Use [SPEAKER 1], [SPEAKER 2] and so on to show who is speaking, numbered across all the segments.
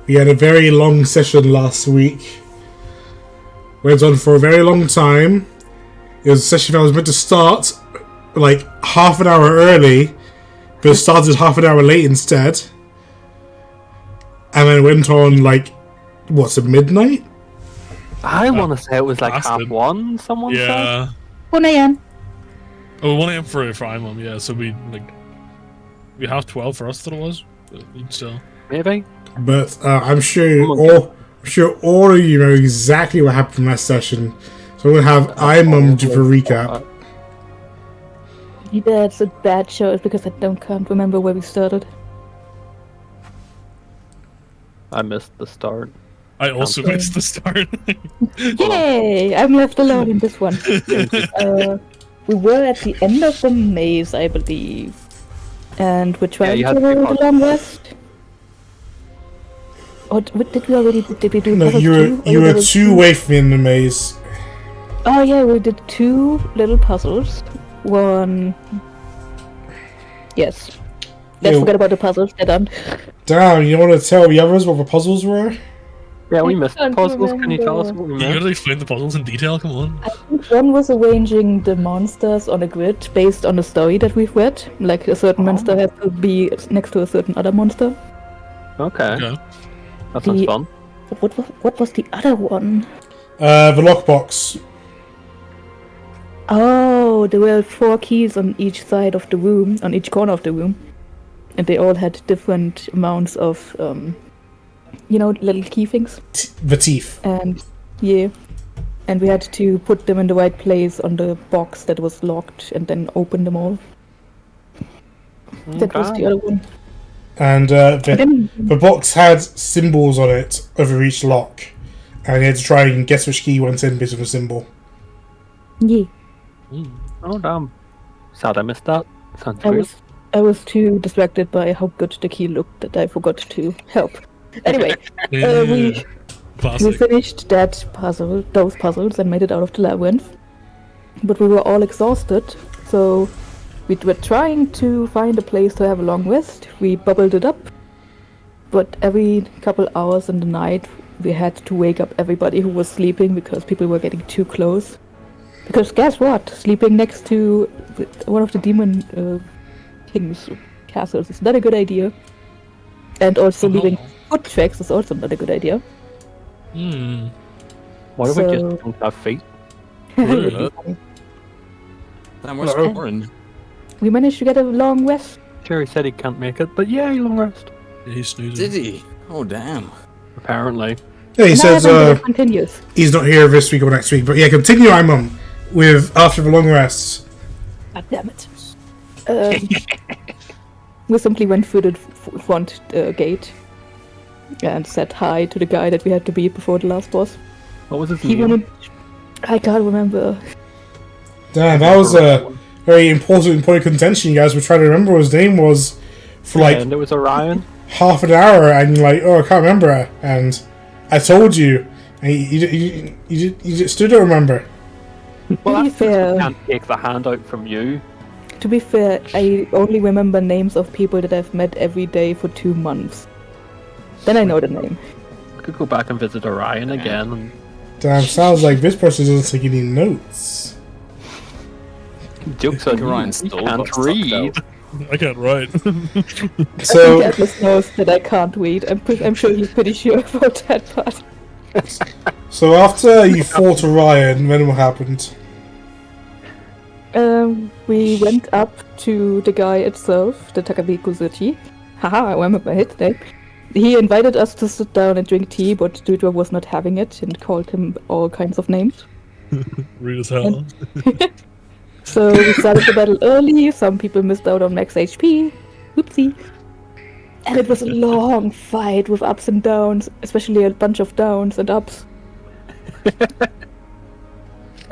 [SPEAKER 1] We had a very long session last week. Went on for a very long time. It was a session that was meant to start like half an hour early, but it started half an hour late instead. And then went on like, what's it, midnight?
[SPEAKER 2] I want to say it was like half one, someone said?
[SPEAKER 3] 1 a.m.
[SPEAKER 4] Oh, 1 a.m. for IMM, yeah, so we half 12 for us that it was, but still.
[SPEAKER 2] Maybe.
[SPEAKER 1] But I'm sure all of you know exactly what happened in that session. So we'll have IMM do a recap.
[SPEAKER 3] That's a bad show because I can't remember where we started.
[SPEAKER 2] I missed the start.
[SPEAKER 4] I also missed the start.
[SPEAKER 3] Yay! I'm left alone in this one. We were at the end of the maze, I believe. And we're trying to go the long rest. Or did we do?
[SPEAKER 1] No, you were 2 away from in the maze.
[SPEAKER 3] Oh yeah, we did 2 little puzzles. One. Yes. Let's forget about the puzzles. They're done.
[SPEAKER 1] Damn, you want to tell the others what the puzzles were?
[SPEAKER 2] Yeah, we missed the puzzles. Can you tell us what we missed?
[SPEAKER 4] You gotta explain the puzzles in detail, come on.
[SPEAKER 3] I think one was arranging the monsters on a grid based on the story that we've read. Like a certain monster has to be next to a certain other monster.
[SPEAKER 2] Okay. That sounds fun.
[SPEAKER 3] What was the other one?
[SPEAKER 1] The lockbox.
[SPEAKER 3] Oh, there were 4 keys on each side of the room, on each corner of the room. And they all had different amounts of, little key things.
[SPEAKER 1] The teeth.
[SPEAKER 3] And, yeah. And we had to put them in the right place on the box that was locked and then open them all. That was the other one.
[SPEAKER 1] And the box had symbols on it over each lock. And you had to try and guess which key went in based on the symbol.
[SPEAKER 3] Yeah.
[SPEAKER 2] Oh, damn. Sad I missed that. Sounds weird.
[SPEAKER 3] I was too distracted by how good the key looked that I forgot to help. Anyway, we finished those puzzles and made it out of the labyrinth. But we were all exhausted, so we were trying to find a place to have a long rest. We bubbled it up, but every couple hours in the night we had to wake up everybody who was sleeping because people were getting too close. Because guess what? Sleeping next to one of the demon king's castles is not a good idea. And also leaving foot tracks is also not a good idea.
[SPEAKER 2] Why do we just don't have feet?
[SPEAKER 3] We managed to get a long rest.
[SPEAKER 2] Jerry said he can't make it, but yeah, long rest.
[SPEAKER 4] Yeah, he's snoozing.
[SPEAKER 5] Did he? Oh, damn.
[SPEAKER 2] Apparently.
[SPEAKER 1] Yeah, he says
[SPEAKER 3] continues.
[SPEAKER 1] He's not here this week or next week, but yeah, continue, IMM, with after the long rest.
[SPEAKER 3] God damn it. We simply went through the front gate and said hi to the guy that we had to beat before the last boss.
[SPEAKER 2] What was his name?
[SPEAKER 3] I can't remember.
[SPEAKER 1] Damn, that was a very important point of contention. You guys were trying to remember what his name was for
[SPEAKER 2] and it was Orion.
[SPEAKER 1] Half an hour, and you're like, oh, I can't remember. And I told you, and you still don't remember.
[SPEAKER 2] Well, that's fair. I can't take the handout from you.
[SPEAKER 3] To be fair, I only remember names of people that I've met every day for 2 months. Then I know the name.
[SPEAKER 2] I could go back and visit Orion again. And...
[SPEAKER 1] Damn, sounds like this person doesn't take any notes.
[SPEAKER 2] Jokes on Orion can't read.
[SPEAKER 4] I can't write.
[SPEAKER 3] So I think Atlas knows that I can't read. I'm sure he's pretty sure about that part.
[SPEAKER 1] So after you fought Orion, then what happened?
[SPEAKER 3] We went up to the guy itself, the Takabikuzuchi. Haha, I remember his name. He invited us to sit down and drink tea, but Dudra was not having it and called him all kinds of names.
[SPEAKER 4] Rude as hell.
[SPEAKER 3] So we started the battle early, some people missed out on max HP. Oopsie. And it was a long fight with ups and downs, especially a bunch of downs and ups.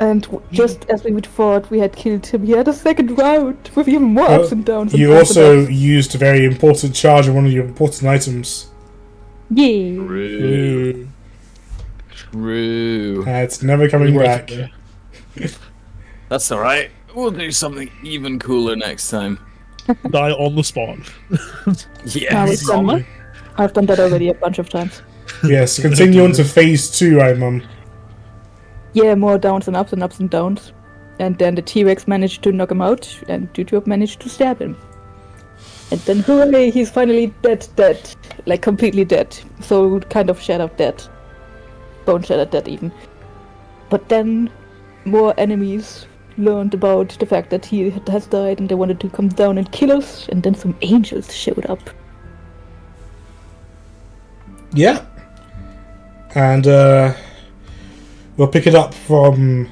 [SPEAKER 3] And just as we thought we had killed him, he had a second round with even more ups and downs.
[SPEAKER 1] You also used a very important charge on one of your important items.
[SPEAKER 3] Yeah.
[SPEAKER 5] True.
[SPEAKER 1] It's never coming back.
[SPEAKER 5] That's alright. We'll do something even cooler next time.
[SPEAKER 4] Die on the spot.
[SPEAKER 5] Yes.
[SPEAKER 3] I've done that already a bunch of times.
[SPEAKER 1] Yes, continue on to phase 2, Mum.
[SPEAKER 3] Yeah, more downs and ups and downs. And then the T-Rex managed to knock him out, and Dutop managed to stab him. And then hooray, he's finally dead. Like, completely dead. So, kind of shattered dead. Bone shattered dead, even. But then, more enemies learned about the fact that he has died, and they wanted to come down and kill us, and then some angels showed up.
[SPEAKER 1] Yeah. And, we'll pick it up from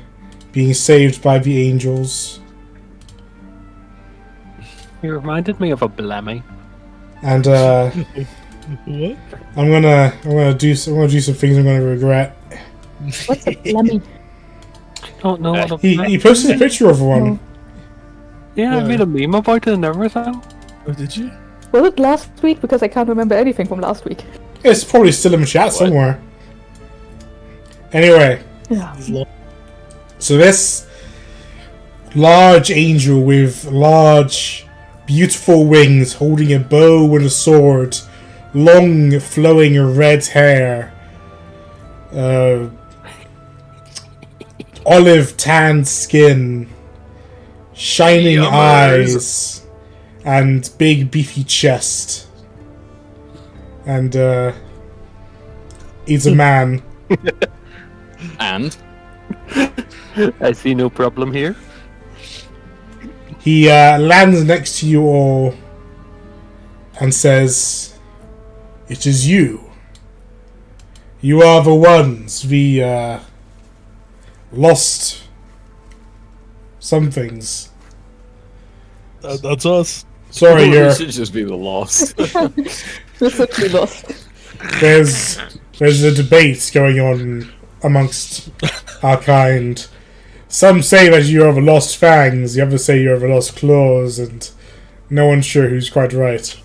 [SPEAKER 1] being saved by the angels.
[SPEAKER 2] You reminded me of a Blemmy.
[SPEAKER 1] And
[SPEAKER 4] What?
[SPEAKER 1] I'm gonna do some things I'm gonna regret.
[SPEAKER 3] What's a Blemmy?
[SPEAKER 2] Don't know what a
[SPEAKER 1] He posted a picture of one.
[SPEAKER 2] Yeah, I made a meme about it and everything.
[SPEAKER 4] Oh, did you?
[SPEAKER 3] Was it last week? Because I can't remember anything from last week.
[SPEAKER 1] It's probably still in the chat somewhere. Anyway,
[SPEAKER 3] Yeah.
[SPEAKER 1] so this large angel with large, beautiful wings, holding a bow and a sword, long, flowing red hair, olive tanned skin, shining eyes, and big beefy chest. And he's a man.
[SPEAKER 5] And
[SPEAKER 2] I see no problem here.
[SPEAKER 1] He lands next to you all and says, "It is you. You are the ones, the lost somethings."
[SPEAKER 4] That's us.
[SPEAKER 1] Sorry,
[SPEAKER 5] it should just be the lost.
[SPEAKER 3] We're simply lost.
[SPEAKER 1] there's a debate going on amongst our kind. Some say that you are the lost fangs, the others say you are the lost claws, and no one's sure who's quite right.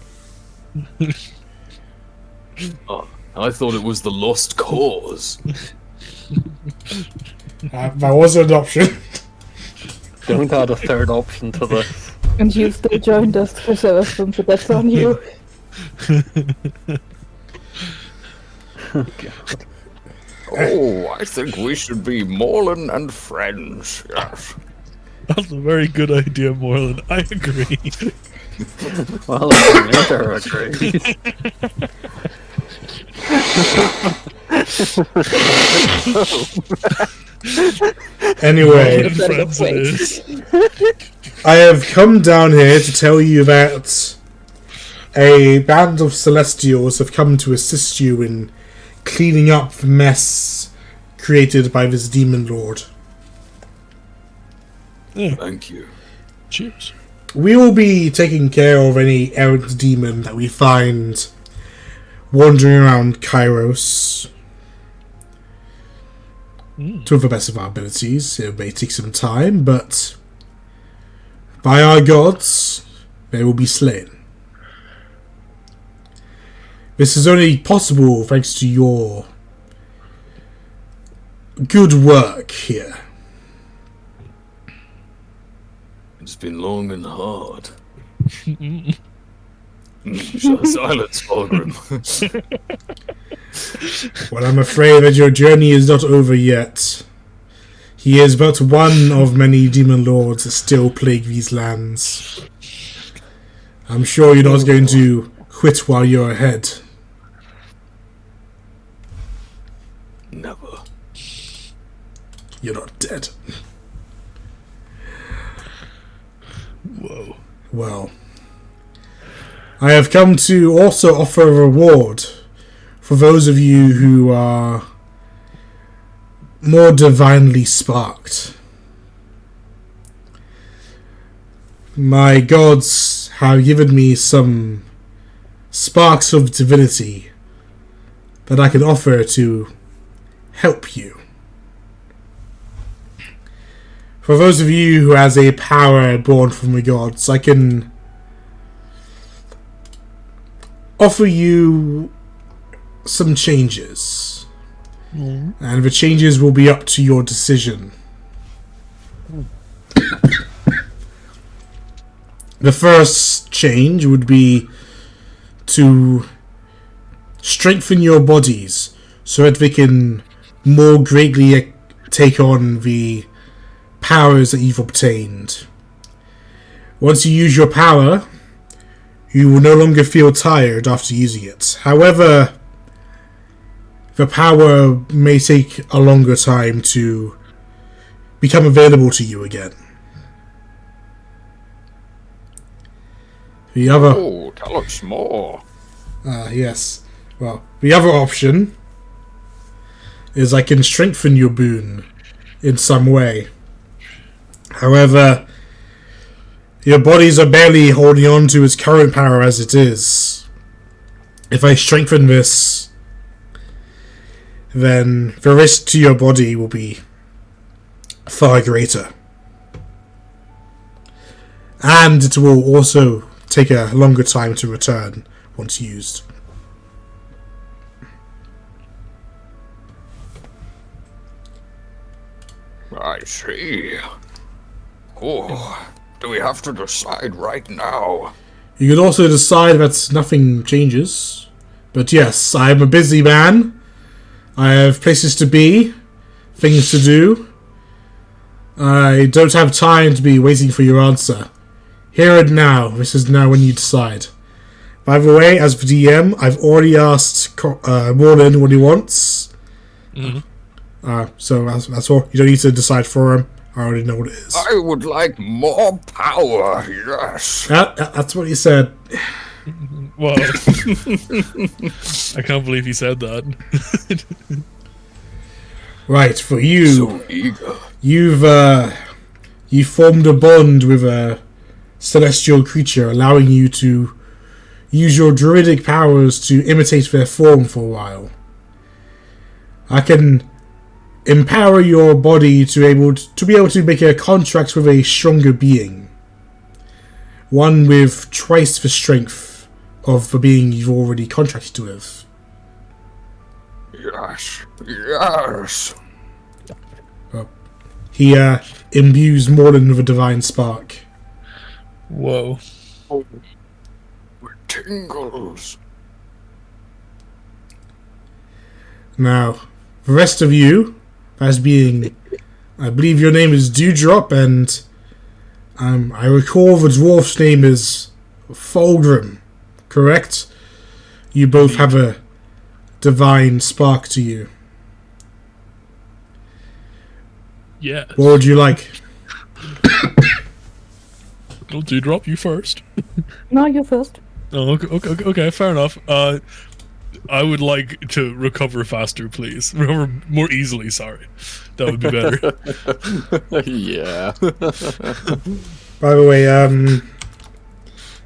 [SPEAKER 5] Oh, I thought it was the lost cause.
[SPEAKER 1] That was an option.
[SPEAKER 2] Don't add a third option to this.
[SPEAKER 3] And you still joined us for Severson, but that's on you.
[SPEAKER 5] Oh, I think we should be Morlin and friends. Yes.
[SPEAKER 4] That's a very good idea, Moreland. I agree.
[SPEAKER 2] Well, later agrees.
[SPEAKER 1] Anyway,
[SPEAKER 4] Friends it is.
[SPEAKER 1] I have come down here to tell you that a band of Celestials have come to assist you in cleaning up the mess created by this demon lord.
[SPEAKER 4] Yeah,
[SPEAKER 5] Thank you.
[SPEAKER 4] cheers.
[SPEAKER 1] We will be taking care of any errant demon that we find wandering around Kairos. To the best of our abilities. It may take some time, but by our gods, they will be slain. This is only possible thanks to your good work here.
[SPEAKER 5] It's been long and hard. Silence, Fulgrim.
[SPEAKER 1] Well, I'm afraid that your journey is not over yet. He is but one of many demon lords that still plague these lands. I'm sure you're not going to quit while you're ahead.
[SPEAKER 5] Never.
[SPEAKER 1] You're not dead.
[SPEAKER 4] Whoa.
[SPEAKER 1] Well, I have come to also offer a reward for those of you who are more divinely sparked. My gods have given me some sparks of divinity that I can offer to help you. For those of you who has a power born from the gods, I can offer you some changes. And the changes will be up to your decision. The first change would be to strengthen your bodies so that they can more greatly take on the powers that you've obtained. Once you use your power, you will no longer feel tired after using it. However, the power may take a longer time to become available to you again. The other...
[SPEAKER 5] Oh, tell us more.
[SPEAKER 1] Yes. Well, the other option is I can strengthen your boon in some way. However, your bodies are barely holding on to its current power as it is. If I strengthen this, then the risk to your body will be far greater. And it will also take a longer time to return once used.
[SPEAKER 5] I see. Oh, do we have to decide right now?
[SPEAKER 1] You could also decide that nothing changes. But yes, I am a busy man. I have places to be, things to do. I don't have time to be waiting for your answer. Here and now, this is now when you decide. By the way, as the DM, I've already asked Morland what he wants. So that's all. You don't need to decide for him. I already know what it is.
[SPEAKER 5] I would like more power, yes.
[SPEAKER 1] That's what he said.
[SPEAKER 4] Well, I can't believe he said that.
[SPEAKER 1] Right, for you,
[SPEAKER 5] So eager.
[SPEAKER 1] you've formed a bond with a celestial creature, allowing you to use your druidic powers to imitate their form for a while. I can empower your body to be able to make a contract with a stronger being, one with twice the strength of the being you've already contracted with.
[SPEAKER 5] Yes, yes.
[SPEAKER 1] He imbues Morland with a divine spark.
[SPEAKER 4] Whoa.
[SPEAKER 5] Oh, tingles.
[SPEAKER 1] Now, the rest of you, as being, I believe your name is Dewdrop, and I recall the dwarf's name is Fulgrim, correct? You both have a divine spark to you.
[SPEAKER 4] Yes.
[SPEAKER 1] What would you like?
[SPEAKER 4] Well, Dewdrop, you first.
[SPEAKER 3] No, you first.
[SPEAKER 4] Oh, okay, fair enough. I would like to recover faster, please. Recover more easily, sorry. That would be better.
[SPEAKER 5] Yeah.
[SPEAKER 1] By the way,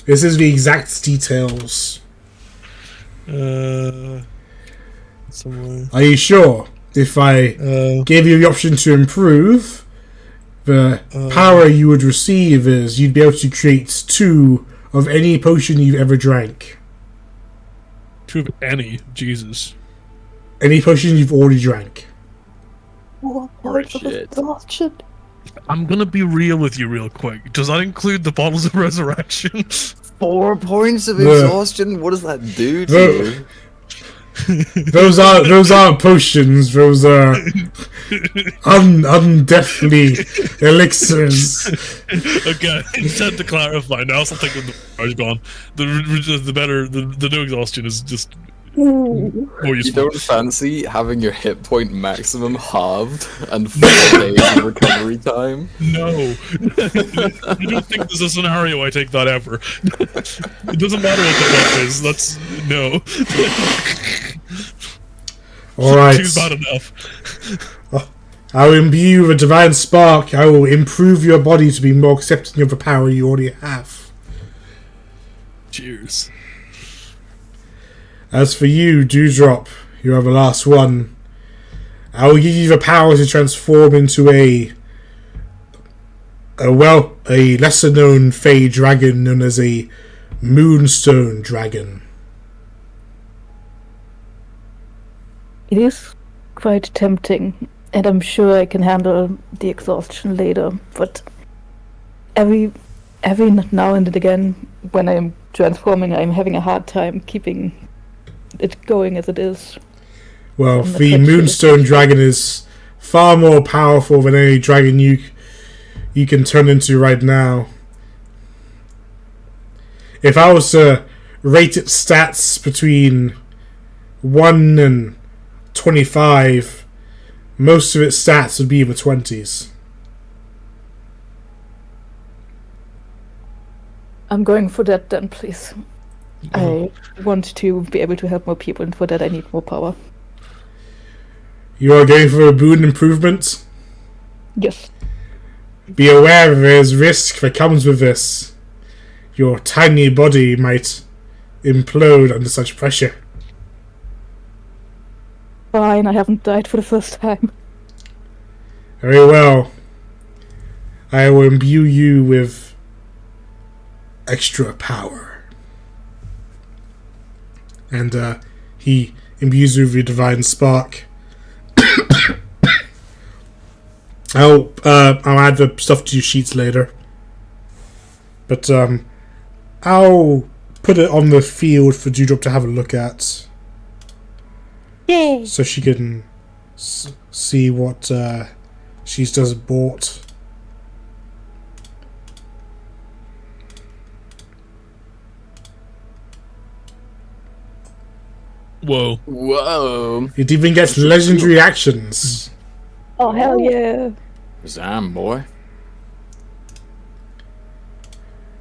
[SPEAKER 1] this is the exact details.
[SPEAKER 4] Somewhere.
[SPEAKER 1] Are you sure? If I gave you the option to improve, the power you would receive is you'd be able to create 2 of any potion you've ever drank.
[SPEAKER 4] 2 of any. Jesus.
[SPEAKER 1] Any potion you've already drank.
[SPEAKER 3] Shit.
[SPEAKER 4] I'm gonna be real with you real quick. Does that include the bottles of resurrection?
[SPEAKER 5] 4 points of exhaustion? What does that do to you?
[SPEAKER 1] Those aren't potions. Those are undeathly elixirs.
[SPEAKER 4] Okay, just to clarify. Now, also think of the power's gone. The no exhaustion is just more
[SPEAKER 5] You
[SPEAKER 4] useful.
[SPEAKER 5] don't fancy having your hit point maximum halved and 4 days of recovery time?
[SPEAKER 4] No, you don't think there's a scenario I take that ever. It doesn't matter what the fuck is. That's no.
[SPEAKER 1] All right.
[SPEAKER 4] Two's bad enough.
[SPEAKER 1] I will imbue you with a divine spark. I will improve your body to be more accepting of the power you already have.
[SPEAKER 4] Cheers.
[SPEAKER 1] As for you, Dewdrop, you are the last one. I will give you the power to transform into a lesser known Fey dragon known as a Moonstone dragon.
[SPEAKER 3] It is quite tempting, and I'm sure I can handle the exhaustion later, but every now and again, when I'm transforming, I'm having a hard time keeping it going as it is.
[SPEAKER 1] Well,
[SPEAKER 3] I'm not
[SPEAKER 1] the
[SPEAKER 3] quite sure.
[SPEAKER 1] Moonstone Dragon is far more powerful than any dragon you can turn into right now. If I was to rate its stats between 1 and 25, most of its stats would be in the 20s.
[SPEAKER 3] I'm going for that then, please. I want to be able to help more people, and for that I need more power.
[SPEAKER 1] You are going for a boon improvement?
[SPEAKER 3] Yes.
[SPEAKER 1] Be aware there's risk that comes with this. Your tiny body might implode under such pressure.
[SPEAKER 3] Fine, I haven't died for the first time.
[SPEAKER 1] Very well. I will imbue you with extra power. And he imbues you with your divine spark. I'll add the stuff to your sheets later. But I'll put it on the field for Dewdrop to have a look at.
[SPEAKER 3] Yay!
[SPEAKER 1] So she can see what she's just bought.
[SPEAKER 4] Whoa.
[SPEAKER 5] Whoa.
[SPEAKER 1] It even gets legendary actions.
[SPEAKER 3] Oh, hell yeah!
[SPEAKER 5] Zam, boy.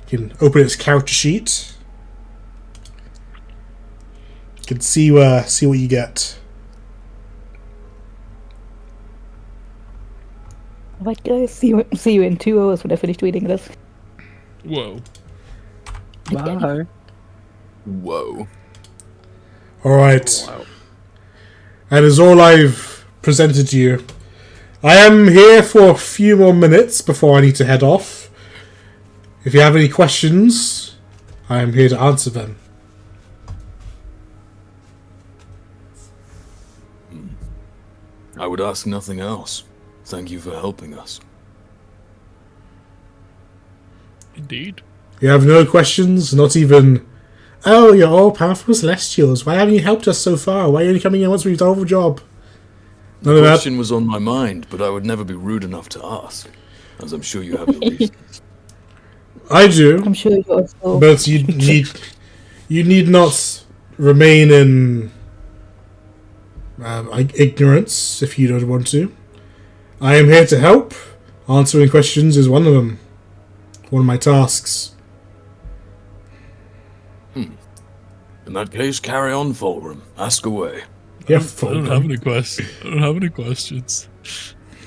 [SPEAKER 1] You can open its character sheet. You can see what you get.
[SPEAKER 3] Alright guys, see you in 2 hours when I finish reading this.
[SPEAKER 4] Whoa.
[SPEAKER 2] Bye.
[SPEAKER 5] Whoa.
[SPEAKER 1] Alright.
[SPEAKER 2] Wow.
[SPEAKER 1] That is all I've presented to you. I am here for a few more minutes before I need to head off. If you have any questions, I am here to answer them.
[SPEAKER 5] I would ask nothing else. Thank you for helping us.
[SPEAKER 4] Indeed.
[SPEAKER 1] You have no questions? Not even, oh, you're all powerful Celestials. Why haven't you helped us so far? Why are you only coming in once we've done the job? None
[SPEAKER 5] The
[SPEAKER 1] of that.
[SPEAKER 5] question was on my mind, but I would never be rude enough to ask, as I'm sure you have your reasons.
[SPEAKER 1] I do.
[SPEAKER 3] I'm sure you also...
[SPEAKER 1] But you need not remain in ignorance if you don't want to. I am here to help. Answering questions is one of them. One of my tasks.
[SPEAKER 5] In that case, carry on, Fulgrim. Ask away.
[SPEAKER 1] Yeah,
[SPEAKER 4] I don't have any questions. I don't have any questions.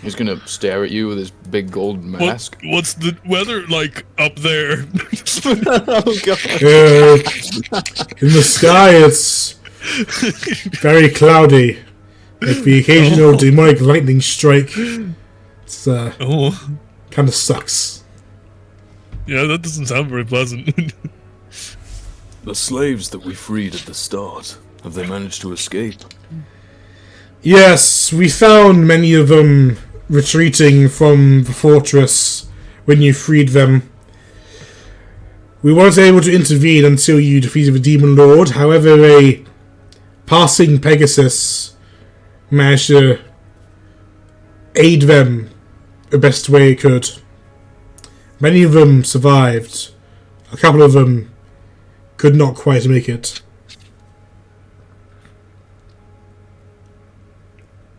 [SPEAKER 5] He's gonna stare at you with his big gold mask.
[SPEAKER 4] What's the weather like up there?
[SPEAKER 5] Oh god.
[SPEAKER 1] In the sky, it's very cloudy. Like the occasional demonic lightning strike. It's
[SPEAKER 4] Oh,
[SPEAKER 1] kind of sucks.
[SPEAKER 4] yeah, that doesn't sound very pleasant.
[SPEAKER 5] The slaves that we freed at the start, have they managed to escape?
[SPEAKER 1] Yes, we found many of them retreating from the fortress when you freed them. We weren't able to intervene until you defeated the Demon Lord. However, a passing Pegasus managed to aid them the best way it could. Many of them survived. A couple of them could not quite make it.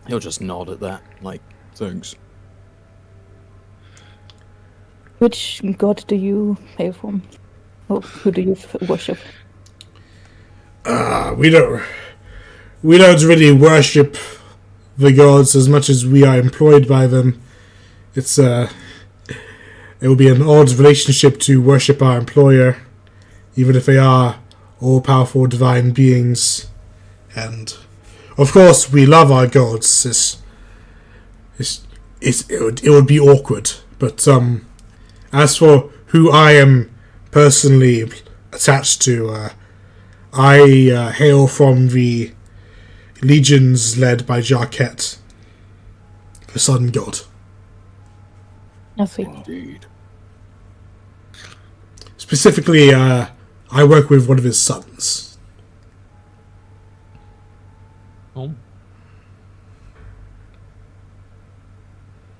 [SPEAKER 5] He'll just nod at that, like, thanks.
[SPEAKER 3] Which god do you hail from? Or who do you worship?
[SPEAKER 1] We don't really worship the gods as much as we are employed by them. It would be an odd relationship to worship our employer, even if they are all-powerful divine beings. And of course, we love our gods. It would be awkward. But as for who I am personally attached to, I hail from the legions led by Jarket, the sun god.
[SPEAKER 3] I see.
[SPEAKER 5] Indeed.
[SPEAKER 1] Specifically, I work with one of his sons.
[SPEAKER 4] Oh.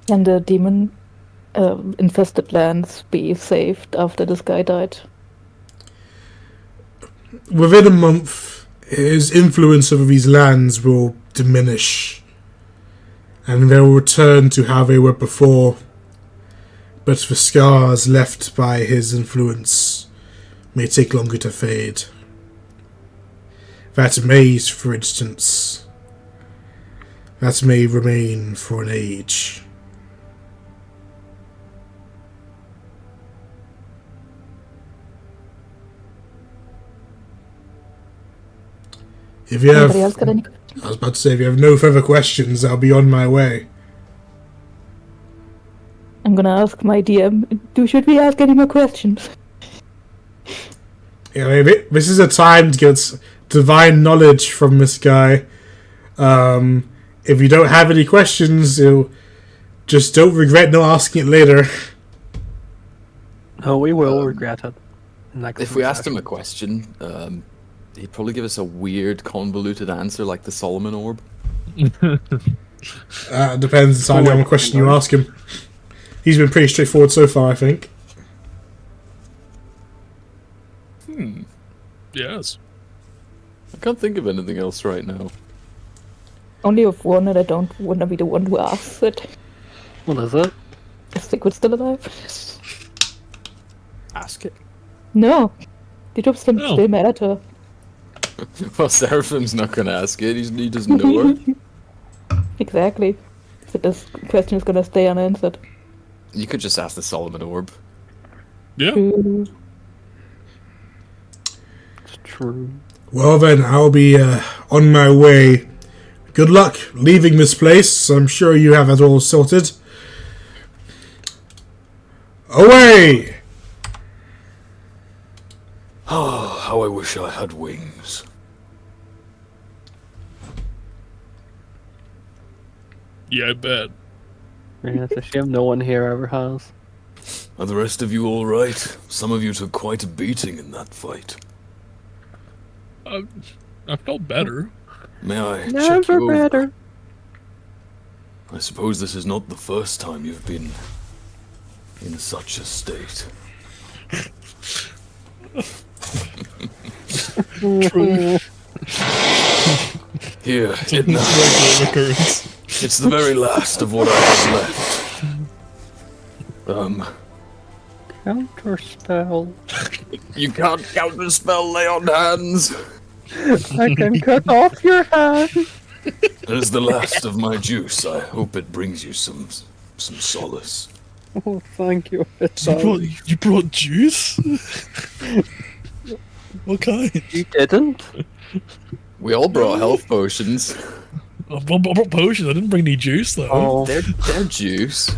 [SPEAKER 3] Can the demon infested lands be saved after this guy died?
[SPEAKER 1] Within a month, his influence over these lands will diminish, and they will return to how they were before. But the scars left by his influence may take longer to fade. That maze, for instance, that may remain for an age. If you have,
[SPEAKER 3] Anybody else got any?
[SPEAKER 1] I was about to say, if you have no further questions, I'll be on my way.
[SPEAKER 3] I'm gonna ask my DM. Should we ask any more questions?
[SPEAKER 1] Yeah, maybe this is a time to get divine knowledge from this guy. If you don't have any questions, just don't regret not asking it later.
[SPEAKER 2] No, we will regret it.
[SPEAKER 5] If we asked him a question, he'd probably give us a weird, convoluted answer like the Solomon Orb.
[SPEAKER 1] Depends entirely on the question you ask him. He's been pretty straightforward so far, I think.
[SPEAKER 4] Yes.
[SPEAKER 5] I can't think of anything else right now.
[SPEAKER 3] Only of one, and I don't want to be the one who asks it.
[SPEAKER 2] What is it?
[SPEAKER 3] Is Sigurd still alive?
[SPEAKER 5] Ask it.
[SPEAKER 3] No. The job's still
[SPEAKER 4] No.
[SPEAKER 3] mad at her.
[SPEAKER 5] Well, Seraphim's not gonna ask it. He doesn't know her.
[SPEAKER 3] Exactly. So this question is gonna stay unanswered.
[SPEAKER 5] You could just ask the Solomon Orb.
[SPEAKER 4] Yeah.
[SPEAKER 3] True.
[SPEAKER 2] It's true.
[SPEAKER 1] Well then, I'll be on my way. Good luck leaving this place. I'm sure you have it all sorted. Away!
[SPEAKER 5] Oh, how I wish I had wings.
[SPEAKER 4] Yeah, I bet.
[SPEAKER 2] Yeah, it's a shame no one here ever has.
[SPEAKER 5] Are the rest of you all right? Some of you took quite a beating in that fight.
[SPEAKER 4] I felt better.
[SPEAKER 5] May I check
[SPEAKER 2] Never
[SPEAKER 5] you over?
[SPEAKER 2] better.
[SPEAKER 5] I suppose this is not the first time you've been in such a state.
[SPEAKER 4] True.
[SPEAKER 5] Here,
[SPEAKER 4] It's
[SPEAKER 5] it
[SPEAKER 4] a
[SPEAKER 5] now.
[SPEAKER 4] regular occurrence.
[SPEAKER 5] It's the very last of what I have left.
[SPEAKER 2] Counter spell.
[SPEAKER 5] You can't counterspell lay on hands.
[SPEAKER 2] I can cut off your hand.
[SPEAKER 5] It is the last of my juice. I hope it brings you some solace.
[SPEAKER 2] Oh, thank you. It's
[SPEAKER 4] You brought juice? What kind?
[SPEAKER 2] You didn't?
[SPEAKER 5] We all brought health potions.
[SPEAKER 4] I brought potions. I didn't bring any juice though.
[SPEAKER 2] Oh,
[SPEAKER 5] They're juice.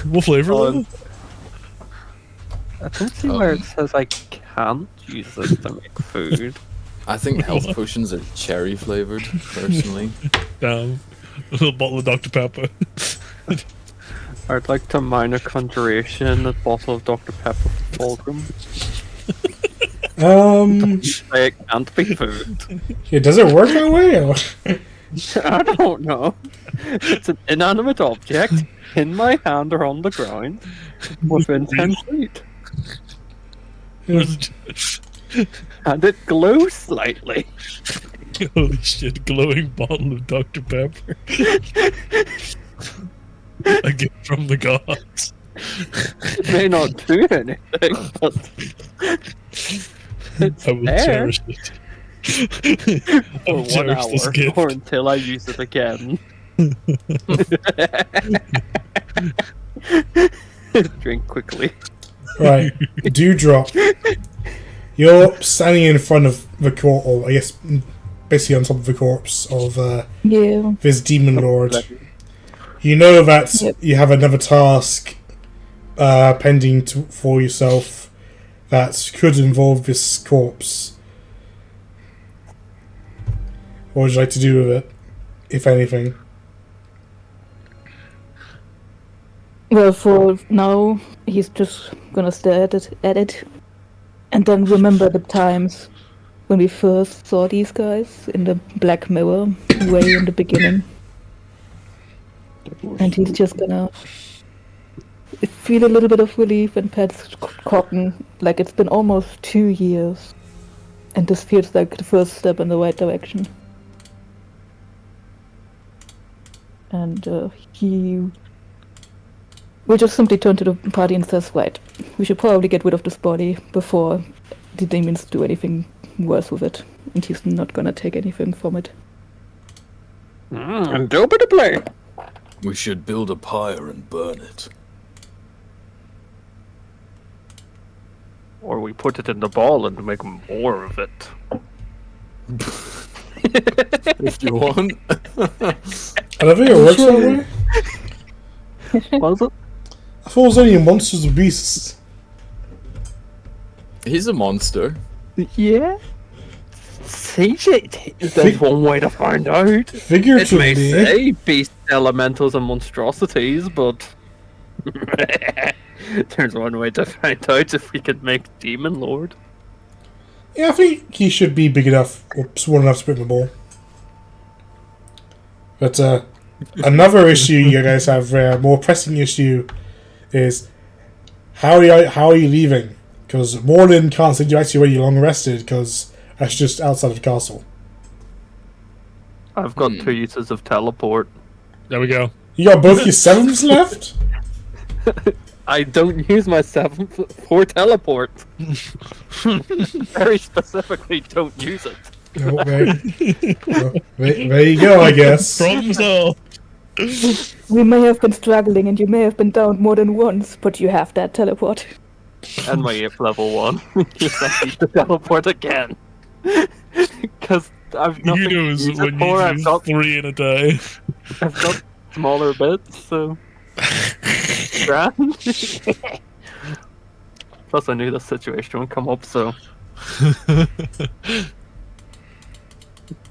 [SPEAKER 4] What flavor though?
[SPEAKER 2] I don't see where it says I can't use this to make food.
[SPEAKER 5] I think health potions are cherry flavored, personally.
[SPEAKER 4] Damn. A little bottle of Dr. Pepper.
[SPEAKER 2] I'd like to minor conjuration in a bottle of Dr. Pepper for Fulgrim. It can't be food.
[SPEAKER 1] Yeah, does it work that way? Or?
[SPEAKER 2] I don't know. It's an inanimate object in my hand or on the ground within 10 feet. And it glows slightly.
[SPEAKER 4] Holy shit, glowing bottle of Dr. Pepper. A gift from the gods.
[SPEAKER 2] It may not do anything, but it's
[SPEAKER 4] I will
[SPEAKER 2] there
[SPEAKER 4] cherish it. I
[SPEAKER 2] for
[SPEAKER 4] will
[SPEAKER 2] 1
[SPEAKER 4] cherish this
[SPEAKER 2] hour
[SPEAKER 4] gift.
[SPEAKER 2] or until I use it again. Drink quickly.
[SPEAKER 1] Right, Dewdrop. You're standing in front of the corpse, or I guess basically on top of the corpse of
[SPEAKER 3] Yeah.
[SPEAKER 1] this demon lord. You know that
[SPEAKER 3] Yep.
[SPEAKER 1] you have another task pending for yourself that could involve this corpse. What would you like to do with it, if anything?
[SPEAKER 3] Well, for now, he's just gonna stare at it and then remember the times when we first saw these guys in the Black Mirror way in the beginning. And he's just gonna feel a little bit of relief and pets Cotton, like it's been almost 2 years. And this feels like the first step in the right direction. And he will just simply turn to the party and says, right, we should probably get rid of this body before the demons do anything worse with it. And he's not gonna take anything from it.
[SPEAKER 2] And do better play.
[SPEAKER 5] We should build a pyre and burn it.
[SPEAKER 2] Or we put it in the ball and make more of it.
[SPEAKER 5] If you want.
[SPEAKER 1] I don't think it works that way.
[SPEAKER 2] Was it?
[SPEAKER 1] I thought it was only monsters and beasts.
[SPEAKER 5] He's a monster.
[SPEAKER 2] Yeah. CJ, there's one way to find out. It may
[SPEAKER 1] Figuratively.
[SPEAKER 2] say beast elementals and monstrosities, but there's one way to find out if we could make Demon Lord.
[SPEAKER 1] Yeah, I think he should be big enough, or small enough to put in the ball. But another issue you guys have, a more pressing issue, is how are you leaving? Because Morlin can't send you actually where you're long rested, because that's just outside of the castle.
[SPEAKER 2] I've got 2 uses of teleport.
[SPEAKER 4] There we go.
[SPEAKER 1] You got both your sevens left?
[SPEAKER 2] I don't use my 7th for teleport. Very specifically, don't use it.
[SPEAKER 1] No, there you go, I guess.
[SPEAKER 4] Problem solved.
[SPEAKER 3] We may have been struggling and you may have been down more than once, but you have that teleport.
[SPEAKER 2] And my 8th level 1. Yes, I need to teleport again. Because I've nothing
[SPEAKER 4] You know
[SPEAKER 2] to use it
[SPEAKER 4] when
[SPEAKER 2] for.
[SPEAKER 4] you
[SPEAKER 2] I've
[SPEAKER 4] use
[SPEAKER 2] got
[SPEAKER 4] 3 in a day.
[SPEAKER 2] I've got smaller bits, so. Grand. Plus, I knew this situation would come up, so.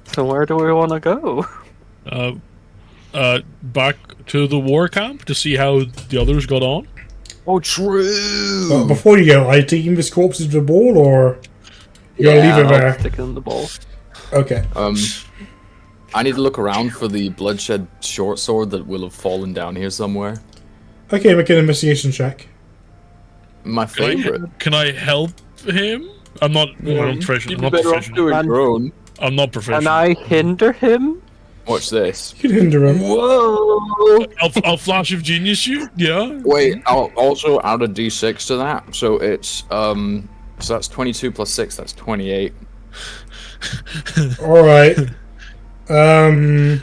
[SPEAKER 2] So, where do we want to go?
[SPEAKER 4] Back to the war camp to see how the others got on.
[SPEAKER 5] Oh, true.
[SPEAKER 1] But before you go, are you taking this corpse into the ball, or you gonna leave it
[SPEAKER 2] I'll
[SPEAKER 1] there?
[SPEAKER 2] stick it in the ball.
[SPEAKER 1] Okay.
[SPEAKER 5] I need to look around for the bloodshed short sword that will have fallen down here somewhere.
[SPEAKER 1] Okay, make an investigation check.
[SPEAKER 5] My favorite.
[SPEAKER 4] Can I help him? I'm not. I'm proficient.
[SPEAKER 5] You'd
[SPEAKER 4] I'm
[SPEAKER 5] be
[SPEAKER 4] not
[SPEAKER 5] better off
[SPEAKER 4] proficient.
[SPEAKER 5] doing your own.
[SPEAKER 4] I'm not proficient.
[SPEAKER 2] Can I hinder him?
[SPEAKER 5] Watch this.
[SPEAKER 1] You can hinder him.
[SPEAKER 5] Whoa!
[SPEAKER 4] I'll flash of genius you. Yeah.
[SPEAKER 5] Wait, I'll also add a d6 to that. So it's so that's 22 plus 6, that's 28.
[SPEAKER 1] Alright.
[SPEAKER 2] Can't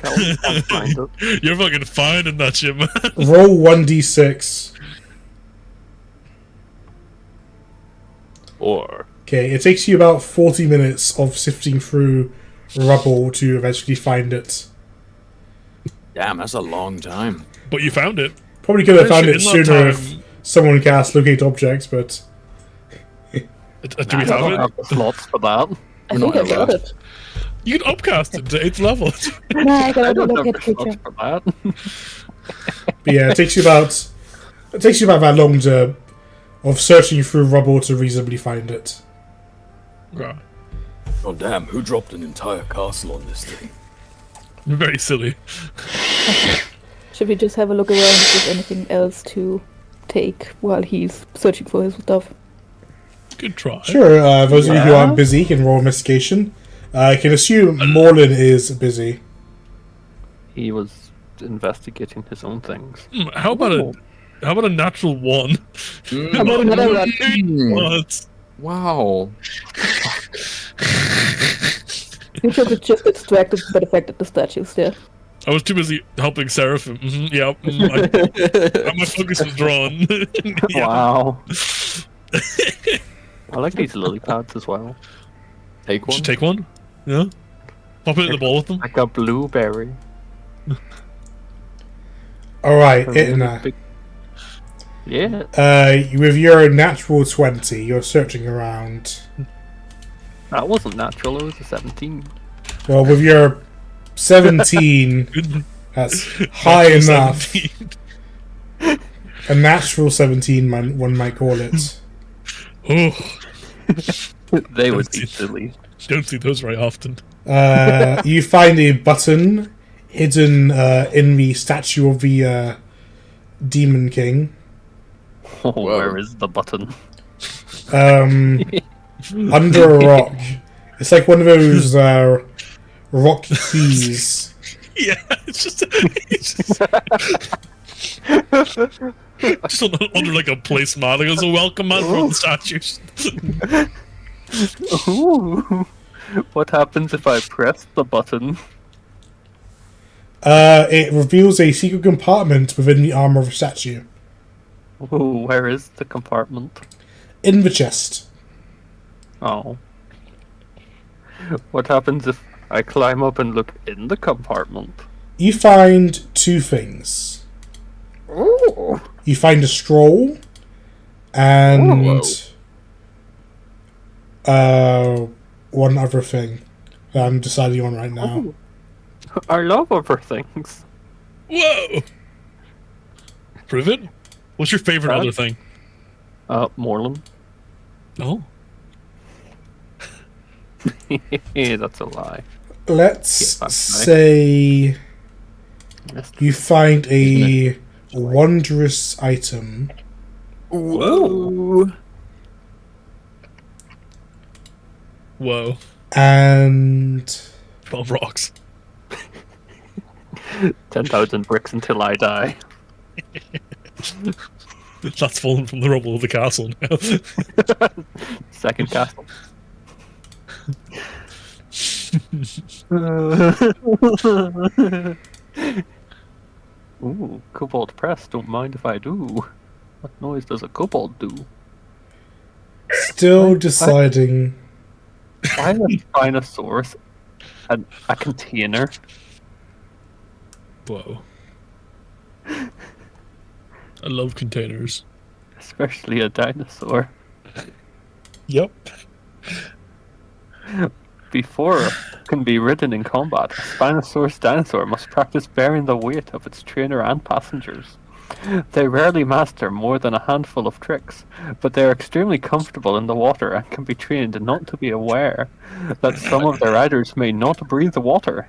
[SPEAKER 2] find it.
[SPEAKER 4] You're fucking finding that shit, man.
[SPEAKER 1] Roll 1d6.
[SPEAKER 5] Or
[SPEAKER 1] Okay, it takes you about 40 minutes of sifting through rubble to eventually find it.
[SPEAKER 5] damn, that's a long time.
[SPEAKER 4] But you found it.
[SPEAKER 1] Probably could have found it
[SPEAKER 4] In that
[SPEAKER 1] sooner if
[SPEAKER 4] time-
[SPEAKER 1] someone cast locate objects, but
[SPEAKER 4] Do we
[SPEAKER 2] I don't
[SPEAKER 4] have
[SPEAKER 2] have
[SPEAKER 4] it?
[SPEAKER 2] the slots for that.
[SPEAKER 3] I
[SPEAKER 5] We're
[SPEAKER 3] think
[SPEAKER 5] not
[SPEAKER 3] I got
[SPEAKER 5] allowed.
[SPEAKER 3] it.
[SPEAKER 4] You can upcast it to 8th level.
[SPEAKER 3] No, I
[SPEAKER 2] I
[SPEAKER 3] gotta
[SPEAKER 2] don't
[SPEAKER 3] look
[SPEAKER 2] have
[SPEAKER 3] at
[SPEAKER 2] the slots
[SPEAKER 3] picture.
[SPEAKER 2] for that.
[SPEAKER 1] but yeah, it takes you about that long of searching through rubble to reasonably find it.
[SPEAKER 4] Right.
[SPEAKER 5] Oh damn, who dropped an entire castle on this thing?
[SPEAKER 4] Very silly.
[SPEAKER 3] Should we just have a look around if there's anything else to take while he's searching for his stuff?
[SPEAKER 4] Good try.
[SPEAKER 1] Sure, those of you who aren't busy can roll investigation. I can assume Morlin is busy.
[SPEAKER 2] He was investigating his own things.
[SPEAKER 4] How about a natural 1?
[SPEAKER 3] How about another one?
[SPEAKER 4] What?
[SPEAKER 5] Wow.
[SPEAKER 3] You should have just distracted by the fact that the statue's there.
[SPEAKER 4] I was too busy helping Seraphim. Yeah, my focus was drawn. Yeah.
[SPEAKER 2] Wow. I like these lily pads as well.
[SPEAKER 5] Take one.
[SPEAKER 4] Should take one. Yeah. Pop it in the bowl with them.
[SPEAKER 2] Like a blueberry.
[SPEAKER 1] Alright,
[SPEAKER 2] A really
[SPEAKER 1] Itna.
[SPEAKER 2] big- Yeah.
[SPEAKER 1] With your natural 20, you're searching around.
[SPEAKER 2] That wasn't natural, it was a 17.
[SPEAKER 1] Well, with your 17,
[SPEAKER 4] Good.
[SPEAKER 1] that's high enough.
[SPEAKER 4] 17.
[SPEAKER 1] A natural 17, one might call it.
[SPEAKER 4] Oh,
[SPEAKER 2] They would be silly.
[SPEAKER 4] Don't see those very often.
[SPEAKER 1] You find a button hidden in the statue of the Demon King.
[SPEAKER 2] Oh, where is the button?
[SPEAKER 1] Under a rock. It's like one of those rock keys.
[SPEAKER 4] Yeah, it's just under like a placemat. It goes, a welcome mat for the statues.
[SPEAKER 2] Ooh. What happens if I press the button?
[SPEAKER 1] It reveals a secret compartment within the armor of a statue.
[SPEAKER 2] Ooh, where is the compartment?
[SPEAKER 1] In the chest.
[SPEAKER 2] Oh. What happens if I climb up and look in the compartment?
[SPEAKER 1] You find two things.
[SPEAKER 2] Oh.
[SPEAKER 1] You find a scroll and one other thing that I'm deciding on right now.
[SPEAKER 2] Oh. I love other things.
[SPEAKER 4] Whoa! Prove it? What's your favorite other thing?
[SPEAKER 2] Moreland.
[SPEAKER 4] Oh.
[SPEAKER 2] That's a lie.
[SPEAKER 1] Let's say you find a wondrous item.
[SPEAKER 5] Whoa.
[SPEAKER 4] Whoa.
[SPEAKER 1] And
[SPEAKER 4] 12 rocks.
[SPEAKER 2] 10,000 bricks until I die.
[SPEAKER 4] That's fallen from the rubble of the castle now.
[SPEAKER 2] Second castle. Ooh, cobalt press. Don't mind if I do. What noise does a cobalt do?
[SPEAKER 1] still deciding.
[SPEAKER 2] Why is a Spinosaurus a container?
[SPEAKER 4] Whoa. I love containers.
[SPEAKER 2] Especially a dinosaur.
[SPEAKER 4] Yep.
[SPEAKER 2] Before it can be ridden in combat, a Spinosaurus dinosaur must practice bearing the weight of its trainer and passengers. They rarely master more than a handful of tricks, but they are extremely comfortable in the water and can be trained not to be aware that some of their riders may not breathe the water.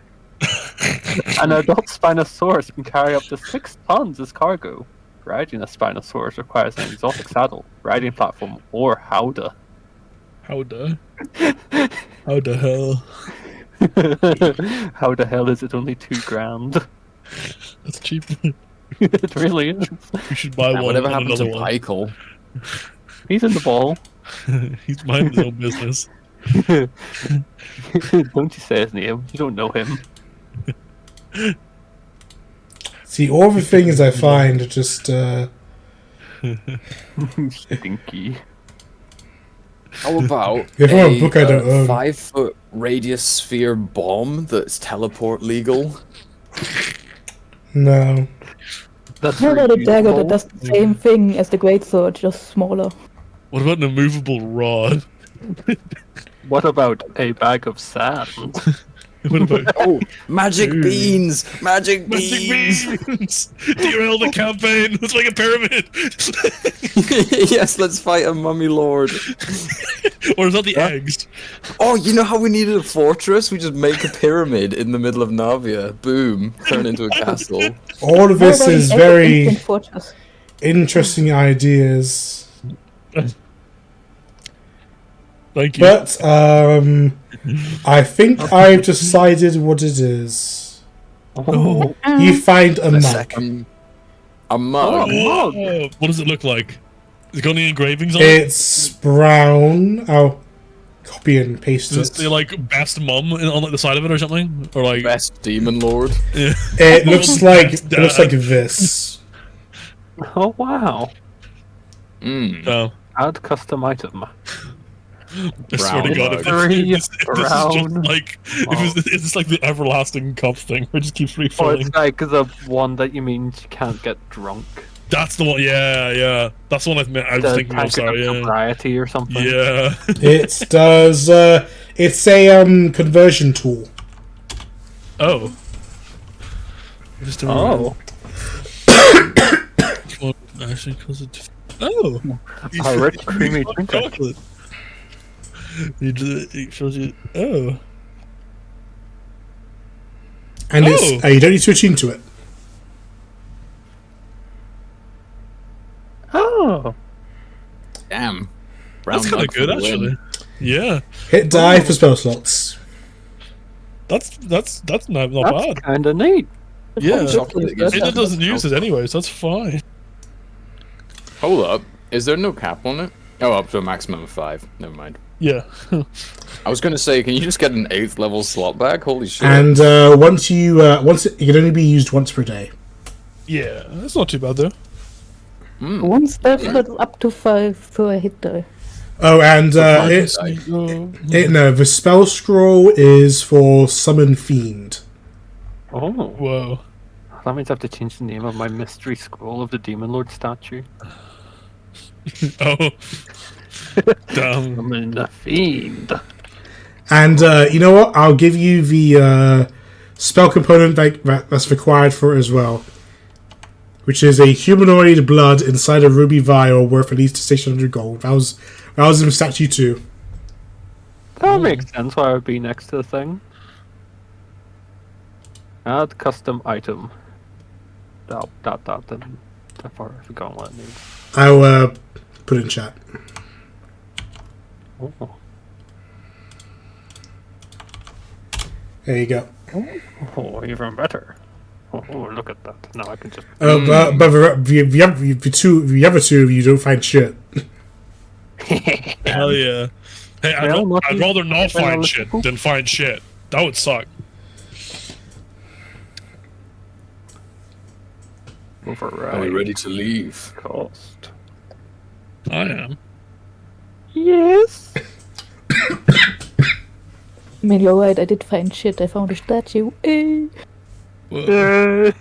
[SPEAKER 2] An adult Spinosaurus can carry up to 6 tons as cargo. Riding a Spinosaurus requires an exotic saddle, riding platform, or howdah.
[SPEAKER 4] Howdah? How the hell?
[SPEAKER 2] How the hell is it only $2,000?
[SPEAKER 4] That's cheap.
[SPEAKER 2] It really is.
[SPEAKER 4] We should buy one.
[SPEAKER 5] Whatever
[SPEAKER 4] and
[SPEAKER 5] happened to
[SPEAKER 4] another one.
[SPEAKER 5] Michael?
[SPEAKER 2] He's in the ball.
[SPEAKER 4] He's minding his own business.
[SPEAKER 2] Don't you say his name. You don't know him.
[SPEAKER 1] See, all the things I find are just.
[SPEAKER 2] Stinky.
[SPEAKER 5] How about
[SPEAKER 1] If I have a book I don't own.
[SPEAKER 5] 5-foot radius sphere bomb that's teleport legal?
[SPEAKER 1] No.
[SPEAKER 2] That's
[SPEAKER 3] How about a dagger
[SPEAKER 2] reusable.
[SPEAKER 3] that does the same thing as the greatsword, just smaller?
[SPEAKER 4] What about an immovable rod?
[SPEAKER 2] What about a bag of sand?
[SPEAKER 4] What about
[SPEAKER 5] Oh, magic beans! Magic
[SPEAKER 4] magic
[SPEAKER 5] beans!
[SPEAKER 4] beans? Derail the campaign. Let's make a pyramid.
[SPEAKER 5] Yes, let's fight a mummy lord.
[SPEAKER 4] Or is that the eggs?
[SPEAKER 5] Oh, you know how we needed a fortress? We just make a pyramid in the middle of Navia. Boom. Turn into a castle.
[SPEAKER 1] All of
[SPEAKER 3] How
[SPEAKER 1] this
[SPEAKER 3] about
[SPEAKER 1] is
[SPEAKER 3] an
[SPEAKER 1] very
[SPEAKER 3] ancient fortress?
[SPEAKER 1] interesting ideas.
[SPEAKER 4] Thank you.
[SPEAKER 1] But, I think I've decided what it is.
[SPEAKER 4] Oh.
[SPEAKER 1] You find a
[SPEAKER 5] A
[SPEAKER 1] mug.
[SPEAKER 5] second. A mug.
[SPEAKER 2] Oh.
[SPEAKER 4] What does it look like? Has it got any engravings on it?
[SPEAKER 1] It's brown. I'll copy and paste
[SPEAKER 4] Does it
[SPEAKER 1] it.
[SPEAKER 4] say like best mum on like the side of it or something? Or like
[SPEAKER 5] Best demon lord.
[SPEAKER 4] yeah.
[SPEAKER 1] It looks like this.
[SPEAKER 2] Oh, wow.
[SPEAKER 5] Mm.
[SPEAKER 4] No.
[SPEAKER 2] Add custom item.
[SPEAKER 4] I swear to
[SPEAKER 5] Brown
[SPEAKER 4] God,
[SPEAKER 5] mug.
[SPEAKER 4] if
[SPEAKER 2] Three
[SPEAKER 4] this is
[SPEAKER 2] brown
[SPEAKER 4] just like if it's like the everlasting cup thing where it just keeps
[SPEAKER 2] Or
[SPEAKER 4] refilling.
[SPEAKER 2] it's like the one that you mean you can't get drunk.
[SPEAKER 4] That's the one. Yeah. That's the one I was
[SPEAKER 2] The
[SPEAKER 4] thinking of.
[SPEAKER 2] tankard
[SPEAKER 4] Sorry.
[SPEAKER 2] of
[SPEAKER 4] Yeah.
[SPEAKER 2] sobriety or something.
[SPEAKER 4] Yeah.
[SPEAKER 1] It does. It's a conversion tool.
[SPEAKER 4] Oh. Just a
[SPEAKER 2] Oh.
[SPEAKER 4] Well, actually, cause it. Oh.
[SPEAKER 2] A rich creamy drink.
[SPEAKER 4] Chocolate. It shows you. Oh.
[SPEAKER 1] And it's you don't need to attune to it.
[SPEAKER 2] Oh.
[SPEAKER 5] Damn.
[SPEAKER 4] That's kind of good, actually. Yeah.
[SPEAKER 1] Hit die for spell slots.
[SPEAKER 4] That's not
[SPEAKER 2] That's
[SPEAKER 4] bad.
[SPEAKER 2] kind of neat.
[SPEAKER 4] Yeah.
[SPEAKER 5] Chocolate gives
[SPEAKER 4] It doesn't use it anyways. That's fine.
[SPEAKER 5] Hold up. Is there no cap on it? Oh, up to a maximum of 5. Never mind.
[SPEAKER 4] Yeah.
[SPEAKER 5] I was gonna say, can you just get an 8th level slot back? Holy shit.
[SPEAKER 1] And once it can only be used once per day.
[SPEAKER 4] Yeah. That's not too bad though.
[SPEAKER 3] One spell slot up to 5 per hit die.
[SPEAKER 1] Oh, and the spell scroll is for summon fiend.
[SPEAKER 2] Oh.
[SPEAKER 4] Whoa.
[SPEAKER 2] That means I have to change the name of my mystery scroll of the Demon Lord statue.
[SPEAKER 4] Oh. Damn.
[SPEAKER 2] I'm in the fiend.
[SPEAKER 1] And you know what? I'll give you the spell component that's required for it as well, which is a humanoid blood inside a ruby vial worth at least 600 gold. That was in statue 2.
[SPEAKER 2] That makes sense why I would be next to the thing. Add custom item. Then. I've forgotten what it means.
[SPEAKER 1] I'll put it in chat.
[SPEAKER 2] Oh.
[SPEAKER 1] There you go.
[SPEAKER 2] Oh, even better. Oh, look at that. Now I can just...
[SPEAKER 1] But the other two of you don't find shit.
[SPEAKER 4] Hell yeah. Hey, I'd rather not find shit than find shit. That would suck.
[SPEAKER 2] Override.
[SPEAKER 5] Are we ready to leave?
[SPEAKER 2] Cost.
[SPEAKER 4] I am.
[SPEAKER 2] Yes.
[SPEAKER 3] I mean, you're right, I did find shit. I found a statue. Eh.
[SPEAKER 4] Whoa.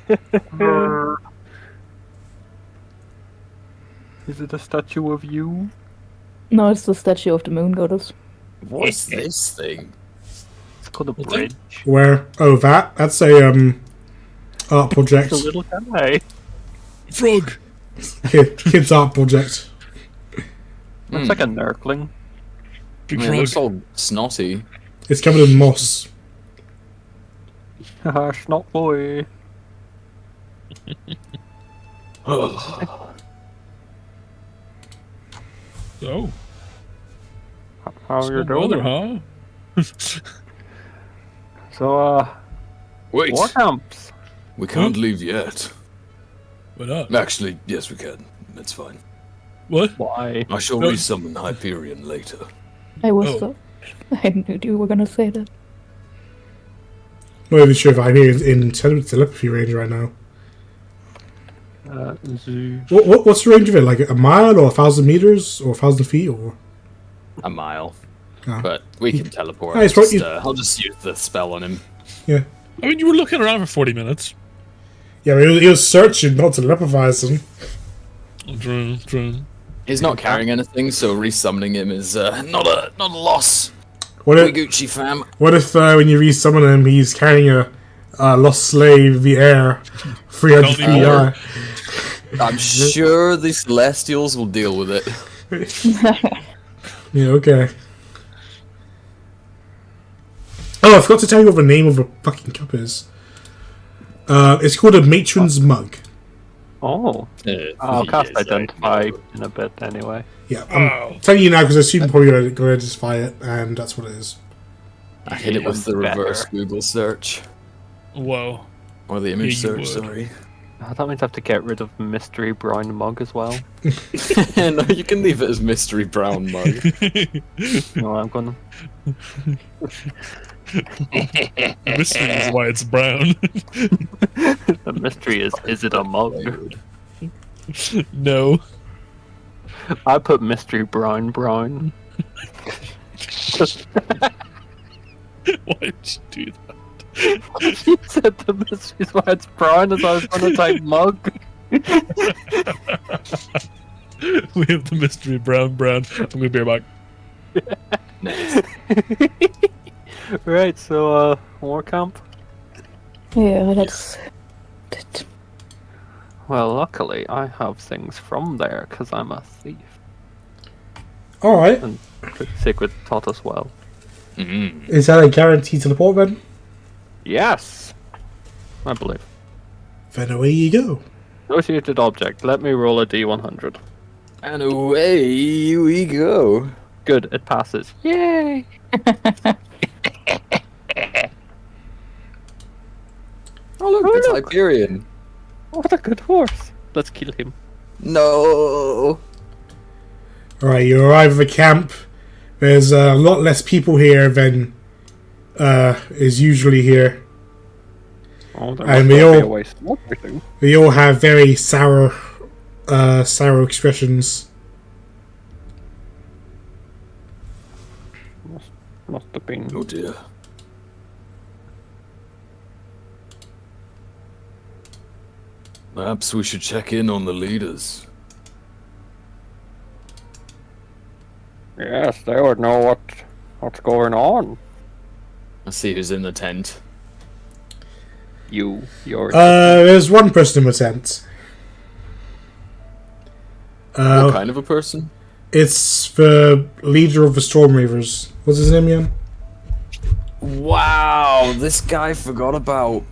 [SPEAKER 2] Is it a statue of you?
[SPEAKER 3] No, it's the statue of the moon goddess.
[SPEAKER 5] What's this thing?
[SPEAKER 2] It's called a bridge.
[SPEAKER 1] Where? Oh, that's a art project.
[SPEAKER 2] It's a little guy.
[SPEAKER 4] Frog.
[SPEAKER 1] Kids art project.
[SPEAKER 2] Looks like a nurkling.
[SPEAKER 4] Big
[SPEAKER 5] It
[SPEAKER 4] frog.
[SPEAKER 5] looks all snotty.
[SPEAKER 1] It's covered in moss.
[SPEAKER 2] Haha, snot boy.
[SPEAKER 4] Oh.
[SPEAKER 2] How you
[SPEAKER 4] Some weather,
[SPEAKER 2] doing?
[SPEAKER 4] huh?
[SPEAKER 2] So,
[SPEAKER 5] Wait,
[SPEAKER 2] war camps.
[SPEAKER 5] we can't leave yet.
[SPEAKER 4] Why not?
[SPEAKER 5] Actually, yes, we can. That's fine.
[SPEAKER 4] What?
[SPEAKER 2] Why?
[SPEAKER 5] I shall
[SPEAKER 4] No.
[SPEAKER 5] resummon Hyperion later.
[SPEAKER 3] I was
[SPEAKER 4] Oh.
[SPEAKER 3] so... I knew you were gonna say that.
[SPEAKER 1] Not even sure if I'm here in telepathy range right now.
[SPEAKER 2] Zoo.
[SPEAKER 1] What's the range of it? Like a mile or 1,000 meters or 1,000 feet or?
[SPEAKER 5] A mile.
[SPEAKER 1] Ah.
[SPEAKER 5] But we can teleport.
[SPEAKER 1] Ah, it's what
[SPEAKER 5] I'll just use the spell on him.
[SPEAKER 1] Yeah.
[SPEAKER 4] I mean, you were looking around for 40 minutes.
[SPEAKER 1] Yeah, but he was searching, not telepathize him.
[SPEAKER 4] True.
[SPEAKER 5] He's not carrying anything, so resummoning him is not a loss.
[SPEAKER 1] What
[SPEAKER 5] We
[SPEAKER 1] if
[SPEAKER 5] Gucci fam.
[SPEAKER 1] when you resummon him, he's carrying a lost slave of the air, 300 feet high?
[SPEAKER 5] I'm sure the Celestials will deal with it.
[SPEAKER 1] Yeah, okay. Oh, I forgot to tell you what the name of the fucking cup is. It's called a matron's mug.
[SPEAKER 2] Oh. I'll cast Identify in a bit anyway.
[SPEAKER 1] Yeah, I'm telling you now because I assume you're probably going to identify it, and that's what it is.
[SPEAKER 5] I hit it with the reverse Google search.
[SPEAKER 4] Whoa.
[SPEAKER 5] Or the image
[SPEAKER 4] Yeah, you
[SPEAKER 5] search,
[SPEAKER 4] would.
[SPEAKER 5] sorry.
[SPEAKER 2] Oh, that means I have to get rid of Mystery Brown Mug as well.
[SPEAKER 5] No, you can leave it as mystery brown mug.
[SPEAKER 2] No, I'm gonna.
[SPEAKER 4] The mystery is why it's brown.
[SPEAKER 2] The mystery is it a mug?
[SPEAKER 4] No.
[SPEAKER 2] I put Mystery Brown. Just
[SPEAKER 4] Why did you do that?
[SPEAKER 2] you said the mystery is why it's brown as I was gonna type mug.
[SPEAKER 4] We have the mystery brown. I'm gonna be right back.
[SPEAKER 5] Nice.
[SPEAKER 2] Right, so war camp.
[SPEAKER 3] Yeah, that's...
[SPEAKER 2] Well, luckily I have things from there because I'm a thief.
[SPEAKER 1] Alright.
[SPEAKER 2] And the sacred taught us well.
[SPEAKER 1] Is that a guaranteed teleport then?
[SPEAKER 2] Yes! I believe.
[SPEAKER 1] Then away you go.
[SPEAKER 2] Associated object. Let me roll a d100.
[SPEAKER 5] And away we go.
[SPEAKER 2] Good, it passes. Yay!
[SPEAKER 5] Oh look, it's Hyperion.
[SPEAKER 2] What a good horse. Let's kill him.
[SPEAKER 5] No.
[SPEAKER 1] Alright, you arrive at the camp. There's a lot less people here than is usually here.
[SPEAKER 2] Oh, there
[SPEAKER 1] And
[SPEAKER 2] must
[SPEAKER 1] we
[SPEAKER 2] not be
[SPEAKER 1] all-
[SPEAKER 2] a waste of everything.
[SPEAKER 1] They all have very sour expressions.
[SPEAKER 2] Must have been.
[SPEAKER 5] Oh dear. Perhaps we should check in on the leaders.
[SPEAKER 2] Yes, they would know what's going on.
[SPEAKER 5] Let's see who's in the tent.
[SPEAKER 2] You're.
[SPEAKER 1] There's one person in the tent.
[SPEAKER 5] What kind of a person?
[SPEAKER 1] It's the leader of the Storm Reavers. What's his name again?
[SPEAKER 5] Wow, this guy forgot about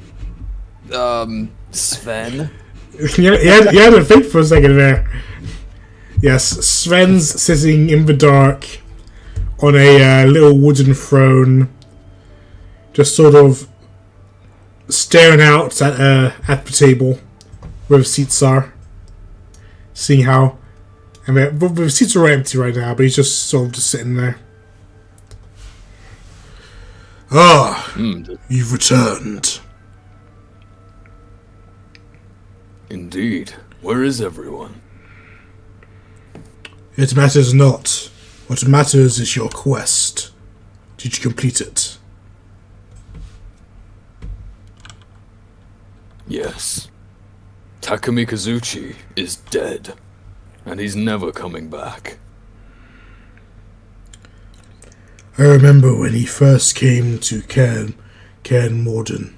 [SPEAKER 5] Sven.
[SPEAKER 1] You had to think for a second there. Yes, Sven's sitting in the dark on a little wooden throne, just sort of staring out at the table where the seats are, seeing how. I mean, the seats are empty right now, but he's just sort of just sitting there. Ah, you've returned.
[SPEAKER 5] Indeed. Where is everyone?
[SPEAKER 1] It matters not. What matters is your quest. Did you complete it?
[SPEAKER 5] Yes. Takumi Kazuchi is dead, and he's never coming back.
[SPEAKER 1] I remember when he first came to Cairn Morden.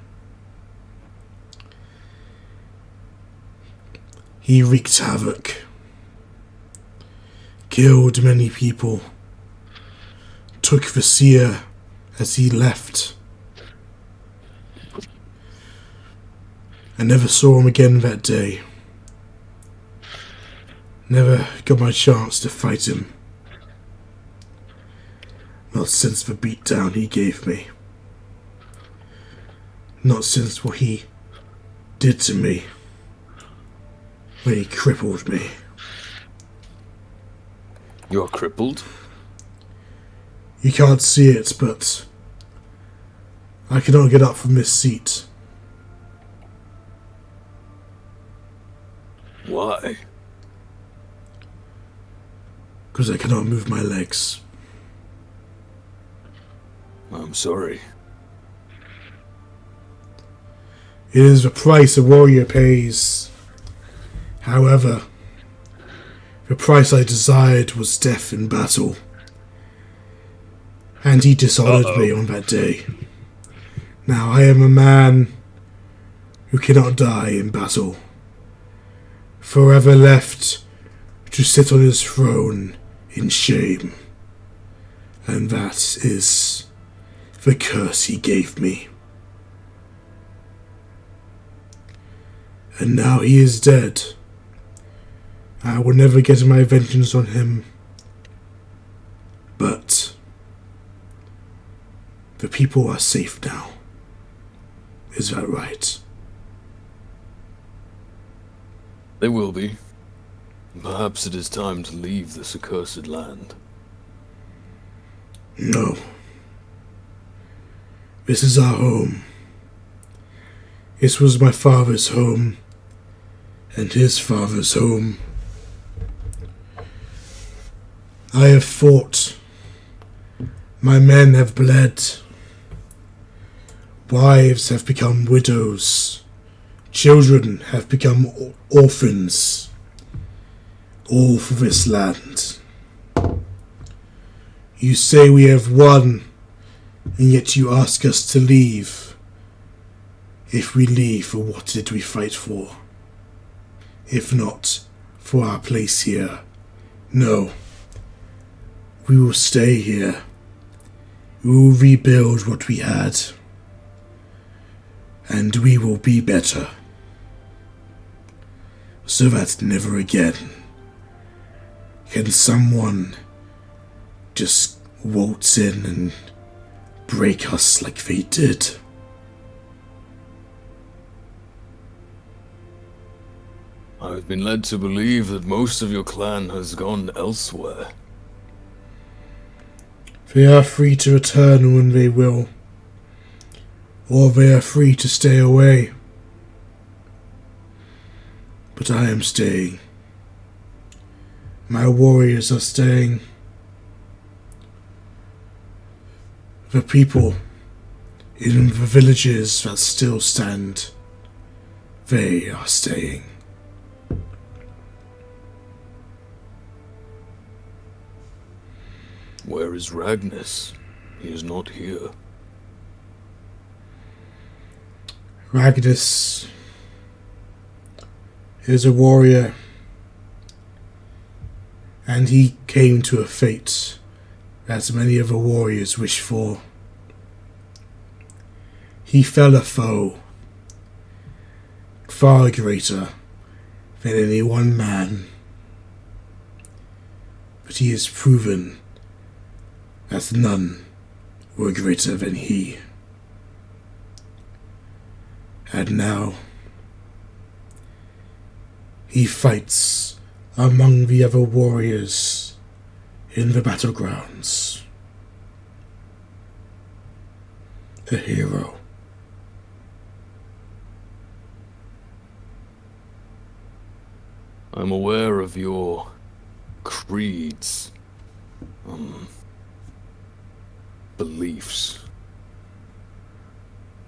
[SPEAKER 1] He wreaked havoc. Killed many people. Took the seer as he left. I never saw him again that day. Never got my chance to fight him. Not since the beatdown he gave me. Not since what he did to me. When he crippled me.
[SPEAKER 5] You're crippled?
[SPEAKER 1] You can't see it, but I cannot get up from this seat.
[SPEAKER 5] Why?
[SPEAKER 1] Because I cannot move my legs.
[SPEAKER 5] I'm sorry.
[SPEAKER 1] It is the price a warrior pays. However, the price I desired was death in battle. And he dishonored me on that day. Now I am a man who cannot die in battle. Forever left to sit on his throne in shame. And that is the curse he gave me. And now he is dead. I will never get my vengeance on him. But the people are safe now. Is that right?
[SPEAKER 5] They will be. Perhaps it is time to leave this accursed land.
[SPEAKER 1] No. This is our home. This was my father's home. And his father's home. I have fought. My men have bled. Wives have become widows. Children have become orphans. All for this land. You say we have won, and yet you ask us to leave. If we leave, for what did we fight for? If not, for our place here. No. We will stay here. We will rebuild what we had. And we will be better. So that never again can someone just waltz in and break us like they did.
[SPEAKER 5] I've been led to believe that most of your clan has gone elsewhere.
[SPEAKER 1] They are free to return when they will, or they are free to stay away. But I am staying. My warriors are staying. The people in the villages that still stand, they are staying.
[SPEAKER 5] Where is Ragnus? He is not here.
[SPEAKER 1] Ragnus is a warrior, and he came to a fate that many of the warriors wish for. He fell a foe far greater than any one man, but he has proven that none were greater than he. And now he fights among the other warriors in the battlegrounds. A hero.
[SPEAKER 5] I'm aware of your creeds, beliefs.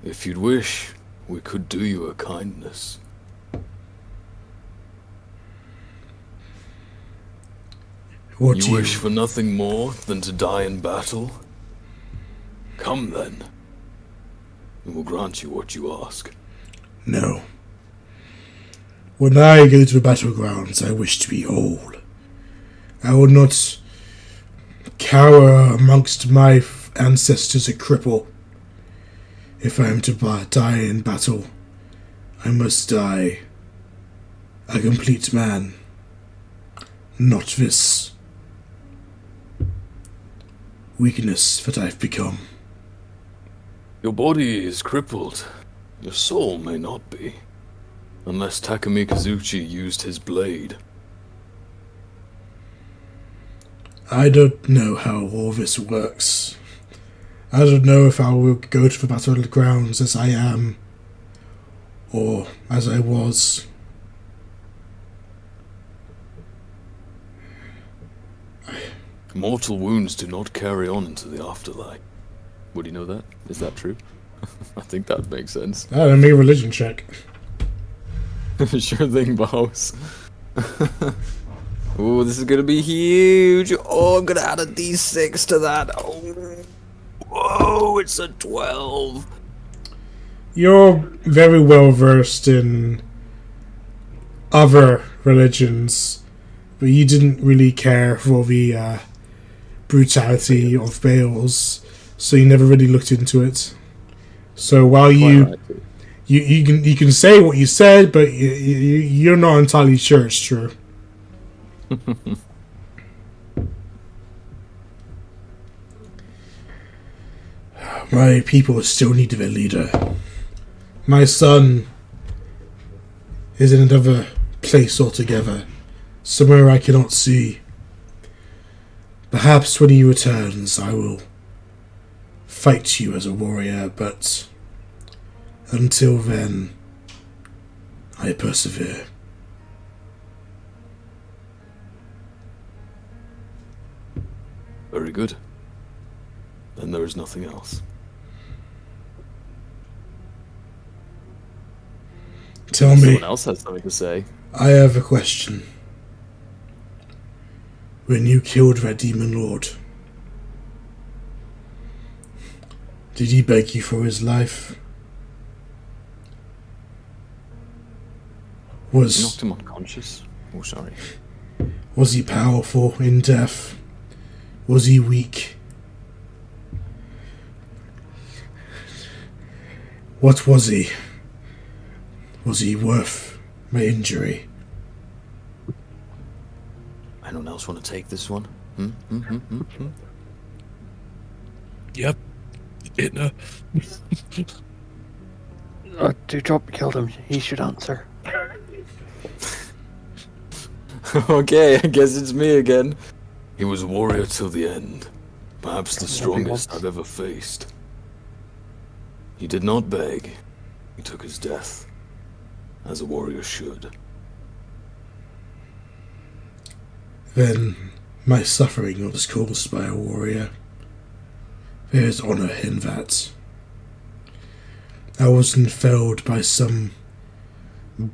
[SPEAKER 5] If you'd wish, we could do you a kindness.
[SPEAKER 1] What
[SPEAKER 5] You
[SPEAKER 1] do
[SPEAKER 5] wish for nothing more than to die in battle? Come then, and we'll grant you what you ask.
[SPEAKER 1] No. When I go to the battlegrounds, I wish to be whole. I will not cower amongst my ancestors a cripple. If I am to die in battle, I must die a complete man. Not this weakness that I've become.
[SPEAKER 5] Your body is crippled. Your soul may not be. Unless Takumi Kazuchi used his blade.
[SPEAKER 1] I don't know how all this works. I don't know if I will go to the battlegrounds as I am, or as I was.
[SPEAKER 5] Mortal wounds do not carry on into the afterlife. Would you know that? Is that true? I think that makes sense.
[SPEAKER 1] I don't make a religion check.
[SPEAKER 5] Sure thing, boss. Oh, this is gonna be huge. Oh, I'm gonna add a d6 to that. Oh, whoa, it's a 12.
[SPEAKER 1] You're very well versed in other religions, but you didn't really care for the brutality of Bales, so you never really looked into it. So while you can say what you said, but you're not entirely sure it's true. My people still need their leader. My son is in another place altogether, somewhere I cannot see. Perhaps when he returns, I will fight you as a warrior, but until then, I persevere.
[SPEAKER 5] Very good. Then there is nothing else.
[SPEAKER 1] Tell me.
[SPEAKER 5] Someone else has something to say.
[SPEAKER 1] I have a question. When you killed that demon lord, did he beg you for his life?
[SPEAKER 5] You knocked him unconscious. Oh, sorry.
[SPEAKER 1] Was he powerful in death? Was he weak? What was he? Was he worth my injury?
[SPEAKER 5] Anyone else want to take this one?
[SPEAKER 4] Yep.
[SPEAKER 2] Dewdrop killed him. He should answer.
[SPEAKER 5] Okay, I guess it's me again. He was a warrior till the end. Perhaps the strongest I've ever faced. He did not beg. He took his death, as a warrior should.
[SPEAKER 1] Then my suffering was caused by a warrior. There is honor in that. I wasn't felled by some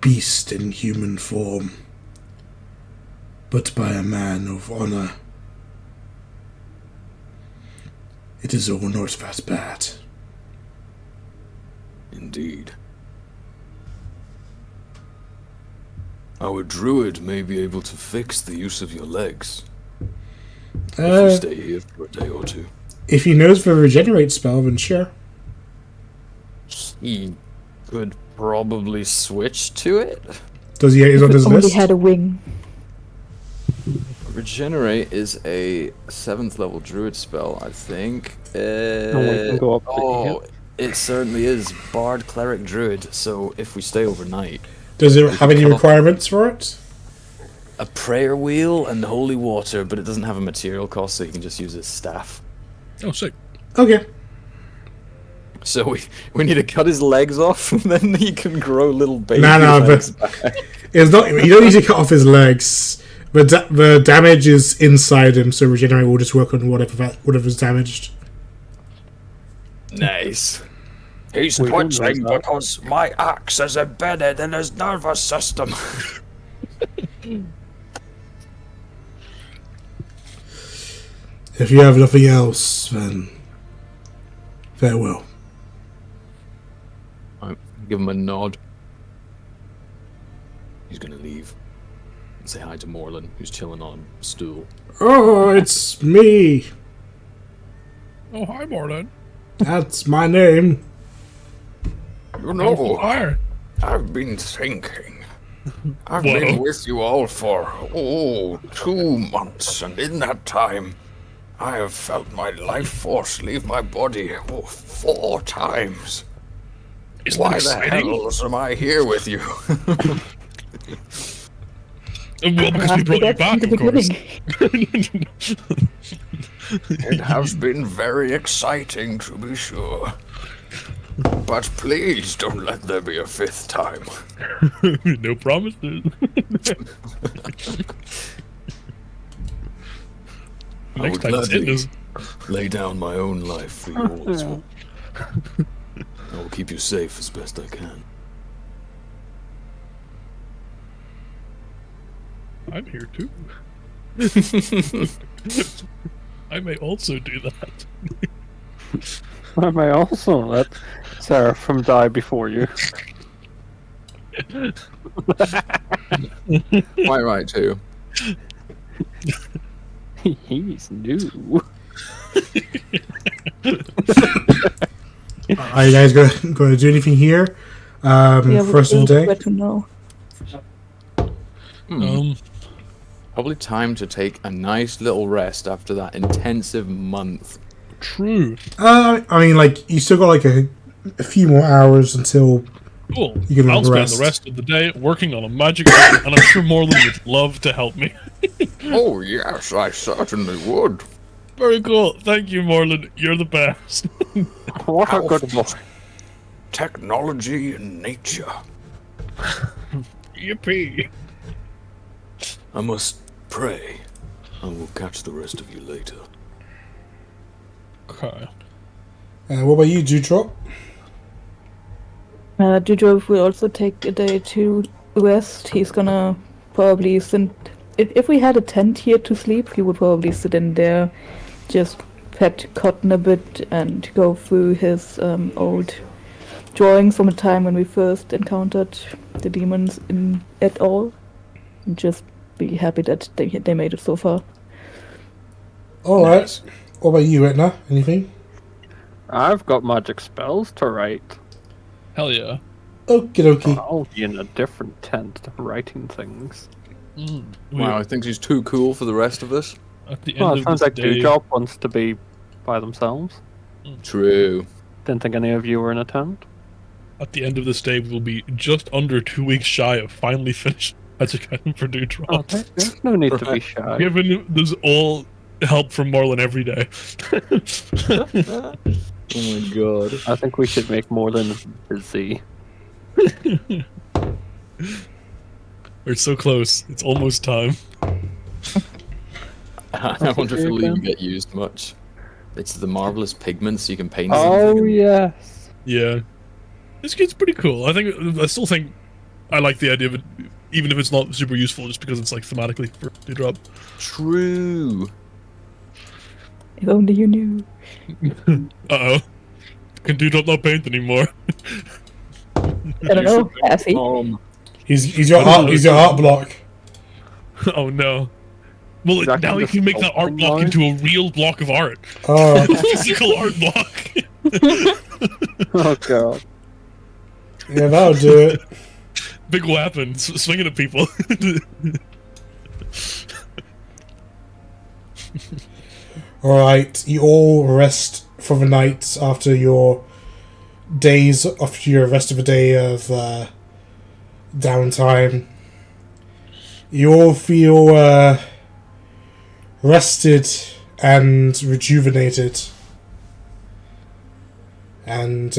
[SPEAKER 1] beast in human form, but by a man of honor. It is all not that bad.
[SPEAKER 5] Indeed. Our druid may be able to fix the use of your legs. If you stay here for a day or two.
[SPEAKER 1] If he knows the regenerate spell, then sure.
[SPEAKER 6] He could probably switch to it.
[SPEAKER 1] Does he? Is on his
[SPEAKER 3] Only
[SPEAKER 1] list?
[SPEAKER 3] had a wing.
[SPEAKER 6] Regenerate is a 7th level druid spell, I think.
[SPEAKER 2] we can go up to
[SPEAKER 6] It certainly is. Bard, cleric, druid. So if we stay overnight,
[SPEAKER 1] Does it have any requirements for it?
[SPEAKER 6] a prayer wheel and holy water, but it doesn't have a material cost, so you can just use his staff.
[SPEAKER 4] Oh, sick.
[SPEAKER 1] Okay.
[SPEAKER 6] So we need to cut his legs off, and then he can grow little baby
[SPEAKER 1] No,
[SPEAKER 6] legs
[SPEAKER 1] but
[SPEAKER 6] back.
[SPEAKER 1] it's not. You don't need to cut off his legs. The damage is inside him, so regenerate will just work on whatever's damaged.
[SPEAKER 6] Nice.
[SPEAKER 5] He's
[SPEAKER 2] We don't
[SPEAKER 5] twitching
[SPEAKER 2] know that.
[SPEAKER 5] because my axe is embedded in his nervous system.
[SPEAKER 1] If you have nothing else, then farewell.
[SPEAKER 6] I give him a nod.
[SPEAKER 5] He's gonna leave. And say hi to Morlin, who's chilling on a stool.
[SPEAKER 1] Oh, it's me.
[SPEAKER 4] Oh, hi, Marlon.
[SPEAKER 1] That's my name.
[SPEAKER 5] You know,
[SPEAKER 4] Fire.
[SPEAKER 5] I've been thinking. I've
[SPEAKER 4] Whoa.
[SPEAKER 5] been with you all for, 2 months, and in that time, I have felt my life force leave my body 4 times.
[SPEAKER 4] Isn't
[SPEAKER 5] Why
[SPEAKER 4] that
[SPEAKER 5] the
[SPEAKER 4] exciting?
[SPEAKER 5] hell am I here with you?
[SPEAKER 4] Well, because we
[SPEAKER 3] After
[SPEAKER 4] brought you
[SPEAKER 3] that,
[SPEAKER 4] back,
[SPEAKER 3] in the
[SPEAKER 4] of
[SPEAKER 3] beginning.
[SPEAKER 4] course.
[SPEAKER 5] It has been very exciting, to be sure. But please don't let there be a 5th time.
[SPEAKER 4] No promises.
[SPEAKER 5] I
[SPEAKER 4] Next
[SPEAKER 5] would
[SPEAKER 4] time it's in
[SPEAKER 5] gladly
[SPEAKER 4] us.
[SPEAKER 5] lay down my own life for you all as well. I will keep you safe as best I can.
[SPEAKER 4] I'm here too. I may also do that.
[SPEAKER 2] I may also let Seraphim die before you.
[SPEAKER 6] Quite right too.
[SPEAKER 2] He's new.
[SPEAKER 1] Are you guys going to do anything here?
[SPEAKER 3] Yeah,
[SPEAKER 1] First of the day?
[SPEAKER 3] Where to know.
[SPEAKER 6] Probably time to take a nice little rest after that intensive month.
[SPEAKER 4] True.
[SPEAKER 1] I mean, like, you still got like a few more hours until
[SPEAKER 4] Cool.
[SPEAKER 1] You can
[SPEAKER 4] I'll spend
[SPEAKER 1] rest.
[SPEAKER 4] the rest of the day working on a magic item, and I'm sure Morlin would love to help me.
[SPEAKER 5] Oh, yes, I certainly would.
[SPEAKER 4] Very cool. Thank you, Morlin. You're the best.
[SPEAKER 2] What a good boy.
[SPEAKER 5] Technology and nature.
[SPEAKER 4] Yippee.
[SPEAKER 5] I must pray. I will catch the rest of you later.
[SPEAKER 4] Okay.
[SPEAKER 1] what about you, Dewdrop?
[SPEAKER 3] Dewdrop will also take a day to rest. He's gonna probably sit. If we had a tent here to sleep, he would probably sit in there, just pet Cotton a bit and go through his old drawings from the time when we first encountered the demons at all. And just be happy that they made it so far.
[SPEAKER 1] Alright.
[SPEAKER 5] Nice.
[SPEAKER 1] What about you, Etna? Anything?
[SPEAKER 2] I've got magic spells to write.
[SPEAKER 4] Hell yeah.
[SPEAKER 1] Okie dokie.
[SPEAKER 2] I'll be in a different tent writing things.
[SPEAKER 5] Wow, I think she's too cool for the rest of us.
[SPEAKER 4] At the end
[SPEAKER 2] Well,
[SPEAKER 4] of
[SPEAKER 2] it sounds
[SPEAKER 4] this
[SPEAKER 2] like
[SPEAKER 4] day,
[SPEAKER 2] Dewdrop wants to be by themselves.
[SPEAKER 5] True.
[SPEAKER 2] Didn't think any of you were in a tent.
[SPEAKER 4] at the end of this day, we will be just under 2 weeks shy of finally finished Magic Item for Dewdrop.
[SPEAKER 2] Oh, there's no need to be shy.
[SPEAKER 4] Given there's all help from Marlin every day.
[SPEAKER 5] Oh my god.
[SPEAKER 2] I think we should make Morlin busy.
[SPEAKER 4] We're so close. It's almost time.
[SPEAKER 5] I wonder if it'll even get used much. It's the marvelous pigments you can paint.
[SPEAKER 2] Oh
[SPEAKER 5] something.
[SPEAKER 2] yes.
[SPEAKER 4] Yeah. This game's pretty cool. I still think I like the idea of it, even if it's not super useful, just because it's like thematically for Dewdrop.
[SPEAKER 5] True.
[SPEAKER 3] If only you knew.
[SPEAKER 4] Uh-oh. Can Dewdrop not paint anymore?
[SPEAKER 3] I don't know, Assy.
[SPEAKER 1] He's your art block.
[SPEAKER 4] Oh no. Well,
[SPEAKER 2] Exactly
[SPEAKER 4] now he
[SPEAKER 2] the
[SPEAKER 4] can make that art
[SPEAKER 2] sculpting
[SPEAKER 4] block
[SPEAKER 2] line.
[SPEAKER 4] into a real block of art.
[SPEAKER 1] Oh,
[SPEAKER 4] A physical art block.
[SPEAKER 2] Oh god.
[SPEAKER 1] yeah, that'll do it.
[SPEAKER 4] Big weapon, swinging at people.
[SPEAKER 1] Alright, you all rest for the night after your rest of a day of downtime. You all feel rested and rejuvenated. And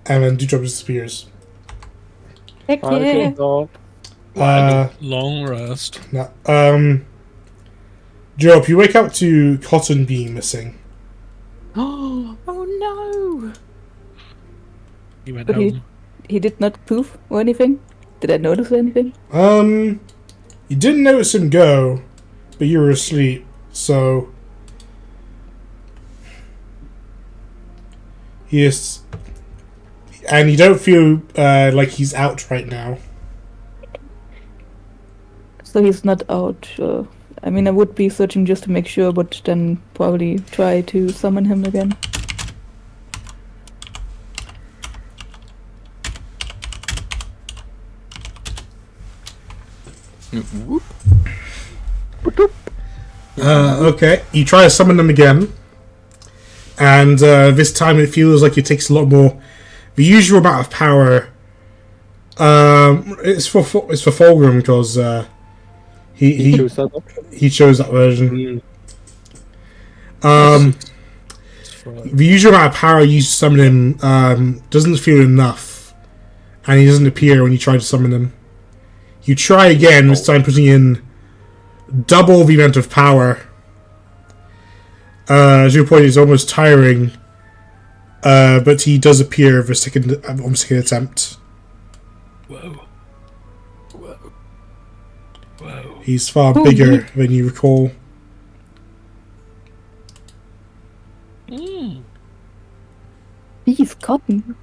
[SPEAKER 1] then Dewdrop disappears.
[SPEAKER 3] Heck
[SPEAKER 2] Okay,
[SPEAKER 3] yeah.
[SPEAKER 2] stop.
[SPEAKER 4] Long rest.
[SPEAKER 1] Dewdrop, you wake up to Cotton being missing.
[SPEAKER 3] Oh no!
[SPEAKER 4] He went
[SPEAKER 3] But
[SPEAKER 4] home.
[SPEAKER 3] he did not poof or anything? Did I notice anything?
[SPEAKER 1] You didn't notice him go, but you were asleep, so yes, and you don't feel like he's out right now.
[SPEAKER 3] So he's not out. I mean, I would be searching just to make sure, but then probably try to summon him again.
[SPEAKER 5] Whoop.
[SPEAKER 1] Okay, you try to summon him again, and this time it feels like it takes a lot more. The usual amount of power. It's for Fulgrim because he
[SPEAKER 2] Choose that option.
[SPEAKER 1] he chose that version.
[SPEAKER 4] It's Friday.
[SPEAKER 1] The usual amount of power you summon him doesn't feel enough, and he doesn't appear when you try to summon him. You try again, this time putting in double the amount of power. As your point is almost tiring, but he does appear on the second attempt.
[SPEAKER 4] Whoa. Whoa. Whoa.
[SPEAKER 1] He's far bigger than you recall.
[SPEAKER 3] He's Cotton.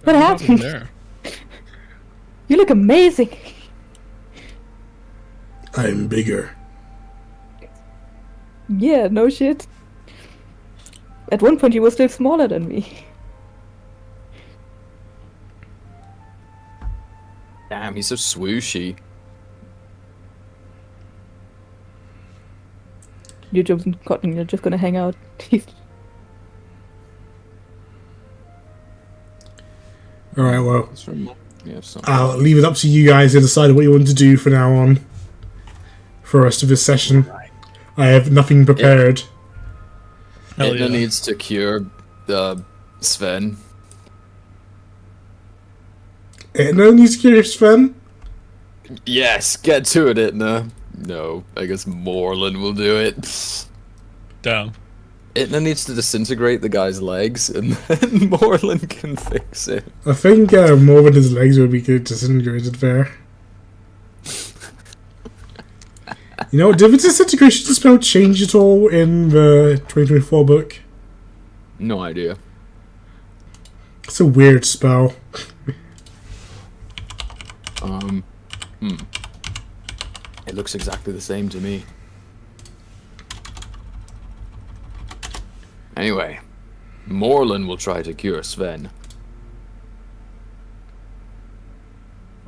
[SPEAKER 3] What
[SPEAKER 4] What
[SPEAKER 3] happened?
[SPEAKER 4] there?
[SPEAKER 3] You look amazing.
[SPEAKER 1] I'm bigger.
[SPEAKER 3] Yeah, no shit. At one point, you were still smaller than me.
[SPEAKER 5] Damn, he's so swooshy.
[SPEAKER 3] You just Cotton. You're just gonna hang out.
[SPEAKER 1] Alright, well,
[SPEAKER 5] That's from some.
[SPEAKER 1] I'll leave it up to you guys to decide what you want to do from now on. For the rest of this session. I have nothing prepared.
[SPEAKER 4] Hell
[SPEAKER 5] Edna
[SPEAKER 4] yeah.
[SPEAKER 5] needs to cure Sven.
[SPEAKER 1] No needs to cure Sven.
[SPEAKER 5] Yes, get to it, Edna. No, I guess Morlin will do it.
[SPEAKER 4] Damn.
[SPEAKER 5] Edna needs to disintegrate the guy's legs, and then Morlin can fix it.
[SPEAKER 1] I think more than his legs would be good disintegrated there. You know, did the disintegration spell change at all in the 2024 book?
[SPEAKER 5] No idea.
[SPEAKER 1] It's a weird spell.
[SPEAKER 6] It looks exactly the same to me. Anyway, Morlun will try to cure Sven.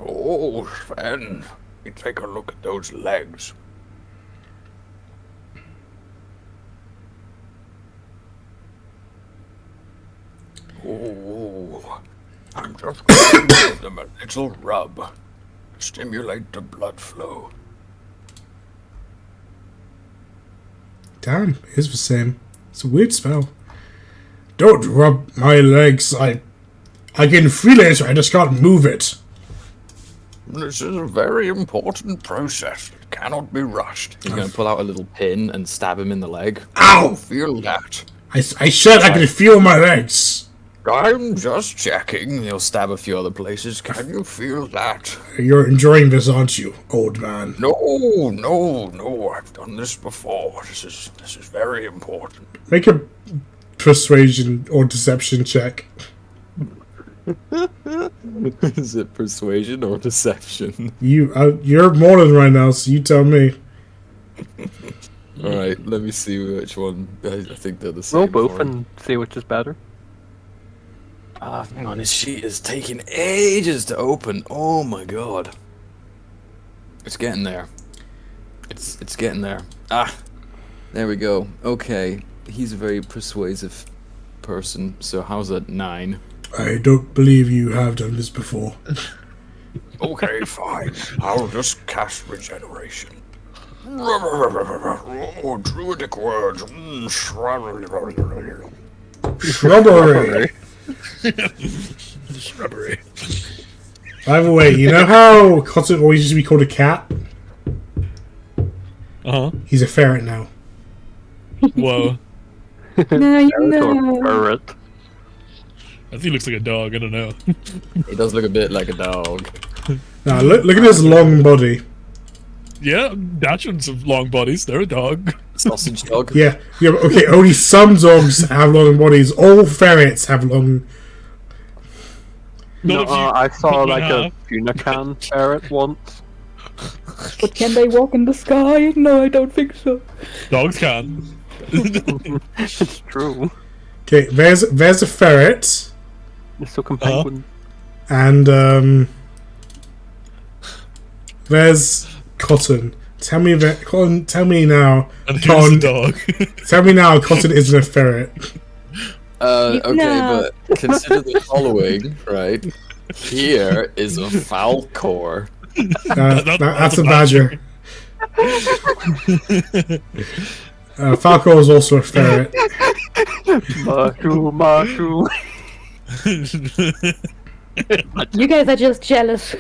[SPEAKER 5] Oh, Sven, you take a look at those legs. Oh, I'm just going to give them a little rub to stimulate the blood flow.
[SPEAKER 1] Damn, it is the same. It's a weird spell. Don't rub my legs. I can feel it. I just can't move it.
[SPEAKER 5] This is a very important process. It cannot be rushed.
[SPEAKER 6] He's going to pull out a little pin and stab him in the leg.
[SPEAKER 1] Ow!
[SPEAKER 5] Feel that.
[SPEAKER 1] I said I can feel my legs.
[SPEAKER 5] I'm just checking.
[SPEAKER 6] He'll stab a few other places.
[SPEAKER 5] Can you feel that?
[SPEAKER 1] You're enjoying this, aren't you, old man?
[SPEAKER 5] No. I've done this before. This is very important.
[SPEAKER 1] Make a persuasion or deception check.
[SPEAKER 6] Is it persuasion or deception?
[SPEAKER 1] You're Morlun right now, so you tell me.
[SPEAKER 6] Alright, let me see which one. I think they're the same.
[SPEAKER 2] Roll both and see which is better.
[SPEAKER 6] Hang on, his sheet is taking ages to open. Oh my god. It's getting there. It's getting there. There we go. Okay, he's a very persuasive person, so how's that 9?
[SPEAKER 1] I don't believe you have done this before.
[SPEAKER 5] Okay, fine. I'll just cast regeneration. Oh, druidic words.
[SPEAKER 1] Shrubbery.
[SPEAKER 4] Shrubbery.
[SPEAKER 1] By the way, you know how Cotton always used to be called a cat? He's a ferret now.
[SPEAKER 4] Whoa.
[SPEAKER 3] No, you
[SPEAKER 2] Or
[SPEAKER 3] know.
[SPEAKER 2] ferret.
[SPEAKER 4] I think he looks like a dog, I don't know.
[SPEAKER 6] He does look a bit like a dog.
[SPEAKER 1] Now look at his long body.
[SPEAKER 4] Yeah, Dachshunds have long bodies, they're a dog.
[SPEAKER 6] Sausage dog.
[SPEAKER 1] Yeah. But okay. Only some dogs have long bodies. All ferrets have long.
[SPEAKER 4] None of you-
[SPEAKER 2] I saw like a
[SPEAKER 4] have.
[SPEAKER 2] Funican ferret once.
[SPEAKER 3] But can they walk in the sky? No, I don't think so.
[SPEAKER 4] Dogs can.
[SPEAKER 2] It's true.
[SPEAKER 1] Okay. There's a ferret,
[SPEAKER 2] So can penguin.
[SPEAKER 1] and there's Cotton. Tell me Cotton. Tell me now.
[SPEAKER 4] And here's
[SPEAKER 1] Cotton.
[SPEAKER 4] a dog.
[SPEAKER 1] Tell me now. Cotton isn't a ferret.
[SPEAKER 6] Okay,
[SPEAKER 3] No.
[SPEAKER 6] but consider the following, right? Here is a Falcor.
[SPEAKER 1] That's a badger. Falco is also a ferret.
[SPEAKER 2] Mashu.
[SPEAKER 3] You guys are just jealous.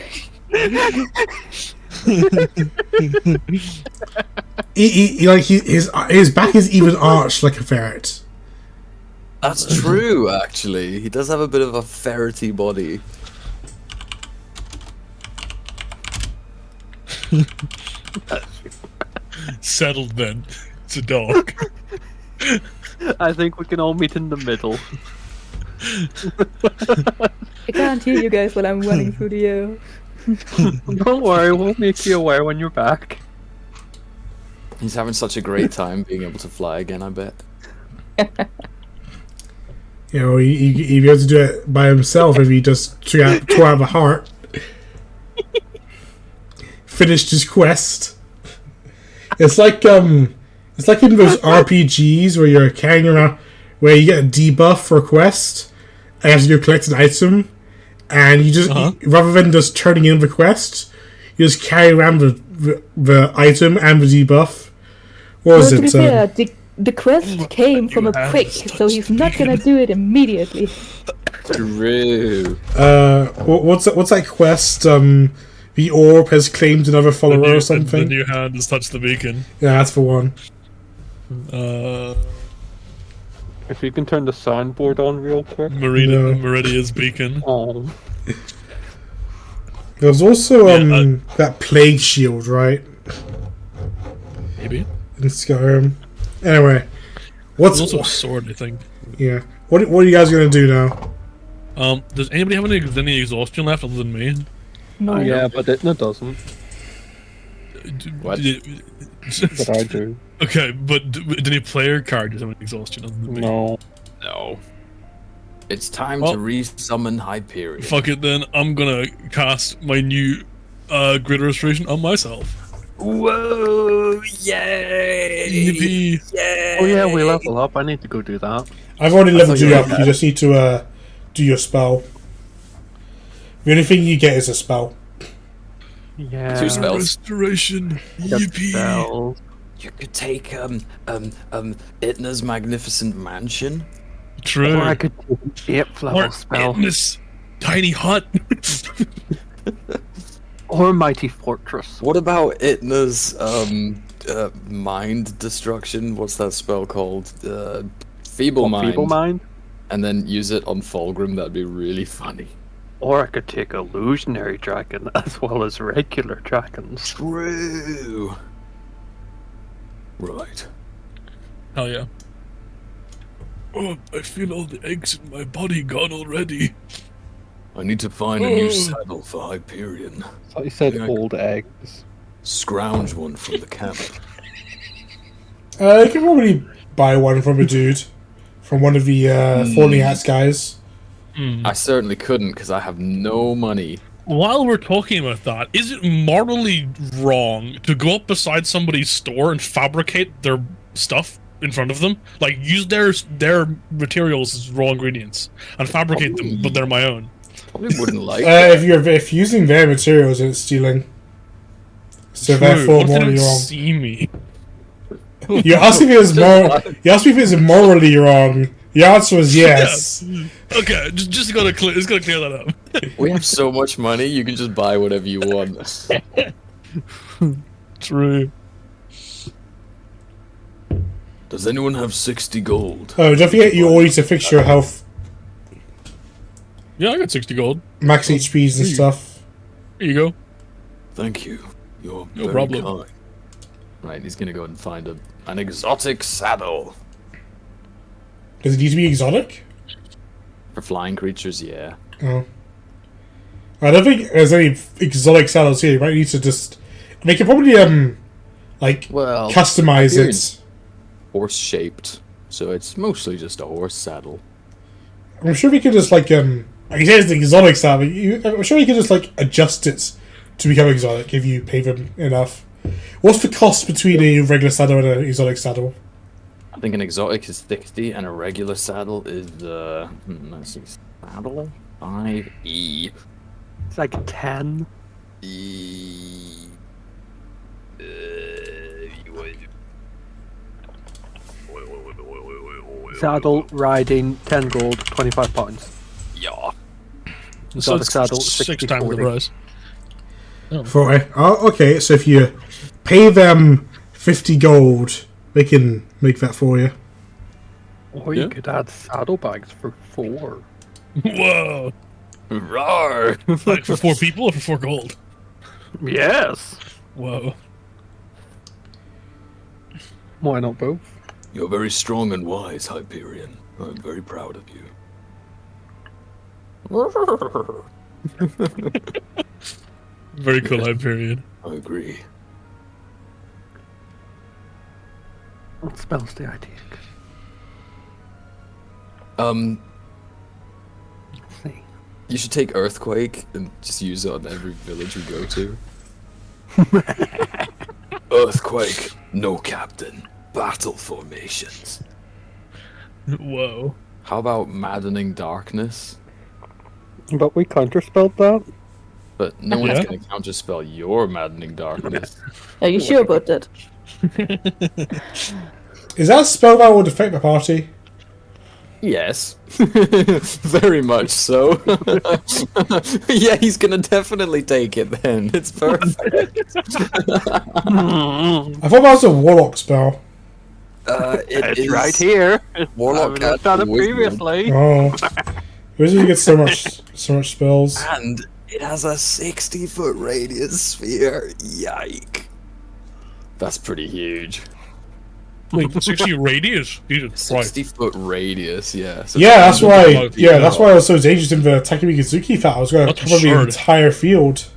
[SPEAKER 1] His back is even arched like a ferret.
[SPEAKER 6] That's true, actually. He does have a bit of a ferrety body.
[SPEAKER 4] Settled then. It's a dog.
[SPEAKER 2] I think we can all meet in the middle.
[SPEAKER 3] I can't hear you guys while I'm running through the air.
[SPEAKER 2] Don't worry, we'll make you aware when you're back.
[SPEAKER 6] He's having such a great time being able to fly again, I bet.
[SPEAKER 1] You know, he'd be able to do it by himself if he just tore out the heart. Finished his quest. It's like in those RPGs where you're carrying around, where you get a debuff for a quest, and you have to go collect an item, and you just rather than just turning in the quest, you just carry around the item and the debuff. What was
[SPEAKER 3] To be
[SPEAKER 1] it?
[SPEAKER 3] fair, the quest came from a prick, so he's not gonna do it immediately.
[SPEAKER 6] True.
[SPEAKER 1] What's that quest? The orb has claimed another follower or something.
[SPEAKER 4] The new hand has touched the beacon.
[SPEAKER 1] Yeah, that's the one.
[SPEAKER 2] If you can turn the soundboard on real quick.
[SPEAKER 4] Meridia's beacon.
[SPEAKER 2] Oh.
[SPEAKER 1] There's also that plague shield, right?
[SPEAKER 4] Maybe.
[SPEAKER 1] In Skyrim. Anyway,
[SPEAKER 4] There's also a sword, I think.
[SPEAKER 1] Yeah. What are you guys gonna do now?
[SPEAKER 4] Does anybody have any exhaustion left other than me?
[SPEAKER 3] No.
[SPEAKER 2] Yeah, but it doesn't.
[SPEAKER 6] What?
[SPEAKER 2] But I do.
[SPEAKER 4] Okay, but did any player card have an exhaustion other than me?
[SPEAKER 2] No.
[SPEAKER 6] No. It's time
[SPEAKER 4] Well-
[SPEAKER 6] to re-summon Hyperion.
[SPEAKER 4] Fuck it then. I'm gonna cast my new Great Restoration on myself.
[SPEAKER 6] Whoa! Yay!
[SPEAKER 4] Yippee!
[SPEAKER 6] Yay!
[SPEAKER 2] Oh yeah, we level up. I need to go do that.
[SPEAKER 1] I've already leveled
[SPEAKER 2] thought
[SPEAKER 1] you
[SPEAKER 2] you
[SPEAKER 1] up.
[SPEAKER 2] were
[SPEAKER 1] You just need to do your spell. The only thing you get is a spell.
[SPEAKER 2] Yeah.
[SPEAKER 6] 2 spells.
[SPEAKER 4] Restoration.
[SPEAKER 2] Get
[SPEAKER 4] Yippee!
[SPEAKER 2] spells.
[SPEAKER 6] You could take Itna's Magnificent Mansion.
[SPEAKER 4] True.
[SPEAKER 2] Or I could do an 8th level
[SPEAKER 4] Or
[SPEAKER 2] spell.
[SPEAKER 4] in this tiny hut.
[SPEAKER 2] Or Mighty Fortress.
[SPEAKER 6] What about Itna's mind destruction? What's that spell called? Feeble Mind.
[SPEAKER 2] Feeble Mind.
[SPEAKER 6] And then use it on Fulgrim. That'd be really funny.
[SPEAKER 2] Or I could take Illusionary Dragon as well as regular dragons.
[SPEAKER 6] True. Right.
[SPEAKER 4] Hell yeah. Oh, I feel all the eggs in my body gone already.
[SPEAKER 6] I need to find a new saddle for Hyperion.
[SPEAKER 2] So you said
[SPEAKER 6] Yeah.
[SPEAKER 2] old eggs.
[SPEAKER 6] Scrounge one from the camp.
[SPEAKER 1] You can probably buy one from a dude. From one of the Falling Hats guys.
[SPEAKER 6] I certainly couldn't because I have no money.
[SPEAKER 4] While we're talking about that, is it morally wrong to go up beside somebody's store and fabricate their stuff in front of them? Like, use their materials as raw ingredients and fabricate them, but they're my own.
[SPEAKER 6] Probably wouldn't like
[SPEAKER 1] If you're using their materials, it's stealing. So
[SPEAKER 4] True.
[SPEAKER 1] therefore,
[SPEAKER 4] What if they
[SPEAKER 1] morally
[SPEAKER 4] don't
[SPEAKER 1] wrong.
[SPEAKER 4] see me?
[SPEAKER 1] You asked me if it was You asked me if it's morally wrong. The answer was yes.
[SPEAKER 4] Okay, just gotta clear. Just gotta clear that up.
[SPEAKER 6] We have so much money, you can just buy whatever you want.
[SPEAKER 4] True.
[SPEAKER 5] Does anyone have 60 gold?
[SPEAKER 1] Oh, don't forget you all need to fix your health,
[SPEAKER 4] Yeah, I got 60 gold.
[SPEAKER 1] max HPs and stuff.
[SPEAKER 4] Here you go.
[SPEAKER 5] Thank you. You're
[SPEAKER 4] No
[SPEAKER 5] very
[SPEAKER 4] problem.
[SPEAKER 5] kind.
[SPEAKER 6] Right, he's gonna go and find an exotic saddle.
[SPEAKER 1] Does it need to be exotic?
[SPEAKER 6] For flying creatures, yeah.
[SPEAKER 1] Oh. I don't think there's any exotic saddles here. You might need to just... They could probably, like,
[SPEAKER 6] Well,
[SPEAKER 1] customize
[SPEAKER 6] Hyperion's
[SPEAKER 1] it.
[SPEAKER 6] horse-shaped, so it's mostly just a horse saddle.
[SPEAKER 1] I'm sure we could just, like you say it's the exotic saddle, but I'm sure you could just, like, adjust it to become exotic if you pay them enough. What's the cost between a regular saddle and an exotic saddle?
[SPEAKER 6] I think an exotic is 60 and a regular saddle is, let's see, saddle? 5E.
[SPEAKER 2] It's like 10.
[SPEAKER 6] E...
[SPEAKER 2] Saddle, riding, 10 gold, 25 pounds.
[SPEAKER 6] Yeah.
[SPEAKER 4] So
[SPEAKER 2] Exotic
[SPEAKER 4] it's
[SPEAKER 2] saddle,
[SPEAKER 4] 6
[SPEAKER 2] 60,
[SPEAKER 4] times the
[SPEAKER 2] 40.
[SPEAKER 4] price.
[SPEAKER 1] 40. Oh, okay, so if you pay them 50 gold, they can make that for you.
[SPEAKER 2] Or
[SPEAKER 6] Yeah.
[SPEAKER 2] you could add saddlebags for 4.
[SPEAKER 4] Whoa!
[SPEAKER 6] Roar!
[SPEAKER 4] Like for 4 people or for 4 gold?
[SPEAKER 2] Yes!
[SPEAKER 4] Whoa.
[SPEAKER 2] Why not both?
[SPEAKER 5] You're very strong and wise, Hyperion. I'm very proud of you.
[SPEAKER 4] Very cool Hyperion.
[SPEAKER 5] I agree.
[SPEAKER 2] What spells do I take?
[SPEAKER 6] Um,
[SPEAKER 2] Let's see.
[SPEAKER 6] you should take Earthquake and just use it on every village we go to.
[SPEAKER 5] Earthquake, no captain. Battle formations.
[SPEAKER 4] Whoa.
[SPEAKER 6] How about Maddening Darkness?
[SPEAKER 2] But we counterspelled that?
[SPEAKER 6] But no one's
[SPEAKER 4] Yeah.
[SPEAKER 6] gonna counterspell your Maddening Darkness.
[SPEAKER 3] Are you sure about that?
[SPEAKER 1] Is that a spell that would affect the party?
[SPEAKER 6] Yes. Very much so. Yeah, he's gonna definitely take it then. It's perfect.
[SPEAKER 1] I thought that was a warlock spell.
[SPEAKER 6] It is
[SPEAKER 2] right here.
[SPEAKER 6] Warlock
[SPEAKER 2] I looked at it
[SPEAKER 6] and Wizard.
[SPEAKER 2] previously.
[SPEAKER 1] Oh. Wizard gets so much spells.
[SPEAKER 6] And it has a 60-foot radius sphere. Yike. That's pretty huge.
[SPEAKER 4] Wait, 60 radius? Jesus Christ.
[SPEAKER 6] 60-foot radius, yeah. So
[SPEAKER 1] Yeah, that's why.
[SPEAKER 4] about-
[SPEAKER 1] Yeah, that's why I was so dangerous in the Takumi Kazuki fight. I was going to
[SPEAKER 4] That's
[SPEAKER 1] cover the
[SPEAKER 4] absurd.
[SPEAKER 1] entire field.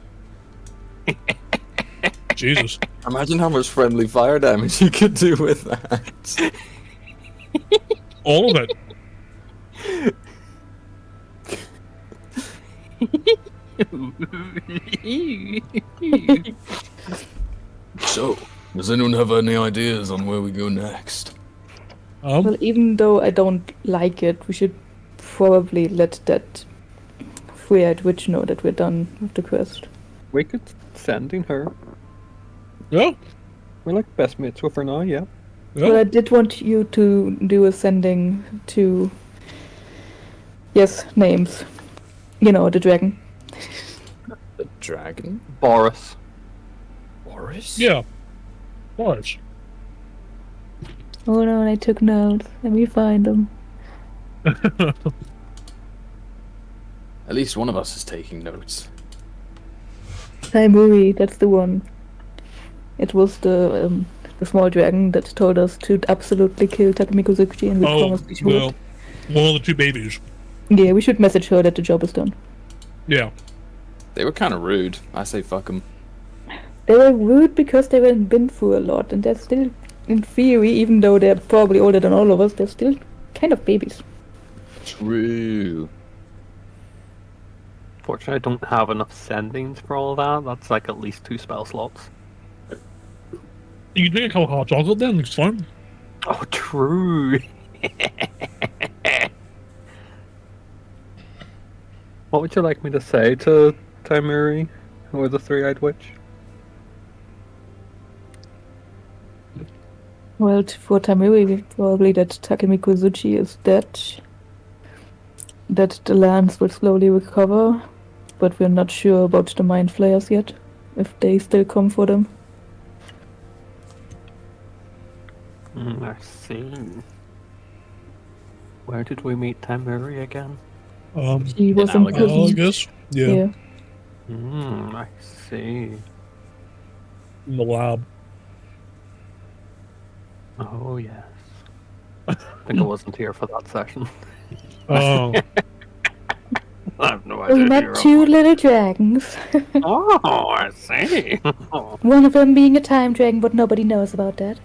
[SPEAKER 4] Jesus.
[SPEAKER 6] Imagine how much friendly fire damage you could do with that.
[SPEAKER 4] All of it.
[SPEAKER 5] So, does anyone have any ideas on where we go next?
[SPEAKER 3] Well, even though I don't like it, we should probably let that three-eyed witch know that we're done with the quest.
[SPEAKER 2] We could send in her.
[SPEAKER 4] Yeah.
[SPEAKER 2] We're like best mates with her now, yeah.
[SPEAKER 4] Yeah.
[SPEAKER 3] But I did want you to do a sending to... Yes, names. You know, the dragon.
[SPEAKER 6] The dragon?
[SPEAKER 2] Boris.
[SPEAKER 6] Boris?
[SPEAKER 4] Yeah. Boris.
[SPEAKER 3] Hold on, I took notes. Let me find them.
[SPEAKER 6] At least one of us is taking notes.
[SPEAKER 3] Taimuri, that's the one. It was the small dragon that told us to absolutely kill Takemikozuchi, and we promised we should.
[SPEAKER 4] well, one of the two babies.
[SPEAKER 3] Yeah, we should message her that the job is done.
[SPEAKER 4] Yeah.
[SPEAKER 6] They were kind of rude. I say fuck them.
[SPEAKER 3] They were rude because they were been through a lot, and they're still, in theory, even though they're probably older than all of us, they're still kind of babies.
[SPEAKER 6] True.
[SPEAKER 2] Fortunately, I don't have enough sendings for all that. That's like at least 2 spell slots.
[SPEAKER 4] You can drink a cup of hot chocolate then, it's fine.
[SPEAKER 2] Oh, true. What would you like me to say to Taimuri or the three-eyed witch?
[SPEAKER 3] Well, for Taimuri, probably that Takemikozuchi is dead. That the lands will slowly recover, but we're not sure about the mind flayers yet, if they still come for them.
[SPEAKER 2] I see. Where did we meet Taimuri again?
[SPEAKER 3] He was in
[SPEAKER 6] Alabama,
[SPEAKER 4] I
[SPEAKER 3] prison.
[SPEAKER 4] guess. Yeah.
[SPEAKER 3] Yeah.
[SPEAKER 2] I see.
[SPEAKER 4] In the lab.
[SPEAKER 2] Oh, yes. I think I wasn't here for that session.
[SPEAKER 4] Oh.
[SPEAKER 2] I have no idea.
[SPEAKER 3] We met two little dragons.
[SPEAKER 2] Oh, I see.
[SPEAKER 3] One of them being a time dragon, but nobody knows about that.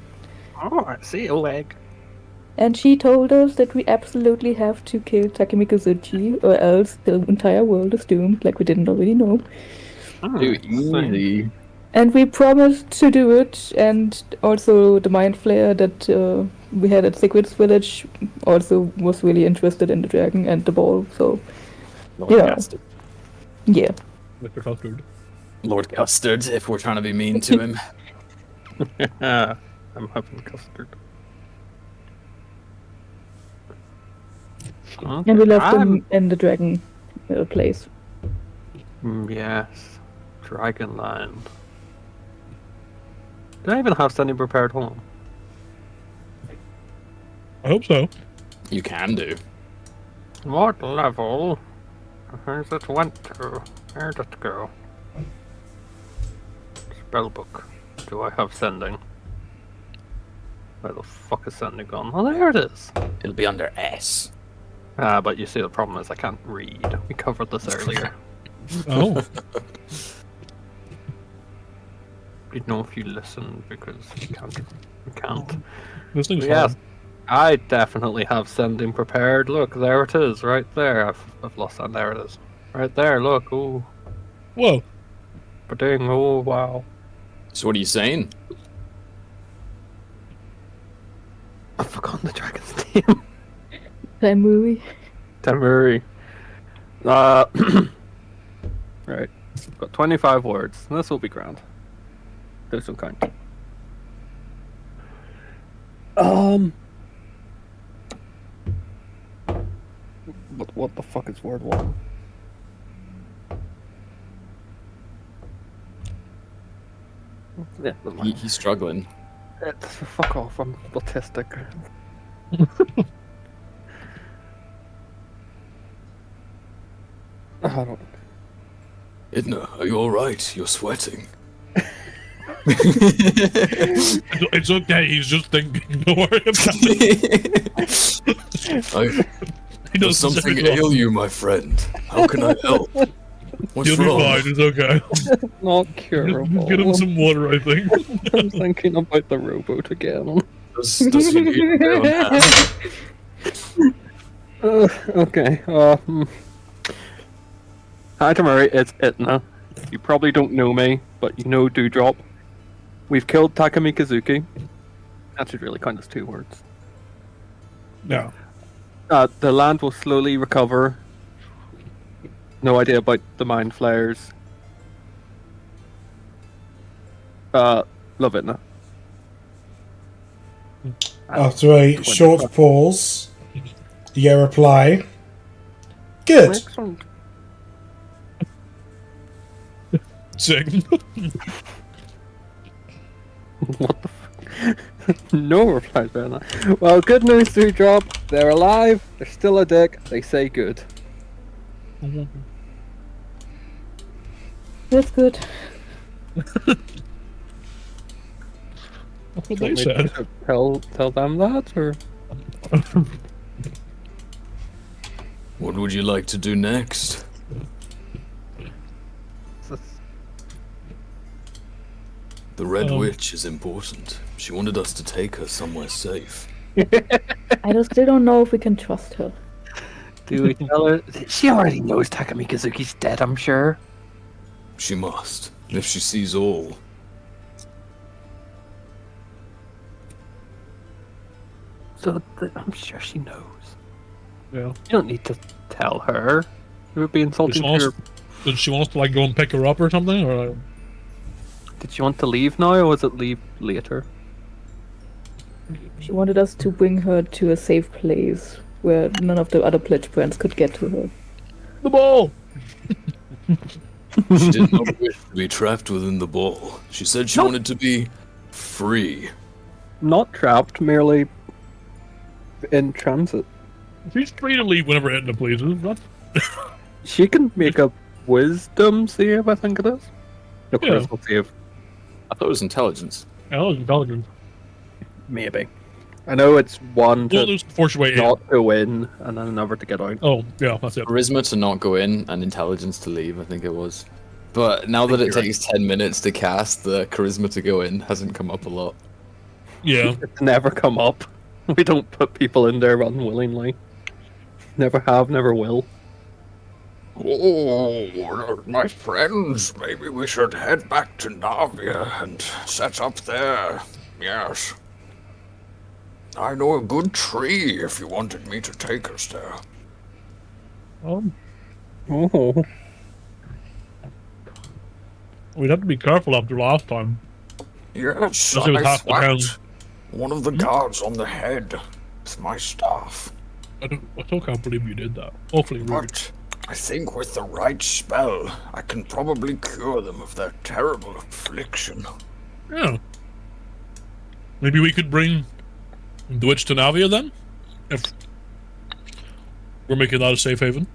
[SPEAKER 2] Oh, I see a leg.
[SPEAKER 3] And she told us that we absolutely have to kill Takemikozuchi, or else the entire world is doomed, like we didn't already know.
[SPEAKER 6] Too easy.
[SPEAKER 3] And we promised to do it, and also the Mind Flayer that we had at Sigrid's village also was really interested in the dragon and the ball, so
[SPEAKER 6] Lord
[SPEAKER 3] Yeah.
[SPEAKER 6] Custard.
[SPEAKER 3] yeah.
[SPEAKER 4] Mr. Custard.
[SPEAKER 6] Lord Custard, if we're trying to be mean to him.
[SPEAKER 2] I'm having custard.
[SPEAKER 3] And we left them in the dragon place.
[SPEAKER 2] Yes. Dragonland. Do I even have any prepared home?
[SPEAKER 4] I hope so.
[SPEAKER 6] You can do.
[SPEAKER 2] What level? Where's it went to? Where did it go? Spellbook. Do I have sending? Where the fuck is sending gone? Oh, there it is.
[SPEAKER 6] It'll be under S.
[SPEAKER 2] But you see, the problem is I can't read. We covered this earlier.
[SPEAKER 4] Oh.
[SPEAKER 2] You'd know if you listen because you can't. You can't.
[SPEAKER 4] This thing's
[SPEAKER 2] Yes,
[SPEAKER 4] hard.
[SPEAKER 2] I definitely have sending prepared. Look, there it is, right there. I've lost that. There it is, right there. Look, ooh,
[SPEAKER 4] Whoa.
[SPEAKER 2] ba-ding, oh wow.
[SPEAKER 6] So what are you saying?
[SPEAKER 2] I've forgotten the dragon's name.
[SPEAKER 3] Taimuri.
[SPEAKER 2] Taimuri. Right. Got 25 words. This will be grand. Do some kind. What the fuck is word 1? Yeah, doesn't matter.
[SPEAKER 6] He's struggling.
[SPEAKER 2] Fuck off, I'm autistic. I don't.
[SPEAKER 5] Edna, are you alright? You're sweating.
[SPEAKER 4] It's okay, he's just thinking. Don't worry about it. He
[SPEAKER 5] Does
[SPEAKER 4] knows
[SPEAKER 5] something
[SPEAKER 4] specifically-
[SPEAKER 5] ail you, my friend? How can I help? What's
[SPEAKER 4] You'll be
[SPEAKER 5] wrong?
[SPEAKER 4] fine. It's okay.
[SPEAKER 2] Not curable.
[SPEAKER 4] Get him some water, I think.
[SPEAKER 2] I'm thinking about the rowboat again.
[SPEAKER 5] Does he need to go now?
[SPEAKER 2] Okay. Hi, Tamari. It's Itna. You probably don't know me, but you know Dewdrop. We've killed Takami Kazuki. That should really count as 2 words.
[SPEAKER 4] Yeah.
[SPEAKER 2] The land will slowly recover. No idea about the mind flayers. Love Itna.
[SPEAKER 1] After a short pause, you get a reply. Good.
[SPEAKER 2] Excellent.
[SPEAKER 4] Sick.
[SPEAKER 2] What the fuck? No replies better than that. Well, good news, Dewdrop. They're alive. They're still a dick. They say good.
[SPEAKER 3] That's good.
[SPEAKER 4] That's what they said.
[SPEAKER 2] Tell them that, or
[SPEAKER 5] What would you like to do next? The Red Witch is important. She wanted us to take her somewhere safe.
[SPEAKER 3] I still don't know if we can trust her.
[SPEAKER 2] do we tell her? She already knows Takami Kazuki's dead, I'm sure.
[SPEAKER 5] She must, if she sees all.
[SPEAKER 2] So I'm sure she knows.
[SPEAKER 4] Yeah.
[SPEAKER 2] You don't need to tell her. It would be insulting to her.
[SPEAKER 4] Did she want us to like go and pick her up or something? Or
[SPEAKER 2] Did she want to leave now, or was it leave later?
[SPEAKER 3] She wanted us to bring her to a safe place where none of the other pledge friends could get to her.
[SPEAKER 4] the ball?
[SPEAKER 5] She did not wish to be trapped within the ball. She said she wanted to be free.
[SPEAKER 2] Not trapped, merely in transit.
[SPEAKER 4] She's free to leave whenever Edna pleases. That's...
[SPEAKER 2] She can make a wisdom save, I think it is. No,
[SPEAKER 4] Yeah.
[SPEAKER 2] charisma save.
[SPEAKER 5] I thought it was intelligence.
[SPEAKER 4] Yeah, that was intelligent.
[SPEAKER 2] Maybe. I know it's one
[SPEAKER 4] We'll
[SPEAKER 2] to
[SPEAKER 4] lose to force your way in.
[SPEAKER 2] not go in, and then another to get out.
[SPEAKER 4] Oh, yeah, that's it.
[SPEAKER 5] Charisma to not go in and intelligence to leave, I think it was. But now that it takes 10 minutes to cast, the charisma to go in hasn't come up a lot.
[SPEAKER 4] Yeah.
[SPEAKER 2] It's never come up. We don't put people in there unwillingly. Never have, never will.
[SPEAKER 5] Oh, my friends, maybe we should head back to Navia and set up there. Yes. I know a good tree if you wanted me to take us there.
[SPEAKER 2] Oh.
[SPEAKER 4] We'd have to be careful after last time.
[SPEAKER 5] Yes,
[SPEAKER 4] Especially with
[SPEAKER 5] I
[SPEAKER 4] half the town.
[SPEAKER 5] whacked one of the guards on the head with my staff.
[SPEAKER 4] I still can't believe you did that. Awfully rude.
[SPEAKER 5] But I think with the right spell, I can probably cure them of their terrible affliction.
[SPEAKER 4] Yeah. Maybe we could bring the witch to Navia then? If we're making that a safe haven.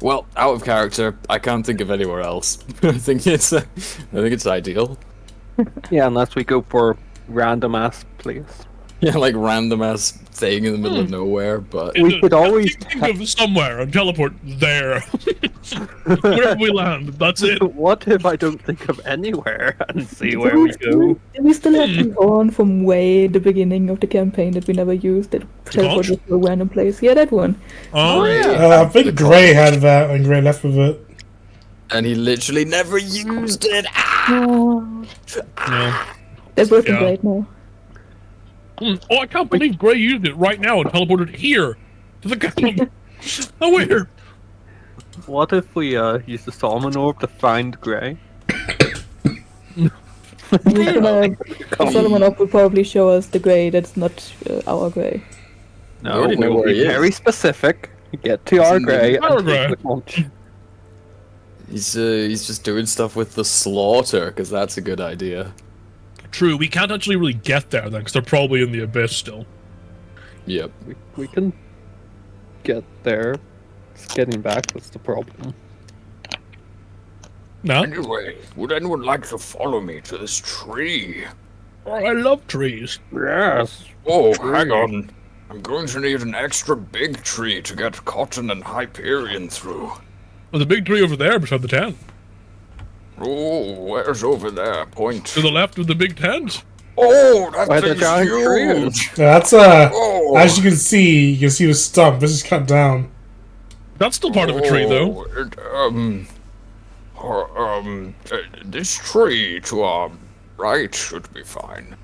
[SPEAKER 5] Well, out of character, I can't think of anywhere else. I think it's ideal.
[SPEAKER 2] Yeah, unless we go for random ass place.
[SPEAKER 5] Yeah, like random ass thing in the middle of nowhere, but
[SPEAKER 2] We could always
[SPEAKER 4] think of somewhere and teleport there. Wherever we land, that's it.
[SPEAKER 2] What if I don't think of anywhere and see where we go?
[SPEAKER 3] We still have the pawn from way the beginning of the campaign that we never used. That teleported to a random place. Yeah, that one.
[SPEAKER 4] Oh, yeah.
[SPEAKER 1] I think Gray had that and Gray left with it.
[SPEAKER 5] and he literally never used it.
[SPEAKER 3] Oh,
[SPEAKER 4] No.
[SPEAKER 3] they're working
[SPEAKER 4] Yeah.
[SPEAKER 3] great now.
[SPEAKER 4] Oh, I can't believe Gray used it right now and teleported here to the camp. How weird.
[SPEAKER 2] What if we use the Solomon Orb to find Grey?
[SPEAKER 3] The Solomon Orb will probably show us the grey that's not our grey.
[SPEAKER 2] No,
[SPEAKER 5] already know
[SPEAKER 2] we'll
[SPEAKER 5] where
[SPEAKER 2] be
[SPEAKER 5] he is.
[SPEAKER 2] very specific. Get to our
[SPEAKER 5] in the
[SPEAKER 2] Grey
[SPEAKER 4] our
[SPEAKER 2] and
[SPEAKER 4] Grey.
[SPEAKER 2] take the punch.
[SPEAKER 5] He's just doing stuff with the slaughter because that's a good idea.
[SPEAKER 4] True, we can't actually really get there then, because they're probably in the abyss still.
[SPEAKER 5] Yep.
[SPEAKER 2] We can get there. It's getting back that's the problem.
[SPEAKER 4] No?
[SPEAKER 5] Anyway, would anyone like to follow me to this tree?
[SPEAKER 4] Oh, I love trees.
[SPEAKER 2] Yes.
[SPEAKER 5] Oh, hang on. I'm going to need an extra big tree to get Cotton and Hyperion through.
[SPEAKER 4] the big tree over there beside the tent.
[SPEAKER 5] Oh, where's over there? Point.
[SPEAKER 4] To the left of the big tent.
[SPEAKER 5] Oh, that
[SPEAKER 2] Where the
[SPEAKER 5] thing's
[SPEAKER 2] giant tree
[SPEAKER 5] huge.
[SPEAKER 2] is.
[SPEAKER 1] That's
[SPEAKER 5] Oh.
[SPEAKER 1] as you can see the stump. This is cut down.
[SPEAKER 4] That's still part of a tree, though.
[SPEAKER 5] This tree to our right should be fine.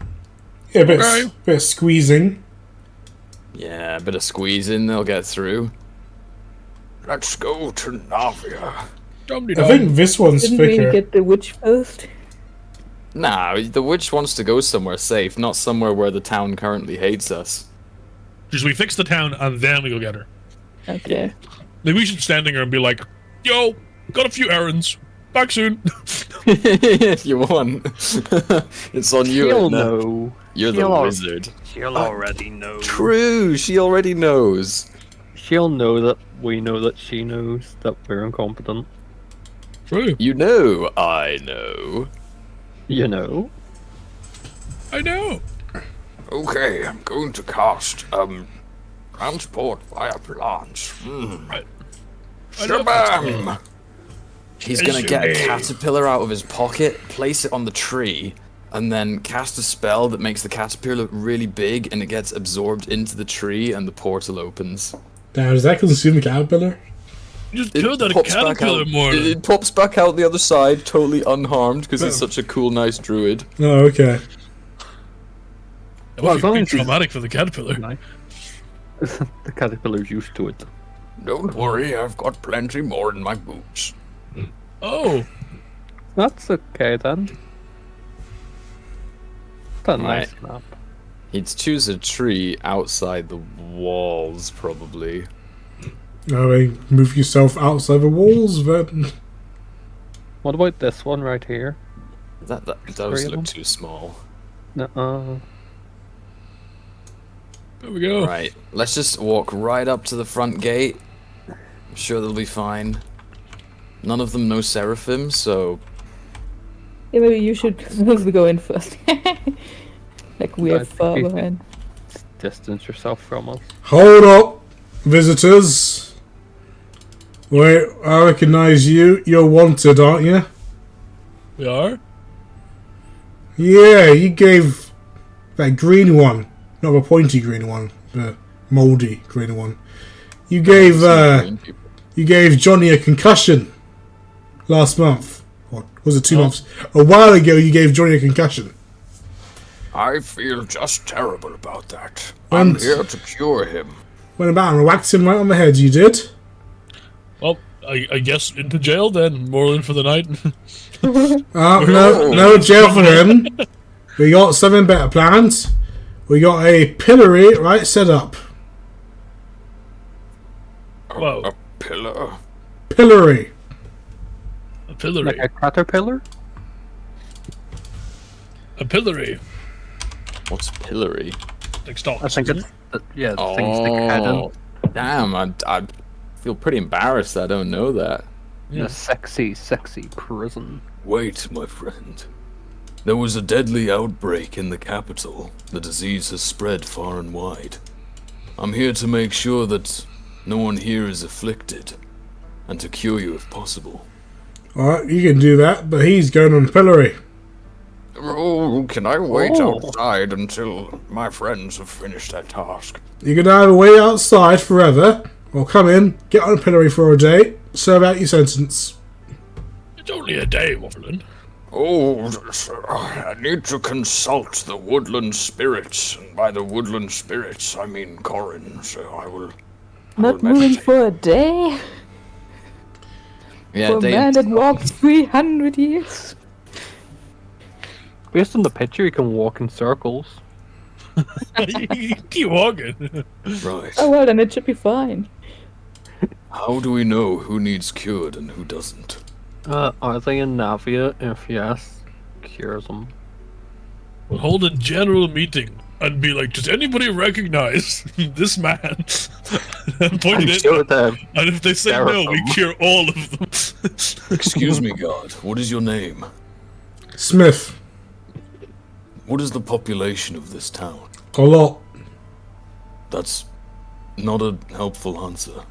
[SPEAKER 1] Yeah, a bit,
[SPEAKER 4] Okay.
[SPEAKER 1] bit of squeezing.
[SPEAKER 6] Yeah, a bit of squeezing, they'll get through.
[SPEAKER 5] Let's go to Navia.
[SPEAKER 1] I think this one's
[SPEAKER 3] Didn't we
[SPEAKER 1] thicker.
[SPEAKER 3] get the witch first?
[SPEAKER 6] Nah, the witch wants to go somewhere safe, not somewhere where the town currently hates us.
[SPEAKER 4] Just we fix the town and then we go get her.
[SPEAKER 3] Okay.
[SPEAKER 4] Maybe we should standing her and be like, "Yo, got a few errands. Back soon."
[SPEAKER 6] If you want. It's on you.
[SPEAKER 2] She'll
[SPEAKER 6] isn't it?
[SPEAKER 2] know.
[SPEAKER 6] You're the
[SPEAKER 2] She'll al-
[SPEAKER 6] wizard.
[SPEAKER 2] She'll already know.
[SPEAKER 6] True, she already knows.
[SPEAKER 2] She'll know that we know that she knows that we're incompetent.
[SPEAKER 4] True.
[SPEAKER 6] You know, I know.
[SPEAKER 2] You know.
[SPEAKER 4] I know.
[SPEAKER 5] Okay, I'm going to cast transport via plants.
[SPEAKER 4] Right. I know
[SPEAKER 5] Shabam!
[SPEAKER 6] He's gonna get a
[SPEAKER 4] Ensuing.
[SPEAKER 6] caterpillar out of his pocket, place it on the tree, and then cast a spell that makes the caterpillar look really big, and it gets absorbed into the tree, and the portal opens.
[SPEAKER 1] Now, does that consume the caterpillar?
[SPEAKER 4] Just killed that
[SPEAKER 6] pops back
[SPEAKER 4] caterpillar
[SPEAKER 6] out.
[SPEAKER 4] more.
[SPEAKER 6] It pops back out the other side, totally unharmed, because he's such a cool, nice druid.
[SPEAKER 1] Oh, okay.
[SPEAKER 4] That
[SPEAKER 2] Well,
[SPEAKER 4] must
[SPEAKER 2] as
[SPEAKER 4] be
[SPEAKER 2] long
[SPEAKER 4] pretty
[SPEAKER 2] as he's-
[SPEAKER 4] traumatic for the caterpillar.
[SPEAKER 2] Nice. The caterpillar's used to it.
[SPEAKER 5] Don't worry, I've got plenty more in my boots.
[SPEAKER 4] Oh,
[SPEAKER 2] That's okay then. That's a nice
[SPEAKER 6] Right.
[SPEAKER 2] map.
[SPEAKER 6] He'd choose a tree outside the walls, probably.
[SPEAKER 1] Alright, move yourself outside the walls then.
[SPEAKER 2] What about this one right here?
[SPEAKER 6] Those
[SPEAKER 2] Three of
[SPEAKER 6] look
[SPEAKER 2] them?
[SPEAKER 6] too small.
[SPEAKER 2] Nuh-uh.
[SPEAKER 4] there we go.
[SPEAKER 6] Right, let's just walk right up to the front gate. I'm sure they'll be fine. None of them know Seraphim, so
[SPEAKER 3] Yeah, maybe you should go in first. Like we're
[SPEAKER 2] I think
[SPEAKER 3] far
[SPEAKER 2] you should-
[SPEAKER 3] behind.
[SPEAKER 2] Distance yourself from us.
[SPEAKER 1] Hold up, visitors. Wait, I recognize you. You're wanted, aren't you?
[SPEAKER 4] We are.
[SPEAKER 1] Yeah, you gave that green one, not the pointy green one, the mouldy green one. You gave Johnny a concussion last month. Or was it 2 months? A while ago, you gave Johnny a concussion.
[SPEAKER 5] I feel just terrible about that. I'm
[SPEAKER 1] And-
[SPEAKER 5] here to cure him.
[SPEAKER 1] Went about and whacked him right on the head. You did.
[SPEAKER 4] Well, I guess into jail then. More in for the night.
[SPEAKER 1] No jail for him. We got something better planned. We got a pillory right set up.
[SPEAKER 4] Whoa.
[SPEAKER 5] A pillar?
[SPEAKER 1] Pillory.
[SPEAKER 4] A pillory.
[SPEAKER 2] Like a caterpillar?
[SPEAKER 4] A pillory.
[SPEAKER 6] what's pillory?
[SPEAKER 4] Like stalks.
[SPEAKER 2] I think
[SPEAKER 4] isn't
[SPEAKER 2] it's... yeah, the things stick head in.
[SPEAKER 6] Oh, damn! I feel pretty embarrassed. I don't know that.
[SPEAKER 2] In a sexy, sexy prison.
[SPEAKER 5] Wait, my friend. There was a deadly outbreak in the capital. The disease has spread far and wide. I'm here to make sure that no one here is afflicted, and to cure you if possible.
[SPEAKER 1] Alright, you can do that, but he's going on pillory.
[SPEAKER 5] Oh, can I wait
[SPEAKER 2] Oh.
[SPEAKER 5] outside until my friends have finished their task?
[SPEAKER 1] You can either wait outside forever, or come in, get on a pillory for a day, serve out your sentence.
[SPEAKER 4] It's only a day, Waterland.
[SPEAKER 5] Oh, sir, I need to consult the woodland spirits. And by the woodland spirits, I mean Corin, so I will
[SPEAKER 3] Not moving
[SPEAKER 5] meditate.
[SPEAKER 3] for a day?
[SPEAKER 6] Yeah,
[SPEAKER 3] For a
[SPEAKER 6] they,
[SPEAKER 3] man that walked 300 years?
[SPEAKER 2] Based on the picture, you can walk in circles.
[SPEAKER 4] Keep walking.
[SPEAKER 5] Right.
[SPEAKER 3] Oh well, then it should be fine.
[SPEAKER 5] How do we know who needs cured and who doesn't?
[SPEAKER 2] Are they in Navia? If yes, cures them.
[SPEAKER 4] We'll hold a general meeting and be like, does anybody recognize this man? And point
[SPEAKER 2] I'm
[SPEAKER 4] it
[SPEAKER 2] sure
[SPEAKER 4] at
[SPEAKER 2] that
[SPEAKER 4] and if they say no, we
[SPEAKER 2] Seraphim.
[SPEAKER 4] cure all of them.
[SPEAKER 5] Excuse me, God. What is your name?
[SPEAKER 1] Smith,
[SPEAKER 5] What is the population of this town?
[SPEAKER 1] a lot.
[SPEAKER 5] That's not a helpful answer.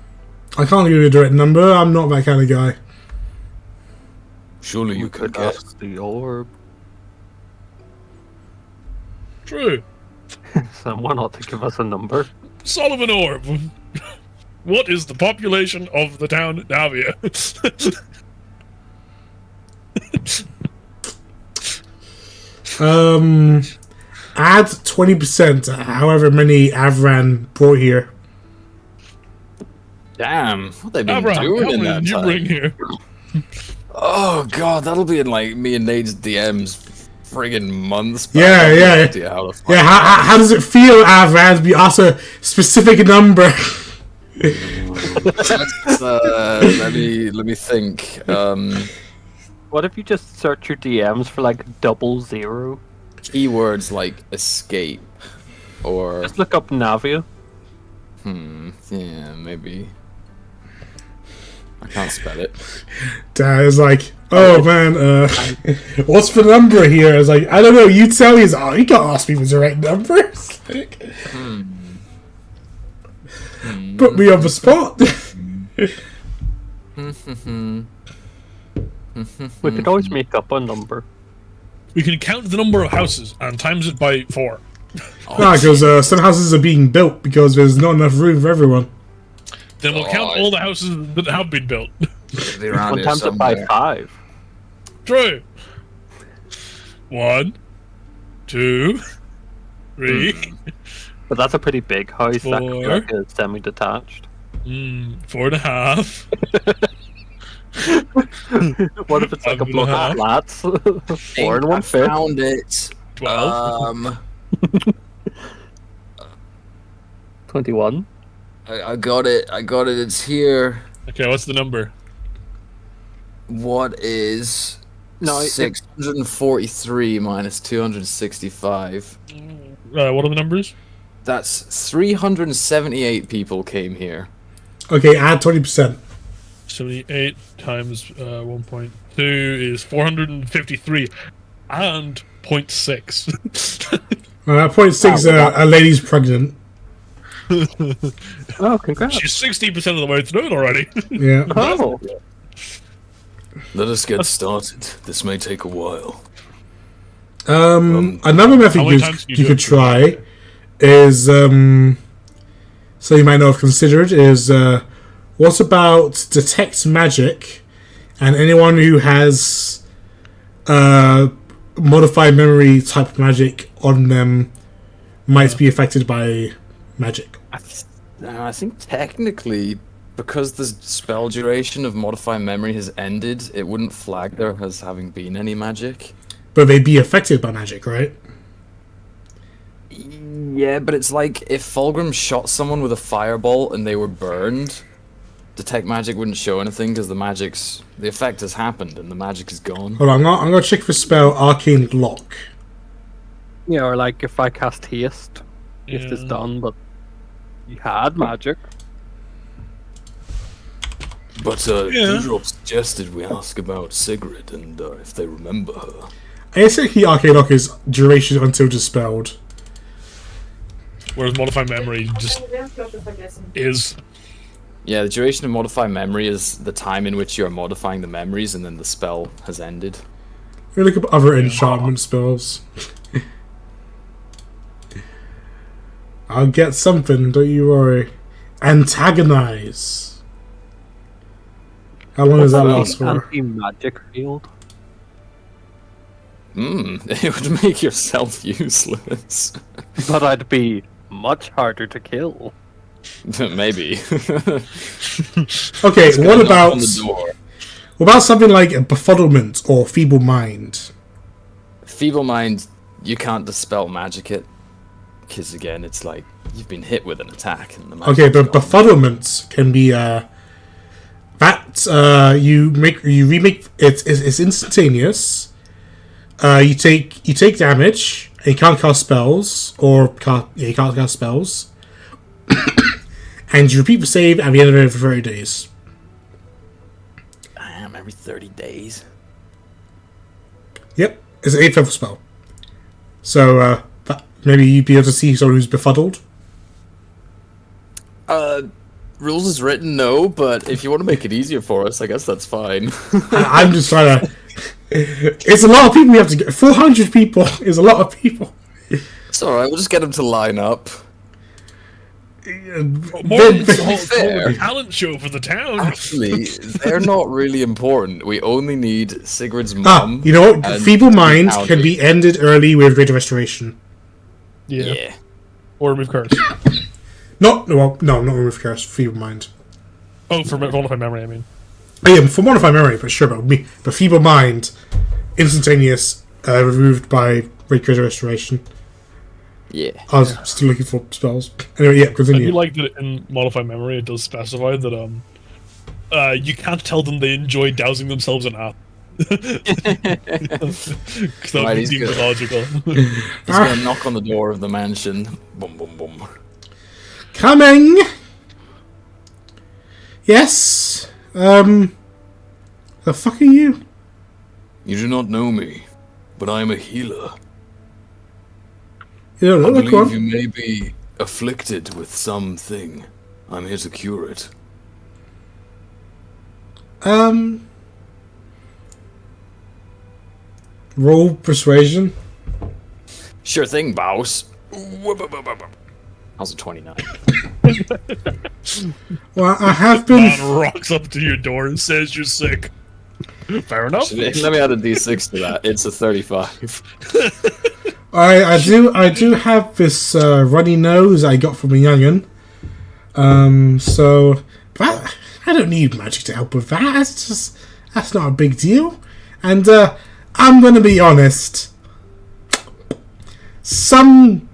[SPEAKER 1] I can't give you a direct number. I'm not that kind of guy.
[SPEAKER 5] Surely you
[SPEAKER 2] We
[SPEAKER 5] could
[SPEAKER 2] could
[SPEAKER 5] guess.
[SPEAKER 2] ask the orb.
[SPEAKER 4] True.
[SPEAKER 2] Someone ought to give us a number.
[SPEAKER 4] Solomon Orb. What is the population of the town Navia?
[SPEAKER 1] Add 20% to however many Avran brought here.
[SPEAKER 6] Damn, what they been
[SPEAKER 4] Abraham,
[SPEAKER 6] doing
[SPEAKER 4] how
[SPEAKER 6] in
[SPEAKER 4] many
[SPEAKER 6] that
[SPEAKER 4] did you
[SPEAKER 6] time?
[SPEAKER 4] bring here?
[SPEAKER 6] Oh god, that'll be in like me and Nate's DMs friggin' months. back.
[SPEAKER 1] Yeah,
[SPEAKER 6] I have no
[SPEAKER 1] yeah.
[SPEAKER 6] idea how to
[SPEAKER 1] Yeah,
[SPEAKER 6] find
[SPEAKER 1] how does it feel, Avran, to be asked a specific number?
[SPEAKER 6] let me think.
[SPEAKER 2] What if you just search your DMs for like 00?
[SPEAKER 6] Keywords like escape or
[SPEAKER 2] Just look up Navia.
[SPEAKER 6] yeah, maybe. I can't spell it.
[SPEAKER 1] Dad is like, oh man, what's the number here? I was like, I don't know, you tell me. He's like, oh, you can't ask me what's the right number. It's like, put me on the spot.
[SPEAKER 2] We could always make up a number.
[SPEAKER 4] We can count the number of houses and times it by 4.
[SPEAKER 1] Nah, because some houses are being built because there's not enough room for everyone.
[SPEAKER 4] Then we'll count all the houses that have been built.
[SPEAKER 6] They're around
[SPEAKER 2] One
[SPEAKER 6] here
[SPEAKER 2] times it by
[SPEAKER 6] somewhere.
[SPEAKER 2] 5.
[SPEAKER 4] True. 1, 2, 3,
[SPEAKER 2] But that's a pretty big house. That could be
[SPEAKER 4] Four.
[SPEAKER 2] like a semi-detached.
[SPEAKER 4] 4.5.
[SPEAKER 2] What if it's like a
[SPEAKER 4] 5.5.
[SPEAKER 2] block of flats? 4 and
[SPEAKER 6] I
[SPEAKER 2] 1/5.
[SPEAKER 6] found it.
[SPEAKER 4] 12.
[SPEAKER 2] 21.
[SPEAKER 6] I got it. It's here.
[SPEAKER 4] Okay, what's the number?
[SPEAKER 6] What is
[SPEAKER 2] No,
[SPEAKER 6] 643 minus 265?
[SPEAKER 4] What are the numbers?
[SPEAKER 6] That's 378 people came here.
[SPEAKER 1] Okay, add 20%.
[SPEAKER 4] 78 times 1.2 is 453 and 0.6.
[SPEAKER 1] 0.6, a lady's pregnant.
[SPEAKER 2] Oh, congrats.
[SPEAKER 4] She's 60% of the way through it already.
[SPEAKER 1] Yeah.
[SPEAKER 2] Oh,
[SPEAKER 5] Let us get started. This may take a while.
[SPEAKER 1] Another method
[SPEAKER 4] how many times do you
[SPEAKER 1] you
[SPEAKER 4] do
[SPEAKER 1] could
[SPEAKER 4] it?
[SPEAKER 1] try is, so you might not have considered, is what about detect magic, and anyone who has modified memory type magic on them might be affected by magic.
[SPEAKER 6] I think technically, because the spell duration of modify memory has ended, it wouldn't flag there as having been any magic.
[SPEAKER 1] But they'd be affected by magic, right?
[SPEAKER 6] Yeah, but it's like if Fulgrim shot someone with a fireball and they were burned, detect magic wouldn't show anything because the effect has happened and the magic is gone.
[SPEAKER 1] Hold on, I'm gonna check for spell Arcane Lock.
[SPEAKER 2] yeah, or like if I cast haste is
[SPEAKER 4] Yeah.
[SPEAKER 2] done, but you had magic.
[SPEAKER 5] But
[SPEAKER 4] Yeah.
[SPEAKER 5] Dewdrop suggested we ask about Sigrid and if they remember her.
[SPEAKER 1] Basically, Arcane Lock is duration until dispelled.
[SPEAKER 4] Whereas modify memory just is.
[SPEAKER 6] Yeah, the duration of modify memory is the time in which you are modifying the memories and then the spell has ended.
[SPEAKER 1] We look up other enchantment spells. I'll get something, don't you worry. Antagonize. How long does that last for?
[SPEAKER 2] Anti-magic field.
[SPEAKER 6] It would make yourself useless.
[SPEAKER 2] But I'd be much harder to kill.
[SPEAKER 6] Maybe.
[SPEAKER 1] Okay, what
[SPEAKER 6] Knock
[SPEAKER 1] about
[SPEAKER 6] on the door.
[SPEAKER 1] something like a befuddlement or feeble mind?
[SPEAKER 6] Feeble mind, you can't dispel magic it. Because again, it's like you've been hit with an attack and the magic
[SPEAKER 1] Okay,
[SPEAKER 6] is
[SPEAKER 1] but
[SPEAKER 6] gone.
[SPEAKER 1] befuddlement can be you remake it's instantaneous. You take damage and you can't cast spells you can't cast spells. And you repeat the save at the end of it for 30 days.
[SPEAKER 6] Damn, every 30 days.
[SPEAKER 1] Yep, it's an 8th level spell. So maybe you'd be able to see someone who's befuddled.
[SPEAKER 6] rules is written, no, but if you want to make it easier for us, I guess that's fine.
[SPEAKER 1] I'm just trying to. It's a lot of people we have to get. 400 people is a lot of people.
[SPEAKER 6] It's alright, we'll just get them to line up.
[SPEAKER 4] More than a talent show for the town.
[SPEAKER 6] Actually, they're not really important. We only need Sigurd's mom.
[SPEAKER 1] You know what?
[SPEAKER 6] and
[SPEAKER 1] Feeble Mind
[SPEAKER 6] Aldi.
[SPEAKER 1] can be ended early with Greater Restoration.
[SPEAKER 4] Yeah. Or remove curse.
[SPEAKER 1] Not remove curse. Feeble Mind.
[SPEAKER 4] Oh, for Modify Memory, I mean.
[SPEAKER 1] Yeah, for Modify Memory, but sure, but Feeble Mind, instantaneous, removed by Greater Restoration.
[SPEAKER 6] Yeah.
[SPEAKER 1] I was still looking for spells. Anyway, yeah,
[SPEAKER 4] I
[SPEAKER 1] continue.
[SPEAKER 4] do like that in Modify Memory it does specify that you can't tell them they enjoy dousing themselves in app. Because that would
[SPEAKER 6] he's
[SPEAKER 4] seem
[SPEAKER 6] good.
[SPEAKER 4] illogical.
[SPEAKER 6] He's gonna knock on the door of the mansion. Boom, boom, boom.
[SPEAKER 1] Coming! Yes? The fuck are you?
[SPEAKER 5] You do not know me, but I am a healer.
[SPEAKER 1] You don't
[SPEAKER 5] I
[SPEAKER 1] look like
[SPEAKER 5] believe
[SPEAKER 1] one.
[SPEAKER 5] you may be afflicted with something. I'm here to cure it.
[SPEAKER 1] Roll persuasion.
[SPEAKER 6] Sure thing, boss. How's a 29?
[SPEAKER 1] Well, I have been.
[SPEAKER 4] Man rocks up to your door and says you're sick. Fair enough.
[SPEAKER 6] Let me add a d6 to that. It's a 35.
[SPEAKER 1] I do have this runny nose I got from a youngin. So that, I don't need magic to help with that. That's not a big deal. And I'm gonna be honest. Some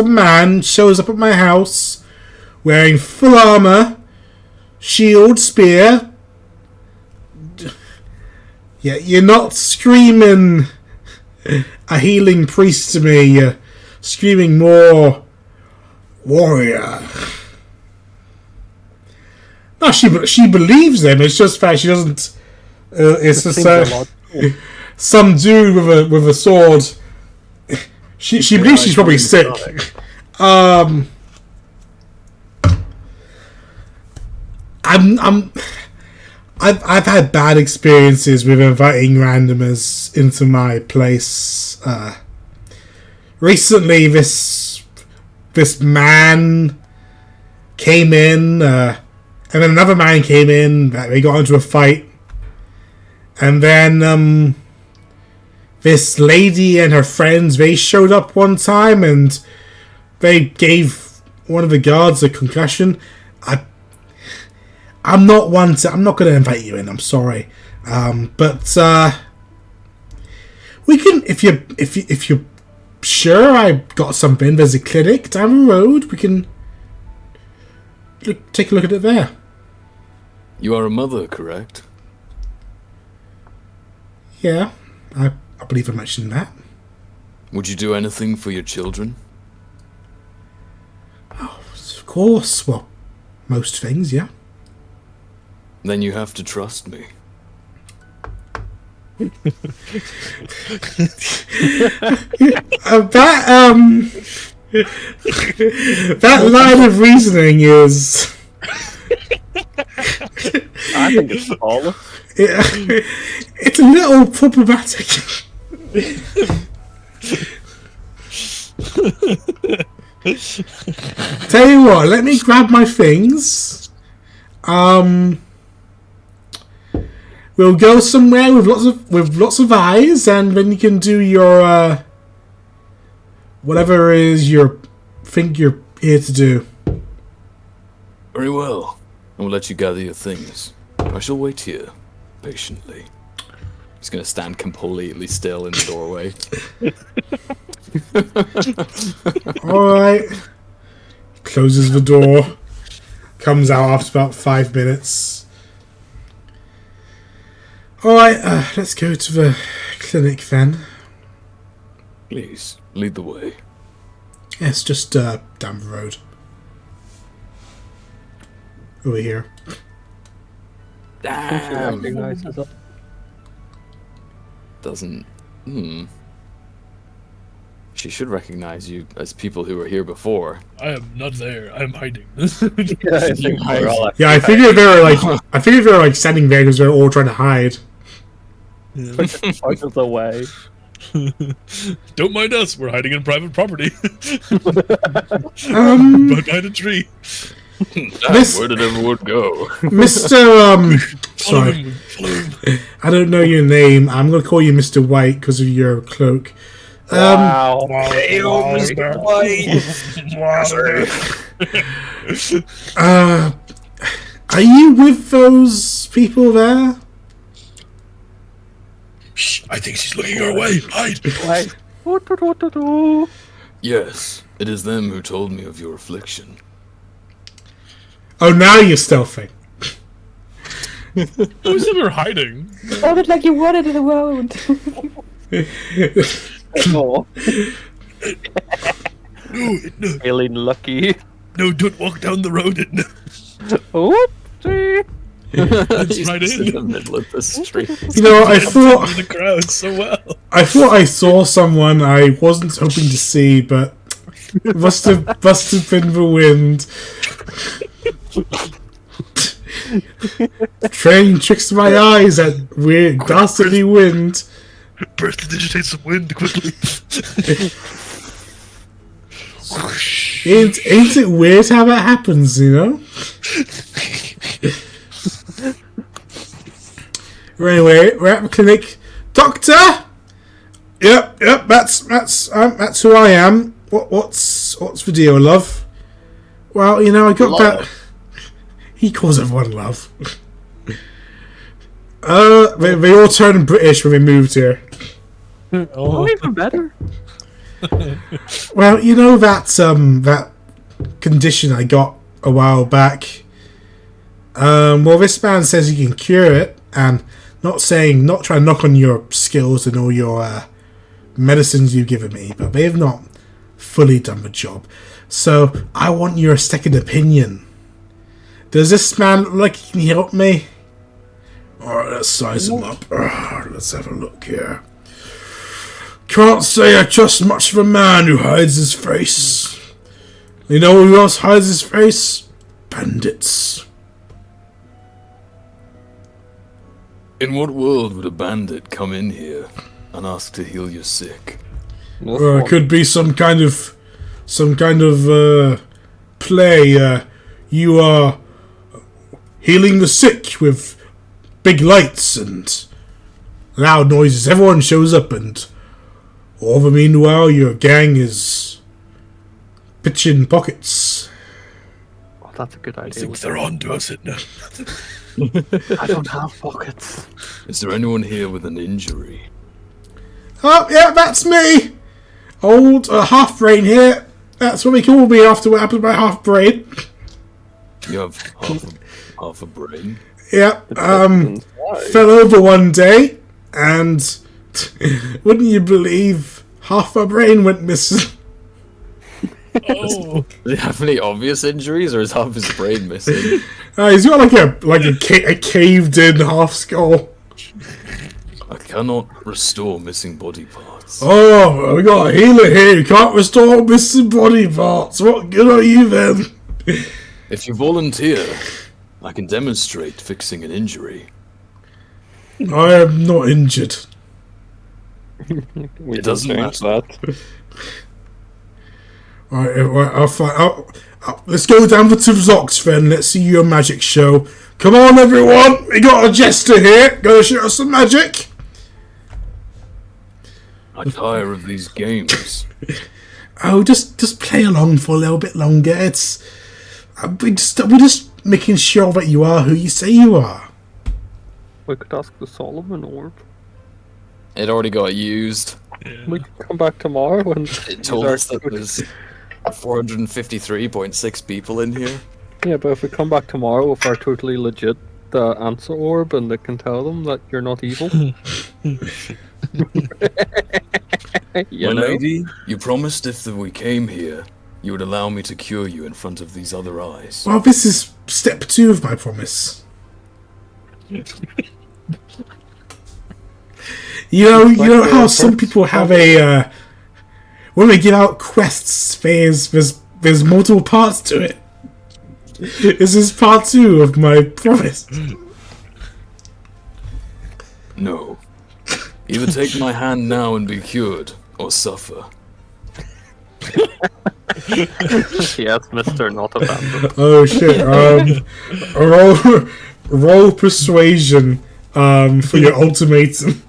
[SPEAKER 1] man shows up at my house wearing full armor, shield, spear. Yeah, you're not screaming a healing priest to me. You're screaming more warrior. No, she believes him. It's just fact she doesn't. It's just some dude with a sword. She believes she's probably sick. I've had bad experiences with inviting randomers into my place. Recently, this man came in, and then another man came in. They got into a fight, and then this lady and her friends, they showed up one time, and they gave one of the guards a concussion. I'm not going to invite you in. I'm sorry, but we can. If you're sure, I've got something. There's a clinic down the road. We can take a look at it there.
[SPEAKER 5] You are a mother, correct?
[SPEAKER 1] Yeah, I believe I mentioned that.
[SPEAKER 5] Would you do anything for your children?
[SPEAKER 1] Oh, of course. Well, most things, yeah.
[SPEAKER 5] Then you have to trust me.
[SPEAKER 1] That line of reasoning is.
[SPEAKER 2] I think it's all.
[SPEAKER 1] It's a little problematic. Tell you what, let me grab my things. We'll go somewhere with lots of eyes, and then you can do your whatever it is you think you're here to do.
[SPEAKER 5] Very well. I will let you gather your things. I shall wait here, patiently.
[SPEAKER 6] He's gonna stand completely still in the doorway.
[SPEAKER 1] Alright. Closes the door. Comes out after about 5 minutes. Alright, let's go to the clinic then.
[SPEAKER 5] Please, lead the way.
[SPEAKER 1] Yes, just down the road. Over here.
[SPEAKER 6] Damn.
[SPEAKER 2] Recognizes it.
[SPEAKER 6] Doesn't. She should recognize you as people who were here before.
[SPEAKER 4] I am not there. I am hiding.
[SPEAKER 2] Yeah, I think we're all
[SPEAKER 1] Yeah, I figured they were like standing there because they're all trying to hide.
[SPEAKER 2] out of the way.
[SPEAKER 4] Don't mind us. We're hiding in private property. Behind a tree.
[SPEAKER 5] Where did everyone go?
[SPEAKER 1] Mr.
[SPEAKER 4] Follow
[SPEAKER 1] Sorry,
[SPEAKER 4] him, follow him.
[SPEAKER 1] I don't know your name. I'm gonna call you Mr. White because of your cloak.
[SPEAKER 2] Wow.
[SPEAKER 4] Wow.
[SPEAKER 6] Mr.
[SPEAKER 1] Are you with those people there?
[SPEAKER 4] Shh, I think she's looking our way. Hide.
[SPEAKER 2] Wait.
[SPEAKER 5] Yes, it is them who told me of your affliction.
[SPEAKER 1] Oh, now you're stealthing.
[SPEAKER 4] Who said we were hiding?
[SPEAKER 3] Sounded like you wanted it around.
[SPEAKER 2] Oh,
[SPEAKER 4] No,
[SPEAKER 2] feeling lucky.
[SPEAKER 4] no, don't walk down the road.
[SPEAKER 2] Oopsie.
[SPEAKER 4] That's right
[SPEAKER 5] In the
[SPEAKER 4] in.
[SPEAKER 5] middle of the street.
[SPEAKER 1] You know, I thought
[SPEAKER 4] The crowd so well.
[SPEAKER 1] I saw someone I wasn't hoping to see, but must have been the wind. Train tricks my eyes at weird dastardly wind.
[SPEAKER 4] Prestidigitate some wind quickly.
[SPEAKER 1] Ain't it weird how that happens, you know? Anyway, we're at the clinic. Doctor! Yep, that's who I am. What's the deal, love? Well, you know, I got that. He calls everyone love. They all turned British when they moved here.
[SPEAKER 2] Oh, even better.
[SPEAKER 1] Well, you know that that condition I got a while back. Well, this man says he can cure it, and not trying to knock on your skills and all your medicines you've given me, but they have not fully done the job. So I want your second opinion. Does this man look like he can help me? Alright, let's size him up. Let's have a look here. Can't say I trust much of a man who hides his face. You know who else hides his face? Bandits.
[SPEAKER 5] In what world would a bandit come in here and ask to heal your sick?
[SPEAKER 1] Or it could be some kind of play. You are healing the sick with big lights and loud noises. Everyone shows up, and all the meanwhile, your gang is pitching pockets.
[SPEAKER 2] Oh, that's a good
[SPEAKER 4] I
[SPEAKER 2] idea.
[SPEAKER 4] think they're on to us now.
[SPEAKER 2] I don't have pockets.
[SPEAKER 5] Is there anyone here with an injury?
[SPEAKER 1] Oh, yeah, that's me. Old half brain here. That's what they call me after what happened to my half brain.
[SPEAKER 5] You have half a brain?
[SPEAKER 1] Yeah, fell over one day, and wouldn't you believe, half my brain went missing.
[SPEAKER 4] Oh,
[SPEAKER 5] Do they have any obvious injuries, or is half his brain missing?
[SPEAKER 1] He's got a caved-in half skull.
[SPEAKER 5] I cannot restore missing body parts.
[SPEAKER 1] Oh, we got a healer here. You can't restore missing body parts. What good are you then?
[SPEAKER 5] If you volunteer, I can demonstrate fixing an injury.
[SPEAKER 1] I am not injured.
[SPEAKER 2] We
[SPEAKER 5] It doesn't
[SPEAKER 2] change
[SPEAKER 5] matter.
[SPEAKER 2] that.
[SPEAKER 1] Alright, I'll find. Let's go down to Zox then. Let's see your magic show. Come on, everyone. We got a jester here. Gonna show us some magic.
[SPEAKER 5] I tire of these games.
[SPEAKER 1] Oh, just play along for a little bit longer. It's we're just making sure that you are who you say you are.
[SPEAKER 2] We could ask the Solomon Orb.
[SPEAKER 6] It already got used.
[SPEAKER 2] We can come back tomorrow and
[SPEAKER 6] It told us that there's 453.6 people in here.
[SPEAKER 2] Yeah, but if we come back tomorrow with our totally legit answer orb, and they can tell them that you're not evil. You
[SPEAKER 5] My
[SPEAKER 2] know?
[SPEAKER 5] lady, you promised if we came here, you would allow me to cure you in front of these other eyes.
[SPEAKER 1] Well, this is step 2 of my promise. You know how some people have a when we give out quests, there's multiple parts to it. This is part 2 of my promise.
[SPEAKER 5] No. Either take my hand now and be cured, or suffer.
[SPEAKER 2] Yes, Mr. Not a Bandit.
[SPEAKER 1] Oh shit. Roll persuasion for your ultimatum.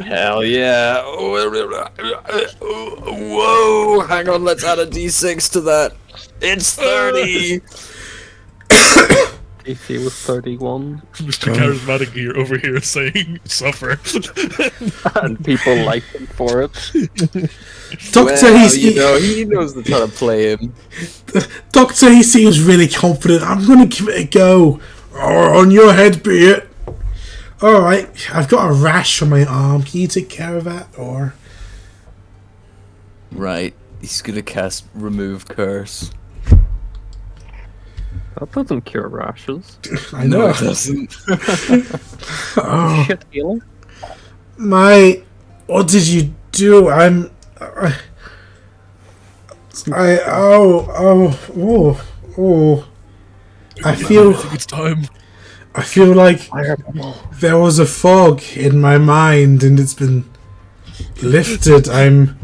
[SPEAKER 6] Hell yeah. Whoa, hang on, let's add a d6 to that. It's 30!
[SPEAKER 2] AC was 31.
[SPEAKER 4] Mr. Charismatic here over here saying suffer.
[SPEAKER 2] And people like him for it.
[SPEAKER 1] Doctor,
[SPEAKER 6] Well,
[SPEAKER 1] he
[SPEAKER 6] knows how to play him.
[SPEAKER 1] Doctor, he seems really confident. I'm gonna give it a go. On your head be it. Alright, I've got a rash on my arm. Can you take care of that? Or
[SPEAKER 6] Right, he's gonna cast Remove Curse.
[SPEAKER 2] That doesn't cure rashes.
[SPEAKER 1] I know.
[SPEAKER 6] No, it doesn't.
[SPEAKER 1] Oh,
[SPEAKER 2] Shit healing.
[SPEAKER 1] what did you do? I
[SPEAKER 4] I think it's time.
[SPEAKER 1] I feel like there was a fog in my mind and it's been lifted. I'm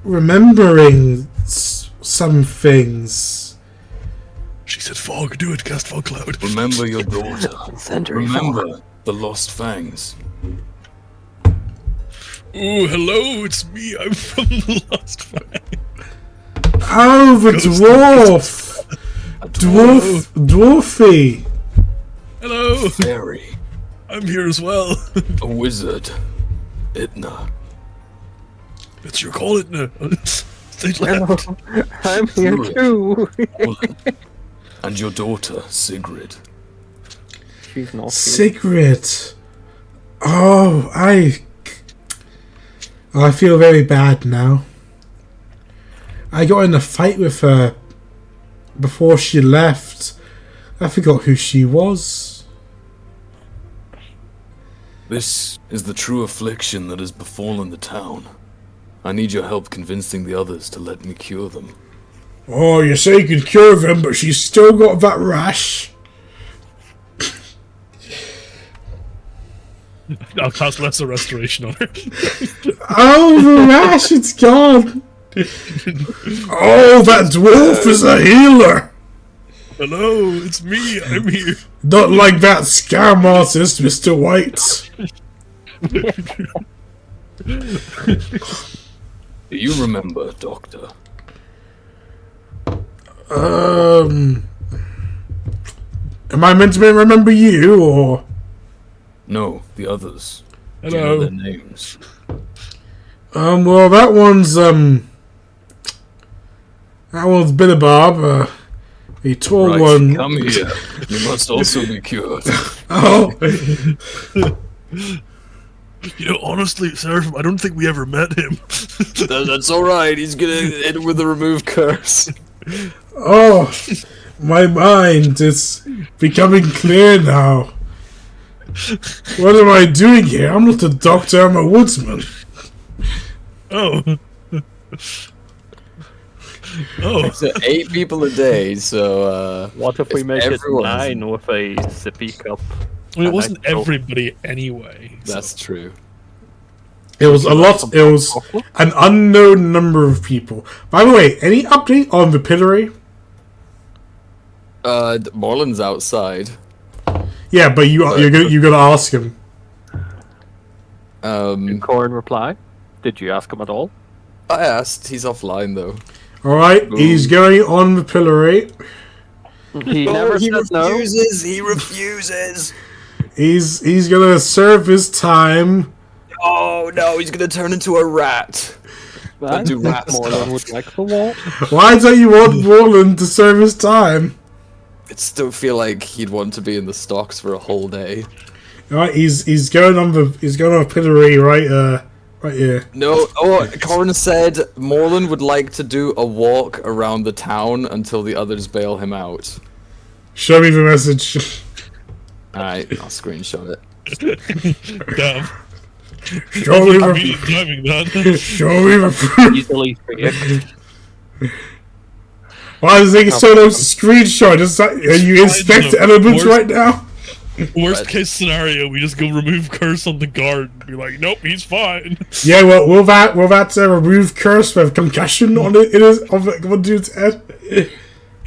[SPEAKER 1] remembering some things.
[SPEAKER 4] She said fog, do it, cast fog cloud.
[SPEAKER 5] Remember your daughter.
[SPEAKER 2] Incendiary
[SPEAKER 5] Remember the lost fangs.
[SPEAKER 4] Ooh, hello, it's me. I'm from the Lost Fang.
[SPEAKER 1] Oh, the dwarf! Dwarfy!
[SPEAKER 4] Hello,
[SPEAKER 5] Fairy.
[SPEAKER 4] I'm here as well.
[SPEAKER 5] A wizard. Itna.
[SPEAKER 4] It's your call, it now. They left.
[SPEAKER 2] I'm here too.
[SPEAKER 5] And your daughter, Sigrid.
[SPEAKER 2] She's not here.
[SPEAKER 1] Sigrid! Oh, I feel very bad now. I got in a fight with her before she left. I forgot who she was.
[SPEAKER 5] This is the true affliction that has befallen the town. I need your help convincing the others to let me cure them.
[SPEAKER 1] Oh, you say you can cure them, but she's still got that rash.
[SPEAKER 4] I'll cast Lesser Restoration on her.
[SPEAKER 1] Oh, the rash, it's gone. Oh, that dwarf is a healer.
[SPEAKER 4] Hello, it's me. I'm here.
[SPEAKER 1] Not like that scam artist, Mr. White.
[SPEAKER 5] Do you remember, Doctor?
[SPEAKER 1] Am I meant to remember you, or?
[SPEAKER 5] No, the others. Do you know
[SPEAKER 4] Hello.
[SPEAKER 5] their names?
[SPEAKER 1] Well, that one's Billabob, a tall
[SPEAKER 5] Right,
[SPEAKER 1] one.
[SPEAKER 5] come here. You must also be cured.
[SPEAKER 1] Oh,
[SPEAKER 4] You know, honestly, Seraphim, I don't think we ever met him.
[SPEAKER 6] That's alright, he's gonna end with the Remove Curse.
[SPEAKER 1] oh, my mind is becoming clear now. What am I doing here? I'm not a doctor, I'm a woodsman.
[SPEAKER 4] Oh. Oh.
[SPEAKER 6] So 8 people a day, so
[SPEAKER 2] What if we
[SPEAKER 6] If
[SPEAKER 2] make
[SPEAKER 6] everyone's-
[SPEAKER 2] it 9 with a sippy cup?
[SPEAKER 4] I mean, it
[SPEAKER 2] And
[SPEAKER 4] wasn't
[SPEAKER 2] I go-
[SPEAKER 4] everybody anyway. so-
[SPEAKER 6] that's true.
[SPEAKER 1] It was a lot, it was an unknown number of people. By the way, any update on the pillory?
[SPEAKER 6] Morland's outside.
[SPEAKER 1] Yeah, but you gotta ask him.
[SPEAKER 2] Did Corin reply? Did you ask him at all?
[SPEAKER 6] I asked, he's offline though.
[SPEAKER 1] Alright, he's going on the pillory.
[SPEAKER 2] He never
[SPEAKER 6] he
[SPEAKER 2] said no.
[SPEAKER 6] refuses, he refuses!
[SPEAKER 1] He's gonna serve his time.
[SPEAKER 6] Oh no, he's gonna turn into a rat.
[SPEAKER 2] I
[SPEAKER 6] do
[SPEAKER 2] think
[SPEAKER 6] rat
[SPEAKER 2] Morgan
[SPEAKER 6] stuff.
[SPEAKER 2] would like the wall.
[SPEAKER 1] Why don't you want Roland to serve his time?
[SPEAKER 6] I still feel like he'd want to be in the stocks for a whole day.
[SPEAKER 1] Alright, he's going on a pillory right here.
[SPEAKER 6] No, Corin said Morland would like to do a walk around the town until the others bail him out.
[SPEAKER 1] Show me the message.
[SPEAKER 6] Alright, I'll screenshot it.
[SPEAKER 4] Damn.
[SPEAKER 1] Show me
[SPEAKER 4] I'm
[SPEAKER 1] the
[SPEAKER 4] driving that.
[SPEAKER 1] show me the proof.
[SPEAKER 2] Easily fake.
[SPEAKER 1] Why is it so no screenshot? Are you inspect elements right now?
[SPEAKER 4] Worst case scenario, we just go remove curse on the guard and be like, nope, he's fine.
[SPEAKER 1] Yeah, well, will that remove curse with concussion on it? It is on the dude's head.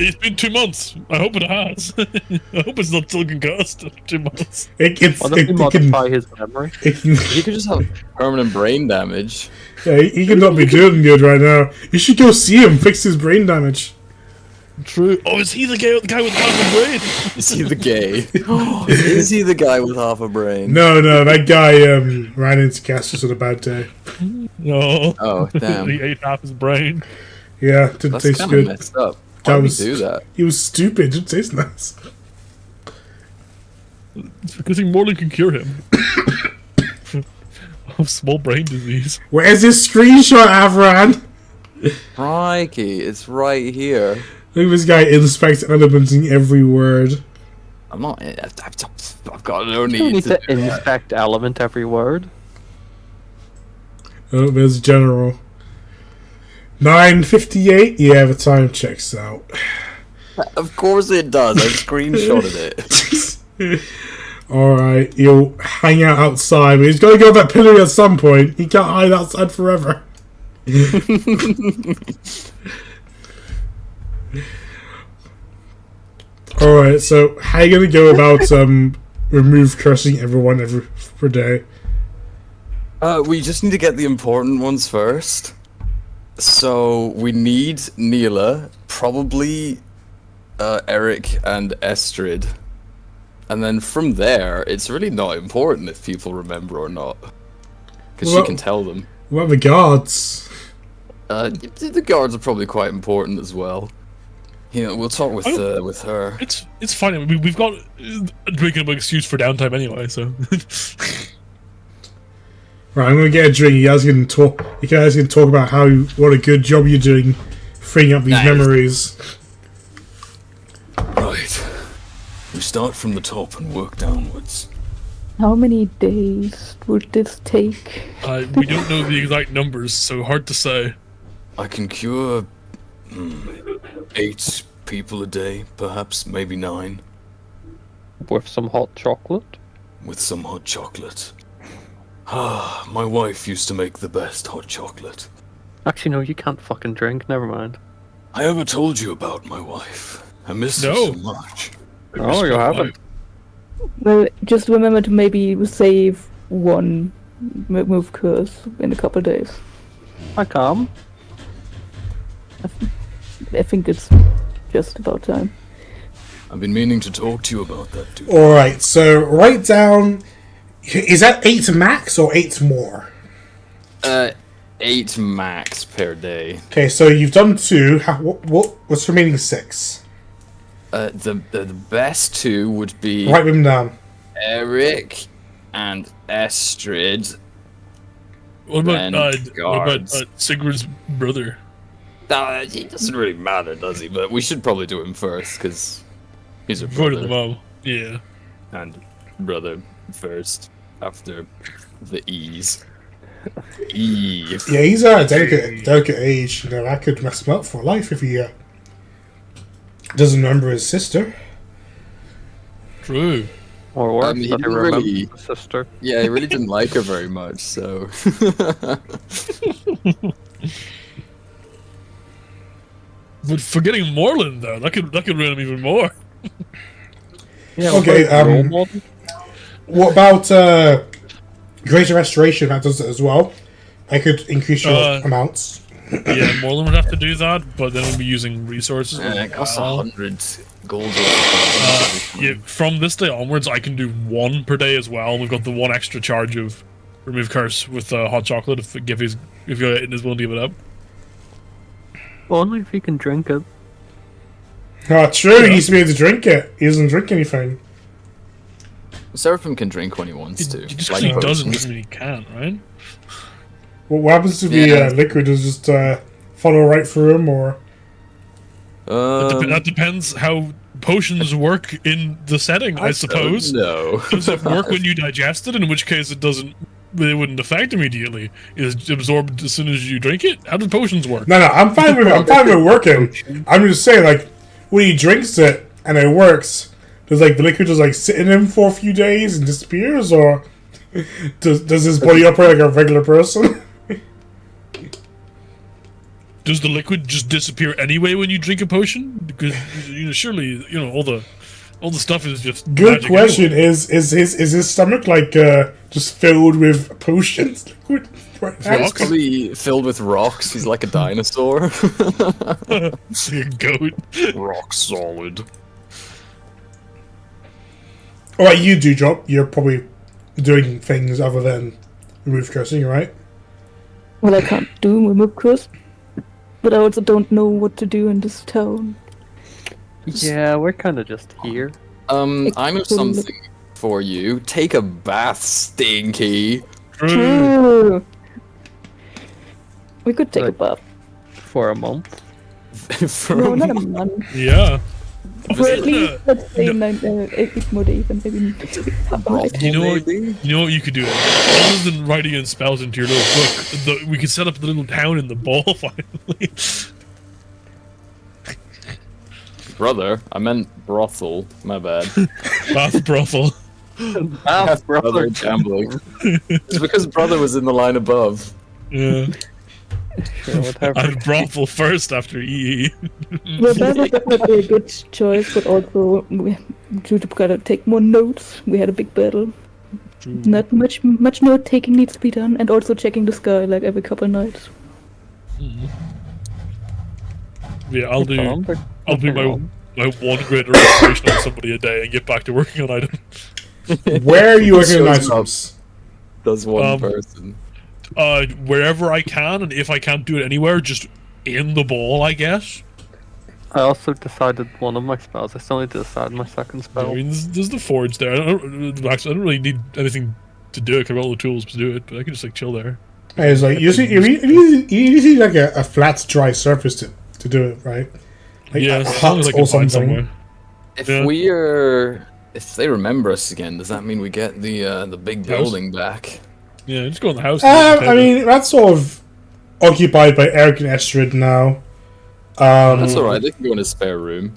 [SPEAKER 4] It's been 2 months. I hope it has. I hope it's not still concussed after 2 months.
[SPEAKER 2] What if we modify his memory?
[SPEAKER 6] He could just have permanent brain damage.
[SPEAKER 1] Yeah, he could not be doing good right now. You should go see him, fix his brain damage.
[SPEAKER 4] True. Oh, is he the guy with half a brain?
[SPEAKER 6] Is he the gay? Is he the guy with half a brain?
[SPEAKER 1] No, that guy ran into Cassius on a bad day.
[SPEAKER 4] No.
[SPEAKER 6] Oh, damn.
[SPEAKER 4] He ate half his brain.
[SPEAKER 1] Yeah, didn't
[SPEAKER 6] That's
[SPEAKER 1] taste
[SPEAKER 6] kind
[SPEAKER 1] good.
[SPEAKER 6] of messed up. Why would he do that?
[SPEAKER 1] He was stupid. Didn't taste nice.
[SPEAKER 4] It's because Morlin can cure him. Of small brain disease.
[SPEAKER 1] Where's this screenshot, Avran?
[SPEAKER 6] Crikey, it's right here.
[SPEAKER 1] Look at this guy inspects elements in every word.
[SPEAKER 6] I'm not. I've got no
[SPEAKER 2] You don't
[SPEAKER 6] need
[SPEAKER 2] need
[SPEAKER 6] to.
[SPEAKER 2] to inspect element every word.
[SPEAKER 1] Oh, there's General. 9:58. Yeah, the time checks out.
[SPEAKER 6] Of course it does. I screenshotted it.
[SPEAKER 1] Alright, he'll hang out outside, but he's gotta go that pillory at some point. He can't hide outside forever. Alright, so how are you gonna go about remove cursing everyone per day?
[SPEAKER 6] We just need to get the important ones first. So we need Neela, probably Eric and Estrid. And then from there, it's really not important if people remember or not. Because she can tell them.
[SPEAKER 1] What about the guards?
[SPEAKER 6] The guards are probably quite important as well. You know, we'll talk with her.
[SPEAKER 4] It's fine. I mean, we've got a drinkable excuse for downtime anyway, so.
[SPEAKER 1] Right, I'm gonna get a drink. You guys can talk about what a good job you're doing, freeing up these memories.
[SPEAKER 5] Right. We start from the top and work downwards.
[SPEAKER 3] How many days would this take?
[SPEAKER 4] We don't know the exact numbers, so hard to say.
[SPEAKER 5] I can cure 8 people a day, perhaps, maybe 9.
[SPEAKER 2] With some hot chocolate?
[SPEAKER 5] With some hot chocolate. Ah, my wife used to make the best hot chocolate.
[SPEAKER 2] Actually, no, you can't fucking drink. Never mind.
[SPEAKER 5] I ever told you about my wife. I miss her so much.
[SPEAKER 2] Oh, you haven't.
[SPEAKER 3] Well, just remember to maybe save one move curse in a couple days.
[SPEAKER 2] I come.
[SPEAKER 3] I think it's just about time.
[SPEAKER 5] I've been meaning to talk to you about that, dude.
[SPEAKER 1] Alright, so write down... Is that 8 max or 8 more?
[SPEAKER 6] 8 max per day.
[SPEAKER 1] Okay, so you've done 2. What's remaining 6?
[SPEAKER 6] The best 2 would be
[SPEAKER 1] Write them down.
[SPEAKER 6] Eric and Estrid.
[SPEAKER 4] What about
[SPEAKER 6] guards.
[SPEAKER 4] Sigurd's brother?
[SPEAKER 6] He doesn't really matter, does he? But we should probably do him first, because he's a
[SPEAKER 4] Brother
[SPEAKER 6] brother.
[SPEAKER 4] the mom. Yeah.
[SPEAKER 6] And brother first, after the E's. E.
[SPEAKER 1] Yeah, he's at a delicate age. You know, that could mess him up for life if he doesn't remember his sister.
[SPEAKER 4] True.
[SPEAKER 2] Or worse,
[SPEAKER 6] He
[SPEAKER 2] that I
[SPEAKER 6] didn't
[SPEAKER 2] remember
[SPEAKER 6] really-
[SPEAKER 2] the sister.
[SPEAKER 6] Yeah, he really didn't like her very much, so.
[SPEAKER 4] But forgetting Moreland though, that could ruin him even more.
[SPEAKER 2] Yeah,
[SPEAKER 1] Okay,
[SPEAKER 2] role model?
[SPEAKER 1] What about Greater Restoration? That does it as well. I could increase your amounts.
[SPEAKER 4] Yeah, Moreland would have to do that, but then we'll be using resources.
[SPEAKER 6] It costs 100 gold.
[SPEAKER 4] Yeah, from this day onwards, I can do 1 per day as well. We've got the 1 extra charge of remove curse with hot chocolate if you're willing to give it up.
[SPEAKER 2] Only if you can drink it.
[SPEAKER 1] Oh, true. He needs to be able to drink it. He doesn't drink anything.
[SPEAKER 6] Seraphim can drink when he wants to.
[SPEAKER 4] Just
[SPEAKER 6] like
[SPEAKER 4] because he doesn't
[SPEAKER 6] potions.
[SPEAKER 4] doesn't mean he can't, right?
[SPEAKER 1] What happens to the liquid? Does it just follow right through him, or?
[SPEAKER 4] That depends how potions work in the setting, I suppose.
[SPEAKER 6] No.
[SPEAKER 4] Does it work when you digest it? In which case, it doesn't they wouldn't affect immediately. Is absorbed as soon as you drink it? How do potions work?
[SPEAKER 1] No, I'm fine with working. I'm just saying, like, when he drinks it and it works, does like the liquid just like sit in him for a few days and disappears, or does his body operate like a regular person?
[SPEAKER 4] Does the liquid just disappear anyway when you drink a potion? Because surely all the stuff is just
[SPEAKER 1] Good question. Anyway. Is his stomach like just filled with potions? Liquid?
[SPEAKER 6] It's probably filled with rocks. He's like a dinosaur.
[SPEAKER 4] A goat.
[SPEAKER 6] Rock solid.
[SPEAKER 1] Alright, you do, Drop. You're probably doing things other than remove cursing, right?
[SPEAKER 3] Well, I can't do remove curse, but I also don't know what to do in this town.
[SPEAKER 2] Yeah, we're kind of just here.
[SPEAKER 6] I know something for you. Take a bath, Stinky.
[SPEAKER 3] True. We could take a bath.
[SPEAKER 2] For a month?
[SPEAKER 3] No, not a month.
[SPEAKER 4] Yeah.
[SPEAKER 3] For at least, let's say 8 more days, and maybe right.
[SPEAKER 4] You know what you could do? Other than writing in spells into your little book, we could set up the little town in the ball finally.
[SPEAKER 6] Brother, I meant brothel. My bad.
[SPEAKER 4] Bath brothel.
[SPEAKER 6] Bath brother gambling. It's because brother was in the line above.
[SPEAKER 4] Yeah.
[SPEAKER 2] Sure, whatever.
[SPEAKER 4] I'd brothel first after EE.
[SPEAKER 3] Well, that was definitely a good choice, but also due to gotta take more notes. We had a big battle. Not much note taking needs to be done, and also checking the sky like every couple of nights.
[SPEAKER 4] Yeah, I'll do my one greater restoration on somebody a day and get back to working on items.
[SPEAKER 1] Where are you working on items?
[SPEAKER 6] Does one person.
[SPEAKER 4] Wherever I can, and if I can't do it anywhere, just in the ball, I guess.
[SPEAKER 2] I also decided one of my spells. I still need to decide my second spell.
[SPEAKER 4] I mean, there's the forge there. I don't really need anything to do it. I have all the tools to do it, but I can just like chill there.
[SPEAKER 1] It's like you see like a flat, dry surface to do it, right? Like
[SPEAKER 4] yeah,
[SPEAKER 1] a hut
[SPEAKER 4] like
[SPEAKER 1] or something.
[SPEAKER 6] If they remember us again, does that mean we get the big building back?
[SPEAKER 4] Yeah, just go in the house.
[SPEAKER 1] I mean, that's sort of occupied by Eric and Estrid now.
[SPEAKER 6] That's alright, they can go in a spare room.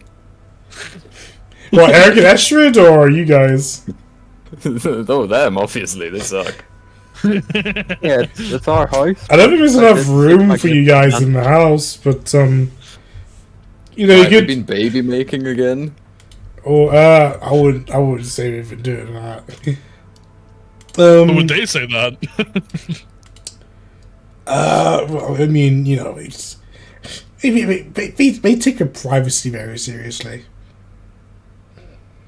[SPEAKER 1] Well, Eric and Estrid, or you guys?
[SPEAKER 6] Oh, them, obviously, they suck.
[SPEAKER 2] Yeah, it's our house.
[SPEAKER 1] I don't think there's enough room for you guys in the house, but, you know, you could...
[SPEAKER 6] been baby making again?
[SPEAKER 1] Oh, I wouldn't say we've been doing that.
[SPEAKER 4] But would they say that?
[SPEAKER 1] Well, I mean, you know, it's... They take their privacy very seriously.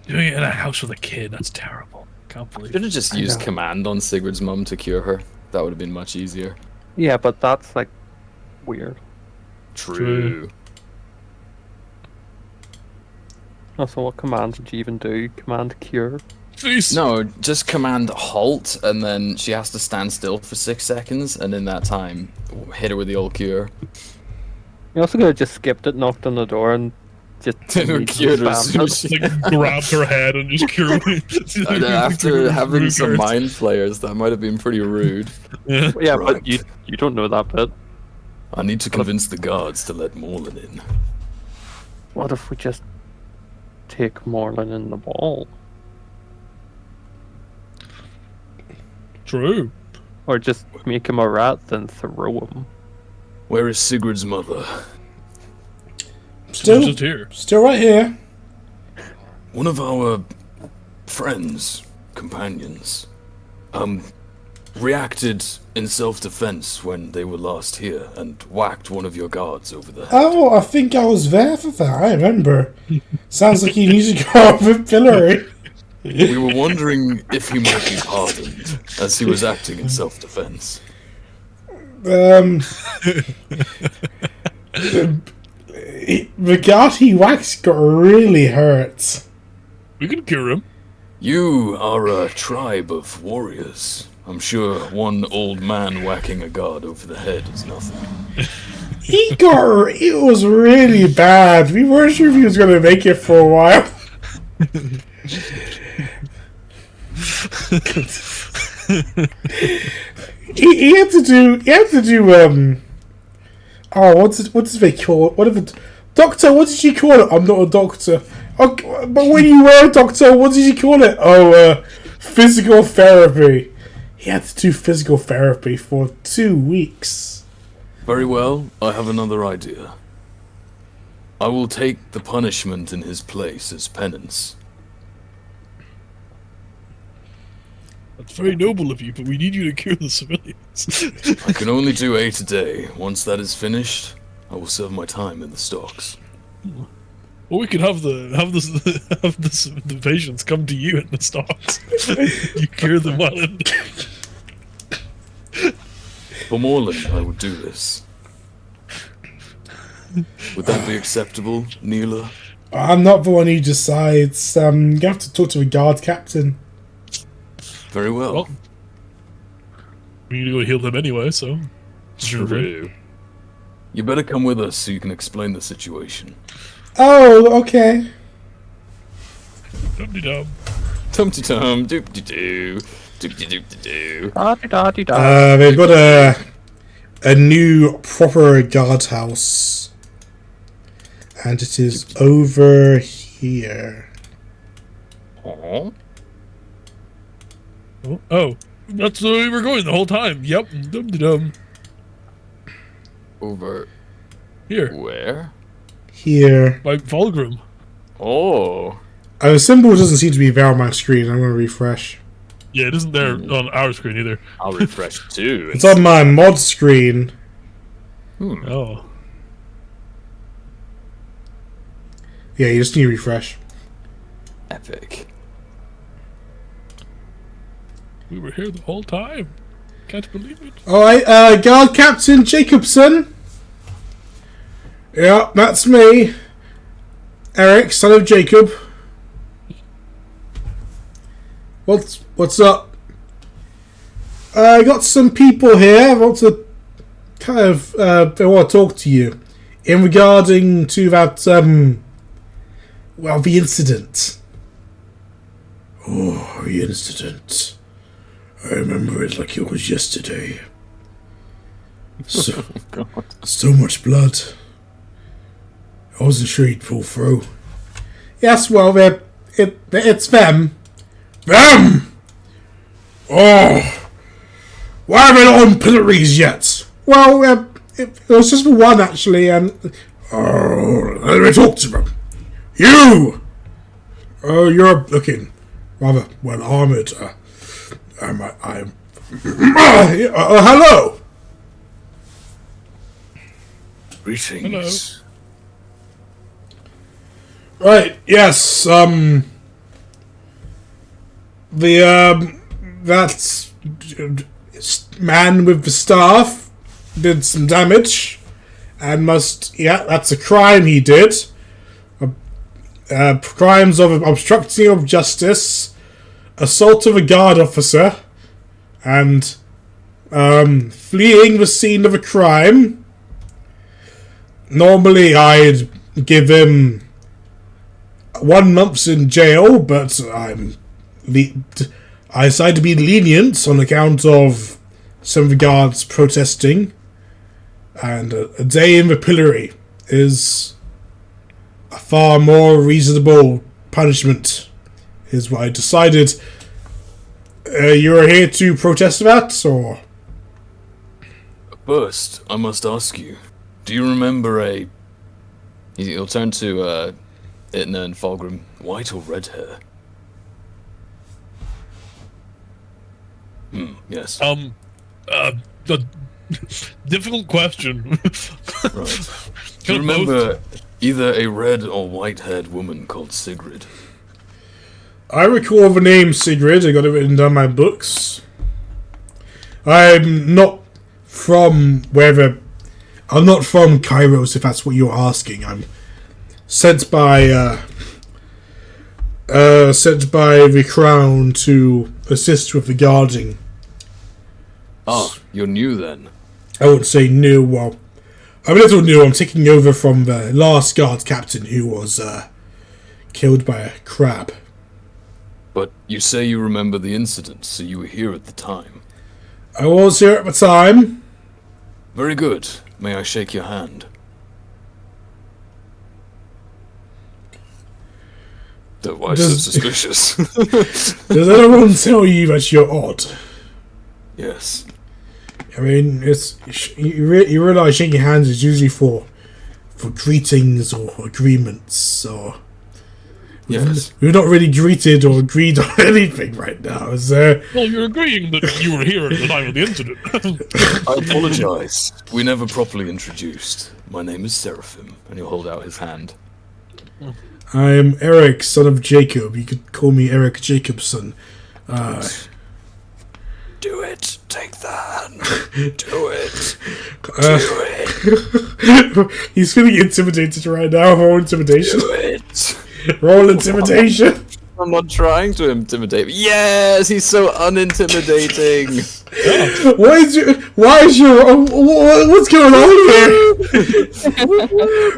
[SPEAKER 4] Doing it in a house with a kid, that's terrible. Can't believe it.
[SPEAKER 6] Should have just used command on Sigurd's mum to cure her. That would have been much easier.
[SPEAKER 2] Yeah, but that's, like, weird.
[SPEAKER 6] True.
[SPEAKER 2] Also, what command did you even do? Command cure?
[SPEAKER 4] Jeez.
[SPEAKER 6] No, just command halt, and then she has to stand still for 6 seconds, and in that time, hit her with the old cure.
[SPEAKER 2] You also could have just skipped it, knocked on the door, and just
[SPEAKER 6] cured her as soon as she
[SPEAKER 4] grabbed her head and just cured her.
[SPEAKER 6] After having some mind flayers, that might have been pretty rude.
[SPEAKER 2] Yeah,
[SPEAKER 6] right.
[SPEAKER 2] But you don't know that bit.
[SPEAKER 6] I need to convince the guards to let Morlin in.
[SPEAKER 2] What if we just take Morlin in the ball?
[SPEAKER 4] True.
[SPEAKER 2] Or just make him a rat, then throw him.
[SPEAKER 6] Where is Sigurd's mother?
[SPEAKER 1] Still
[SPEAKER 4] here.
[SPEAKER 1] Still right here.
[SPEAKER 6] One of our friends, companions, reacted in self-defense when they were last here and whacked one of your guards over the head.
[SPEAKER 1] Oh, I think I was there for that. I remember. Sounds like he needs to go up with pillory.
[SPEAKER 6] We were wondering if he might be pardoned, as he was acting in self-defense.
[SPEAKER 1] The guy he waxed got really hurt.
[SPEAKER 4] We can cure him.
[SPEAKER 6] You are a tribe of warriors. I'm sure one old man whacking a guard over the head is nothing.
[SPEAKER 1] It was really bad. We weren't sure if he was going to make it for a while. He had to do. Oh, what did they call it? What did the doctor? What did you call it? I'm not a doctor. Okay, but when you were a doctor, what did you call it? Oh, physical therapy. He had to do physical therapy for 2 weeks.
[SPEAKER 5] Very well, I have another idea. I will take the punishment in his place as penance.
[SPEAKER 4] That's very noble of you, but we need you to cure the civilians.
[SPEAKER 5] I can only do 8 a day. Once that is finished, I will serve my time in the stocks.
[SPEAKER 4] Well, we could have the patients come to you in the stocks. You cure them while in.
[SPEAKER 5] For Morland, I would do this. Would that be acceptable, Neela?
[SPEAKER 1] I'm not the one who decides. You have to talk to a guard captain.
[SPEAKER 5] Very well.
[SPEAKER 4] Well, we need to go heal them anyway, so.
[SPEAKER 5] True. You better come with us so you can explain the situation.
[SPEAKER 1] Oh, okay.
[SPEAKER 4] Dum-de-dum.
[SPEAKER 5] Tum-de-dum, doop-de-doo, doop-de-doop-de-doo.
[SPEAKER 1] They've got a new proper guardhouse, and it is over here.
[SPEAKER 5] Aww.
[SPEAKER 4] Oh, that's the way we were going the whole time. Yep. Dum-de-dum.
[SPEAKER 5] Over
[SPEAKER 4] Here.
[SPEAKER 5] where?
[SPEAKER 1] Here.
[SPEAKER 4] By Volgrim.
[SPEAKER 5] Oh.
[SPEAKER 1] The symbol doesn't seem to be there on my screen. I'm going to refresh.
[SPEAKER 4] Yeah, it isn't there on our screen either.
[SPEAKER 5] I'll refresh too.
[SPEAKER 1] It's on my mod screen.
[SPEAKER 4] Oh.
[SPEAKER 1] Yeah, you just need to refresh.
[SPEAKER 5] Epic.
[SPEAKER 4] We were here the whole time. Can't believe it.
[SPEAKER 1] Alright, Guard Captain Jacobson. Yeah, that's me. Eric, son of Jacob. What's up? I got some people here. I want to I want to talk to you in regarding to that the incident. Oh, the incident. I remember it like it was yesterday. So, so much blood. I wasn't sure he'd pull through. Yes, well, it's them. Them! Oh! Why are they not on pillories yet? Well, it was just the one, actually, and... Oh, let me talk to them. You! Oh, you're looking rather well-armoured. Hello!
[SPEAKER 5] Greetings.
[SPEAKER 4] Hello.
[SPEAKER 1] Right, yes, that man with the staff did some damage, and that's a crime he did. Crimes of obstructing of justice, assault of a guard officer, and fleeing the scene of a crime. Normally, I'd give him 1 month in jail, but I decided to be lenient on account of some of the guards protesting, and a day in the pillory is a far more reasonable punishment, is what I decided. You're here to protest that, or?
[SPEAKER 5] First, I must ask you, do you remember You'll turn to, Itna and Fulgrim, white or red hair? Yes.
[SPEAKER 4] A difficult question.
[SPEAKER 5] Right. Do you remember either a red or white-haired woman called Sigrid?
[SPEAKER 1] I recall the name Sigrid. I got it written down in my books. I'm not from I'm not from Kairos, if that's what you're asking. I'm sent by the Crown to assist with the guarding.
[SPEAKER 5] Ah, you're new then.
[SPEAKER 1] I wouldn't say new. Well, I'm a little new. I'm taking over from the last guard captain who was killed by a crab.
[SPEAKER 5] But you say you remember the incident, so you were here at the time.
[SPEAKER 1] I was here at the time.
[SPEAKER 5] Very good. May I shake your hand? Why so suspicious?
[SPEAKER 1] Does anyone tell you that you're odd?
[SPEAKER 5] Yes.
[SPEAKER 1] I mean, you realise shaking hands is usually for greetings or agreements, or
[SPEAKER 5] yes.
[SPEAKER 1] we're not really greeted or agreed on anything right now. Is there?
[SPEAKER 4] Well, you're agreeing that you were here at the time of the incident.
[SPEAKER 5] I apologise. We never properly introduced. My name is Seraphim, and he'll hold out his hand.
[SPEAKER 1] I am Eric, son of Jacob. You could call me Eric Jacobson.
[SPEAKER 5] Do it. Take the hand. Do it. Do it.
[SPEAKER 1] He's feeling intimidated right now. Roll intimidation.
[SPEAKER 5] Do it.
[SPEAKER 1] Roll intimidation.
[SPEAKER 5] I'm not trying to intimidate. Yes, he's so unintimidating.
[SPEAKER 1] What's going on here?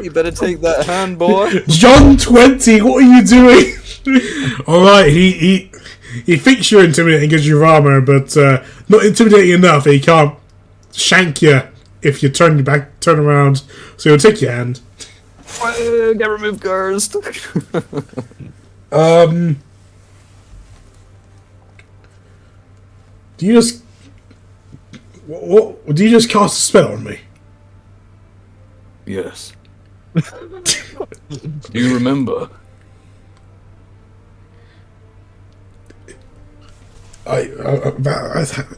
[SPEAKER 5] You better take that hand, boy.
[SPEAKER 1] John 20, what are you doing? Alright, he thinks you're intimidating because you're armor, but not intimidating enough. He can't shank you if you turn around. So he'll take your hand.
[SPEAKER 5] Get removed first.
[SPEAKER 1] Do you just do you just cast a spell on me?
[SPEAKER 5] Yes. Do you remember?
[SPEAKER 1] That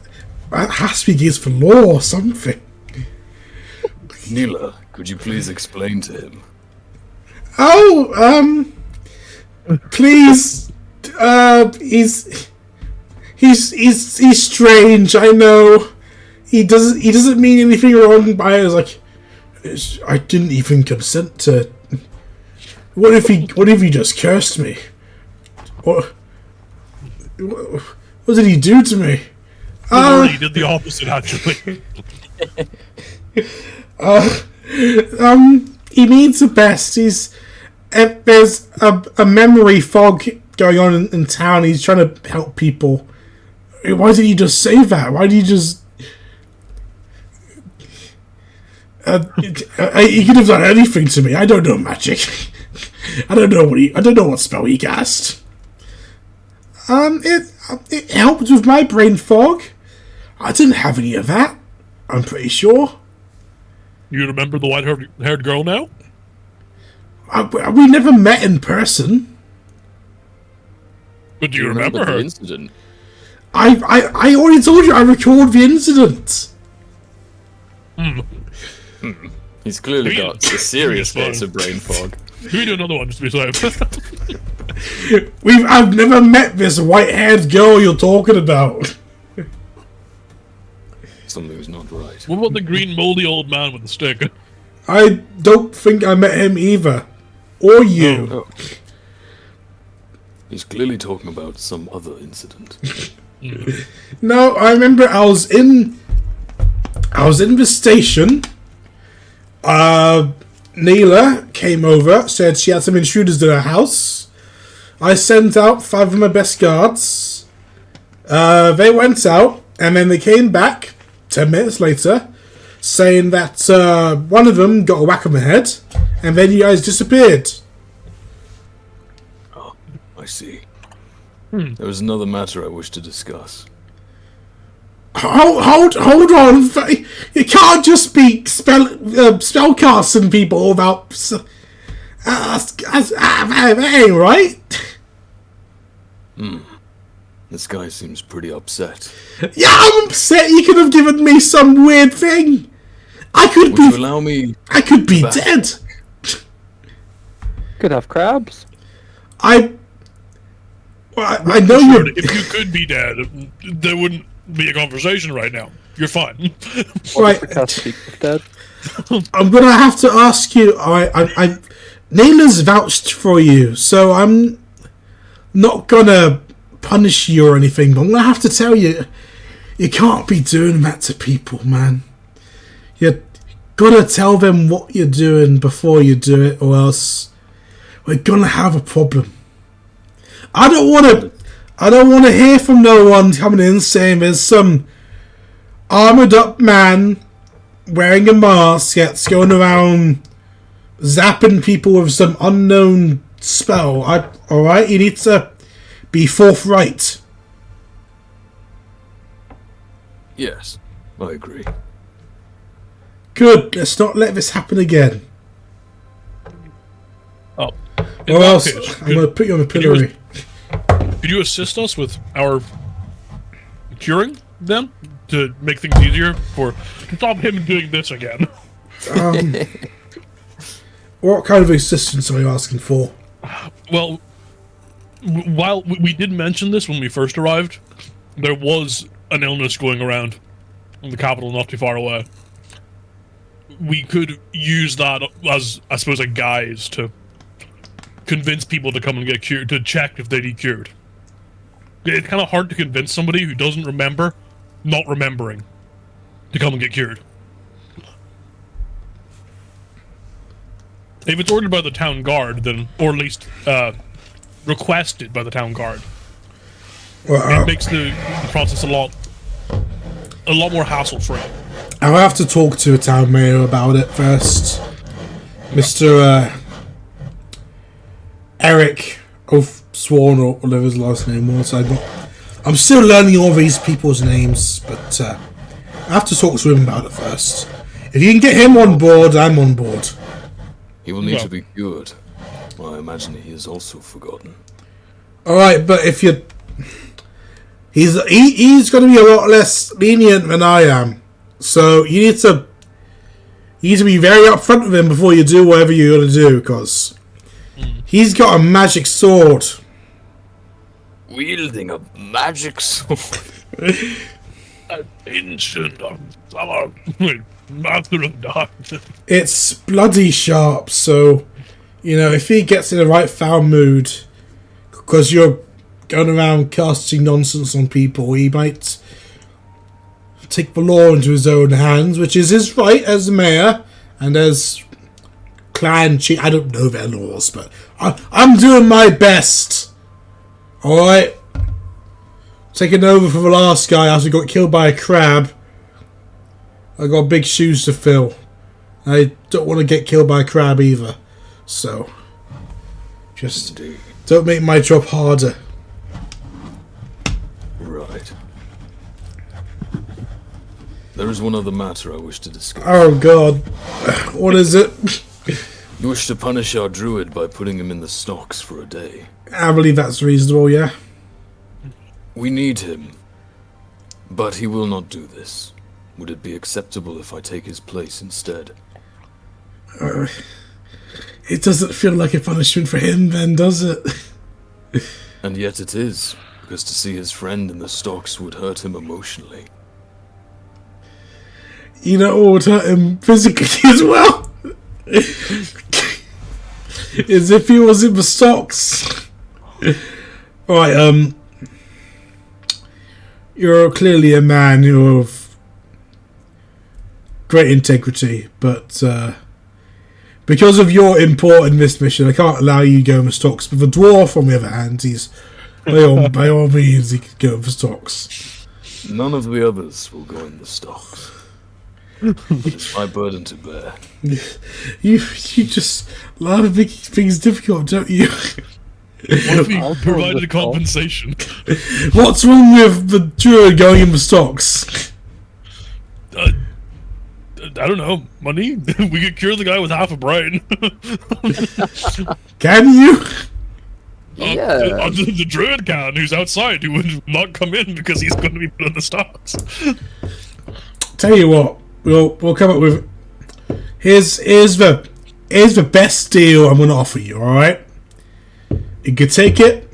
[SPEAKER 1] has to be against the law or something.
[SPEAKER 5] Neela, could you please explain to him?
[SPEAKER 1] Oh, please, he's strange. I know. He doesn't mean anything wrong by it. It's like, I didn't even consent to. What if he just cursed me? What did he do to me?
[SPEAKER 4] He did the opposite, actually.
[SPEAKER 1] He means the best. There's a memory fog going on in town. He's trying to help people. Why did he just say that? Why did he just? He could have done anything to me. I don't know magic. I don't know what spell he cast. It helped with my brain fog. I didn't have any of that. I'm pretty sure.
[SPEAKER 4] You remember the white-haired girl now?
[SPEAKER 1] We never met in person.
[SPEAKER 4] But do you remember her?
[SPEAKER 5] The incident?
[SPEAKER 1] I already told you I recorded the incident.
[SPEAKER 5] He's clearly got a serious case of brain fog.
[SPEAKER 4] We do another one just to be safe.
[SPEAKER 1] I've never met this white-haired girl you're talking about.
[SPEAKER 5] Something's not right.
[SPEAKER 4] What about the green moldy old man with the stick?
[SPEAKER 1] I don't think I met him either. Or you.
[SPEAKER 5] Oh. He's clearly talking about some other incident.
[SPEAKER 1] No, I remember I was in the station. Neela came over, said she had some intruders in her house. I sent out 5 of my best guards. They went out, and then they came back 10 minutes later, saying that one of them got a whack on the head, and then you guys disappeared.
[SPEAKER 5] Oh, I see. There was another matter I wish to discuss.
[SPEAKER 1] Hold on! You can't just be spellcasting people without. That ain't right.
[SPEAKER 5] This guy seems pretty upset.
[SPEAKER 1] Yeah, I'm upset. You could have given me some weird thing.
[SPEAKER 5] Would you allow me?
[SPEAKER 1] I could be dead.
[SPEAKER 2] Could have crabs.
[SPEAKER 1] I know you're.
[SPEAKER 4] If you could be dead, there wouldn't be a conversation right now. You're fine.
[SPEAKER 1] Right.
[SPEAKER 2] Dead.
[SPEAKER 1] I'm gonna have to ask you. Nayla's vouched for you, so I'm not gonna punish you or anything. But I'm gonna have to tell you, you can't be doing that to people, man. You gotta tell them what you're doing before you do it, or else we're gonna have a problem. I don't I don't want to hear from no one coming in saying there's some armored up man wearing a mask that's going around zapping people with some unknown spell. Alright, you need to be forthright.
[SPEAKER 5] Yes, I agree.
[SPEAKER 1] Good, let's not let this happen again.
[SPEAKER 4] Oh.
[SPEAKER 1] Or else I'm going to put you on the pillory.
[SPEAKER 4] Could you assist us with our curing them to make things easier to stop him doing this again?
[SPEAKER 1] What kind of assistance are you asking for?
[SPEAKER 4] Well, while we did mention this when we first arrived, there was an illness going around in the capital not too far away. We could use that as, I suppose, a guise to convince people to come and get cured, to check if they need cured. It's kind of hard to convince somebody who doesn't remember, not remembering, to come and get cured. If it's ordered by the town guard, then, or at least requested by the town guard, it makes the process a lot more hassle-free.
[SPEAKER 1] I'll have to talk to a town mayor about it first. Mr. Eric Sworn, or whatever his last name was. I'm still learning all these people's names, but I have to talk to him about it first. If you can get him on board, I'm on board.
[SPEAKER 5] He will need to be cured. Well, I imagine he is also forgotten.
[SPEAKER 1] Alright, but if you... He's going to be a lot less lenient than I am. So you need to be very upfront with him before you do whatever you're going to do, because he's got a magic sword.
[SPEAKER 5] Wielding a magic sword.
[SPEAKER 4] Ancient Master of Darkness.
[SPEAKER 1] It's bloody sharp, so, if he gets in the right foul mood, because you're going around casting nonsense on people, he might take the law into his own hands, which is his right as the mayor and as clan chief. I don't know their laws, but I'm doing my best. Alright? Taking over for the last guy after he got killed by a crab. I got big shoes to fill. I don't want to get killed by a crab either. So, just don't make my job harder.
[SPEAKER 5] Right. There is one other matter I wish to discuss.
[SPEAKER 1] Oh god. What is it?
[SPEAKER 5] You wish to punish our druid by putting him in the stocks for a day.
[SPEAKER 1] I believe that's reasonable, yeah.
[SPEAKER 5] We need him. But he will not do this. Would it be acceptable if I take his place instead?
[SPEAKER 1] It doesn't feel like a punishment for him then, does it?
[SPEAKER 5] And yet it is, because to see his friend in the stocks would hurt him emotionally.
[SPEAKER 1] You know what would hurt him physically as well? As if he was in the stocks. Right, you're clearly a man of great integrity, but because of your import in this mission, I can't allow you to go in the stocks. But the dwarf, on the other hand, he's by all means he could go in the stocks.
[SPEAKER 5] None of the others will go in the stocks. It's my burden to bear.
[SPEAKER 1] You just a lot of big things difficult, don't you?
[SPEAKER 4] What if he provided a compensation?
[SPEAKER 1] What's wrong with the druid going in the stocks?
[SPEAKER 4] I don't know. Money? We could cure the guy with half a brain.
[SPEAKER 1] Can you?
[SPEAKER 6] Yeah.
[SPEAKER 4] The druid can, who's outside, who would not come in because he's going to be put in the stocks.
[SPEAKER 1] Tell you what, we'll come up with. Here's the best deal I'm going to offer you. All right, you can take it,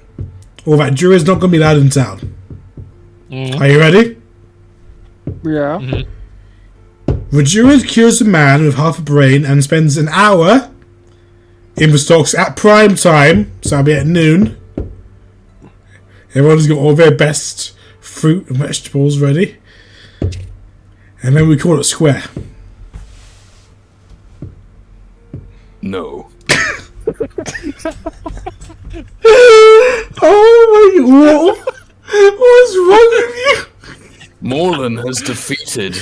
[SPEAKER 1] or that druid's not going to be allowed in town.
[SPEAKER 4] Mm-hmm.
[SPEAKER 1] Are you ready?
[SPEAKER 2] Yeah.
[SPEAKER 4] Mm-hmm.
[SPEAKER 1] The druid cures a man with half a brain and spends an hour in the stocks at prime time, so that'll be at noon. Everyone's got all their best fruit and vegetables ready. And then we call it square.
[SPEAKER 5] No.
[SPEAKER 1] Oh my god.
[SPEAKER 5] Morlin has defeated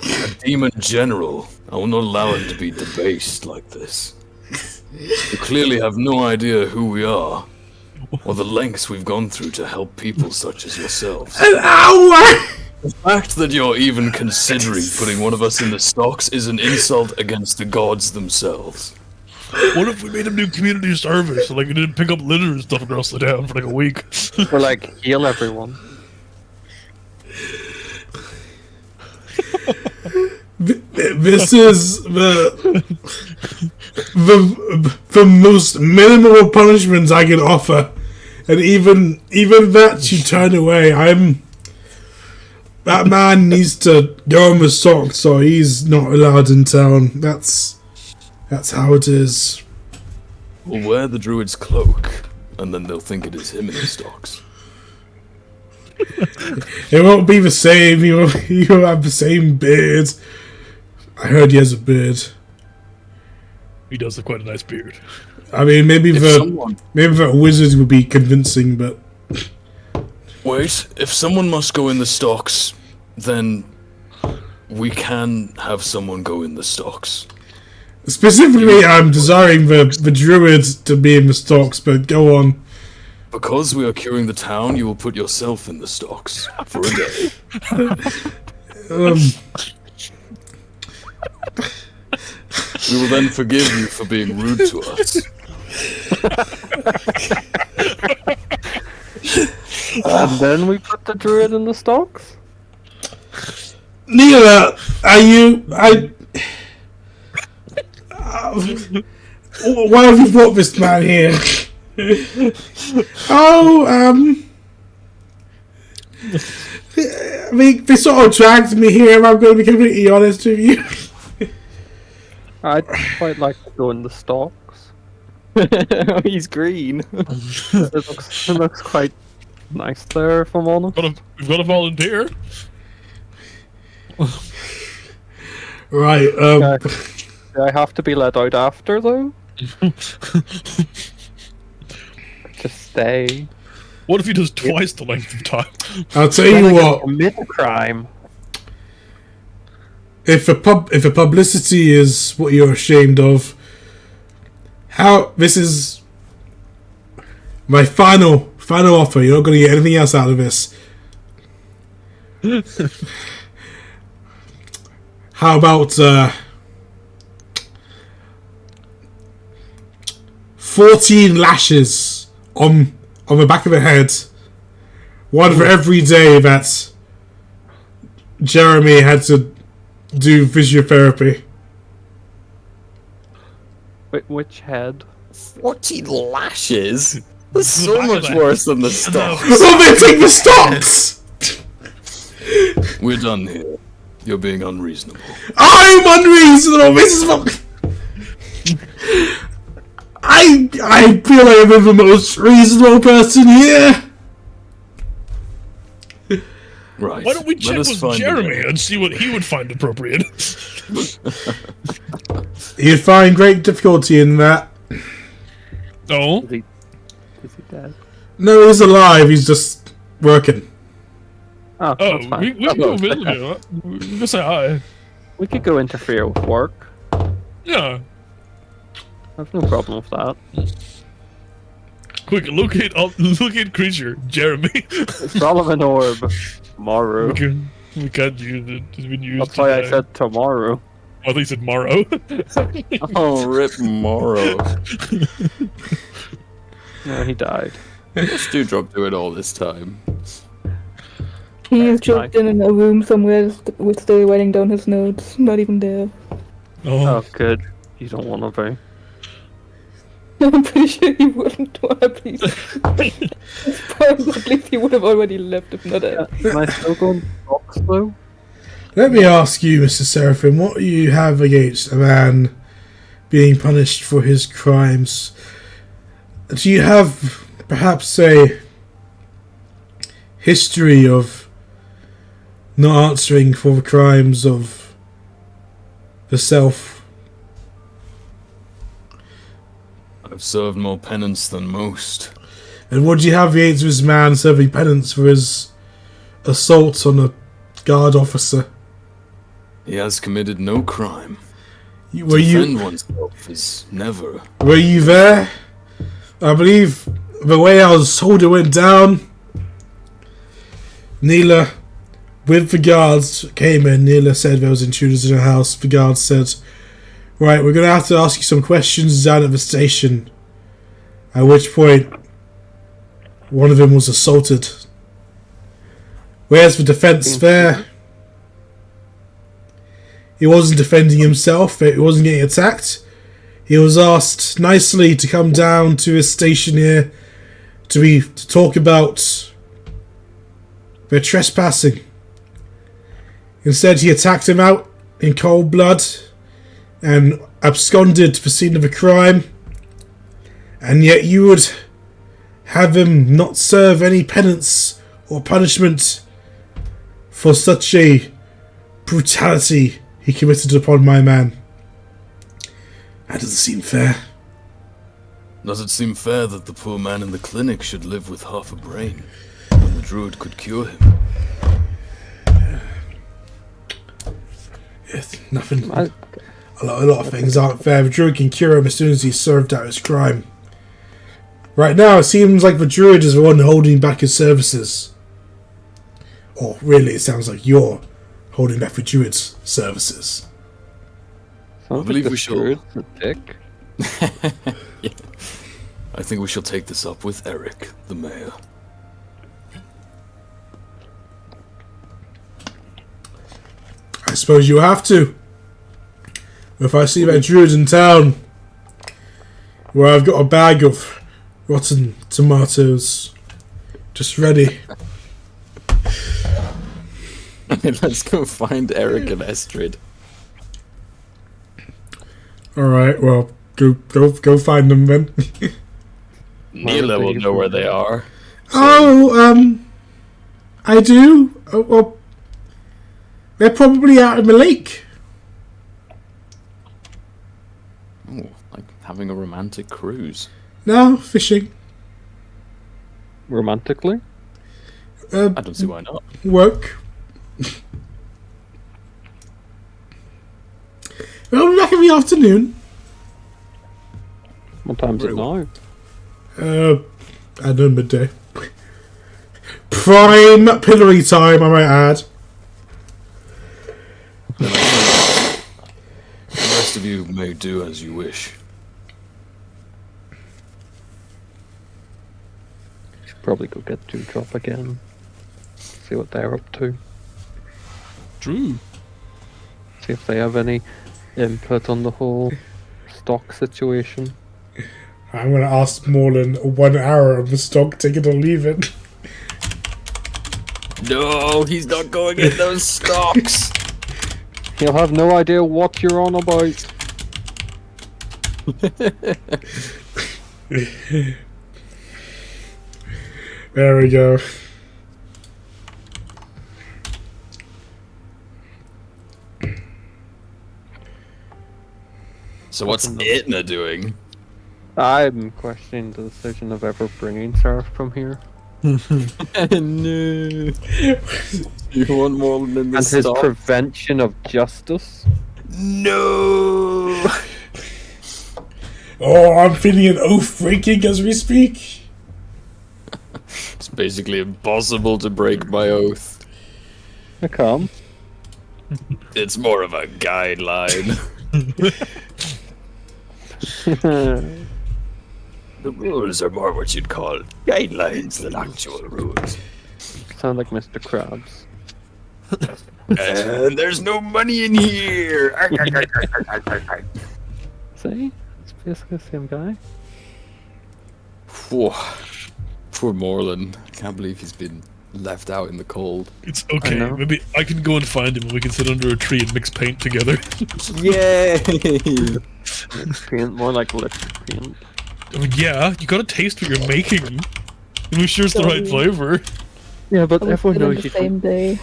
[SPEAKER 5] a demon general. I will not allow him to be debased like this. You clearly have no idea who we are, or the lengths we've gone through to help people such as yourselves.
[SPEAKER 1] An hour!
[SPEAKER 5] The fact that you're even considering putting one of us in the stocks is an insult against the gods themselves.
[SPEAKER 4] What if we made him do community service? Like, we didn't pick up litter and stuff across the town for like a week.
[SPEAKER 2] Or like heal everyone.
[SPEAKER 1] This is the most minimal punishment I can offer, and even that you turn away. That man needs to go in the stocks, or he's not allowed in town. That's how it is.
[SPEAKER 5] We'll wear the druid's cloak, and then they'll think it is him in the stocks.
[SPEAKER 1] It won't be the same. He won't have the same beard. I heard he has a beard.
[SPEAKER 4] He does have quite a nice beard.
[SPEAKER 1] I mean, maybe that wizard would be convincing, but
[SPEAKER 5] Wait, if someone must go in the stocks, then we can have someone go in the stocks.
[SPEAKER 1] specifically, I'm desiring the druid to be in the stocks. But go on.
[SPEAKER 5] Because we are curing the town, you will put yourself in the stocks for a day. We will then forgive you for being rude to us.
[SPEAKER 2] And then we put the druid in the stocks?
[SPEAKER 1] Neela, are you? Why have you brought this man here? I mean, they sort of dragged me here. I'm going to be completely honest with you.
[SPEAKER 2] I'd quite like to go in the stocks.
[SPEAKER 6] Oh, he's green.
[SPEAKER 2] It looks quite nice there, if I'm honest.
[SPEAKER 4] We've got a volunteer.
[SPEAKER 1] Right.
[SPEAKER 2] Do I have to be let out after, though? To stay?
[SPEAKER 4] What if he does twice the length of time?
[SPEAKER 1] I'll tell you what.
[SPEAKER 2] Commit a crime.
[SPEAKER 1] If the publicity is what you're ashamed of, this is my final offer. You're not going to get anything else out of this. How about 14 lashes on the back of the head, one for every day that Jeremy had to do physiotherapy.
[SPEAKER 2] Which head?
[SPEAKER 6] 14 lashes? That's so
[SPEAKER 4] back of
[SPEAKER 6] much
[SPEAKER 4] the
[SPEAKER 6] worse than the stocks.
[SPEAKER 1] Oh, they take the stocks!
[SPEAKER 5] We're done here. You're being unreasonable.
[SPEAKER 1] I'm unreasonable. This is what I feel like I'm the most reasonable person here.
[SPEAKER 5] Right.
[SPEAKER 4] Why don't we
[SPEAKER 5] let
[SPEAKER 4] check
[SPEAKER 5] us
[SPEAKER 4] with
[SPEAKER 5] find a
[SPEAKER 4] Jeremy
[SPEAKER 5] way.
[SPEAKER 4] and see what he would find appropriate?
[SPEAKER 1] You'd find great difficulty in that.
[SPEAKER 4] No.
[SPEAKER 2] Is he dead?
[SPEAKER 1] No, he's alive. He's just working.
[SPEAKER 2] Oh,
[SPEAKER 4] Oh,
[SPEAKER 2] that's fine.
[SPEAKER 4] we can go visit him. We can say hi.
[SPEAKER 2] We could go interfere with work.
[SPEAKER 4] Yeah.
[SPEAKER 2] I've no problem with that.
[SPEAKER 4] Quick, locate creature, Jeremy.
[SPEAKER 2] It's Solomon Orb. Tomorrow.
[SPEAKER 4] we can't use it. It's been used.
[SPEAKER 2] That's why I
[SPEAKER 4] today.
[SPEAKER 2] said tomorrow.
[SPEAKER 4] Oh, I think you said Morrow.
[SPEAKER 6] Oh, rip Morrow.
[SPEAKER 2] No, he died.
[SPEAKER 6] What's Dewdrop doing all this time?
[SPEAKER 3] He's just in a room somewhere with still writing down his notes. Not even there.
[SPEAKER 2] Oh, good. You don't want to be.
[SPEAKER 3] I'm pretty sure he wouldn't want to be. At least he would have already left if not.
[SPEAKER 2] Can I still go in the box, though?
[SPEAKER 1] Let me ask you, Mr. Seraphim, what do you have against a man being punished for his crimes? Do you have perhaps a history of not answering for the crimes of the self?
[SPEAKER 5] I've served more penance than most.
[SPEAKER 1] And what do you have against this man serving penance for his assault on a guard officer.
[SPEAKER 5] He has committed no crime.
[SPEAKER 1] Were
[SPEAKER 5] Defend
[SPEAKER 1] you
[SPEAKER 5] oneself is never.
[SPEAKER 1] were you there? I believe the way I was told it went down. Neela, with the guards, came in. Neela said there was intruders in her house. The guards said, "Right, we're gonna have to ask you some questions down at the station." At which point, one of them was assaulted. Where's the defense there? He wasn't defending himself. He wasn't getting attacked. He was asked nicely to come down to his station here to talk about their trespassing. Instead, he attacked him out in cold blood and absconded to the scene of a crime. And yet you would have him not serve any penance or punishment for such a brutality he committed upon my man. That doesn't seem fair.
[SPEAKER 5] Does it seem fair that the poor man in the clinic should live with half a brain when the druid could cure him?
[SPEAKER 1] It's nothing. A lot of things aren't fair. The druid can cure him as soon as he's served out his crime. Right now, it seems like the druid is the one holding back his services. Or really, it sounds like you're holding back the druid's services.
[SPEAKER 2] Sounds
[SPEAKER 5] I believe
[SPEAKER 2] like
[SPEAKER 5] we
[SPEAKER 2] the
[SPEAKER 5] shall.
[SPEAKER 2] druid's a dick.
[SPEAKER 5] Yeah. I think we shall take this up with Eric, the mayor.
[SPEAKER 1] I suppose you have to. If I see that druid in town, where I've got a bag of rotten tomatoes just ready.
[SPEAKER 6] Let's go find Eric and Estrid.
[SPEAKER 1] Alright, well, go find them then.
[SPEAKER 6] Neela will know where they are.
[SPEAKER 1] Oh, I do? Oh, well, they're probably out in the lake.
[SPEAKER 6] Oh, like having a romantic cruise.
[SPEAKER 1] No, fishing.
[SPEAKER 2] Romantically?
[SPEAKER 6] I don't see why not.
[SPEAKER 1] Work. Well, back in the afternoon.
[SPEAKER 2] What time's it now?
[SPEAKER 1] I know midday. Prime pillory time, I might add.
[SPEAKER 5] The rest of you may do as you wish.
[SPEAKER 2] Should probably go get Dewdrop again. See what they're up to.
[SPEAKER 4] True.
[SPEAKER 2] See if they have any input on the whole stock situation.
[SPEAKER 1] I'm gonna ask more than 1 hour of the stock, take it or leave it.
[SPEAKER 6] No, he's not going in those stocks.
[SPEAKER 2] He'll have no idea what you're on about.
[SPEAKER 1] There we go.
[SPEAKER 6] So what's Itna doing?
[SPEAKER 2] I'm questioning the decision of ever bringing Seraph from here.
[SPEAKER 6] No. You want more than the
[SPEAKER 2] And his
[SPEAKER 6] stock?
[SPEAKER 2] prevention of justice.
[SPEAKER 6] No.
[SPEAKER 1] Oh, I'm feeling an oath breaking as we speak.
[SPEAKER 6] It's basically impossible to break my oath.
[SPEAKER 2] I come.
[SPEAKER 6] It's more of a guideline. The rules are more what you'd call guidelines than actual rules.
[SPEAKER 2] Sound like Mr. Krabs.
[SPEAKER 6] And there's no money in here.
[SPEAKER 2] See? It's basically the same guy.
[SPEAKER 6] Whew. Poor Morland. I can't believe he's been left out in the cold.
[SPEAKER 4] It's
[SPEAKER 2] I
[SPEAKER 4] okay.
[SPEAKER 2] know.
[SPEAKER 4] Maybe I can go and find him and we can sit under a tree and mix paint together.
[SPEAKER 6] Yay!
[SPEAKER 2] Paint, more like liquid paint.
[SPEAKER 4] I mean, yeah, you gotta taste what you're making. And make sure it's the right flavor.
[SPEAKER 2] Yeah, but
[SPEAKER 3] Are we
[SPEAKER 2] everyone
[SPEAKER 3] still on
[SPEAKER 2] knows
[SPEAKER 3] the
[SPEAKER 2] you
[SPEAKER 3] same day?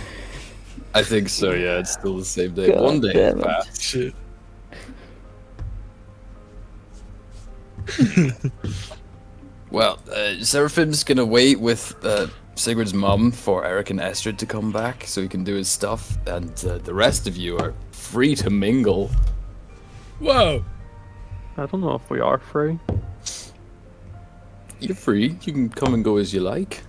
[SPEAKER 6] I think so, yeah. It's still the same day.
[SPEAKER 3] God
[SPEAKER 6] One day
[SPEAKER 3] damn it.
[SPEAKER 6] passed.
[SPEAKER 4] Shit.
[SPEAKER 6] Well, Seraphim's gonna wait with Sigurd's mum for Eric and Estrid to come back so he can do his stuff, and the rest of you are free to mingle.
[SPEAKER 4] Whoa!
[SPEAKER 2] I don't know if we are free.
[SPEAKER 6] You're free. You can come and go as you like.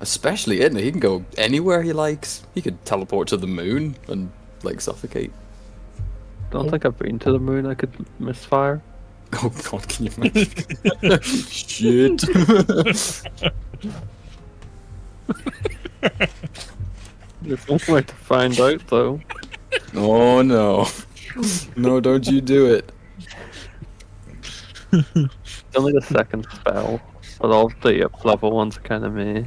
[SPEAKER 6] Especially Edna, he can go anywhere he likes. He could teleport to the moon and, like, suffocate.
[SPEAKER 2] Don't think I've been to the moon. I could misfire.
[SPEAKER 6] Oh god, can you imagine? Shit.
[SPEAKER 2] There's no way to find out, though.
[SPEAKER 6] Oh no. No, don't you do it.
[SPEAKER 2] It's only the second spell, but all the level ones are kind of meh.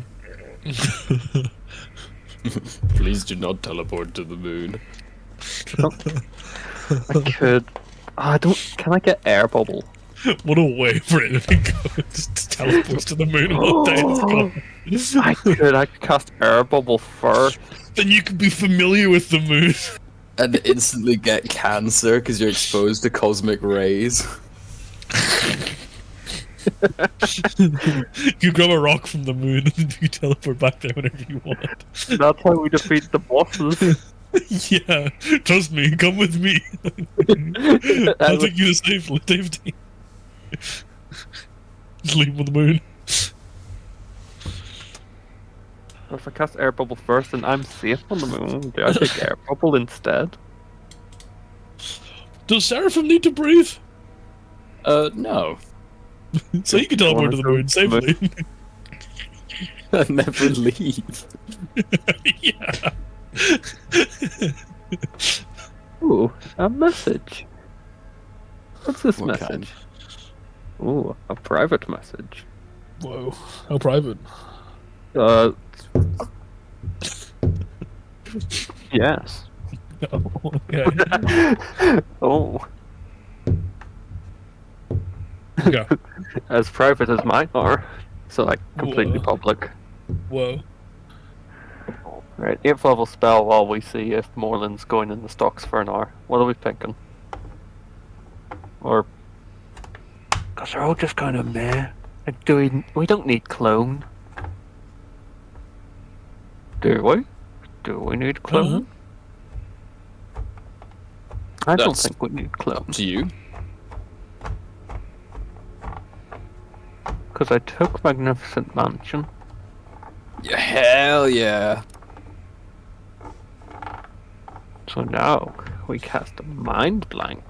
[SPEAKER 6] Please do not teleport to the moon.
[SPEAKER 2] I could. I don't. Can I get air bubble?
[SPEAKER 4] What a way for it to go. Just teleport to the moon one day. It's gone.
[SPEAKER 2] I could. I could cast air bubble first.
[SPEAKER 4] Then you could be familiar with the moon.
[SPEAKER 6] And instantly get cancer because you're exposed to cosmic rays.
[SPEAKER 4] You grab a rock from the moon and you teleport back there whenever you want.
[SPEAKER 2] That's how we defeat the bosses.
[SPEAKER 4] Yeah, trust me, come with me. I'll take you to safety. Just leave on the moon.
[SPEAKER 2] If I cast air bubble first, then I'm safe on the moon. Do I take air bubble instead?
[SPEAKER 4] Does Seraphim need to breathe?
[SPEAKER 6] No.
[SPEAKER 4] So you can teleport to the moon safely.
[SPEAKER 6] Never leave.
[SPEAKER 4] Yeah.
[SPEAKER 2] Ooh, a message. What's this
[SPEAKER 6] What kind?
[SPEAKER 2] message? Ooh, a private message.
[SPEAKER 4] Whoa, how private.
[SPEAKER 2] Yes.
[SPEAKER 4] Oh, okay.
[SPEAKER 2] Oh,
[SPEAKER 4] Okay.
[SPEAKER 2] as private as mine are. So, like, completely
[SPEAKER 4] Whoa.
[SPEAKER 2] public.
[SPEAKER 4] Whoa.
[SPEAKER 2] Right, 8th level spell while we see if Moreland's going in the stocks for an hour. What are we thinking? Or... Because they're all just kind of meh. Like, we don't need clone. Do we? Do we need clone? I don't
[SPEAKER 6] That's-
[SPEAKER 2] think we need clone.
[SPEAKER 6] To you.
[SPEAKER 2] Because I took Magnificent Mansion.
[SPEAKER 6] Yeah, hell yeah.
[SPEAKER 2] So now we cast a Mind Blank.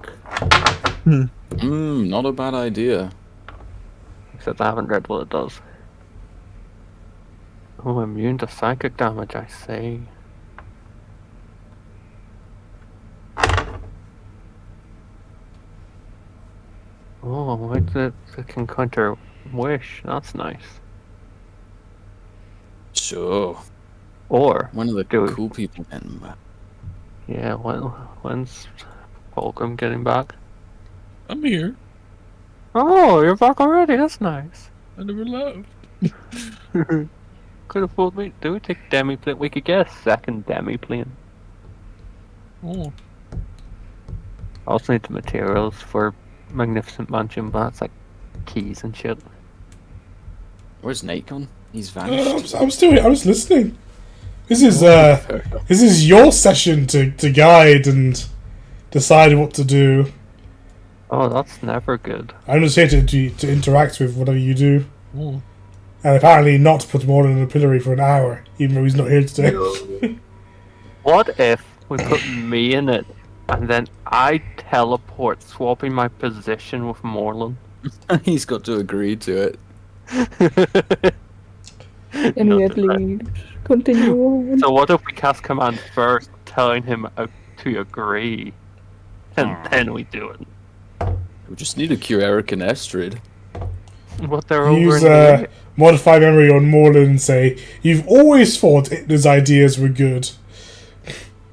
[SPEAKER 6] Not a bad idea.
[SPEAKER 2] Except I haven't read what it does. Oh, immune to psychic damage, I see. Oh, it can counter Wish. That's nice.
[SPEAKER 6] Sure.
[SPEAKER 2] Or,
[SPEAKER 6] One of the
[SPEAKER 2] Do we-
[SPEAKER 6] cool people getting back.
[SPEAKER 2] yeah, when's Fulcrum getting back?
[SPEAKER 4] I'm here.
[SPEAKER 2] Oh, you're back already. That's nice.
[SPEAKER 4] I never left.
[SPEAKER 2] Could have fooled me. Do we take demi plane? We could get a second demi plane.
[SPEAKER 4] Oh.
[SPEAKER 2] I also need the materials for Magnificent Mansion, but that's like keys and shit.
[SPEAKER 6] Where's Nate gone? He's vanished.
[SPEAKER 1] I was listening. This is your session to guide and decide what to do.
[SPEAKER 2] Oh, that's never good.
[SPEAKER 1] I'm just here to interact with whatever you do.
[SPEAKER 4] Oh.
[SPEAKER 1] And apparently not to put more in the pillory for an hour, even though he's not here today.
[SPEAKER 2] What if we put me in it, and then I teleport, swapping my position with Moreland?
[SPEAKER 6] He's got to agree to it.
[SPEAKER 3] Immediately continue on.
[SPEAKER 2] So what if we cast command first, telling him to agree, and then we do it?
[SPEAKER 6] We just need to cure Eric and Estrid.
[SPEAKER 2] What they're over
[SPEAKER 1] Use
[SPEAKER 2] in the...
[SPEAKER 1] modify memory on Morland and say, "You've always thought his ideas were good."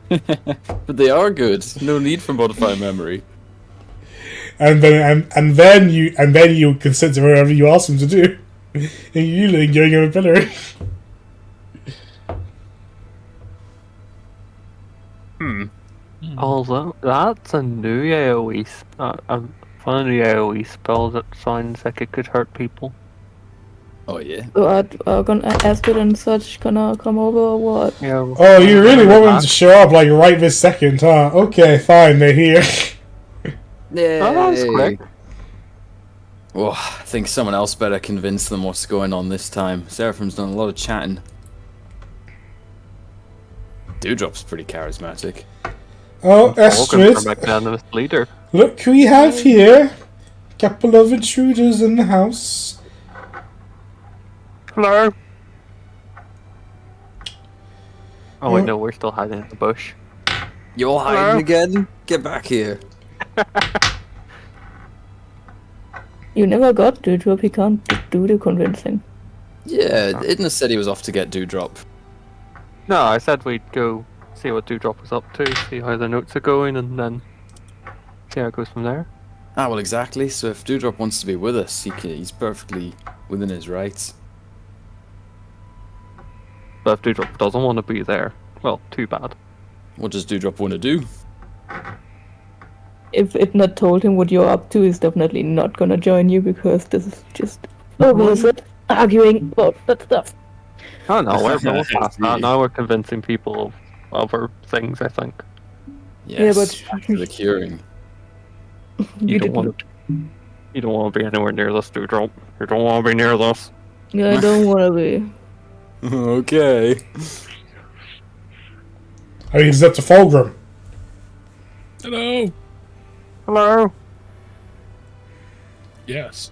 [SPEAKER 6] But they are good. No need for modify memory.
[SPEAKER 1] And then you consent to whatever you ask him to do. And you going in a pillory.
[SPEAKER 2] Although that's a new AoE, one of the AoE spells that sounds like it could hurt people.
[SPEAKER 6] Oh yeah.
[SPEAKER 3] Are gonna Astrid and such gonna come over or what?
[SPEAKER 2] Yeah.
[SPEAKER 1] Oh, you really want them to show up like right this second, huh? Okay, fine, they're here.
[SPEAKER 6] Yay.
[SPEAKER 2] Oh, that was quick.
[SPEAKER 6] Oh, I think someone else better convince them what's going on this time. Seraphim's done a lot of chatting. Dewdrop's pretty charismatic.
[SPEAKER 1] Oh, Astrid,
[SPEAKER 2] Welcome, magnanimous leader.
[SPEAKER 1] look who we have here. Couple of intruders in the house.
[SPEAKER 2] Hello. Oh wait, no, we're still hiding in the bush.
[SPEAKER 6] You all hiding again? Get back here.
[SPEAKER 3] You never got Dewdrop, he can't do the convincing.
[SPEAKER 6] Yeah, Idna said he was off to get Dewdrop.
[SPEAKER 2] No, I said we'd go see what Dewdrop was up to, see how the notes are going, and then see how it goes from there.
[SPEAKER 6] Ah, well, exactly. So if Dewdrop wants to be with us, he's perfectly within his rights.
[SPEAKER 2] But if Dewdrop doesn't want to be there, well, too bad.
[SPEAKER 6] What does Dewdrop want to do?
[SPEAKER 3] If not told him what you're up to, he's definitely not gonna join you because this is just overset arguing about that stuff.
[SPEAKER 2] Oh no, we're past that. Now we're convincing people of other things, I think.
[SPEAKER 6] Yes,
[SPEAKER 3] but
[SPEAKER 6] for the curing.
[SPEAKER 2] You don't want to be anywhere near this, Dewdrop. You don't want to be near this.
[SPEAKER 3] Yeah, I don't wanna be.
[SPEAKER 6] Okay.
[SPEAKER 1] I mean, it's up to Fulgrim.
[SPEAKER 4] Hello.
[SPEAKER 2] Hello.
[SPEAKER 4] Yes.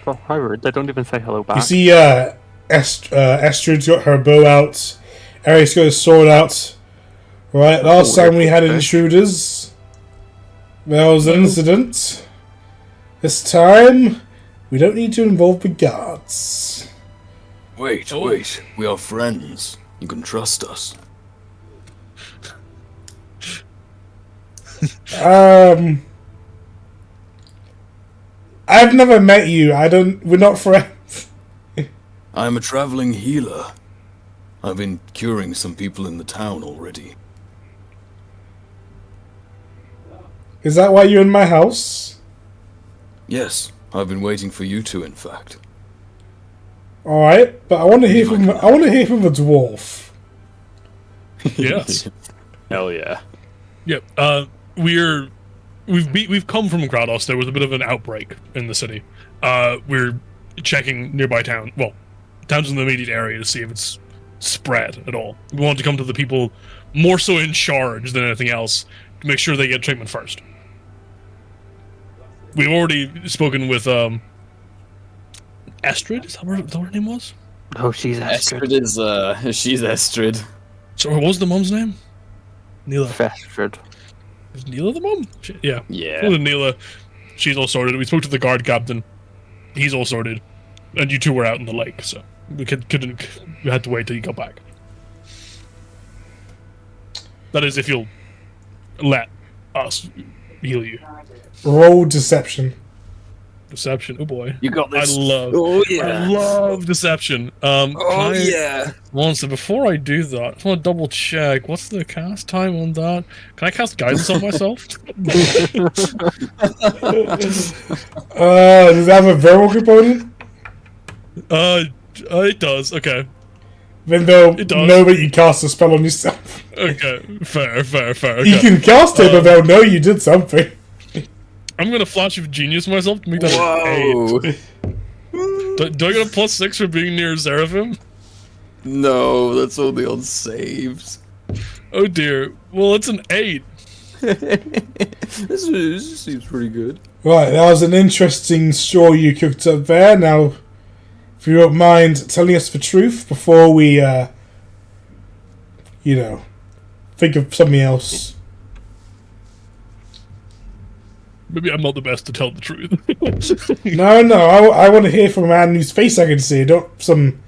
[SPEAKER 2] Oh, how rude. They don't even say hello back.
[SPEAKER 1] You see, Astrid's got her bow out. Erros got his sword out. Right, last time we had intruders, there was an incident. This time, we don't need to involve the guards.
[SPEAKER 5] Wait, wait. We are friends. You can trust us.
[SPEAKER 1] I've never met you. We're not friends.
[SPEAKER 5] I'm a traveling healer. I've been curing some people in the town already.
[SPEAKER 1] Is that why you're in my house?
[SPEAKER 5] Yes, I've been waiting for you two, in fact.
[SPEAKER 1] Alright, but I want to hear from the dwarf.
[SPEAKER 4] Yes.
[SPEAKER 6] Hell yeah.
[SPEAKER 4] Yep. We've come from Grados. There was a bit of an outbreak in the city. We're checking nearby towns in the immediate area to see if it's spread at all. We want to come to the people more so in charge than anything else to make sure they get treatment first. We've already spoken with Astrid. Is that what her name was?
[SPEAKER 2] Oh, she's Astrid.
[SPEAKER 6] Astrid is she's Astrid.
[SPEAKER 4] So what was the mom's name? Neela.
[SPEAKER 2] Astrid.
[SPEAKER 4] Is Neela the mom? Yeah.
[SPEAKER 6] Yeah.
[SPEAKER 4] Well, Neela, she's all sorted. We spoke to the guard captain. He's all sorted. And you two were out in the lake, so we couldn't. We had to wait till you got back. That is, if you'll let us heal you.
[SPEAKER 1] Roll deception.
[SPEAKER 4] Deception. Oh boy.
[SPEAKER 6] You got this.
[SPEAKER 4] I love deception.
[SPEAKER 6] Yeah.
[SPEAKER 4] One second, before I do that, I just want to double check. What's the cast time on that? Can I cast guidance on myself?
[SPEAKER 1] Does it have a verbal component?
[SPEAKER 4] It does. Okay.
[SPEAKER 1] Then they'll
[SPEAKER 4] It does.
[SPEAKER 1] know that you cast a spell on yourself.
[SPEAKER 4] Okay. Fair. Okay.
[SPEAKER 1] You can cast it, but they'll know you did something.
[SPEAKER 4] I'm gonna flash of genius myself to make that
[SPEAKER 6] Whoa.
[SPEAKER 4] an 8. Do I get a +6 for being near Seraphim?
[SPEAKER 6] No, that's only on saves.
[SPEAKER 4] Oh dear. Well, it's an 8.
[SPEAKER 6] This seems pretty good.
[SPEAKER 1] Right, that was an interesting story you cooked up there. Now, if you don't mind telling us the truth before we, think of something else.
[SPEAKER 4] Maybe I'm not the best to tell the truth.
[SPEAKER 1] No, I want to hear from a man whose face I can see, not some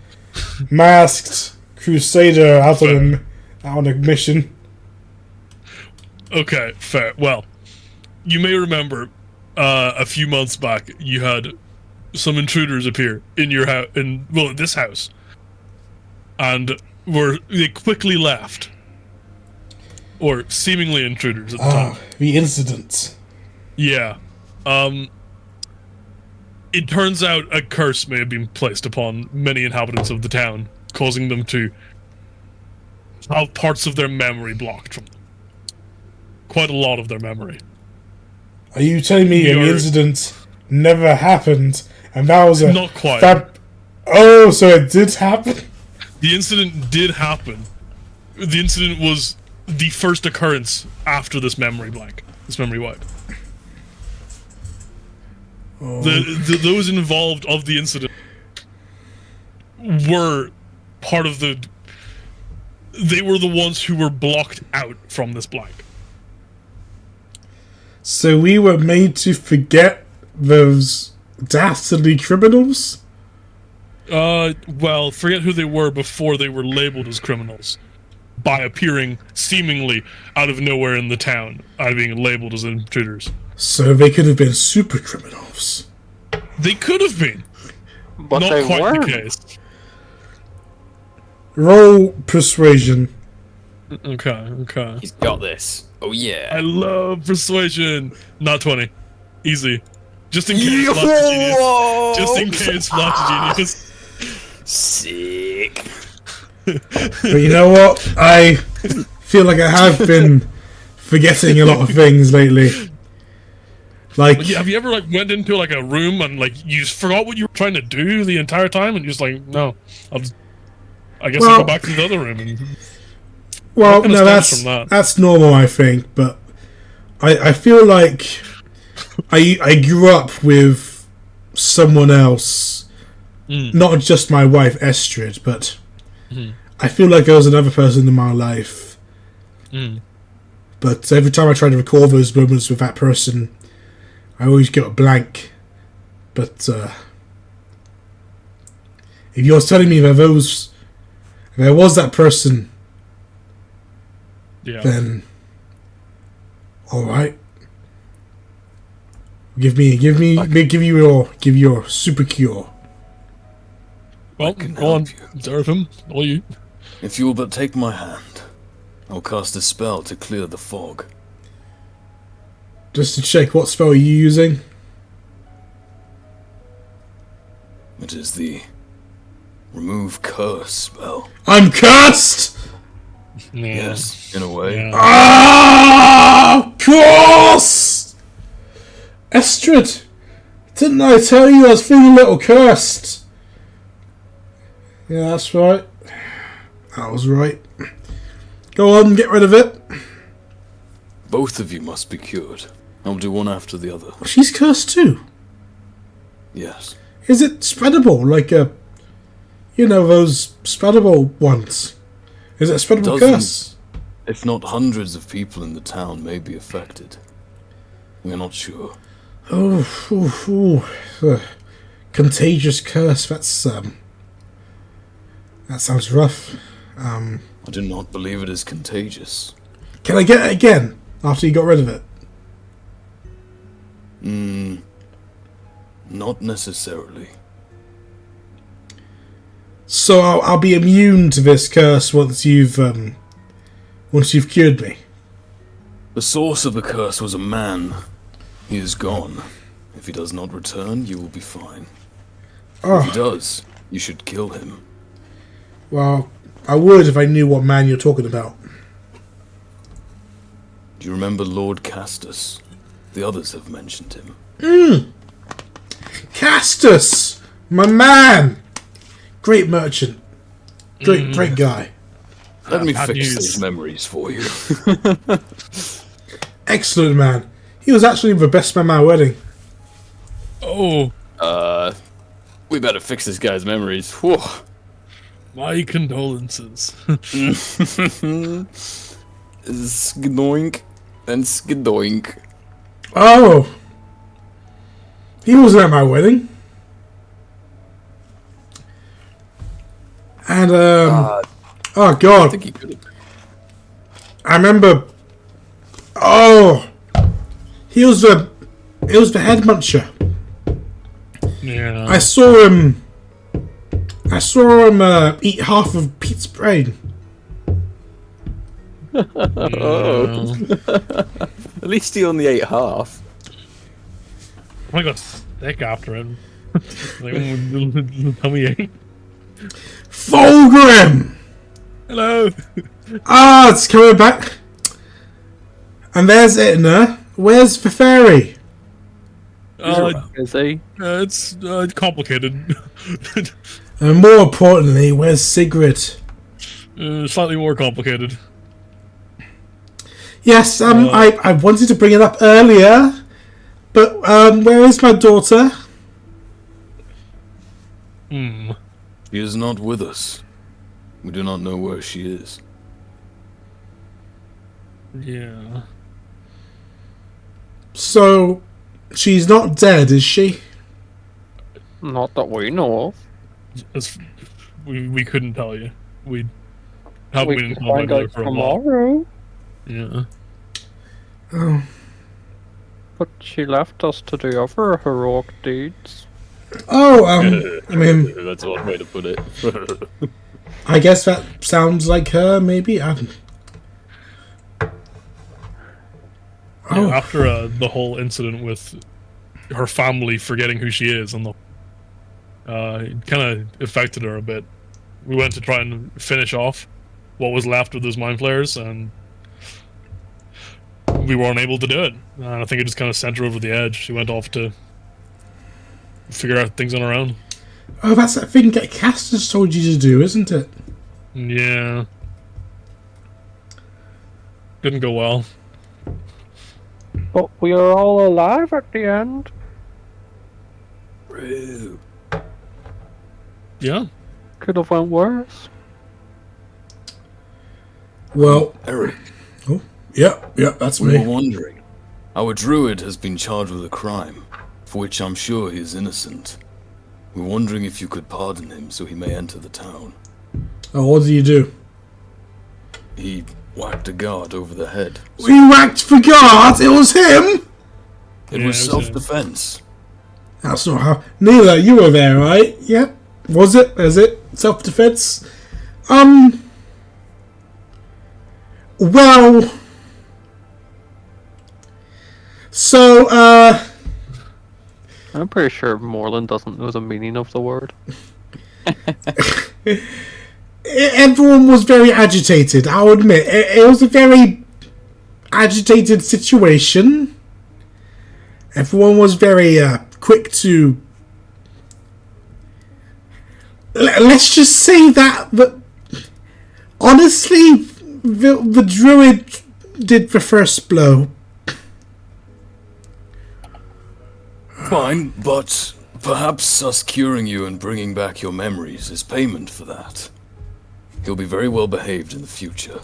[SPEAKER 1] masked crusader out on a mission.
[SPEAKER 4] Okay, fair. Well, you may remember a few months back you had some intruders appear in your house, this house, and they quickly left, or seemingly intruders at the time.
[SPEAKER 1] The incident.
[SPEAKER 4] Yeah. it turns out a curse may have been placed upon many inhabitants of the town, causing them to have parts of their memory blocked from them. Quite a lot of their memory.
[SPEAKER 1] Are you telling me an incident never happened, and that was a...
[SPEAKER 4] Not quite.
[SPEAKER 1] Oh, so it did happen?
[SPEAKER 4] The incident did happen. The incident was the first occurrence after this memory blank. This memory wipe.
[SPEAKER 1] Oh.
[SPEAKER 4] Those involved of the incident were part of the... They were the ones who were blocked out from this blank.
[SPEAKER 1] So we were made to forget those dastardly criminals?
[SPEAKER 4] Well, forget who they were before they were labeled as criminals. By appearing seemingly out of nowhere in the town, being labeled as intruders.
[SPEAKER 1] So they could have been super criminals.
[SPEAKER 4] They could have been.
[SPEAKER 2] But
[SPEAKER 4] Not
[SPEAKER 2] they
[SPEAKER 4] quite
[SPEAKER 2] weren't.
[SPEAKER 4] the case.
[SPEAKER 1] Roll persuasion.
[SPEAKER 4] Okay.
[SPEAKER 6] He's got this. Oh yeah.
[SPEAKER 4] I love persuasion. Not 20. Easy. Just in case.
[SPEAKER 6] Yo!
[SPEAKER 4] Flash genius. Just in case. Flash genius.
[SPEAKER 6] Sick.
[SPEAKER 1] But you know what? I feel like I have been forgetting a lot of things lately. Like,
[SPEAKER 4] Have you ever went into a room and you just forgot what you were trying to do the entire time and you're just no, I guess I'll go back to the other room and...
[SPEAKER 1] well,
[SPEAKER 4] What
[SPEAKER 1] no,
[SPEAKER 4] stems from
[SPEAKER 1] that's normal, I think. But I feel like I grew up with someone else, not just my wife Estrid, but I feel like there was another person in my life. But every time I try to recall those moments with that person, I always get a blank. But if you're telling me that there was that person, then all right. Give you your super cure.
[SPEAKER 4] Well, go on, Seraphim. All you.
[SPEAKER 5] If you will but take my hand, I'll cast a spell to clear the fog.
[SPEAKER 1] Just to check, what spell are you using?
[SPEAKER 5] It is the remove curse spell.
[SPEAKER 1] I'm cursed!
[SPEAKER 5] Yes, in a way.
[SPEAKER 4] Yeah.
[SPEAKER 1] Ah, of course! Estrid, didn't I tell you I was feeling a little cursed? Yeah, that's right. I was right. Go on, get rid of it.
[SPEAKER 5] Both of you must be cured. I'll do one after the other.
[SPEAKER 1] She's cursed too.
[SPEAKER 5] Yes.
[SPEAKER 1] Is it spreadable? Those spreadable ones? Is it a spreadable curse?
[SPEAKER 5] If not, hundreds of people in the town may be affected. We're not sure.
[SPEAKER 1] Contagious curse. That sounds rough.
[SPEAKER 5] I do not believe it is contagious.
[SPEAKER 1] Can I get it again after you got rid of it?
[SPEAKER 5] Not necessarily.
[SPEAKER 1] So I'll be immune to this curse once you've cured me.
[SPEAKER 5] The source of the curse was a man. He is gone. If he does not return, you will be fine. If he does, you should kill him.
[SPEAKER 1] Well, I would if I knew what man you're talking about.
[SPEAKER 5] Do you remember Lord Castus? The others have mentioned him.
[SPEAKER 1] Castus! My man! Great merchant. Great guy.
[SPEAKER 5] Let me
[SPEAKER 4] bad
[SPEAKER 5] fix
[SPEAKER 4] news.
[SPEAKER 5] these memories for you.
[SPEAKER 1] Excellent man. He was actually the best man at my wedding.
[SPEAKER 4] Oh,
[SPEAKER 5] We better fix this guy's memories. Whew.
[SPEAKER 4] my condolences.
[SPEAKER 5] Skidoink and skidoink.
[SPEAKER 1] Oh! He wasn't at my wedding. And, oh
[SPEAKER 5] I
[SPEAKER 1] god.
[SPEAKER 5] think he could have.
[SPEAKER 1] I remember. Oh! He was the head muncher.
[SPEAKER 4] Yeah.
[SPEAKER 1] I saw him eat half of Pete's brain.
[SPEAKER 6] At least he only ate half.
[SPEAKER 4] I got sick after him. Tell me.
[SPEAKER 1] Fulgrim!
[SPEAKER 4] Hello.
[SPEAKER 1] Ah, it's coming back. And there's Itna. Where's the fairy?
[SPEAKER 2] Busy.
[SPEAKER 4] It's complicated.
[SPEAKER 1] And more importantly, where's Sigrid?
[SPEAKER 4] Slightly more complicated.
[SPEAKER 1] Yes, I wanted to bring it up earlier, but where is my daughter?
[SPEAKER 4] Hmm.
[SPEAKER 5] She is not with us. We do not know where she is.
[SPEAKER 4] Yeah.
[SPEAKER 1] So, she's not dead, is she?
[SPEAKER 2] Not that we know of.
[SPEAKER 4] We couldn't tell you. We
[SPEAKER 2] We
[SPEAKER 4] haven't been
[SPEAKER 2] can
[SPEAKER 4] in contact
[SPEAKER 2] find
[SPEAKER 4] with her
[SPEAKER 2] out
[SPEAKER 4] for a while.
[SPEAKER 2] tomorrow.
[SPEAKER 4] Yeah.
[SPEAKER 1] Oh.
[SPEAKER 2] But she left us to do other heroic deeds.
[SPEAKER 1] Oh, I mean,
[SPEAKER 5] That's one way to put it.
[SPEAKER 1] I guess that sounds like her, maybe?
[SPEAKER 4] Yeah, after the whole incident with her family forgetting who she is, and it kind of affected her a bit. We went to try and finish off what was left of those mind flayers, and we weren't able to do it. And I think it just kind of sent her over the edge. She went off to figure out things on her own.
[SPEAKER 1] Oh, that's that thing that Caster's told you to do, isn't it?
[SPEAKER 4] Yeah. Didn't go well.
[SPEAKER 2] But we are all alive at the end.
[SPEAKER 5] True.
[SPEAKER 4] Yeah.
[SPEAKER 2] Could have went worse.
[SPEAKER 1] Well,
[SPEAKER 5] Eric,
[SPEAKER 1] yeah, that's
[SPEAKER 5] we were
[SPEAKER 1] me.
[SPEAKER 5] wondering. Our druid has been charged with a crime, for which I'm sure he is innocent. We're wondering if you could pardon him so he may enter the town.
[SPEAKER 1] Oh, what did you do?
[SPEAKER 5] He whacked a guard over the head.
[SPEAKER 1] We whacked the guard! It was him!
[SPEAKER 5] It
[SPEAKER 4] Yeah,
[SPEAKER 5] was
[SPEAKER 4] it was
[SPEAKER 5] self-defense.
[SPEAKER 1] That's not how... Neela, you were there, right? Yep. Was it? Is it? Self-defense? Well... So,
[SPEAKER 2] I'm pretty sure Morland doesn't know the meaning of the word.
[SPEAKER 1] everyone was very agitated, I'll admit. It was a very agitated situation. Everyone was very quick to... Let's just say that honestly, the druid did the first blow.
[SPEAKER 5] Fine, but perhaps us curing you and bringing back your memories is payment for that. He'll be very well behaved in the future.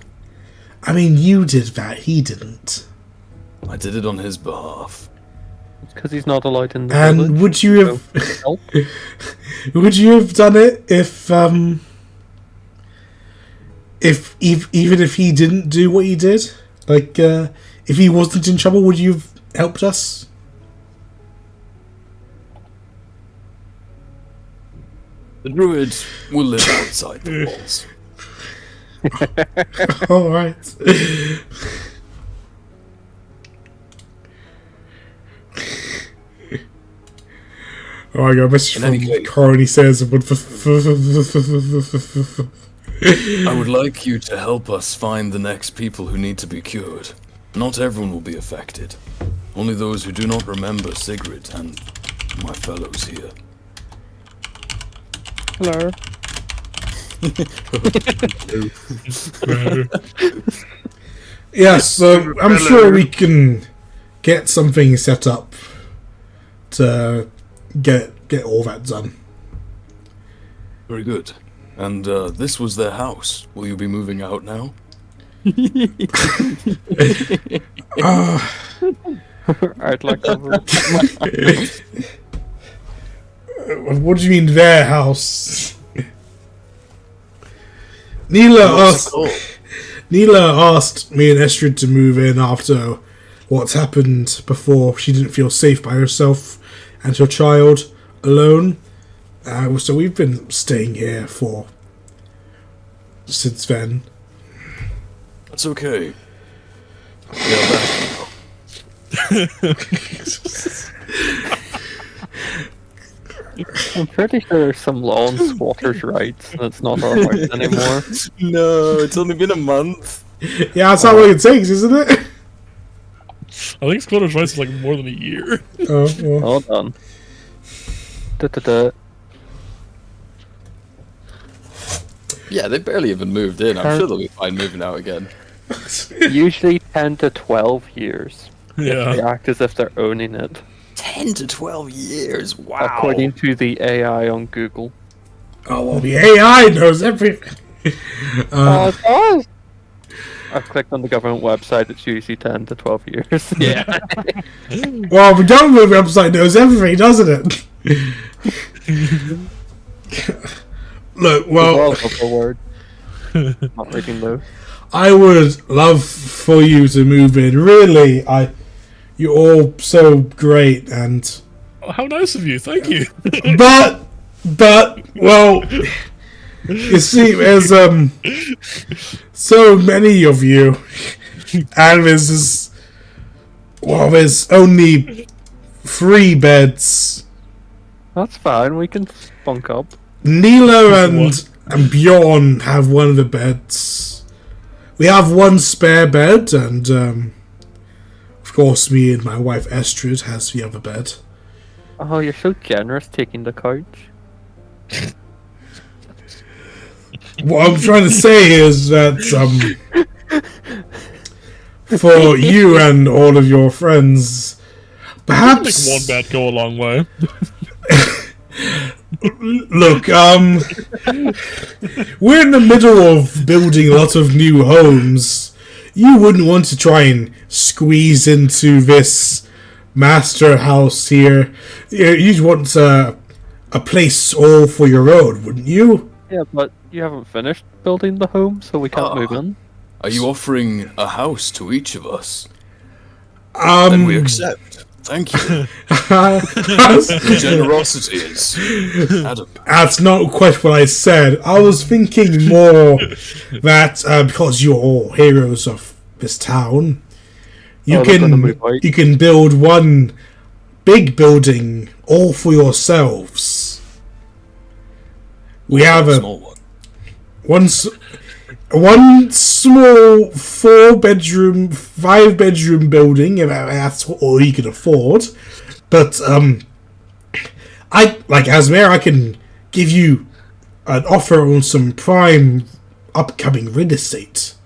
[SPEAKER 1] I mean, you did that, he didn't.
[SPEAKER 5] I did it on his behalf.
[SPEAKER 2] Because he's not allowed in the
[SPEAKER 1] And
[SPEAKER 2] village.
[SPEAKER 1] would you have...
[SPEAKER 2] Help.
[SPEAKER 1] Would you have done it if even if he didn't do what he did? Like, if he wasn't in trouble, would you have helped us?
[SPEAKER 5] The druids will live outside the walls.
[SPEAKER 1] Alright. Oh, I got a message
[SPEAKER 5] In any
[SPEAKER 1] from
[SPEAKER 5] case-
[SPEAKER 1] Corin. He says,
[SPEAKER 5] I would like you to help us find the next people who need to be cured. Not everyone will be affected. Only those who do not remember Sigrid and my fellows here.
[SPEAKER 2] Hello.
[SPEAKER 1] Yes, I'm sure we can get something set up to get all that done.
[SPEAKER 5] Very good. And this was their house. Will you be moving out now?
[SPEAKER 2] I'd like to.
[SPEAKER 1] What do you mean their house? Neela asked me and Estrid to move in after what's happened before. She didn't feel safe by herself and her child alone. So we've been staying here since then.
[SPEAKER 5] That's okay. We are back now.
[SPEAKER 2] I'm pretty sure there's some law on squatters' rights, and it's not our house anymore.
[SPEAKER 6] No, it's only been a month.
[SPEAKER 1] Yeah, that's how long it takes, isn't it?
[SPEAKER 4] I think squatters' rights is like more than a year.
[SPEAKER 1] Oh, well.
[SPEAKER 2] Hold on. Da-da-da.
[SPEAKER 6] Yeah, they barely even moved in. I'm sure they'll be fine moving out again.
[SPEAKER 2] Usually 10 to 12 years.
[SPEAKER 4] Yeah.
[SPEAKER 2] They act as if they're owning it.
[SPEAKER 6] 10 to 12 years. Wow.
[SPEAKER 2] According to the AI on Google.
[SPEAKER 1] Oh, well, the AI knows everything.
[SPEAKER 2] It does! I've clicked on the government website, it's usually 10 to 12 years.
[SPEAKER 6] Yeah.
[SPEAKER 1] Well, the government website knows everything, doesn't it? Look, well,
[SPEAKER 2] word. Not reading those.
[SPEAKER 1] I would love for you to move in. Really, you're all so great, and
[SPEAKER 4] Oh, how nice of you. Thank you.
[SPEAKER 1] but well, you see, there's so many of you, and there's only 3 beds.
[SPEAKER 2] That's fine, we can spunk up.
[SPEAKER 1] Neela and Bjorn have one of the beds. We have 1 spare bed, and of course, me and my wife Estrid has the other bed.
[SPEAKER 2] Oh, you're so generous taking the couch.
[SPEAKER 1] What I'm trying to say is that for you and all of your friends, perhaps
[SPEAKER 4] Make one bed go a long way.
[SPEAKER 1] look, we're in the middle of building a lot of new homes. You wouldn't want to try and squeeze into this master house here. You'd want a place all for your own, wouldn't you?
[SPEAKER 2] Yeah, but you haven't finished building the home, so we can't move in.
[SPEAKER 5] Are you offering a house to each of us? Then we accept. Thank you. Generosity is Adam.
[SPEAKER 1] That's not quite what I said. I was thinking more that because you're all heroes of this town, you can build one big building all for yourselves. We have
[SPEAKER 5] Small one.
[SPEAKER 1] one small 4-bedroom, 5-bedroom building, if that's all you can afford. But as mayor, I can give you an offer on some prime upcoming real estate.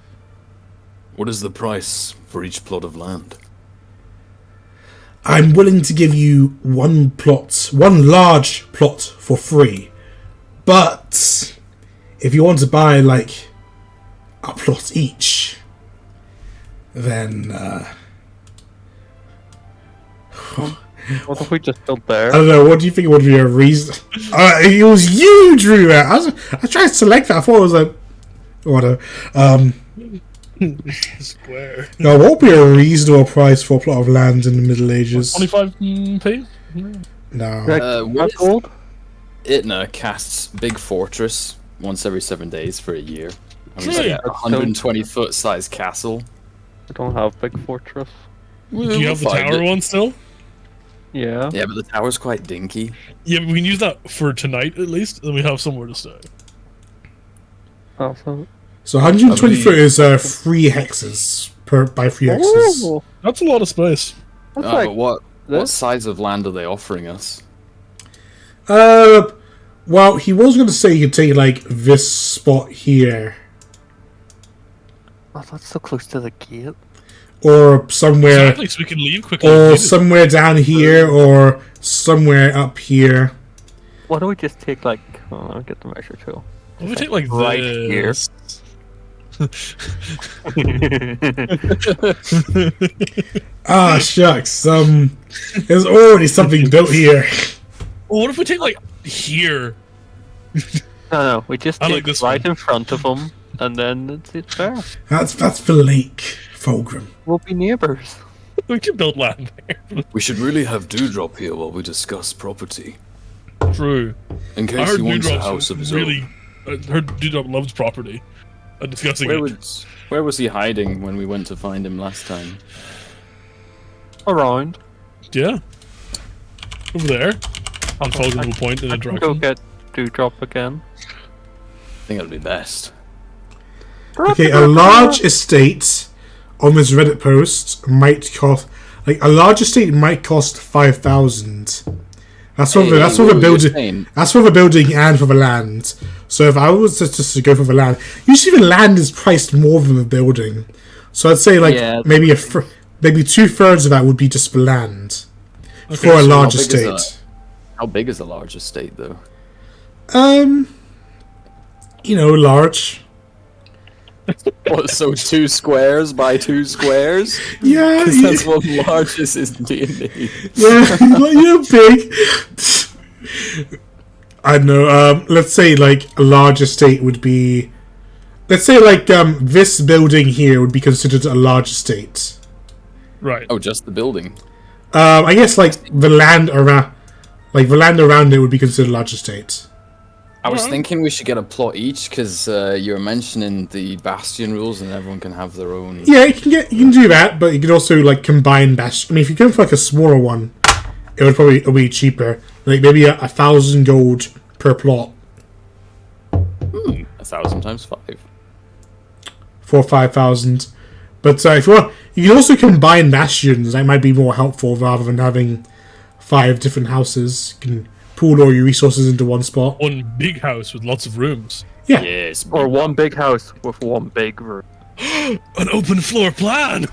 [SPEAKER 5] What is the price for each plot of land?
[SPEAKER 1] I'm willing to give you one large plot for free. But if you want to buy like a plot each, then
[SPEAKER 2] What if we just build there?
[SPEAKER 1] I don't know. What do you think would be a reason? It was you, Drew. I tried to select that. I thought it was like whatever.
[SPEAKER 4] Square.
[SPEAKER 1] Now, what would be a reasonable price for a plot of land in the Middle Ages?
[SPEAKER 4] 25p?
[SPEAKER 1] No.
[SPEAKER 2] What gold?
[SPEAKER 6] Itna casts Big Fortress once every 7 days for a year. I mean,
[SPEAKER 4] Hey.
[SPEAKER 6] it's like a 120-foot size castle.
[SPEAKER 2] I don't have Big Fortress.
[SPEAKER 4] Do you have the tower one still?
[SPEAKER 2] Yeah.
[SPEAKER 6] Yeah, but the tower's quite dinky.
[SPEAKER 4] Yeah, we can use that for tonight at least, and then we have somewhere to stay.
[SPEAKER 2] Also.
[SPEAKER 1] So 120 foot is 3 hexes by 3 hexes.
[SPEAKER 2] Oh,
[SPEAKER 4] That's a lot of space.
[SPEAKER 2] that's like
[SPEAKER 6] But what
[SPEAKER 2] this?
[SPEAKER 6] size of land are they offering us?
[SPEAKER 1] Well, he was going to say you could take like this spot here,
[SPEAKER 2] Oh, that's so close to the gate.
[SPEAKER 1] or somewhere,
[SPEAKER 4] Exactly, so we can leave quickly.
[SPEAKER 1] or somewhere down here, or somewhere up here.
[SPEAKER 2] Why don't we just take like? Oh, I'll get the measure tool.
[SPEAKER 4] What if we take like
[SPEAKER 2] Right
[SPEAKER 4] this?
[SPEAKER 1] Ah, shucks. There's already something built here.
[SPEAKER 4] Well, what if we take like here?
[SPEAKER 2] No, we just
[SPEAKER 4] I
[SPEAKER 2] take
[SPEAKER 4] like this
[SPEAKER 2] right
[SPEAKER 4] one.
[SPEAKER 2] in front of them, and then it's there.
[SPEAKER 1] That's the lake, Fulgrim.
[SPEAKER 2] We'll be neighbors.
[SPEAKER 4] We can build land there.
[SPEAKER 5] We should really have Dewdrop here while we discuss property.
[SPEAKER 4] True.
[SPEAKER 5] In
[SPEAKER 4] I
[SPEAKER 5] case
[SPEAKER 4] heard
[SPEAKER 5] he wants a house
[SPEAKER 4] Dewdrop's
[SPEAKER 5] of his
[SPEAKER 4] really.
[SPEAKER 5] own.
[SPEAKER 4] I heard Dewdrop loves property. Discussing it.
[SPEAKER 6] Where was he hiding when we went to find him last time?
[SPEAKER 2] Around.
[SPEAKER 4] Yeah. Over there. unfoldable point in
[SPEAKER 2] I
[SPEAKER 4] a
[SPEAKER 2] can go
[SPEAKER 4] direction.
[SPEAKER 2] get Dewdrop again.
[SPEAKER 6] I think that'll be best.
[SPEAKER 1] Okay, a large estate on this Reddit post might cost a large estate might cost 5,000. That's for that's for the building. That's for the building and for the land. So if I was just to go for the land, usually the land is priced more than the building. So I'd say maybe maybe 2/3 of that would be just for land for a large estate.
[SPEAKER 6] How big is a large estate though?
[SPEAKER 1] Large.
[SPEAKER 6] What, so 2 squares by 2 squares?
[SPEAKER 1] Yeah,
[SPEAKER 6] That's what largest is in D&D.
[SPEAKER 1] Yeah, big. I don't know. Let's say a large estate would be. Let's say this building here would be considered a large estate.
[SPEAKER 4] Right.
[SPEAKER 6] Oh, just the building.
[SPEAKER 1] I guess the land around, it would be considered a large estate.
[SPEAKER 6] I was thinking we should get a plot each because you were mentioning the bastion rules and everyone can have their own.
[SPEAKER 1] Yeah, you can do that, but you can also combine bastion. I mean, if you go for a smaller one, it would probably be cheaper. Maybe 1,000 gold per plot.
[SPEAKER 6] 1,000 times 5.
[SPEAKER 1] For 5,000. But if you want, you can also combine bastions. That might be more helpful rather than having 5 different houses. You can pool all your resources into one spot.
[SPEAKER 4] One big house with lots of rooms.
[SPEAKER 1] Yeah.
[SPEAKER 6] Yes.
[SPEAKER 2] Or one big house with one big room.
[SPEAKER 4] An open floor plan.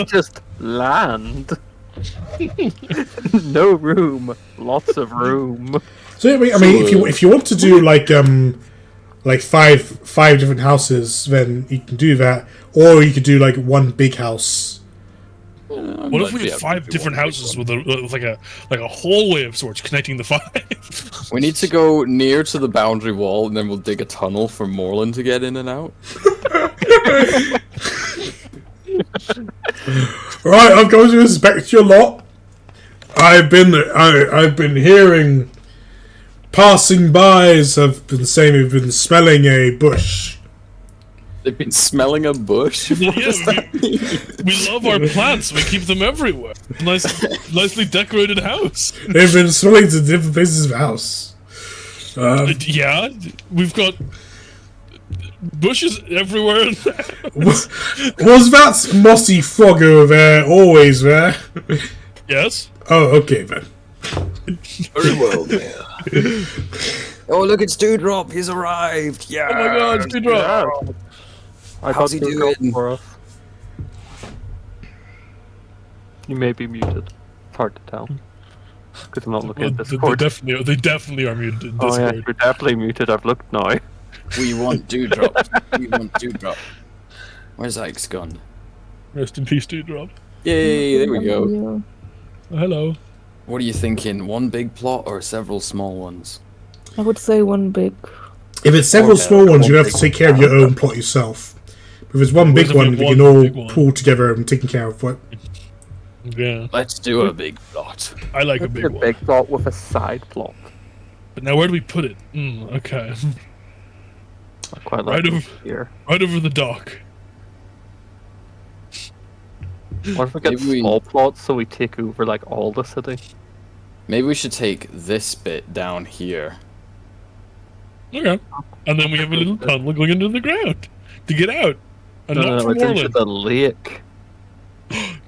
[SPEAKER 2] Just land. No room. Lots of room.
[SPEAKER 1] So I mean, if you want to do five different houses, then you can do that, or you could do one big house.
[SPEAKER 4] What if we had 5 different houses with a hallway of sorts connecting the 5?
[SPEAKER 6] We need to go near to the boundary wall, and then we'll dig a tunnel for Morland to get in and out.
[SPEAKER 1] Right, I'm going to inspect your lot. I've been hearing passing-bys have been saying we've been smelling a bush.
[SPEAKER 6] They've been smelling a bush?
[SPEAKER 4] Yeah, we love our plants. We keep them everywhere. Nicely decorated house.
[SPEAKER 1] They've been smelling to different places of the house.
[SPEAKER 4] Yeah, we've got bushes everywhere.
[SPEAKER 1] Was that mossy frog over there always there?
[SPEAKER 4] Yes.
[SPEAKER 1] Oh, okay then.
[SPEAKER 6] Very well, there. Oh, look, it's Dewdrop. He's arrived. Yeah.
[SPEAKER 4] Oh my God, it's Dewdrop.
[SPEAKER 6] How's he doing?
[SPEAKER 2] For us. You may be muted. It's hard to tell. Because I'm not looking at Discord.
[SPEAKER 4] They definitely are muted in Discord.
[SPEAKER 2] Oh yeah, you're definitely muted. I've looked now.
[SPEAKER 6] We want Dewdrop. We want Dewdrop. Where's Ike's gone?
[SPEAKER 4] Rest in peace, Dewdrop.
[SPEAKER 6] Yay, there we go.
[SPEAKER 4] Oh, hello.
[SPEAKER 6] What are you thinking? One big plot or several small ones?
[SPEAKER 3] I would say one big.
[SPEAKER 1] If it's several small ones, you have to take care of your own plot yourself. If it's one big one, we can all pull together and take care of what.
[SPEAKER 4] Yeah.
[SPEAKER 6] Let's do a big plot.
[SPEAKER 4] I like a big one.
[SPEAKER 2] big plot with a side plot.
[SPEAKER 4] But now where do we put it? Okay.
[SPEAKER 2] I quite like
[SPEAKER 4] Right
[SPEAKER 2] it here.
[SPEAKER 4] Right over the dock.
[SPEAKER 2] What if we get small plots so we take over all the city?
[SPEAKER 6] Maybe we should take this bit down here.
[SPEAKER 4] Okay. And then we have a little tunnel going into the ground to get out. And not from
[SPEAKER 2] it's into
[SPEAKER 4] Orland.
[SPEAKER 2] the lake.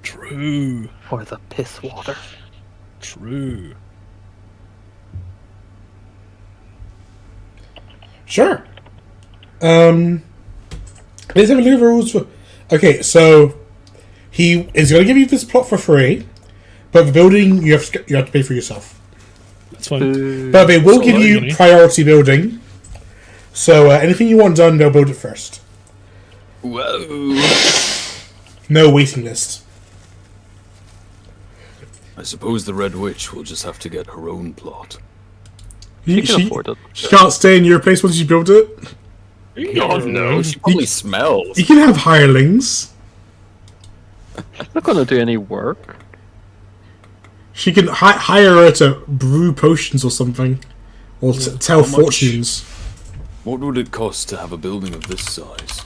[SPEAKER 4] True.
[SPEAKER 2] Or the piss water.
[SPEAKER 4] True.
[SPEAKER 1] Sure. Let's have a look at the rules for. Okay, so he is going to give you this plot for free, but the building you have to pay for yourself.
[SPEAKER 4] That's fine.
[SPEAKER 1] But they will
[SPEAKER 4] So
[SPEAKER 1] give you
[SPEAKER 4] money.
[SPEAKER 1] priority building. So anything you want done, they'll build it first.
[SPEAKER 6] Whoa.
[SPEAKER 1] No waiting list.
[SPEAKER 5] I suppose the Red Witch will just have to get her own plot.
[SPEAKER 2] She can afford it.
[SPEAKER 1] She can't stay in your place once you build it.
[SPEAKER 6] Oh no, she probably smells.
[SPEAKER 1] You can have hirelings.
[SPEAKER 2] She's not gonna do any work.
[SPEAKER 1] She can hire her to brew potions or something, or tell
[SPEAKER 5] How much?
[SPEAKER 1] fortunes.
[SPEAKER 5] What would it cost to have a building of this size?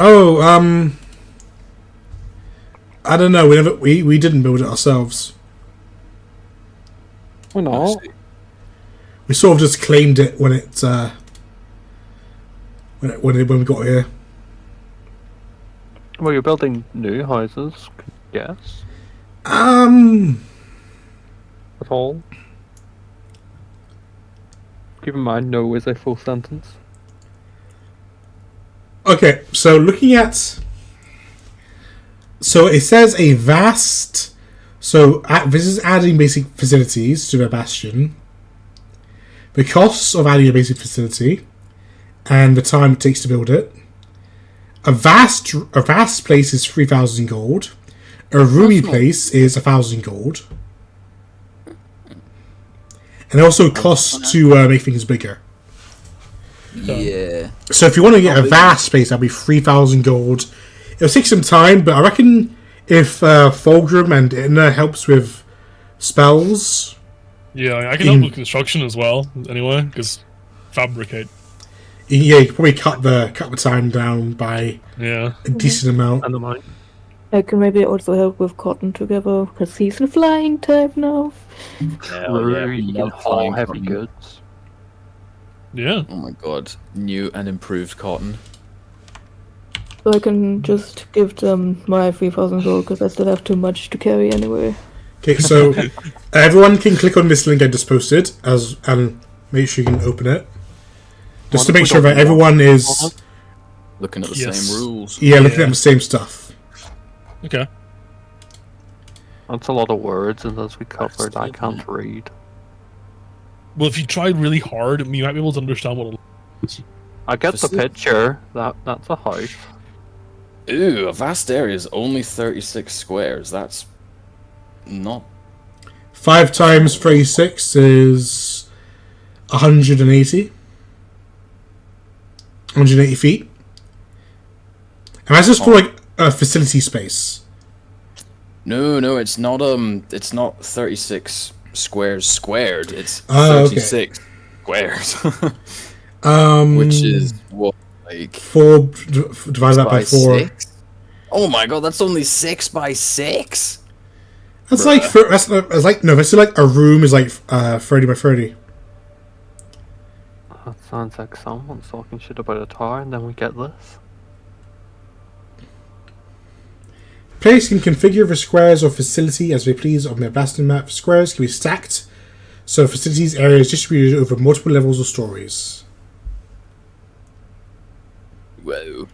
[SPEAKER 1] Oh, I don't know. We didn't build it ourselves.
[SPEAKER 2] Why not?
[SPEAKER 1] We sort of just claimed it when we got here.
[SPEAKER 2] Well, you're building new houses, yes. At all. Keep in mind, no is a full sentence.
[SPEAKER 1] Okay, so looking at... So it says a vast... So this is adding basic facilities to the bastion. The costs of adding a basic facility and the time it takes to build it. A vast place is 3,000 gold. A roomy place is 1,000 gold. And it also costs to make things bigger.
[SPEAKER 6] Yeah.
[SPEAKER 1] So if you want to get a vast space, that'd be 3,000 gold. It'll take some time, but I reckon if Fulgrim and Inna helps with spells...
[SPEAKER 4] Yeah, I can help with construction as well, anyway, because fabricate.
[SPEAKER 1] Yeah, you can probably cut the time down by a decent amount.
[SPEAKER 2] And the mine.
[SPEAKER 3] I can maybe also help with cotton together, because he's a flying type now.
[SPEAKER 2] You can haul heavy goods.
[SPEAKER 4] Yeah.
[SPEAKER 6] Oh my god. New and improved cotton.
[SPEAKER 3] So I can just give them my 3,000 gold, because I still have too much to carry anyway.
[SPEAKER 1] Okay, so everyone can click on this link I just posted and make sure you can open it. Just to make sure that everyone is...
[SPEAKER 6] Looking at the same rules.
[SPEAKER 1] Yeah, looking at the same stuff.
[SPEAKER 4] Okay.
[SPEAKER 2] That's a lot of words, and as we covered, I can't read.
[SPEAKER 4] Well, if you try really hard, you might be able to understand what it is.
[SPEAKER 2] I get the picture. That's a house.
[SPEAKER 6] Ooh, a vast area is only 36 squares. That's not...
[SPEAKER 1] 5 times 36 is 180. 180 feet. And that's just for like a facility space.
[SPEAKER 6] No, it's not 36 squares squared. It's 36 squares. Which is what, like
[SPEAKER 1] 4 divided that by 4.
[SPEAKER 6] 6? Oh my god, that's only 6 by 6.
[SPEAKER 1] That's like that's like a room is like 30 by 30.
[SPEAKER 2] That sounds like someone's talking shit about a tower, and then we get this.
[SPEAKER 1] Players can configure the squares or facility as they please on their bastion map. Squares can be stacked, so facilities areas distributed over multiple levels or stories.
[SPEAKER 6] Whoa.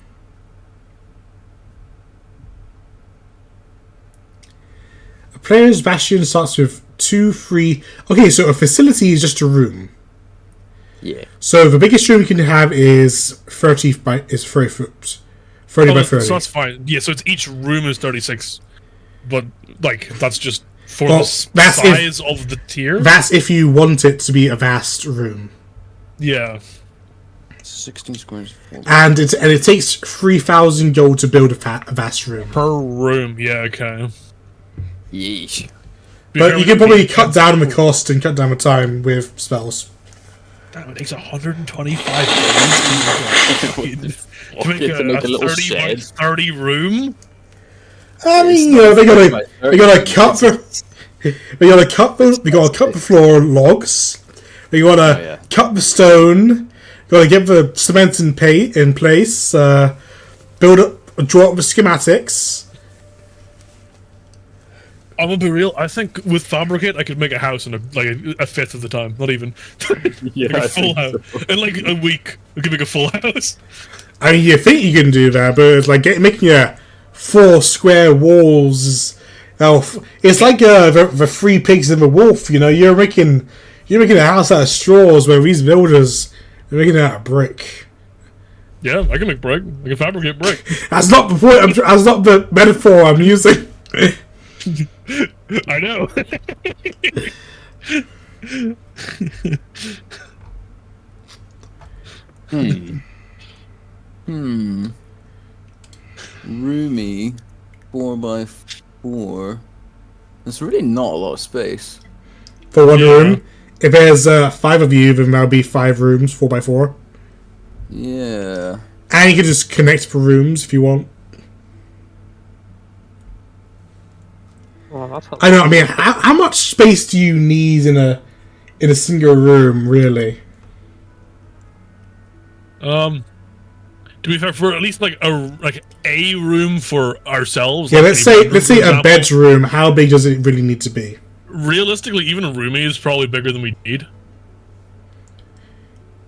[SPEAKER 1] A player's bastion starts with 2, 3... Okay, so a facility is just a room.
[SPEAKER 6] Yeah.
[SPEAKER 1] So the biggest room you can have is 30 foot. 30 by 30.
[SPEAKER 4] So that's fine. Yeah, so it's each room is 36, but like that's just for the size of the tier.
[SPEAKER 1] That's if you want it to be a vast room.
[SPEAKER 4] Yeah.
[SPEAKER 6] 16 squares.
[SPEAKER 1] And it takes 3,000 gold to build a vast room.
[SPEAKER 4] Per room, yeah, okay.
[SPEAKER 6] Yeesh.
[SPEAKER 1] But you can probably cut down the cost and cut down the time with spells.
[SPEAKER 4] Damn, it takes 125 days to make a 30 by 30 room.
[SPEAKER 1] I mean, you know, they gotta cut the floor logs. They gotta cut the stone. Gotta get the cement in place. Draw up the schematics.
[SPEAKER 4] I'm gonna be real. I think with fabricate, I could make a house in a fifth of the time. Not even.
[SPEAKER 6] Yeah,
[SPEAKER 4] like a full house in like a week. We could make a full house.
[SPEAKER 1] I mean, you think you can do that, but it's like making 4 square walls. It's like the 3 pigs and the wolf. You know, you're making a house out of straws, where these builders are making it out of brick.
[SPEAKER 4] Yeah, I can make brick. I can fabricate brick.
[SPEAKER 1] That's not the point. That's not the metaphor I'm using.
[SPEAKER 4] I know.
[SPEAKER 6] Roomy 4 by 4. There's really not a lot of space.
[SPEAKER 1] For one room. If there's 5 of you, then that'll be 5 rooms, 4 by 4.
[SPEAKER 6] Yeah.
[SPEAKER 1] And you can just connect for rooms if you want.
[SPEAKER 2] Well, that's
[SPEAKER 1] I know. I mean, how much space do you need in a single room, really?
[SPEAKER 4] To be fair, for at least like a room for ourselves.
[SPEAKER 1] Yeah,
[SPEAKER 4] like
[SPEAKER 1] let's
[SPEAKER 4] a
[SPEAKER 1] say
[SPEAKER 4] bedroom, for
[SPEAKER 1] a
[SPEAKER 4] example.
[SPEAKER 1] bedroom. How big does it really need to be?
[SPEAKER 4] Realistically, even a roomie is probably bigger than we need.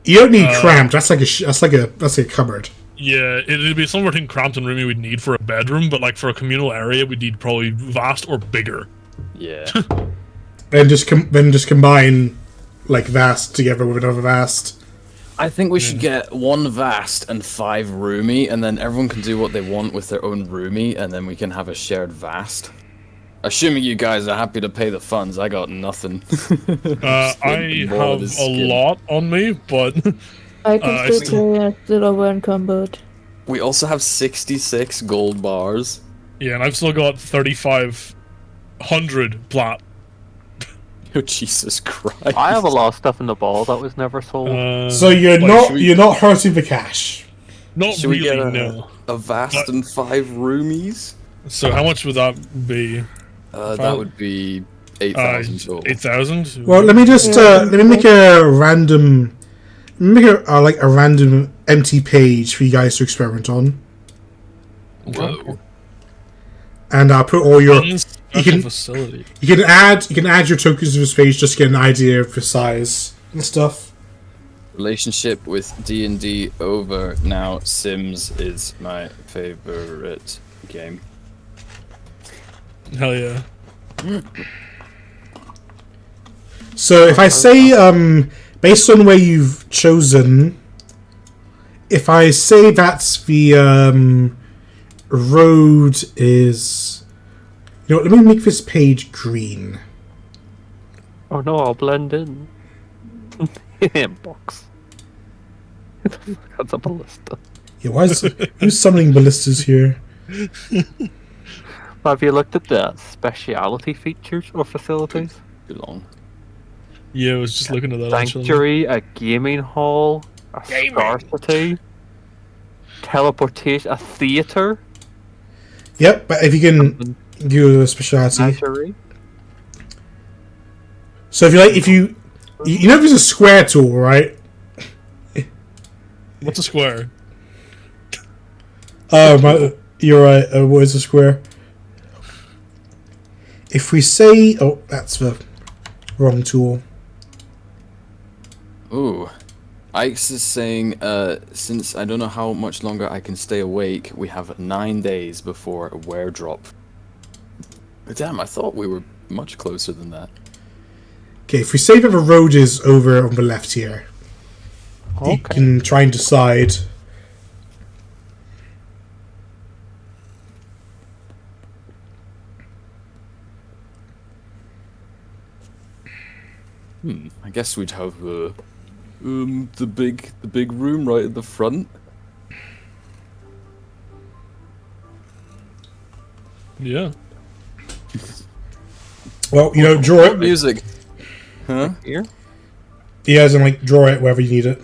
[SPEAKER 1] You don't need cramped. That's like a cupboard.
[SPEAKER 4] Yeah, it'd be somewhere between cramped and roomy we'd need for a bedroom, but like for a communal area, we'd need probably vast or bigger.
[SPEAKER 6] Yeah.
[SPEAKER 1] And just combine like vast together with another vast.
[SPEAKER 6] I think we should get one vast and 5 roomy, and then everyone can do what they want with their own roomie, and then we can have a shared vast. Assuming you guys are happy to pay the funds, I got nothing.
[SPEAKER 4] I have a lot on me, but
[SPEAKER 3] I can still pay still over encumbered.
[SPEAKER 6] We also have 66 gold bars.
[SPEAKER 4] yeah, and I've still got 3,500 plat.
[SPEAKER 6] Oh, Jesus Christ.
[SPEAKER 2] I have a lot of stuff in the ball that was never sold.
[SPEAKER 1] So you're
[SPEAKER 4] like,
[SPEAKER 1] not hurting the cash.
[SPEAKER 4] Not
[SPEAKER 6] Should we
[SPEAKER 4] really,
[SPEAKER 6] get
[SPEAKER 4] no.
[SPEAKER 6] a vast and 5 roomies?
[SPEAKER 4] So how much would that be?
[SPEAKER 6] That would be 8,000 total.
[SPEAKER 4] 8,000?
[SPEAKER 1] Well, let me just let me make a random empty page for you guys to experiment on,
[SPEAKER 6] Whoa.
[SPEAKER 1] and I'll put all your
[SPEAKER 4] Special facility.
[SPEAKER 1] you can add your tokens to this page just to get an idea of the size and stuff.
[SPEAKER 6] Relationship with D&D over. Now Sims is my favorite game.
[SPEAKER 4] Hell yeah.
[SPEAKER 1] So if I say based on where you've chosen, if I say that the road is, let me make this page green.
[SPEAKER 2] Oh no, I'll blend in. Box. That's a ballista.
[SPEAKER 1] Yeah, who's summoning ballistas here?
[SPEAKER 2] Have you looked at the speciality features or facilities?
[SPEAKER 6] Too long.
[SPEAKER 4] Yeah, I was just looking at that actually.
[SPEAKER 2] Sanctuary, a gaming hall, a scarcity, teleportation, a theater.
[SPEAKER 1] Yep, but if you can do a speciality.
[SPEAKER 2] Sanctuary.
[SPEAKER 1] So if you there's a square tool, right?
[SPEAKER 4] What's a square?
[SPEAKER 1] You're right. What is a square? If we say, that's the wrong tool.
[SPEAKER 6] Ooh. Ike's is saying, since I don't know how much longer I can stay awake, we have 9 days before a wear drop. Damn, I thought we were much closer than that.
[SPEAKER 1] Okay, if we say that the road is over on the left here, you can try and decide.
[SPEAKER 6] I guess we'd have the big room right at the front.
[SPEAKER 4] Yeah.
[SPEAKER 1] Well, draw it.
[SPEAKER 6] Music. Huh?
[SPEAKER 2] Here?
[SPEAKER 1] Yeah, as in, draw it wherever you need it.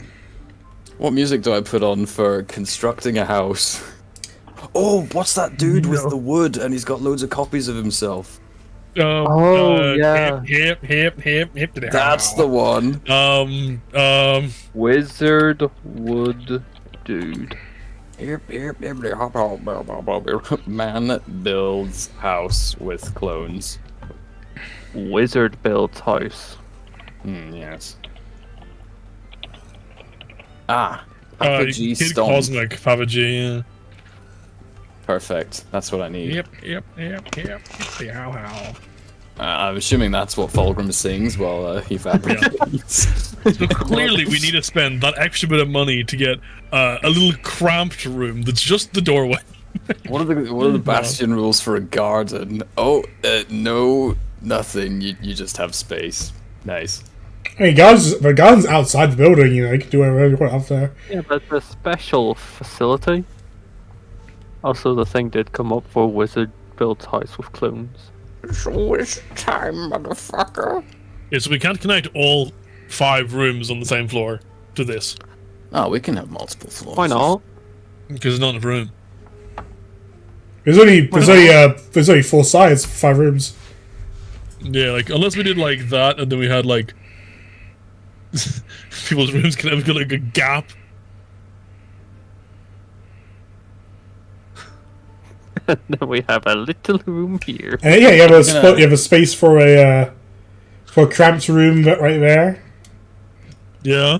[SPEAKER 6] What music do I put on for constructing a house? Oh, what's that dude with the wood and he's got loads of copies of himself?
[SPEAKER 2] Yeah.
[SPEAKER 4] Hip.
[SPEAKER 6] That's the one.
[SPEAKER 2] Wizard Wood Dude.
[SPEAKER 6] Man builds house with clones.
[SPEAKER 2] Wizard builds house.
[SPEAKER 6] Yes. Papa G
[SPEAKER 4] Kid
[SPEAKER 6] Stomp.
[SPEAKER 4] Cosmic, Papa G, yeah.
[SPEAKER 6] Perfect. That's what I need.
[SPEAKER 4] Yep. How.
[SPEAKER 6] I'm assuming that's what Fulgrim sings while he fabricates.
[SPEAKER 4] So clearly we need to spend that extra bit of money to get a little cramped room that's just the doorway.
[SPEAKER 6] What are the bastion rules for a garden? Oh, no, nothing. You just have space. Nice.
[SPEAKER 1] I mean, the garden's outside the building. You can do whatever you want up there.
[SPEAKER 2] Yeah, but the special facility. Also, the thing did come up for Wizard builds house with clones.
[SPEAKER 6] It's always time, motherfucker.
[SPEAKER 4] Yeah, so we can't connect all 5 rooms on the same floor to this.
[SPEAKER 6] Oh, we can have multiple floors.
[SPEAKER 2] Why not?
[SPEAKER 4] Because there's not enough room.
[SPEAKER 1] There's only 4 sides for 5 rooms.
[SPEAKER 4] Yeah, like unless we did like that, and then we had like people's rooms can have like a gap.
[SPEAKER 2] Then we have a little room here.
[SPEAKER 1] Yeah, you have a space for a cramped room right there.
[SPEAKER 4] Yeah.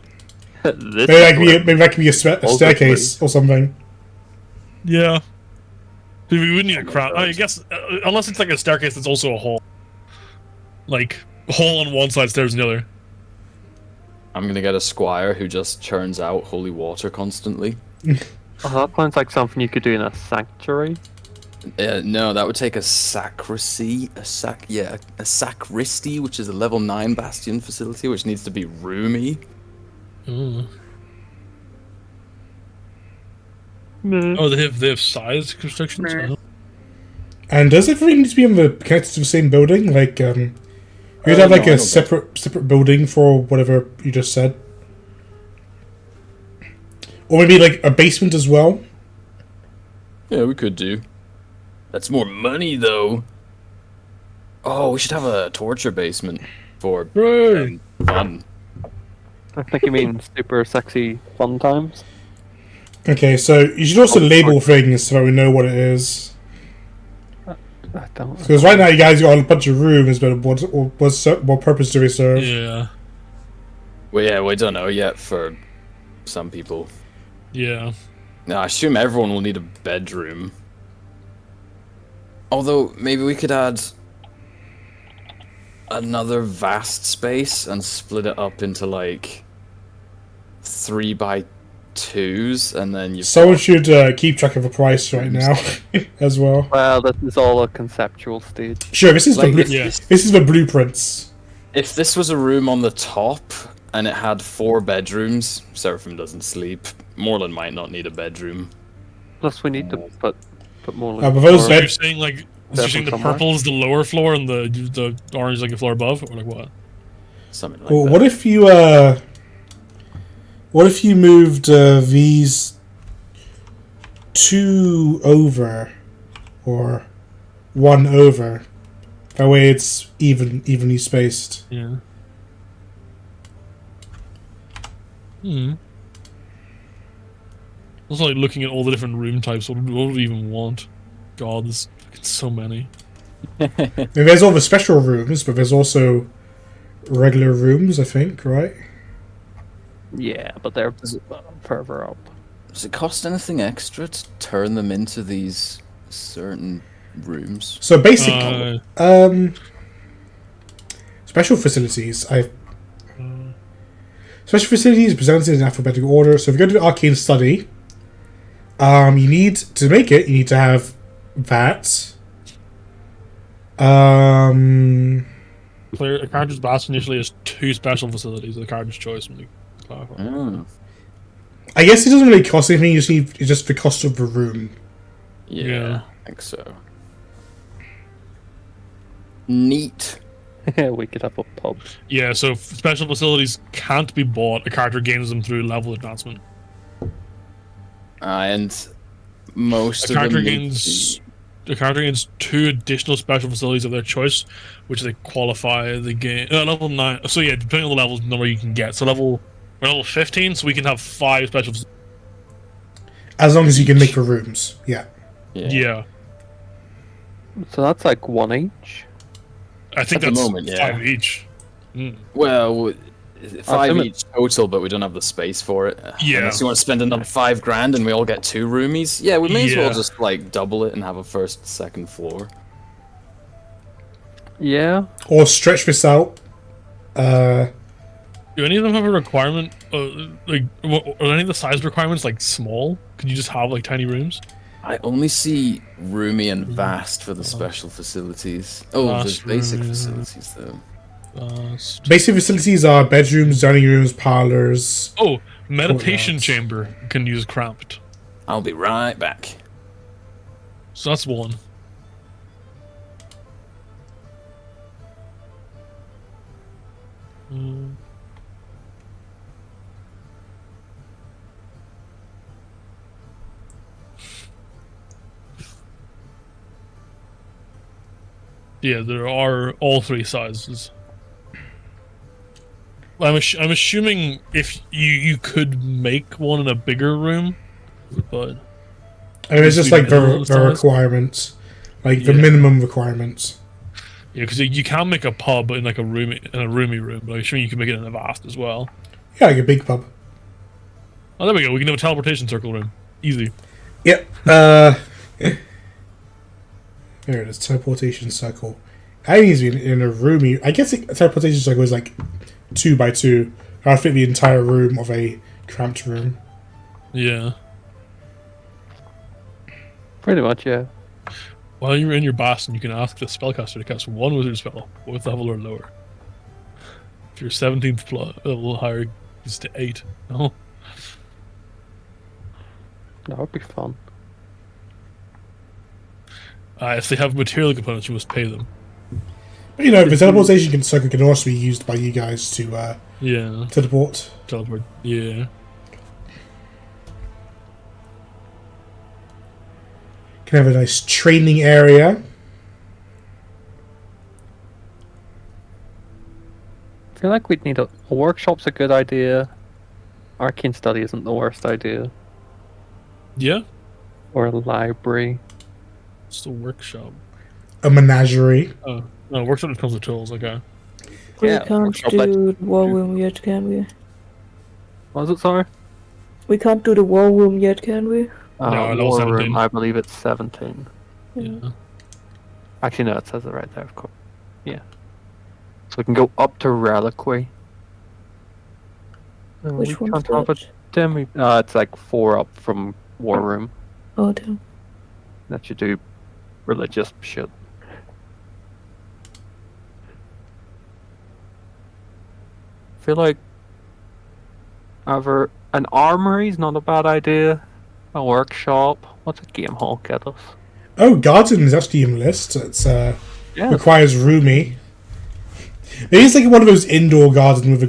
[SPEAKER 2] This
[SPEAKER 1] Maybe that could be a staircase or something.
[SPEAKER 4] Yeah. We would need a crowd. I guess unless it's like a staircase, that's also a hall. Like hall on one side, stairs on the other.
[SPEAKER 6] I'm gonna get a squire who just churns out holy water constantly.
[SPEAKER 2] Oh, that sounds like something you could do in a sanctuary.
[SPEAKER 6] No, that would take a sacristy, a sacristy, which is a level 9 bastion facility, which needs to be roomy.
[SPEAKER 4] Ooh. Oh, they have size restrictions. Uh-huh.
[SPEAKER 1] And does everything need to be connected to the same building? Like, you'd have like a separate building for whatever you just said, or maybe like a basement as well.
[SPEAKER 6] Yeah, we could do. That's more money, though. Oh, we should have a torture basement for fun.
[SPEAKER 2] I think you mean super sexy fun times.
[SPEAKER 1] Okay, so you should also label things so that we know what it is.
[SPEAKER 2] I don't.
[SPEAKER 1] Because right now you guys got a bunch of rooms, but what purpose do we serve?
[SPEAKER 4] Yeah.
[SPEAKER 6] Well, yeah, we don't know yet for some people.
[SPEAKER 4] Yeah.
[SPEAKER 6] Now, I assume everyone will need a bedroom. Although, maybe we could add another vast space and split it up into, like, 3x2s, and then you...
[SPEAKER 1] Someone should keep track of the price right now, as well.
[SPEAKER 2] Well, this is all a conceptual stage.
[SPEAKER 1] Sure, this is
[SPEAKER 6] Like,
[SPEAKER 1] this is the blueprints.
[SPEAKER 6] If this was a room on the top, and it had 4 bedrooms, Seraphim doesn't sleep. Moreland might not need a bedroom.
[SPEAKER 2] Plus, we need to put more.
[SPEAKER 1] But those
[SPEAKER 4] So you're saying like you're saying the purple is the lower floor and the orange is like the floor above, or like what?
[SPEAKER 6] Something like
[SPEAKER 1] Well,
[SPEAKER 6] that.
[SPEAKER 1] what if you moved these 2 over, or 1 over? That way, it's evenly spaced.
[SPEAKER 4] Yeah. Hmm. Also, like looking at all the different room types, what would we even want? God, there's fucking so many.
[SPEAKER 1] I mean, there's all the special rooms, but there's also regular rooms, I think, right?
[SPEAKER 2] Yeah, but they're further up.
[SPEAKER 6] Does it cost anything extra to turn them into these certain rooms?
[SPEAKER 1] So basically, special facilities. Special facilities presented in alphabetical order. So if you're going to do arcane study, you need to make it. You need to have that.
[SPEAKER 4] A character's basket initially has 2 special facilities. The character's choice.
[SPEAKER 1] I guess it doesn't really cost anything. It's just the cost of the room.
[SPEAKER 6] Yeah, I think so. Neat.
[SPEAKER 2] We could have a pub.
[SPEAKER 4] Yeah, so if special facilities can't be bought, a character gains them through level advancement.
[SPEAKER 6] And most
[SPEAKER 4] A
[SPEAKER 6] of
[SPEAKER 4] character
[SPEAKER 6] them
[SPEAKER 4] gains 2 additional special facilities of their choice, which they qualify the game level 9. So yeah, depending on the levels, number you can get. So we're level 15, so we can have 5 special.
[SPEAKER 1] As long as you can make the rooms, yeah.
[SPEAKER 4] Yeah.
[SPEAKER 2] So that's like 1 each.
[SPEAKER 4] I think
[SPEAKER 6] At the
[SPEAKER 4] that's
[SPEAKER 6] moment, yeah.
[SPEAKER 4] 5 each.
[SPEAKER 6] Well, 5
[SPEAKER 2] limit-
[SPEAKER 6] each total, but we don't have the space for it.
[SPEAKER 4] Yeah.
[SPEAKER 6] Unless you want to spend another $5,000 and we all get 2 roomies. Yeah, we may as well
[SPEAKER 4] Yeah.
[SPEAKER 6] just like double it and have a first, second floor.
[SPEAKER 2] Yeah.
[SPEAKER 1] Or stretch this out.
[SPEAKER 4] Do any of them have a requirement? Like, are any of the size requirements like small? Could you just have like tiny rooms?
[SPEAKER 6] I only see roomy and vast for the special facilities. Oh, there's
[SPEAKER 4] Vast,
[SPEAKER 6] basic
[SPEAKER 4] roomy,
[SPEAKER 6] facilities though.
[SPEAKER 1] Basic facilities are bedrooms, dining rooms, parlors.
[SPEAKER 4] Oh, meditation
[SPEAKER 1] Courtyards.
[SPEAKER 4] chamber can use cramped.
[SPEAKER 6] I'll be right back.
[SPEAKER 4] So that's 1. Yeah, there are all 3 sizes. I'm assuming if you could make one in a bigger room, but
[SPEAKER 1] I mean, it's just like the
[SPEAKER 4] size.
[SPEAKER 1] requirements, like the minimum requirements.
[SPEAKER 4] Yeah, because you can make a pub in like a roomy room, but I'm assuming you can make it in a vast as well.
[SPEAKER 1] Yeah, like a big pub.
[SPEAKER 4] Oh, there we go. We can have a teleportation circle room. Easy.
[SPEAKER 1] Yep. There it is. Teleportation circle. I need to be in a roomy. I guess a teleportation circle is like 2 by 2. I'll fit the entire room of a cramped room.
[SPEAKER 4] Yeah.
[SPEAKER 2] Pretty much, yeah.
[SPEAKER 4] While you're in your bastion, you can ask the spellcaster to cast 1 wizard spell, 4th level or lower. If you're 17th level higher, it's to 8. Oh.
[SPEAKER 2] That would be fun.
[SPEAKER 4] If they have material components, you must pay them.
[SPEAKER 1] But, you know, the teleportation circle can also be used by you guys to teleport.
[SPEAKER 4] Teleport. Yeah.
[SPEAKER 1] Can have a nice training area.
[SPEAKER 2] I feel like we'd need a workshop's a good idea. Arcane study isn't the worst idea.
[SPEAKER 4] Yeah?
[SPEAKER 2] Or a library.
[SPEAKER 4] It's the workshop.
[SPEAKER 1] A menagerie.
[SPEAKER 4] Oh, no, workshop just comes with tools, okay.
[SPEAKER 3] We
[SPEAKER 2] Yeah,
[SPEAKER 3] can't
[SPEAKER 2] workshop,
[SPEAKER 3] do
[SPEAKER 2] like-
[SPEAKER 3] the war room yet, can we?
[SPEAKER 2] Was it, sorry?
[SPEAKER 3] We can't do the war room yet, can we?
[SPEAKER 4] No, level
[SPEAKER 2] War
[SPEAKER 4] 17.
[SPEAKER 2] room, I believe it's 17.
[SPEAKER 4] Yeah.
[SPEAKER 2] Actually, no, it says it right there, of course. Yeah. So we can go up to Reliquary.
[SPEAKER 3] Which
[SPEAKER 2] we
[SPEAKER 3] one's
[SPEAKER 2] can't have a
[SPEAKER 3] that?
[SPEAKER 2] demi. It's like 4 up from War Room.
[SPEAKER 3] Oh, damn.
[SPEAKER 2] That you do religious shit. I feel like either an armory's not a bad idea. A workshop. What's a game hall get us?
[SPEAKER 1] Oh, garden is actually in the list. It's
[SPEAKER 2] Yeah.
[SPEAKER 1] requires roomy. Maybe it's like one of those indoor gardens with the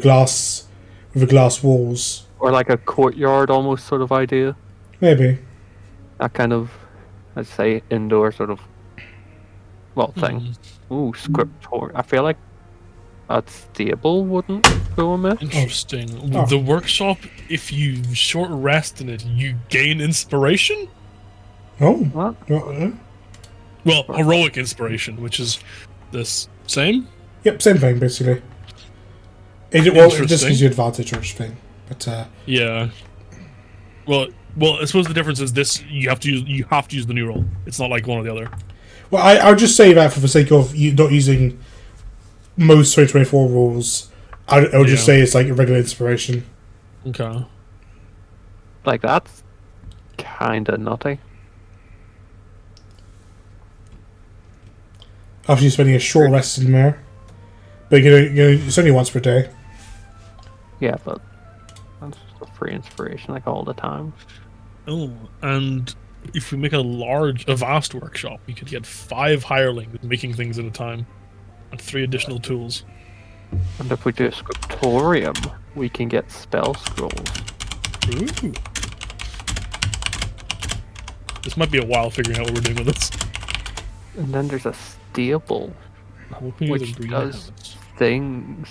[SPEAKER 1] glass walls.
[SPEAKER 2] Or like a courtyard almost sort of idea.
[SPEAKER 1] Maybe.
[SPEAKER 2] That kind of, I'd say, indoor sort of, well, thing. Ooh, scriptor. I feel like a stable wouldn't go amiss.
[SPEAKER 4] Interesting.
[SPEAKER 1] Oh.
[SPEAKER 4] The workshop, if you short rest in it, you gain inspiration?
[SPEAKER 1] Oh.
[SPEAKER 2] What?
[SPEAKER 4] Well, heroic inspiration, which is this same?
[SPEAKER 1] Yep, same thing basically. It just
[SPEAKER 4] Interesting.
[SPEAKER 1] gives you advantage or thing, but
[SPEAKER 4] Yeah. Well, I suppose the difference is this: you have to use the new roll. It's not like one or the other.
[SPEAKER 1] well, I'll just say that for the sake of you not using most 2024 rules, I'll just
[SPEAKER 4] Yeah.
[SPEAKER 1] say it's like a regular inspiration.
[SPEAKER 4] Okay.
[SPEAKER 2] Like, that's kinda nutty.
[SPEAKER 1] After you're spending a short rest in there, but it's only once per day.
[SPEAKER 2] Yeah, but that's just a free inspiration, like, all the time.
[SPEAKER 4] Oh, and if we make a vast workshop, we could get 5 hirelings making things at a time, and 3 additional tools.
[SPEAKER 2] And if we do a scriptorium, we can get spell scrolls.
[SPEAKER 4] Ooh. This might be a while figuring out what we're doing with this.
[SPEAKER 2] And then there's a stable,
[SPEAKER 4] I'm hoping there's a
[SPEAKER 2] which
[SPEAKER 4] greenhouse.
[SPEAKER 2] does things.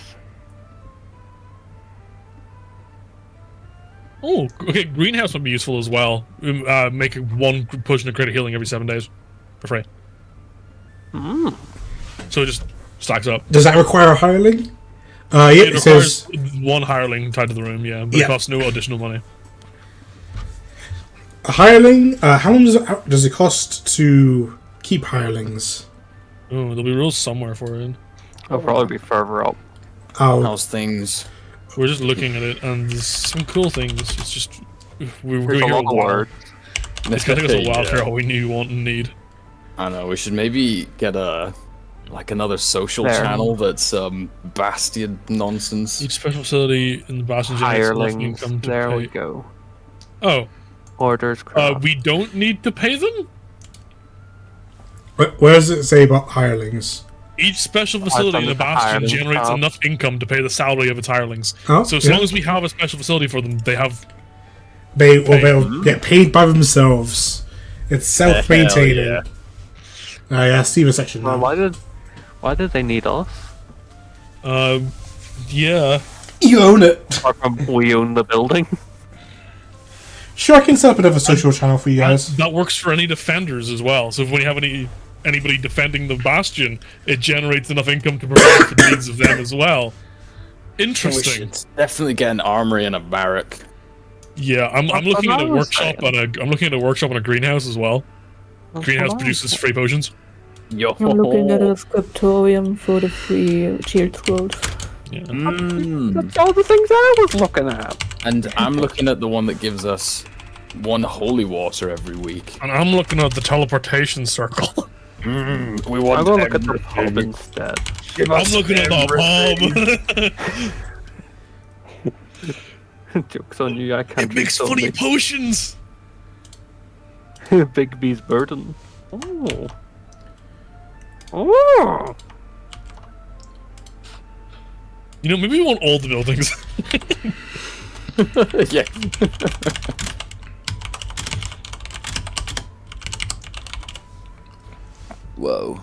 [SPEAKER 4] Oh, okay. Greenhouse would be useful as well. Make 1 potion of credit healing every 7 days for free.
[SPEAKER 2] Mm.
[SPEAKER 4] So it just stacks up.
[SPEAKER 1] Does that require a hireling? Yeah,
[SPEAKER 4] It
[SPEAKER 1] it says
[SPEAKER 4] requires 1 hireling tied to the room, yeah, but
[SPEAKER 1] Yeah.
[SPEAKER 4] it costs no additional money.
[SPEAKER 1] a hireling. How long does it cost to keep hirelings?
[SPEAKER 4] Oh, there'll be rules somewhere for it.
[SPEAKER 2] It'll probably be further up.
[SPEAKER 1] Oh,
[SPEAKER 6] How's things?
[SPEAKER 4] We're just looking at it, and there's some cool things. It's just we're
[SPEAKER 2] There's
[SPEAKER 4] going
[SPEAKER 2] a
[SPEAKER 4] here
[SPEAKER 2] lot of words.
[SPEAKER 4] It's gonna take us a while to
[SPEAKER 6] Yeah.
[SPEAKER 4] figure out what we want and need.
[SPEAKER 6] I don't know. We should maybe get another social
[SPEAKER 2] There.
[SPEAKER 6] channel that's Bastion nonsense.
[SPEAKER 4] Each special facility in the Bastion generates enough
[SPEAKER 2] Hirelings.
[SPEAKER 4] income to
[SPEAKER 2] There
[SPEAKER 4] pay.
[SPEAKER 2] we go.
[SPEAKER 4] Oh,
[SPEAKER 2] Orders craft.
[SPEAKER 4] we don't need to pay them.
[SPEAKER 1] where does it say about hirelings?
[SPEAKER 4] Each special facility in the
[SPEAKER 2] under the
[SPEAKER 4] Bastion
[SPEAKER 2] hireling
[SPEAKER 4] generates
[SPEAKER 2] tab.
[SPEAKER 4] enough income to pay the salary of its hirelings.
[SPEAKER 1] Oh,
[SPEAKER 4] So as
[SPEAKER 1] yeah.
[SPEAKER 4] long as we have a special facility for them, they have.
[SPEAKER 1] They'll get paid by themselves. It's self-maintaining.
[SPEAKER 6] yeah.
[SPEAKER 1] Yeah, see the section
[SPEAKER 2] Well,
[SPEAKER 1] now.
[SPEAKER 2] why did Why do they need us?
[SPEAKER 4] Yeah.
[SPEAKER 1] You own it.
[SPEAKER 2] Apart from we own the building.
[SPEAKER 1] Sure, I can set up another social channel for you guys.
[SPEAKER 4] That works for any defenders as well. So if when you have anybody defending the bastion, it generates enough income to provide for the needs of them as well. Interesting.
[SPEAKER 6] Definitely get an armory and a barrack.
[SPEAKER 4] Yeah, I'm looking at a workshop on a greenhouse as well. Greenhouse produces free potions.
[SPEAKER 6] Yo.
[SPEAKER 3] I'm looking at a scriptorium for the free shield scrolls.
[SPEAKER 4] Yeah.
[SPEAKER 2] That's all the things I was looking at.
[SPEAKER 6] And I'm looking at the one that gives us 1 holy water every week.
[SPEAKER 4] And I'm looking at the teleportation circle.
[SPEAKER 6] We
[SPEAKER 2] I'm
[SPEAKER 6] want
[SPEAKER 2] gonna look at the pub instead.
[SPEAKER 4] I'm looking at the pub.
[SPEAKER 2] Joke's on you, I can't
[SPEAKER 4] It makes
[SPEAKER 2] do
[SPEAKER 4] funny
[SPEAKER 2] something.
[SPEAKER 4] potions.
[SPEAKER 2] Big B's burden. Oh. Oh.
[SPEAKER 4] You know, maybe we want all the buildings.
[SPEAKER 6] Yeah. Whoa.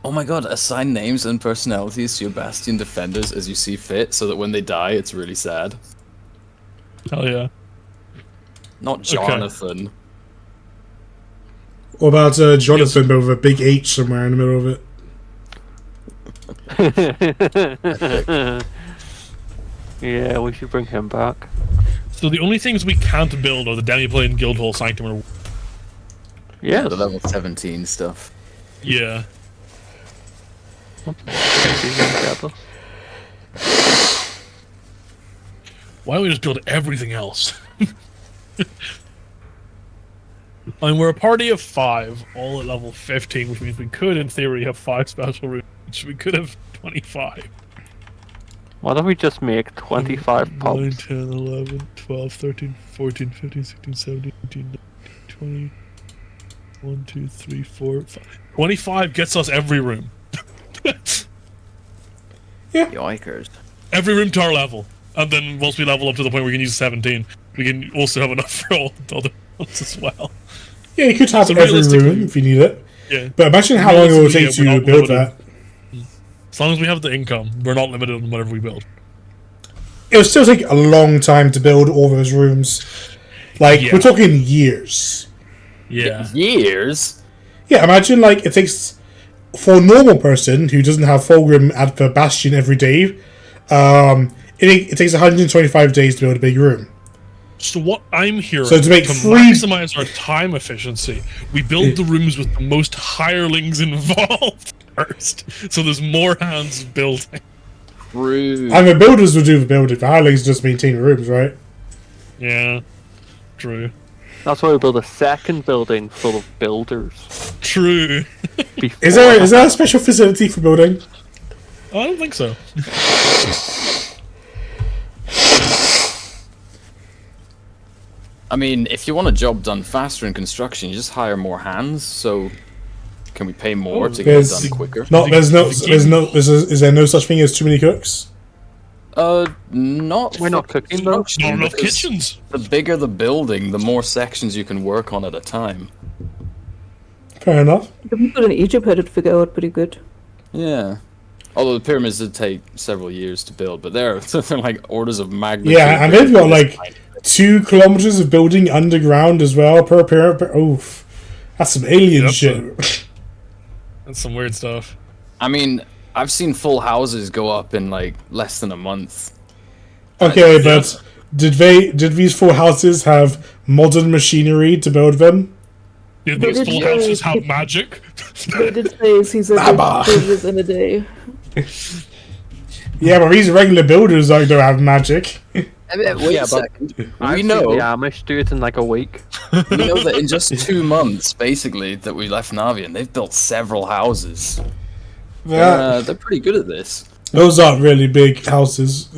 [SPEAKER 6] Oh my god, assign names and personalities to your Bastion defenders as you see fit, so that when they die, it's really sad.
[SPEAKER 4] Hell yeah.
[SPEAKER 6] Not Jonathan.
[SPEAKER 1] What about Jonathan, but with a big H somewhere in the middle of it?
[SPEAKER 2] Yeah, we should bring him back.
[SPEAKER 4] So the only things we can't build are the Demiplane, Guildhall, Sanctum, or...
[SPEAKER 2] Yeah,
[SPEAKER 6] The level 17 stuff.
[SPEAKER 4] Yeah. Why don't we just build everything else? I mean, we're a party of 5, all at level 15, which means we could, in theory, have 5 special rooms. We could have 25.
[SPEAKER 2] Why don't we just make 25
[SPEAKER 4] 9,
[SPEAKER 2] pubs?
[SPEAKER 4] 10, 11, 12, 13, 14, 15, 16, 17, 18, 19, 20... 1, 2, 3, 4, 5. 25 gets us every room.
[SPEAKER 6] Yikers.
[SPEAKER 4] Every room to our level. And then once we level up to the point where we can use 17, we can also have enough for all the other ones as well.
[SPEAKER 1] Yeah, you could have
[SPEAKER 4] So
[SPEAKER 1] every
[SPEAKER 4] realistically-
[SPEAKER 1] room if you need it.
[SPEAKER 4] Yeah.
[SPEAKER 1] But imagine how long it will take
[SPEAKER 4] Realistically,
[SPEAKER 1] to
[SPEAKER 4] we're not
[SPEAKER 1] build
[SPEAKER 4] limited.
[SPEAKER 1] that.
[SPEAKER 4] As long as we have the income, we're not limited on whatever we build.
[SPEAKER 1] It will still take a long time to build all those rooms. Like,
[SPEAKER 4] Yeah.
[SPEAKER 1] we're talking years.
[SPEAKER 4] Yeah.
[SPEAKER 6] Years?
[SPEAKER 1] Yeah, imagine, like, it takes... For a normal person who doesn't have Fulgrim at the Bastion every day, it takes 125 days to build a big room.
[SPEAKER 4] So what I'm hearing,
[SPEAKER 1] So to make
[SPEAKER 4] to
[SPEAKER 1] free-
[SPEAKER 4] maximize our time efficiency, we build the rooms with the most hirelings involved first. So there's more hands building.
[SPEAKER 6] Rude.
[SPEAKER 1] And the builders will do the building. The hirelings just maintain the rooms, right?
[SPEAKER 4] Yeah. True.
[SPEAKER 2] That's why we build a second building full of builders.
[SPEAKER 4] True.
[SPEAKER 1] Is there a special facility for building?
[SPEAKER 4] I don't think so.
[SPEAKER 6] I mean, if you want a job done faster in construction, you just hire more hands, so... Can we pay more to get it
[SPEAKER 1] There's
[SPEAKER 6] done quicker?
[SPEAKER 1] Is there no such thing as too many cooks?
[SPEAKER 6] Not
[SPEAKER 2] We're not
[SPEAKER 6] for
[SPEAKER 2] cooking, though?
[SPEAKER 6] construction,
[SPEAKER 4] Not enough
[SPEAKER 6] because
[SPEAKER 4] kitchens.
[SPEAKER 6] The bigger the building, the more sections you can work on at a time.
[SPEAKER 1] Fair enough.
[SPEAKER 3] The people in Egypt had it figured out pretty good.
[SPEAKER 6] Yeah. Although the pyramids did take several years to build, but they're like orders of magnitude.
[SPEAKER 1] Yeah, and they've got like 2 kilometers of building underground as well per pyramid. Oof. That's some alien
[SPEAKER 4] Yep.
[SPEAKER 1] shit.
[SPEAKER 4] That's some weird stuff.
[SPEAKER 6] I mean, I've seen full houses go up in like less than a month.
[SPEAKER 1] Okay, but did these 4 houses have modern machinery to build them?
[SPEAKER 4] Did
[SPEAKER 3] They
[SPEAKER 4] these
[SPEAKER 3] did
[SPEAKER 4] full
[SPEAKER 3] say-
[SPEAKER 4] houses have magic?
[SPEAKER 3] They did say Caesar
[SPEAKER 1] Baba.
[SPEAKER 3] did this in a day.
[SPEAKER 1] Yeah, but these regular builders don't have magic.
[SPEAKER 6] Wait
[SPEAKER 2] Yeah,
[SPEAKER 6] a
[SPEAKER 2] but
[SPEAKER 6] second.
[SPEAKER 2] I've
[SPEAKER 6] We
[SPEAKER 2] seen
[SPEAKER 6] know,
[SPEAKER 2] the Amish do it in like a week.
[SPEAKER 6] we know that in just 2 months, basically, that we left Navian, they've built several houses.
[SPEAKER 1] Yeah,
[SPEAKER 6] They're pretty good at this.
[SPEAKER 1] those aren't really big houses.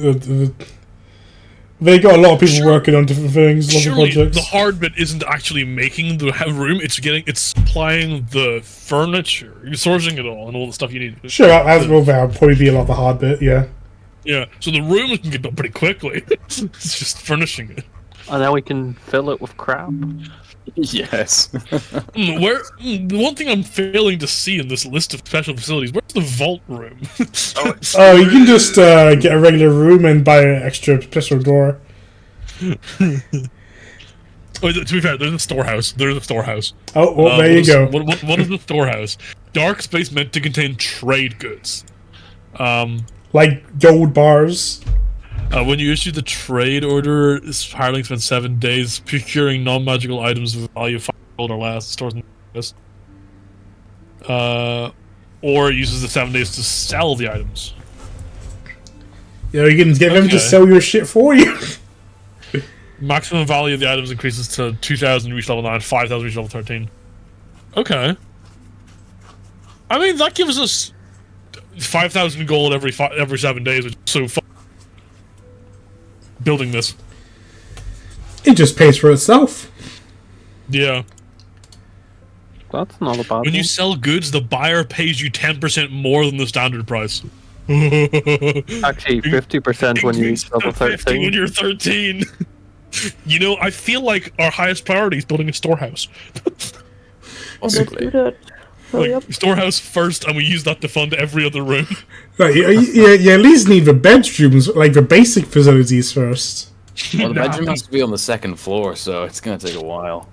[SPEAKER 1] They got a lot of people working on different things, lots of
[SPEAKER 4] Surely
[SPEAKER 1] projects.
[SPEAKER 4] the hard bit isn't actually making the room; it's supplying the furniture, you're sourcing it all, and all the stuff you need.
[SPEAKER 1] Sure, as well, that'll probably be a lot of the hard bit, yeah.
[SPEAKER 4] Yeah, so the room can get built pretty quickly. It's just furnishing it.
[SPEAKER 2] And then we can fill it with crap.
[SPEAKER 6] Yes.
[SPEAKER 4] The one thing I'm failing to see in this list of special facilities, where's the vault room?
[SPEAKER 1] Oh, you can just get a regular room and buy an extra special door.
[SPEAKER 4] Oh, to be fair, there's a storehouse.
[SPEAKER 1] Oh, well, there you go.
[SPEAKER 4] What is the storehouse? Dark space meant to contain trade goods.
[SPEAKER 1] Like gold bars.
[SPEAKER 4] When you issue the trade order, hireling spends 7 days procuring non-magical items of value of 5 gold or less. Stores in this. Or uses the 7 days to sell the items.
[SPEAKER 1] You know, you can get them to sell your shit for you.
[SPEAKER 4] Maximum value of the items increases to 2,000 reach level 9, 5,000 reach level 13. Okay. I mean, that gives us 5,000 gold every 7 days, which is so fun. Building this.
[SPEAKER 1] It just pays for itself.
[SPEAKER 4] Yeah.
[SPEAKER 2] That's not a bad
[SPEAKER 4] When you
[SPEAKER 2] one.
[SPEAKER 4] sell goods, the buyer pays you 10% more than the standard price.
[SPEAKER 2] Actually, 50% when you reach level
[SPEAKER 4] 50 when
[SPEAKER 2] 13.
[SPEAKER 4] you're 13. You know, I feel like our highest priority is building a storehouse.
[SPEAKER 3] Let's do that. Hurry up.
[SPEAKER 4] Like, storehouse first, and we use that to fund every other room.
[SPEAKER 1] Right, you at least need the bedrooms, like the basic facilities first.
[SPEAKER 6] Well, the bedroom has to be on the 2nd floor, so it's gonna take a while.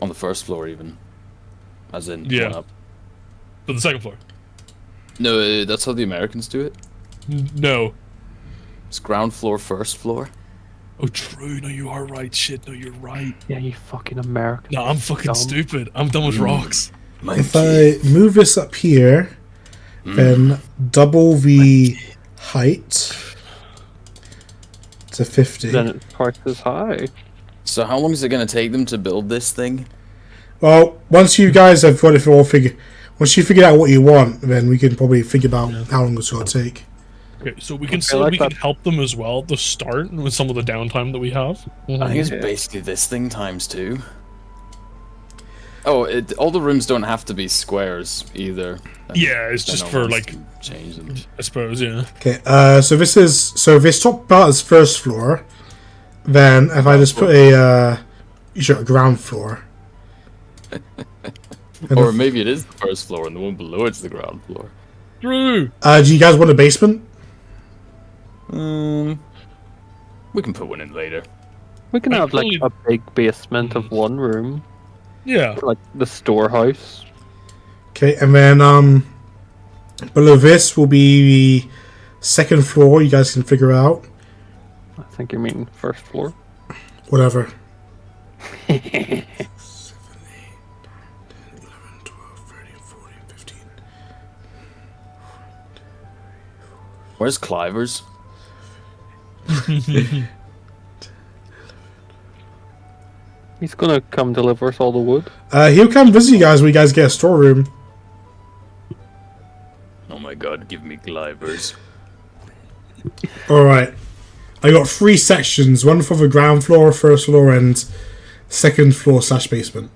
[SPEAKER 6] On the 1st floor, even. As in,
[SPEAKER 4] Yeah.
[SPEAKER 6] one up.
[SPEAKER 4] But the 2nd floor.
[SPEAKER 6] No, that's how the Americans do it.
[SPEAKER 4] No.
[SPEAKER 6] It's ground floor, 1st floor.
[SPEAKER 4] Oh, true. No, you are right. Shit, no, you're right.
[SPEAKER 2] Yeah, you fucking American.
[SPEAKER 4] No, I'm fucking
[SPEAKER 2] Dumb.
[SPEAKER 4] stupid. I'm done with rocks.
[SPEAKER 1] If I move this up here, then double the height to 50.
[SPEAKER 2] Then it's twice as high.
[SPEAKER 6] So how long is it gonna take them to build this thing?
[SPEAKER 1] Well, once you guys have got it all figured, once you figure out what you want, then we can probably think about how long it's going to take.
[SPEAKER 4] Okay, so we can help them as well to start with some of the downtime that we have.
[SPEAKER 6] I think it's basically this thing times 2. Oh, all the rooms don't have to be squares either.
[SPEAKER 4] Yeah, it's just for like
[SPEAKER 6] change them.
[SPEAKER 4] I suppose, yeah.
[SPEAKER 1] Okay, so this top part is 1st floor. Then if I just put a ground floor.
[SPEAKER 6] Or maybe it is the 1st floor and the one below it's the ground floor.
[SPEAKER 4] True.
[SPEAKER 1] Do you guys want a basement?
[SPEAKER 6] We can put one in later.
[SPEAKER 2] We can have like
[SPEAKER 4] only-
[SPEAKER 2] a big basement of one room,
[SPEAKER 4] Yeah.
[SPEAKER 2] like the storehouse.
[SPEAKER 1] Okay, and then below this will be the 2nd floor. You guys can figure out
[SPEAKER 2] I think you mean 1st floor.
[SPEAKER 1] whatever. 15.
[SPEAKER 6] Where's Clivers?
[SPEAKER 2] He's gonna come deliver us all the wood.
[SPEAKER 1] He'll come visit you guys when you guys get a storeroom.
[SPEAKER 6] Oh my god, give me Clivers.
[SPEAKER 1] Alright. I got 3 sections, one for the ground floor, 1st floor, and 2nd floor / basement.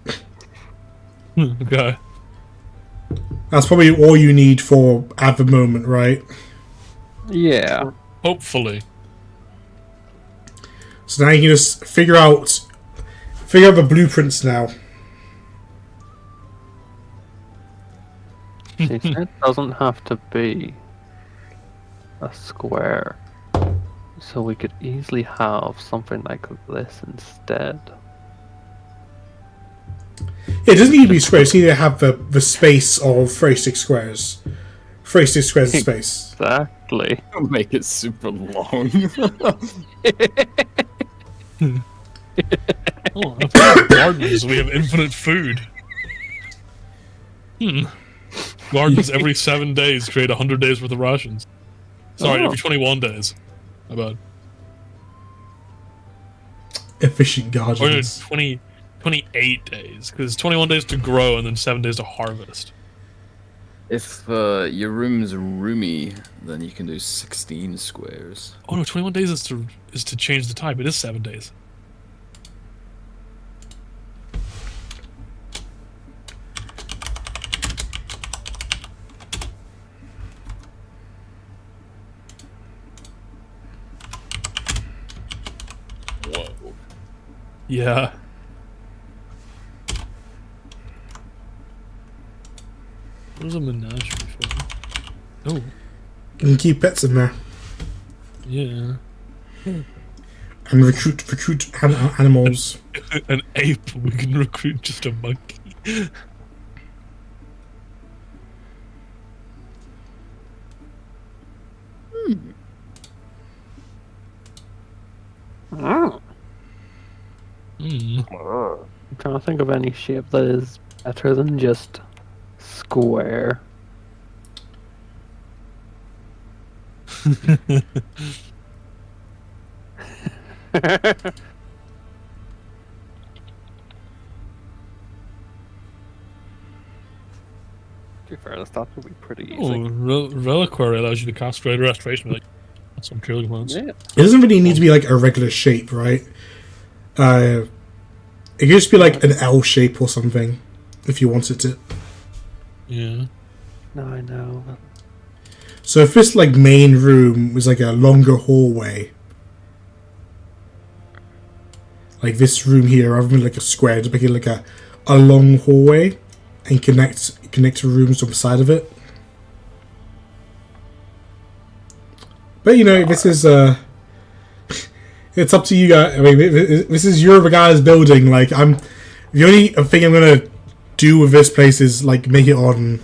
[SPEAKER 4] Okay.
[SPEAKER 1] That's probably all you need for at the moment, right?
[SPEAKER 2] Yeah.
[SPEAKER 4] Hopefully.
[SPEAKER 1] So now you can just figure out the blueprints now.
[SPEAKER 2] She said it doesn't have to be a square. So we could easily have something like this instead.
[SPEAKER 1] It doesn't need to be square, it's need to have the space of 36 squares. 36 squares of space.
[SPEAKER 2] Exactly.
[SPEAKER 6] Make it super long.
[SPEAKER 4] Oh, if we have gardens, we have infinite food. Gardens every 7 days create 100 days worth of rations. Sorry,
[SPEAKER 2] Oh.
[SPEAKER 4] every 21 days. My bad.
[SPEAKER 1] Efficient
[SPEAKER 4] Or no,
[SPEAKER 1] gardens.
[SPEAKER 4] 28 days, because 21 days to grow and then 7 days to harvest.
[SPEAKER 6] If your room's roomy, then you can do 16 squares.
[SPEAKER 4] Oh no, 21 days is to change the type. It is 7 days. Yeah. What was a menagerie for? Oh,
[SPEAKER 1] You can keep pets in there
[SPEAKER 4] yeah.
[SPEAKER 1] and recruit animals.
[SPEAKER 4] An ape. We can recruit just a monkey.
[SPEAKER 2] Oh.
[SPEAKER 4] Hmm.
[SPEAKER 2] I'm trying to think of any shape that is better than just square. To be fair, that would be pretty easy.
[SPEAKER 4] Oh, reliquary allows you to cast greater restoration. Like, that's some killing plants.
[SPEAKER 2] Yeah.
[SPEAKER 1] It doesn't really need to be like a regular shape, right? It could just be like an L shape or something, if you wanted to.
[SPEAKER 4] Yeah.
[SPEAKER 2] No, I know.
[SPEAKER 1] So if this like main room was like a longer hallway, like this room here, rather than like a square, just make it like a long hallway and connect to rooms on the side of it. But you know, this is it's up to you guys. I mean, this is your guys' building. Like, the only thing I'm gonna do with this place is like make it on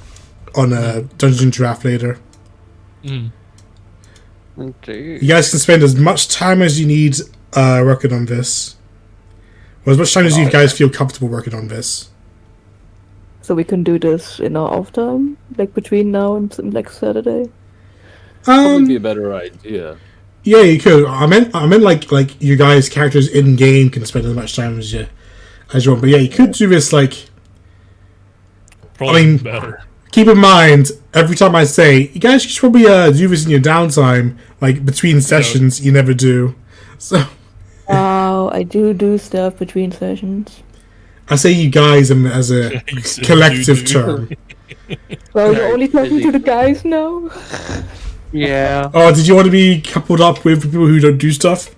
[SPEAKER 1] a dungeon draft later.
[SPEAKER 2] Indeed.
[SPEAKER 1] You guys can spend as much time as you need working on this, or as much time as you guys feel comfortable working on this.
[SPEAKER 3] So we can do this in our off time, like between now and like Saturday.
[SPEAKER 6] Probably be a better idea.
[SPEAKER 1] Yeah, you could. I meant like you guys' characters in game can spend as much time as you want. But yeah, you could do this like.
[SPEAKER 4] Probably
[SPEAKER 1] I mean,
[SPEAKER 4] better.
[SPEAKER 1] Keep in mind, every time I say, you guys should probably do this in your downtime, like between sessions, you never do. So
[SPEAKER 3] Wow, I do stuff between sessions.
[SPEAKER 1] I say you guys as a
[SPEAKER 4] You said
[SPEAKER 1] collective
[SPEAKER 4] do.
[SPEAKER 1] term.
[SPEAKER 3] Well, you're only talking to the guys now.
[SPEAKER 2] Yeah.
[SPEAKER 1] Oh, did you want to be coupled up with people who don't do stuff?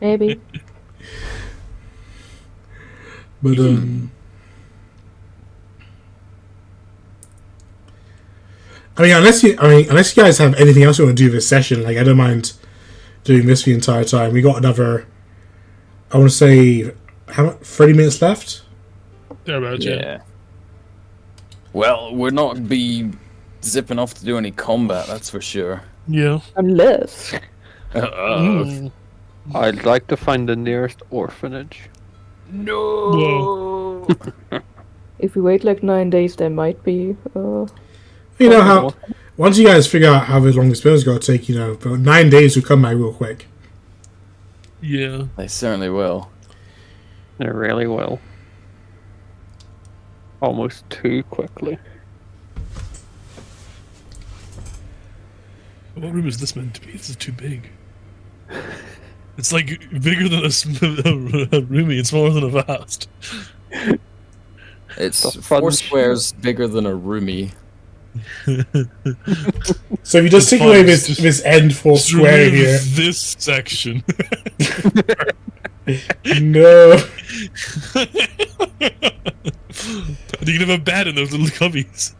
[SPEAKER 3] Maybe.
[SPEAKER 1] But I mean, unless you guys have anything else you want to do this session, like I don't mind doing this the entire time. We got another, I want to say, how much? 30 minutes left.
[SPEAKER 4] Thereabouts, yeah.
[SPEAKER 6] Yeah. Well, we're not be zipping off to do any combat, that's for sure.
[SPEAKER 4] Yeah.
[SPEAKER 3] Unless.
[SPEAKER 2] I'd like to find the nearest orphanage.
[SPEAKER 6] No.
[SPEAKER 3] If we wait like 9 days, there might be.
[SPEAKER 1] You know how once you guys figure out how long this build's going to take, about 9 days will come by real quick.
[SPEAKER 4] Yeah.
[SPEAKER 6] They certainly will.
[SPEAKER 2] They really will. Almost too quickly.
[SPEAKER 4] What room is this meant to be? This is too big. It's like bigger than a roomy and smaller than a vast.
[SPEAKER 6] It's
[SPEAKER 2] The fun
[SPEAKER 6] 4 squares bigger than a roomie.
[SPEAKER 1] So if you just take away this end 4
[SPEAKER 4] Just
[SPEAKER 1] square
[SPEAKER 4] remove
[SPEAKER 1] here,
[SPEAKER 4] this section.
[SPEAKER 1] no.
[SPEAKER 4] You can have a bed in those little cubbies.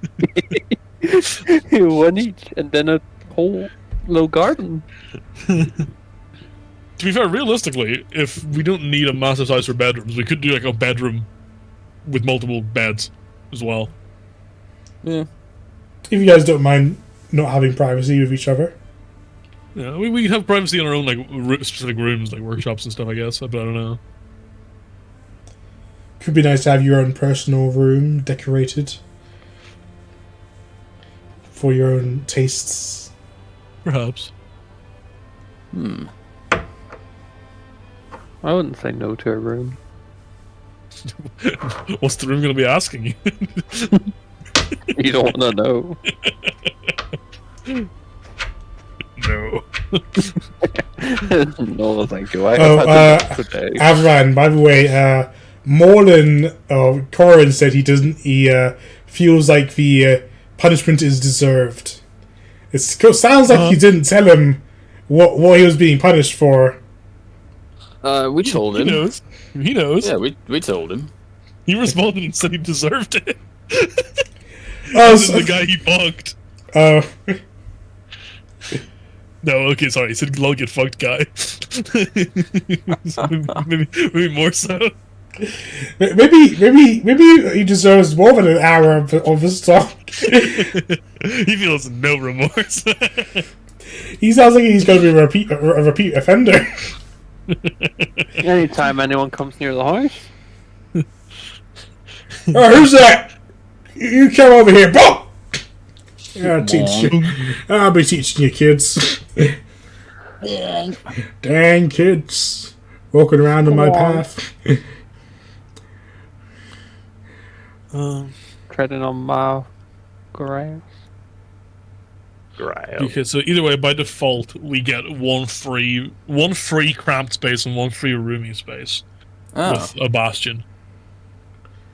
[SPEAKER 2] One each, and then a whole little garden.
[SPEAKER 4] To be fair, realistically, if we don't need a massive size for bedrooms, we could do like a bedroom with multiple beds as well.
[SPEAKER 6] Yeah.
[SPEAKER 1] If you guys don't mind not having privacy with each other.
[SPEAKER 4] Yeah, we could have privacy in our own like specific rooms, like workshops and stuff. I guess, but I don't know.
[SPEAKER 1] Could be nice to have your own personal room decorated for your own tastes.
[SPEAKER 4] Perhaps.
[SPEAKER 2] I wouldn't say no to a room.
[SPEAKER 4] What's the room going to be asking you?
[SPEAKER 2] You don't want to know.
[SPEAKER 4] No.
[SPEAKER 2] No, thank you. I have had this today.
[SPEAKER 1] Avran, by the way, Morlin, Corin said he doesn't. He feels like the punishment is deserved. It sounds like you didn't tell him what he was being punished for.
[SPEAKER 5] We told
[SPEAKER 4] He
[SPEAKER 5] him.
[SPEAKER 4] knows. He knows.
[SPEAKER 5] Yeah, we told him.
[SPEAKER 4] He responded and said he deserved it.
[SPEAKER 1] Oh,
[SPEAKER 4] This is the guy he bugged.
[SPEAKER 1] oh.
[SPEAKER 4] No, okay, sorry. He said, "Lol, get fucked, guy." maybe more so.
[SPEAKER 1] Maybe he deserves more than an hour of his talk.
[SPEAKER 4] He feels no remorse.
[SPEAKER 1] He sounds like he's going to be a repeat offender.
[SPEAKER 2] Anytime anyone comes near the house,
[SPEAKER 1] Oh, who's that? You come over here, Bob. I'll teach you. I'll be teaching you kids. Dang kids, walking around on my path.
[SPEAKER 2] treading on my grass.
[SPEAKER 4] Okay, so either way, by default, we get one free cramped space and one free roomy space with a bastion.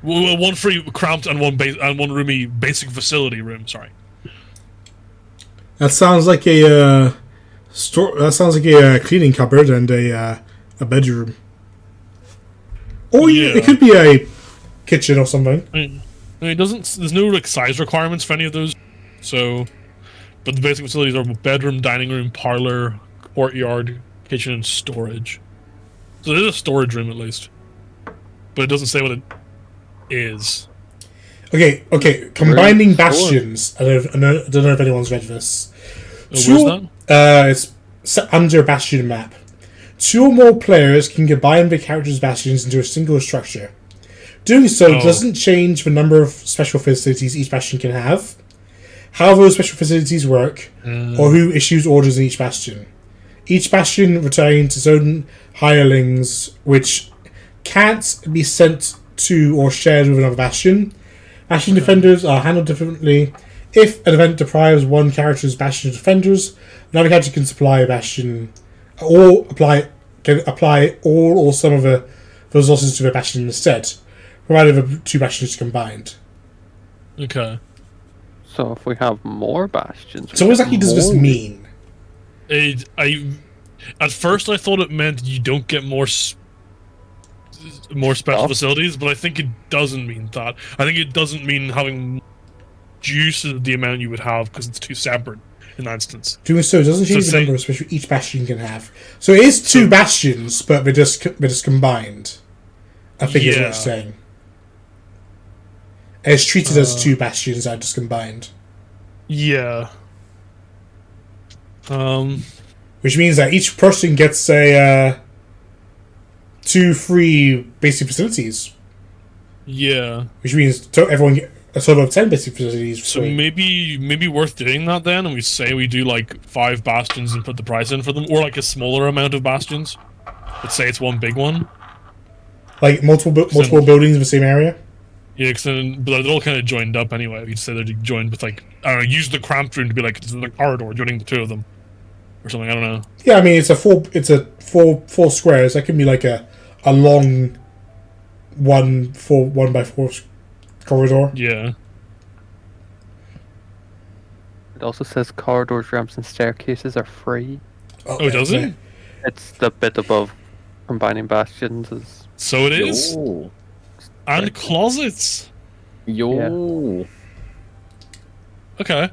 [SPEAKER 4] Well, one free cramped and one roomy basic facility room. Sorry.
[SPEAKER 1] That sounds like a That sounds like a cleaning cupboard and a bedroom. Or it could be a kitchen or something.
[SPEAKER 4] I mean, it doesn't. There's no like size requirements for any of those. So, but the basic facilities are bedroom, dining room, parlor, courtyard, kitchen, and storage. So there's a storage room at least, but it doesn't say what it is.
[SPEAKER 1] Okay. Combining bastions. I don't know if anyone's read this.
[SPEAKER 4] Oh, where's
[SPEAKER 1] It's under a bastion map. 2 or more players can combine the characters' bastions into a single structure. Doing so doesn't change the number of special facilities each bastion can have, how those special facilities work, or who issues orders in each bastion. Each bastion retains its own hirelings, which can't be sent to or shared with another bastion. Bastion defenders are handled differently. If an event deprives one character's bastion defenders, another character can supply a bastion, or can apply all or some of the resources to the bastion instead, provided the 2 bastions are combined.
[SPEAKER 4] Okay.
[SPEAKER 2] So if we have more bastions...
[SPEAKER 1] So what exactly does this mean?
[SPEAKER 4] At first I thought it meant you don't get more special facilities, but I think it doesn't mean that. I think it doesn't mean having juice is the amount you would have because it's 2 separate in that instance.
[SPEAKER 1] Doing so doesn't change the number of special each bastion can have. So it is 2 bastions, but they're just combined. I think is what it's saying. And it's treated as 2 bastions that are just combined.
[SPEAKER 4] Yeah.
[SPEAKER 1] Which means that each person gets a 2 free basic facilities.
[SPEAKER 4] Yeah.
[SPEAKER 1] Which means everyone get a total of 10 basic facilities.
[SPEAKER 4] So maybe worth doing that then, and we say we do like 5 bastions and put the price in for them, or like a smaller amount of bastions. Let's say it's one big one.
[SPEAKER 1] Like multiple buildings in the same area?
[SPEAKER 4] Yeah, but they're all kind of joined up anyway. You'd say they're joined with like, I don't know, use the cramped room to be like the corridor joining the 2 of them. Or something, I don't know.
[SPEAKER 1] Yeah, I mean it's a four squares. That can be like a long 1x4 corridor.
[SPEAKER 4] Yeah.
[SPEAKER 2] It also says corridors, ramps, and staircases are free.
[SPEAKER 4] Oh, does it?
[SPEAKER 2] It's the bit above combining bastions.
[SPEAKER 4] So it is?
[SPEAKER 5] Yo.
[SPEAKER 4] And closets.
[SPEAKER 5] Yo.
[SPEAKER 2] Yeah.
[SPEAKER 4] Okay.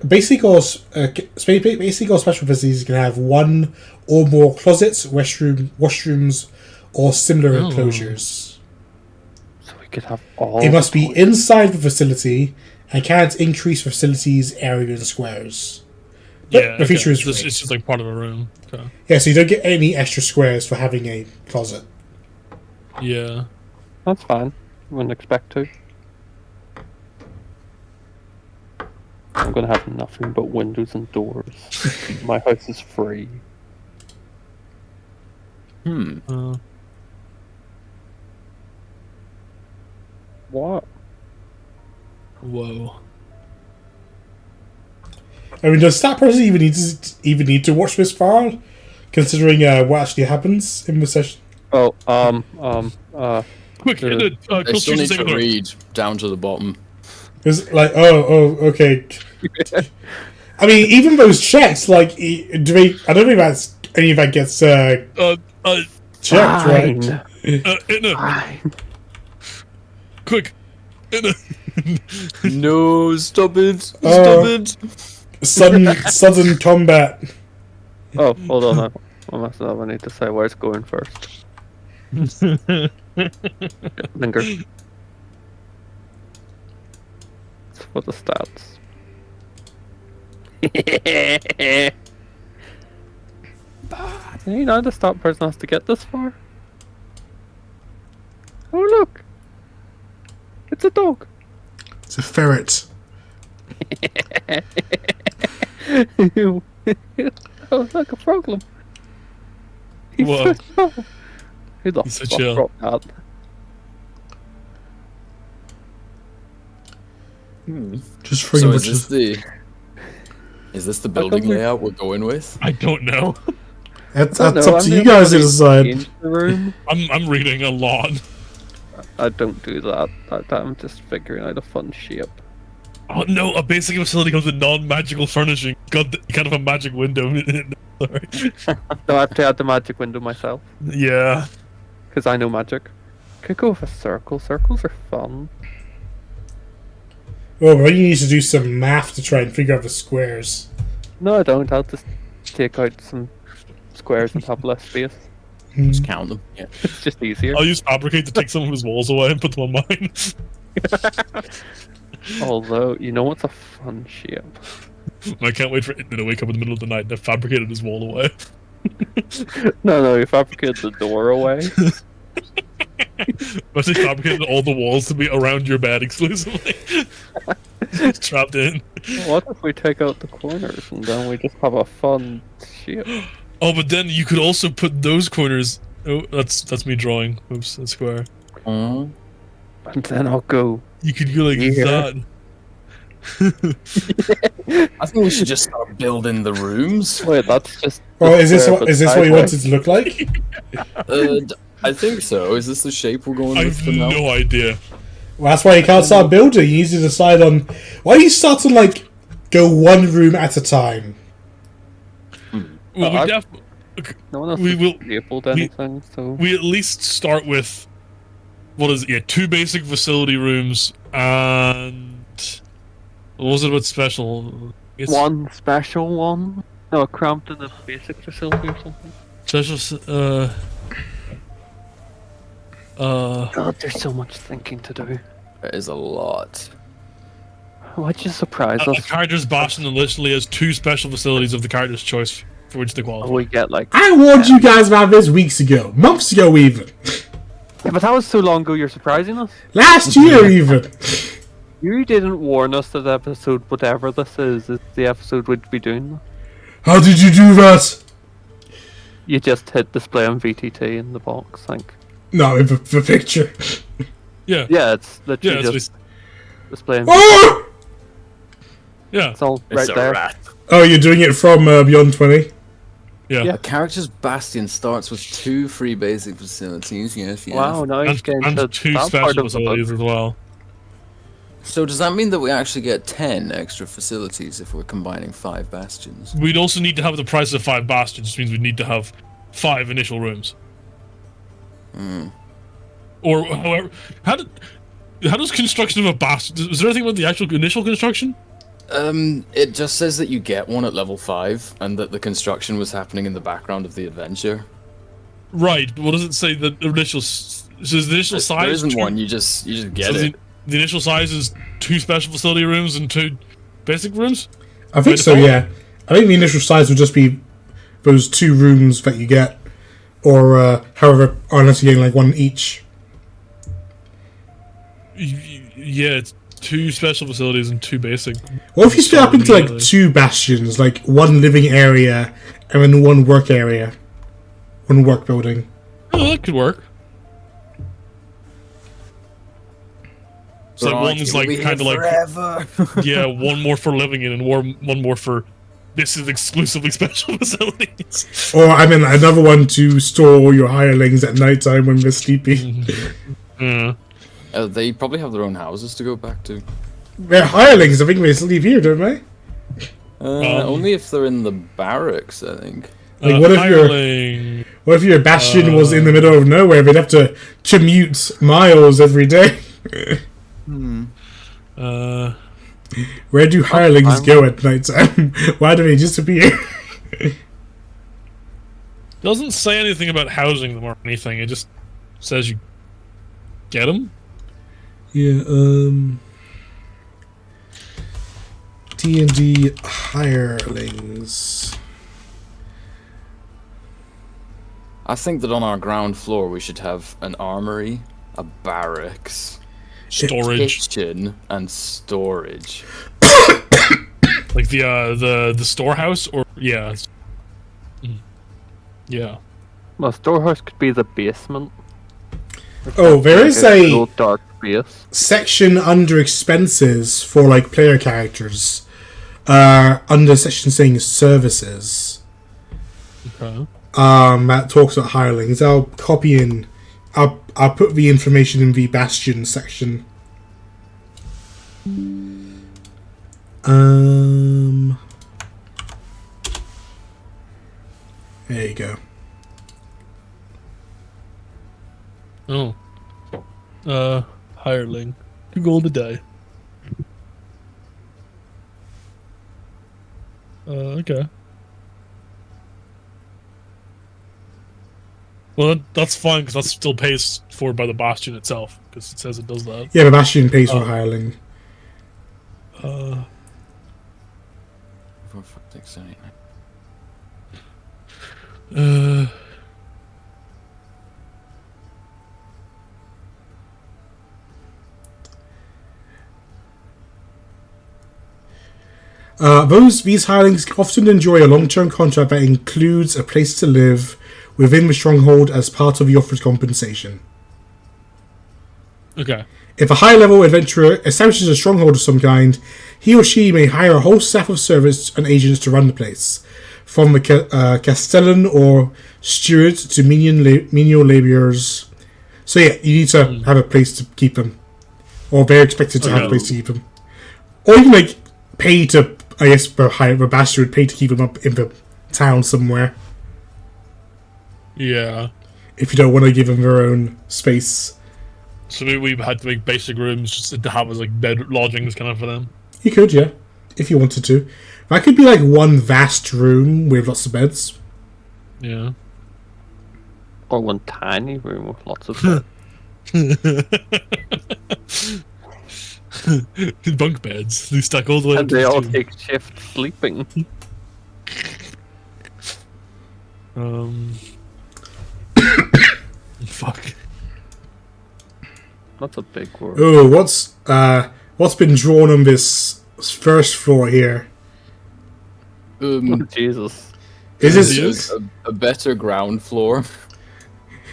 [SPEAKER 1] Basic or special facilities can have 1 or more closets, washrooms, or similar enclosures.
[SPEAKER 2] So we could have all.
[SPEAKER 1] It must be inside the facility and can't increase the facility's area in squares.
[SPEAKER 4] Yeah,
[SPEAKER 1] the feature is free.
[SPEAKER 4] It's just like part of a room. Okay.
[SPEAKER 1] Yeah, so you don't get any extra squares for having a closet.
[SPEAKER 4] Yeah.
[SPEAKER 2] That's fine. Wouldn't expect to. I'm gonna have nothing but windows and doors. My house is free. What?
[SPEAKER 4] Whoa.
[SPEAKER 1] I mean, does that person even need to watch this far, considering what actually happens in the session?
[SPEAKER 4] Quick,
[SPEAKER 5] I still need to read down to the bottom.
[SPEAKER 1] It's like, okay. I mean, even those checks, like, do they? I don't think any of that gets. Checked, right?
[SPEAKER 4] Inna,
[SPEAKER 2] Fine.
[SPEAKER 4] quick, Inna.
[SPEAKER 6] No, stop it! Stop
[SPEAKER 1] Oh.
[SPEAKER 6] it!
[SPEAKER 1] Sudden combat.
[SPEAKER 2] Oh, hold on. I must have. I need to say where it's going first. Linger. It's for the stats. You know the stop person has to get this far? Oh look! It's a dog!
[SPEAKER 1] It's a ferret.
[SPEAKER 2] Oh look, a problem! He's
[SPEAKER 4] Whoa.
[SPEAKER 2] so small! Who the
[SPEAKER 4] He's so
[SPEAKER 2] fuck
[SPEAKER 4] chill.
[SPEAKER 2] brought that?
[SPEAKER 1] Just for
[SPEAKER 6] So
[SPEAKER 1] you.
[SPEAKER 6] is this the building
[SPEAKER 2] we-
[SPEAKER 6] layout we're going with?
[SPEAKER 4] I don't know.
[SPEAKER 1] That's
[SPEAKER 2] I don't
[SPEAKER 1] up
[SPEAKER 2] know,
[SPEAKER 1] to
[SPEAKER 2] I've
[SPEAKER 1] you
[SPEAKER 2] never
[SPEAKER 1] guys to
[SPEAKER 2] really
[SPEAKER 1] decide.
[SPEAKER 2] changed the room.
[SPEAKER 4] I'm reading a lot.
[SPEAKER 2] I don't do that. I'm just figuring out a fun shape.
[SPEAKER 4] Oh no, a basic facility comes with non-magical furnishing. God, kind of a magic window. Sorry.
[SPEAKER 2] No, I have to add the magic window myself.
[SPEAKER 4] Yeah.
[SPEAKER 2] Because I know magic. Could go with a circle. Circles are fun.
[SPEAKER 1] Well, but you need to do some math to try and figure out the squares.
[SPEAKER 2] No, I don't. I'll just take out some squares and have less space.
[SPEAKER 6] Just count them. Yeah.
[SPEAKER 2] It's just easier.
[SPEAKER 4] I'll use fabricate to take some of his walls away and put them on mine.
[SPEAKER 2] Although, you know what's a fun shape?
[SPEAKER 4] I can't wait for it to wake up in the middle of the night and have fabricated his wall away.
[SPEAKER 2] No, you fabricate the door away.
[SPEAKER 4] But they fabricated all the walls to be around your bed exclusively. Just trapped in.
[SPEAKER 2] What if we take out the corners and then we just have a fun shape?
[SPEAKER 4] Oh, but then you could also put those corners. Oh, that's me drawing. Oops, that's square.
[SPEAKER 6] Mm.
[SPEAKER 2] And then I'll go.
[SPEAKER 4] You could go like
[SPEAKER 2] Yeah.
[SPEAKER 4] that.
[SPEAKER 6] I think we should just start building the rooms.
[SPEAKER 2] Wait, that's just.
[SPEAKER 1] Oh, is this
[SPEAKER 2] square,
[SPEAKER 1] what
[SPEAKER 2] but
[SPEAKER 1] is this what you
[SPEAKER 2] sideways.
[SPEAKER 1] wanted to look like?
[SPEAKER 6] I think so. Is this the shape we're going
[SPEAKER 4] I
[SPEAKER 6] with
[SPEAKER 4] have
[SPEAKER 6] for now?
[SPEAKER 4] no idea.
[SPEAKER 1] Well, that's why you can't start building. You need to decide on why you start to like go one room at a time.
[SPEAKER 4] Well, we
[SPEAKER 2] I-
[SPEAKER 4] definitely.
[SPEAKER 2] No one else
[SPEAKER 4] We
[SPEAKER 2] has
[SPEAKER 4] will-
[SPEAKER 2] labeled anything, so.
[SPEAKER 4] We at least start with what is it? Yeah, 2 basic facility rooms and what was it about special? It's
[SPEAKER 2] One special one? No, cramped in a basic facility or something.
[SPEAKER 4] special.
[SPEAKER 2] God, there's so much thinking to do.
[SPEAKER 6] There is a lot.
[SPEAKER 2] Why'd you surprise
[SPEAKER 4] A
[SPEAKER 2] us?
[SPEAKER 4] character's bastion initially has 2 special facilities of the character's choice for which they qualify.
[SPEAKER 2] We get like.
[SPEAKER 1] I warned you guys about this weeks ago, months ago even,
[SPEAKER 2] Yeah, but that was so long ago. You're surprising us.
[SPEAKER 1] last year even.
[SPEAKER 2] You didn't warn us that episode, whatever this is the episode we'd be doing.
[SPEAKER 1] How did you do that?
[SPEAKER 2] You just hit display on VTT in the box, like.
[SPEAKER 1] No, the picture.
[SPEAKER 4] Yeah.
[SPEAKER 2] Yeah, it's
[SPEAKER 4] Yeah,
[SPEAKER 2] literally
[SPEAKER 4] that's
[SPEAKER 2] just displaying.
[SPEAKER 1] Oh!
[SPEAKER 4] Yeah.
[SPEAKER 2] It's all
[SPEAKER 6] It's
[SPEAKER 2] right
[SPEAKER 6] a
[SPEAKER 2] there.
[SPEAKER 6] rat.
[SPEAKER 1] Oh, you're doing it from Beyond 20?
[SPEAKER 4] Yeah.
[SPEAKER 2] Yeah.
[SPEAKER 6] A character's bastion starts with 2 free basic facilities. Yes, yes.
[SPEAKER 2] Wow, now he's getting
[SPEAKER 4] And
[SPEAKER 2] to
[SPEAKER 4] 2
[SPEAKER 2] that part
[SPEAKER 4] special
[SPEAKER 2] of the book.
[SPEAKER 4] facilities as well.
[SPEAKER 6] So does that mean that we actually get 10 extra facilities if we're combining 5 bastions?
[SPEAKER 4] We'd also need to have the price of 5 bastions, which means we'd need to have 5 initial rooms. Or however, how does construction of a bastion? Is there anything about the actual initial construction?
[SPEAKER 6] It just says that you get one at level 5 and that the construction was happening in the background of the adventure.
[SPEAKER 4] Right, but what does it say? The initial. So is the initial size?
[SPEAKER 6] There isn't
[SPEAKER 4] 2
[SPEAKER 6] one. You just get
[SPEAKER 4] so
[SPEAKER 6] it.
[SPEAKER 4] the initial size is 2 special facility rooms and 2 basic rooms.
[SPEAKER 1] I think so, yeah. I think the initial size would just be those 2 rooms that you get, or however, unless you're getting like one each.
[SPEAKER 4] Yeah, it's 2 special facilities and 2 basic.
[SPEAKER 1] What if you split up into like
[SPEAKER 4] Yeah.
[SPEAKER 1] 2 bastions, like one living area and then one work area, one work building?
[SPEAKER 4] Oh, that could work. So like,
[SPEAKER 6] Right,
[SPEAKER 4] one is
[SPEAKER 6] you'll
[SPEAKER 4] like
[SPEAKER 6] be
[SPEAKER 4] kind of
[SPEAKER 6] here
[SPEAKER 4] like
[SPEAKER 6] forever.
[SPEAKER 4] yeah, one more for living in and one more for this is exclusively special facilities.
[SPEAKER 1] Or I mean, another one to store all your hirelings at nighttime when they're sleeping.
[SPEAKER 4] Yeah.
[SPEAKER 6] They probably have their own houses to go back to.
[SPEAKER 1] They're hirelings. I think they sleep here, don't they?
[SPEAKER 6] Only if they're in the barracks, I think.
[SPEAKER 1] Like,
[SPEAKER 4] hireling.
[SPEAKER 1] what if your bastion was in the middle of nowhere? They'd have to commute miles every day. Where do hirelings go at night time? Why do they disappear?
[SPEAKER 4] Doesn't say anything about housing them or anything. It just says you get them.
[SPEAKER 1] Yeah. D&D hirelings.
[SPEAKER 6] I think that on our ground floor we should have an armory, a barracks,
[SPEAKER 4] Storage.
[SPEAKER 6] kitchen, and storage.
[SPEAKER 4] Like the storehouse, or yeah. Yeah.
[SPEAKER 2] Well, storehouse could be the basement.
[SPEAKER 1] Oh, there is a
[SPEAKER 2] cool dark base.
[SPEAKER 1] section under expenses for like player characters. Under section saying services.
[SPEAKER 4] Okay.
[SPEAKER 1] That talks about hirelings. I'll copy in. I'll put the information in the Bastion section. There you go.
[SPEAKER 4] Oh. Hireling. 2 gold a day. Okay. Well, that's fine, because that still pays for by the Bastion itself, because it says it does that.
[SPEAKER 1] Yeah, the Bastion pays for hireling.
[SPEAKER 6] 4, 5, 6, 7, 8, 9.
[SPEAKER 1] These hirelings often enjoy a long-term contract that includes a place to live within the stronghold as part of the offered compensation.
[SPEAKER 4] Okay.
[SPEAKER 1] If a high-level adventurer establishes a stronghold of some kind, he or she may hire a whole staff of servants and agents to run the place, from the castellan or steward to menial labourers. So yeah, you need to have a place to keep them, or they're expected to have a place to keep them, or you can like pay to. I guess the bastard would pay to keep them up in the town somewhere.
[SPEAKER 4] Yeah.
[SPEAKER 1] If you don't want to give them their own space.
[SPEAKER 4] So maybe we had to make basic rooms just to have as like bed lodgings kind of for them.
[SPEAKER 1] You could, yeah, if you wanted to. That could be like one vast room with lots of beds.
[SPEAKER 4] Yeah.
[SPEAKER 2] Or one tiny room with lots of beds.
[SPEAKER 4] Bunk beds. They stack all the way
[SPEAKER 2] And
[SPEAKER 4] up to
[SPEAKER 2] they
[SPEAKER 4] the
[SPEAKER 2] all
[SPEAKER 4] tomb.
[SPEAKER 2] take shift sleeping.
[SPEAKER 4] Fuck.
[SPEAKER 2] That's a big word.
[SPEAKER 1] Oh, what's been drawn on this first floor here?
[SPEAKER 2] Jesus.
[SPEAKER 1] Is this
[SPEAKER 6] a better ground floor?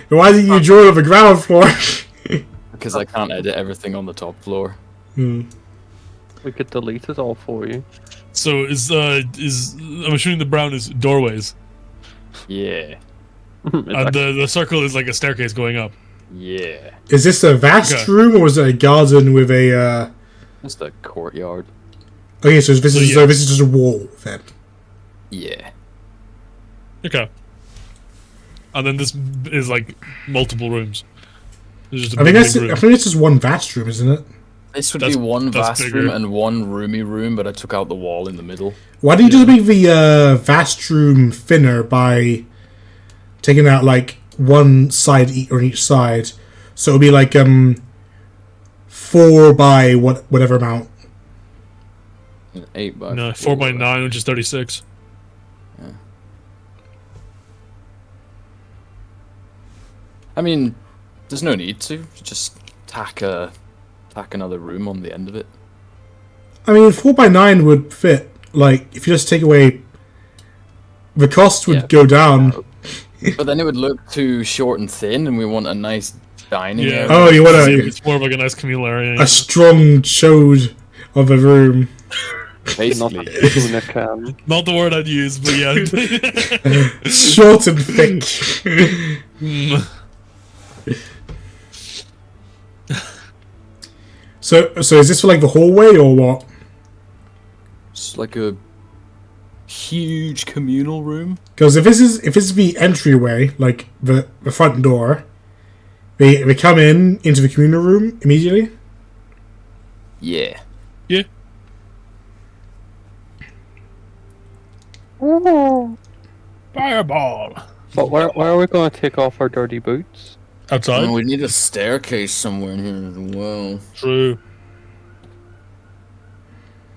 [SPEAKER 1] why didn't you draw on the ground floor?
[SPEAKER 6] Because I can't edit everything on the top floor.
[SPEAKER 2] We could delete it all for you.
[SPEAKER 4] So is I'm assuming the brown is doorways,
[SPEAKER 6] Yeah.
[SPEAKER 4] and the circle is like a staircase going up.
[SPEAKER 6] Yeah.
[SPEAKER 1] Is this a vast
[SPEAKER 4] Okay.
[SPEAKER 1] room or is it a garden with a?
[SPEAKER 6] Just a courtyard.
[SPEAKER 1] Okay, so this is
[SPEAKER 4] yeah.
[SPEAKER 1] this is just a wall then.
[SPEAKER 6] Yeah.
[SPEAKER 4] Okay. And then this is like multiple rooms. There's just a
[SPEAKER 1] I think
[SPEAKER 4] big
[SPEAKER 1] that's
[SPEAKER 4] room.
[SPEAKER 1] I think it's just one vast room, isn't it?
[SPEAKER 6] This would
[SPEAKER 4] That's-
[SPEAKER 6] be one
[SPEAKER 4] that's
[SPEAKER 6] vast
[SPEAKER 4] bigger.
[SPEAKER 6] room and one roomy room, but I took out the wall in the middle.
[SPEAKER 1] Why do you just make the vast room thinner by taking out like one side on each side? So it'll be like 4 by whatever amount.
[SPEAKER 6] 8 by
[SPEAKER 4] No, 4 by 9, which is 36.
[SPEAKER 6] I mean, there's no need to. Just tack another room on the end of it.
[SPEAKER 1] I mean, 4 by 9 would fit. Like if you just take away, the cost would
[SPEAKER 6] Yeah.
[SPEAKER 1] go down.
[SPEAKER 6] But then it would look too short and thin, and we want a nice dining
[SPEAKER 4] Yeah.
[SPEAKER 6] area.
[SPEAKER 1] Oh, you want
[SPEAKER 4] It's more of like a nice communal area.
[SPEAKER 1] a strong chode of a room.
[SPEAKER 6] Basically.
[SPEAKER 2] Tuna can.
[SPEAKER 4] Not the word I'd use, but yeah.
[SPEAKER 1] Short and thick.
[SPEAKER 4] Mm.
[SPEAKER 1] So is this for like the hallway or what?
[SPEAKER 6] It's like a huge communal room.
[SPEAKER 1] Because if this is the entryway, like the front door, they come into the communal room immediately.
[SPEAKER 6] Yeah.
[SPEAKER 4] Yeah. Fireball.
[SPEAKER 2] But where are we going to take off our dirty boots?
[SPEAKER 4] Outside.
[SPEAKER 6] Oh, we need a staircase somewhere in here as well.
[SPEAKER 4] True.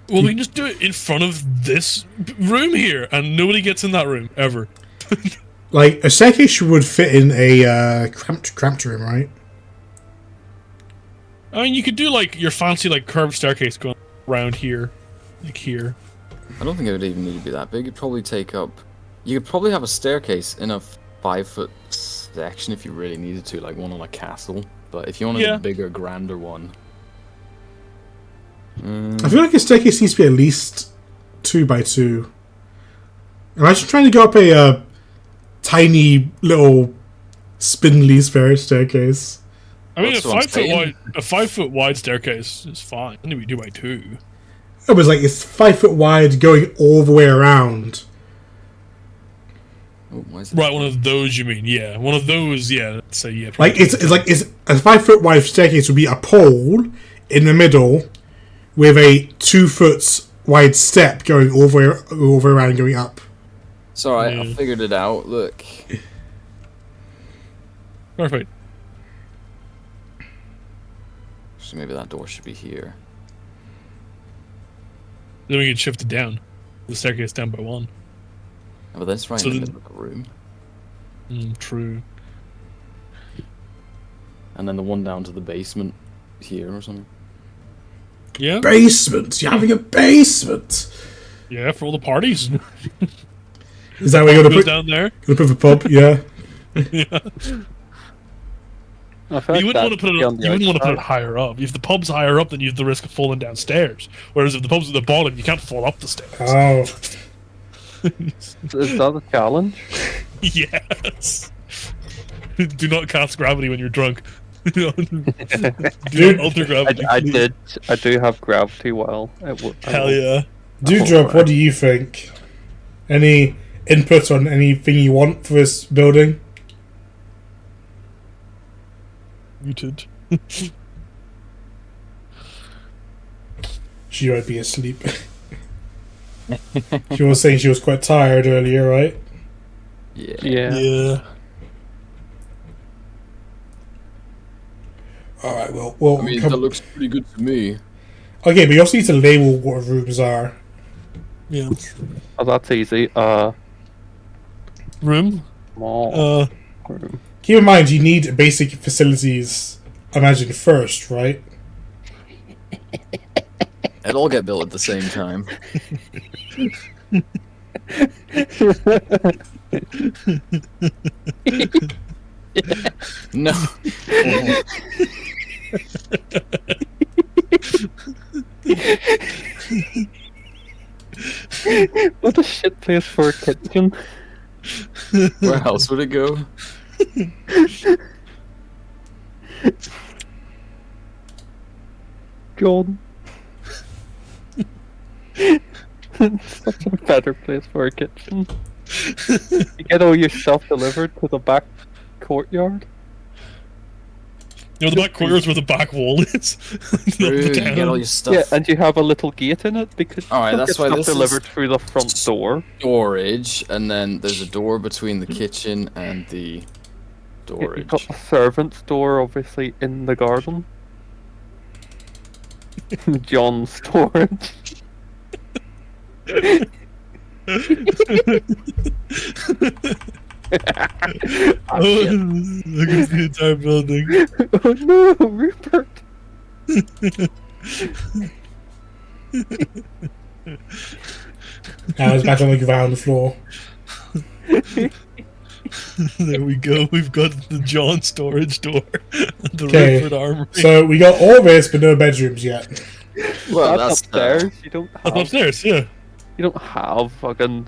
[SPEAKER 4] Well, we can just do it in front of this room here, and nobody gets in that room ever.
[SPEAKER 1] Like a staircase would fit in a cramped room, right?
[SPEAKER 4] I mean, you could do like your fancy like curved staircase going around here, like here.
[SPEAKER 6] I don't think it would even need to be that big. It'd probably take up. You could probably have a staircase in a 5-foot section if you really needed to, like one on a castle. But if you wanted a bigger, grander one.
[SPEAKER 1] I feel like a staircase needs to be at least 2 by 2. Imagine trying to go up a tiny little spindly staircase.
[SPEAKER 4] I mean,
[SPEAKER 6] That's
[SPEAKER 4] a
[SPEAKER 6] what I'm
[SPEAKER 4] 5-foot wide staircase is fine. It need to be 2 by 2.
[SPEAKER 1] It was like it's 5 foot wide, going all the way around.
[SPEAKER 6] Oh, why is it
[SPEAKER 4] Right, one of those you mean? Yeah, one of those. Yeah, let's say yeah.
[SPEAKER 1] Like it's a 5 foot wide staircase would be a pole in the middle with a 2 foot wide step going all the way around, going up.
[SPEAKER 6] It's alright, I figured it out. Look.
[SPEAKER 4] Perfect.
[SPEAKER 6] So maybe that door should be here.
[SPEAKER 4] Then we can shift it down. The staircase down by 1.
[SPEAKER 6] Oh, but that's right
[SPEAKER 4] So
[SPEAKER 6] in the
[SPEAKER 4] then-
[SPEAKER 6] middle of the room.
[SPEAKER 4] True.
[SPEAKER 6] And then the one down to the basement here or something.
[SPEAKER 4] Yeah.
[SPEAKER 1] Basement. You're having a basement.
[SPEAKER 4] Yeah, for all the parties.
[SPEAKER 1] Is that where you're
[SPEAKER 4] Goes
[SPEAKER 1] gonna
[SPEAKER 4] down there.
[SPEAKER 1] put the pub? Yeah.
[SPEAKER 4] Yeah.
[SPEAKER 2] I feel
[SPEAKER 4] You
[SPEAKER 2] like
[SPEAKER 4] wouldn't want to
[SPEAKER 2] that'd
[SPEAKER 4] put
[SPEAKER 2] be
[SPEAKER 4] it.
[SPEAKER 2] on the
[SPEAKER 4] You wouldn't want to put it
[SPEAKER 2] outside.
[SPEAKER 4] higher up. If the pub's higher up, then you have the risk of falling downstairs. Whereas if the pub's at the bottom, you can't fall up the stairs.
[SPEAKER 1] Oh.
[SPEAKER 2] Is that a challenge?
[SPEAKER 4] Yes. Do not cast gravity when you're drunk. Do
[SPEAKER 1] Dude,
[SPEAKER 4] not alter gravity.
[SPEAKER 2] I do have gravity well.
[SPEAKER 4] Hell yeah.
[SPEAKER 1] Dewdrop, what do you think? Any input on anything you want for this building?
[SPEAKER 4] Muted.
[SPEAKER 1] She might be asleep. She was saying she was quite tired earlier, right?
[SPEAKER 6] Yeah.
[SPEAKER 2] Yeah.
[SPEAKER 4] Yeah.
[SPEAKER 1] Alright, well
[SPEAKER 6] I mean, that looks pretty good to me.
[SPEAKER 1] okay, but you also need to label what rooms are.
[SPEAKER 4] Yeah.
[SPEAKER 2] Oh, that's easy.
[SPEAKER 4] Room.
[SPEAKER 2] Small room.
[SPEAKER 1] Keep in mind, you need basic facilities, imagine, first, right?
[SPEAKER 6] It'll all get built at the same time. No.
[SPEAKER 2] What a shit place for a kitchen.
[SPEAKER 6] Where else would it go?
[SPEAKER 2] God. Such a better place for a kitchen. You get all your stuff delivered to the back courtyard.
[SPEAKER 4] You know the back corner is where the back wall is.
[SPEAKER 6] True, you get all your stuff.
[SPEAKER 2] Yeah, and you have a little gate in it because
[SPEAKER 6] Alright,
[SPEAKER 2] you
[SPEAKER 6] that's
[SPEAKER 2] get
[SPEAKER 6] why
[SPEAKER 2] stuff
[SPEAKER 6] this is
[SPEAKER 2] delivered through the front door.
[SPEAKER 6] Storage, and then there's a door between the kitchen and the
[SPEAKER 2] You've
[SPEAKER 6] storage.
[SPEAKER 2] got the servant's door, obviously, in the garden. John's storage.
[SPEAKER 4] Oh, look at the entire building.
[SPEAKER 2] Oh no, Rupert!
[SPEAKER 1] Now it's back on the ground floor.
[SPEAKER 4] There we go. We've got the John storage door. The
[SPEAKER 1] Okay,
[SPEAKER 4] Rupert Armory.
[SPEAKER 1] so we got all this, but no bedrooms yet.
[SPEAKER 6] Well,
[SPEAKER 2] That's
[SPEAKER 6] that's
[SPEAKER 2] upstairs. You don't
[SPEAKER 4] That's
[SPEAKER 2] have.
[SPEAKER 4] upstairs, yeah.
[SPEAKER 2] You don't have fucking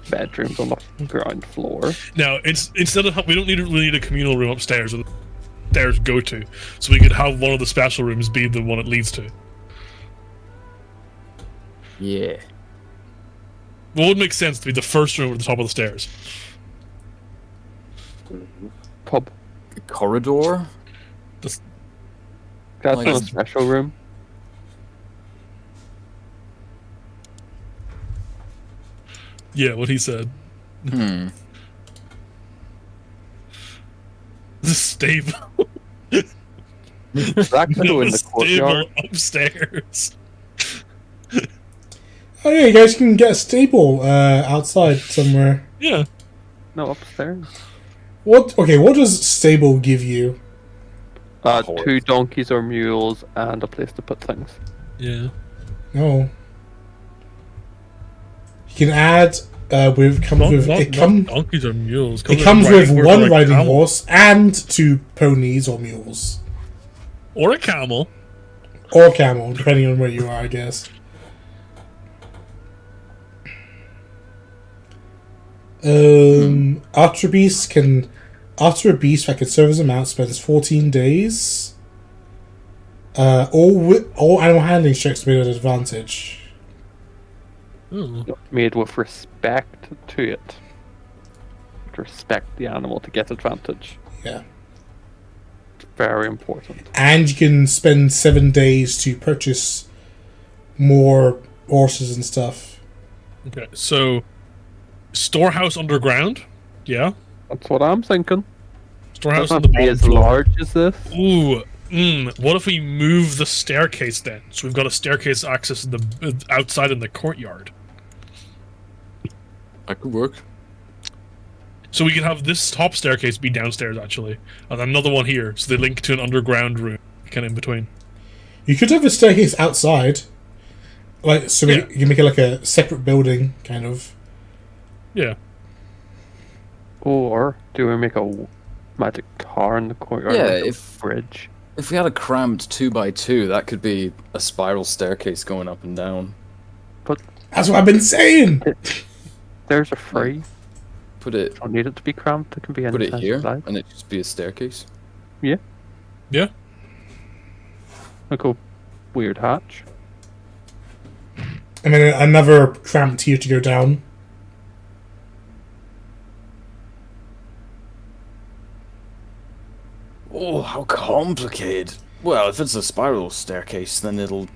[SPEAKER 2] bedrooms on the ground floor.
[SPEAKER 4] Now, it's instead of we don't need a communal room upstairs where the stairs go to, so we could have one of the special rooms be the one it leads to.
[SPEAKER 6] Yeah.
[SPEAKER 4] What would make sense to be the first room at the top of the stairs?
[SPEAKER 2] Pub.
[SPEAKER 6] Corridor?
[SPEAKER 2] That's
[SPEAKER 6] Like
[SPEAKER 2] not a
[SPEAKER 6] a-
[SPEAKER 2] special room.
[SPEAKER 4] Yeah, what he said.
[SPEAKER 6] Hmm.
[SPEAKER 4] The stable.
[SPEAKER 2] That could go in the courtyard.
[SPEAKER 4] Upstairs.
[SPEAKER 1] Oh yeah, you guys can get a stable outside somewhere.
[SPEAKER 4] Yeah.
[SPEAKER 2] No, upstairs.
[SPEAKER 1] What? Okay, what does stable give you?
[SPEAKER 6] Horse.
[SPEAKER 2] 2 donkeys or mules and a place to put things.
[SPEAKER 4] Yeah.
[SPEAKER 1] No. You can add
[SPEAKER 4] Donkeys or mules.
[SPEAKER 1] it comes with one riding horse and 2 ponies or mules.
[SPEAKER 4] Or a camel.
[SPEAKER 1] Or camel, depending on where you are, I guess. After a beast that can serve as a mount spends 14 days. All animal handling checks made at advantage.
[SPEAKER 4] Oh.
[SPEAKER 2] Made with respect to it. To respect the animal to get advantage.
[SPEAKER 1] Yeah.
[SPEAKER 2] It's very important.
[SPEAKER 1] And you can spend 7 days to purchase more horses and stuff.
[SPEAKER 4] Okay, so storehouse underground. Yeah.
[SPEAKER 2] That's what I'm thinking.
[SPEAKER 4] Storehouse
[SPEAKER 2] Doesn't
[SPEAKER 4] on the
[SPEAKER 2] have to be
[SPEAKER 4] bottom
[SPEAKER 2] as
[SPEAKER 4] floor.
[SPEAKER 2] large as this.
[SPEAKER 4] Ooh. What if we move the staircase then? So we've got a staircase access in the outside in the courtyard.
[SPEAKER 6] That could work.
[SPEAKER 4] So we could have this top staircase be downstairs actually, and another one here, so they link to an underground room, kind of in between.
[SPEAKER 1] You could have a staircase outside. Like, so
[SPEAKER 4] Yeah.
[SPEAKER 1] you can make it like a separate building, kind of.
[SPEAKER 4] Yeah.
[SPEAKER 2] Or do we make a magic car in the courtyard?
[SPEAKER 6] Yeah,
[SPEAKER 2] like a
[SPEAKER 6] if-
[SPEAKER 2] bridge.
[SPEAKER 6] If we had a cramped 2x2, that could be a spiral staircase going up and down.
[SPEAKER 1] That's what I've been saying!
[SPEAKER 2] There's a free.
[SPEAKER 6] Put it
[SPEAKER 2] Don't need it to be cramped. It can be any
[SPEAKER 6] put it
[SPEAKER 2] size
[SPEAKER 6] here,
[SPEAKER 2] you like.
[SPEAKER 6] and it just be a staircase.
[SPEAKER 4] Yeah.
[SPEAKER 2] Like a weird hatch.
[SPEAKER 1] And then another cramped tier to go down.
[SPEAKER 6] Oh, how complicated. Well, if it's a spiral staircase, then it'll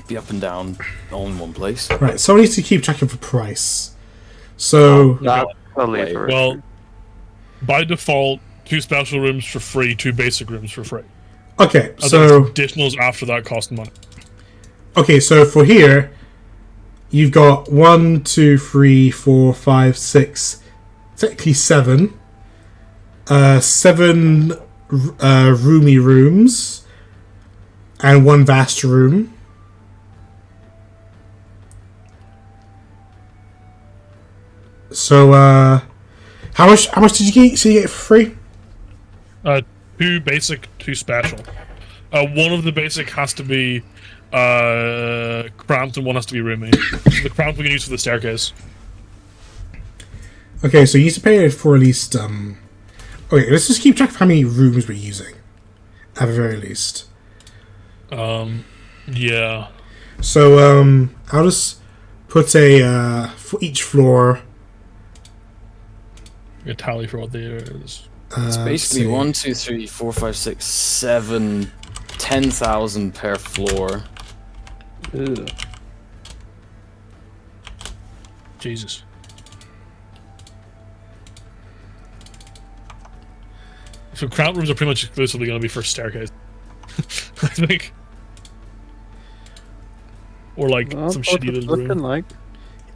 [SPEAKER 6] be up and down all in one place.
[SPEAKER 1] Right, so I need to keep track of the price. So,
[SPEAKER 2] That's a later.
[SPEAKER 4] Well, by default, 2 special rooms for free, 2 basic rooms for free.
[SPEAKER 1] okay,
[SPEAKER 4] And
[SPEAKER 1] so...
[SPEAKER 4] then additionals after that cost money.
[SPEAKER 1] Okay, so for here, you've got 1, 2, 3, 4, 5, 6, technically 7. 7 roomy rooms, and 1 vast room. So, how much did you get? So you get it for free?
[SPEAKER 4] 2 basic, 2 special. One of the basic has to be cramped and one has to be roomy. So the cramped we can use for the staircase.
[SPEAKER 1] Okay, so you need to pay for at least, okay, let's just keep track of how many rooms we're using. At the very least.
[SPEAKER 4] Yeah.
[SPEAKER 1] So, I'll just put a, for each floor...
[SPEAKER 4] A tally for what they is.
[SPEAKER 6] It's basically 1, 2, 3, 4, 5, 6, 7, 10,000 per floor.
[SPEAKER 2] Ugh.
[SPEAKER 4] Jesus. So cramped rooms are pretty much exclusively going to be for staircase. I think. Or like
[SPEAKER 2] Well,
[SPEAKER 4] some
[SPEAKER 2] that's what
[SPEAKER 4] shitty
[SPEAKER 2] it's
[SPEAKER 4] little
[SPEAKER 2] looking
[SPEAKER 4] room.
[SPEAKER 2] like.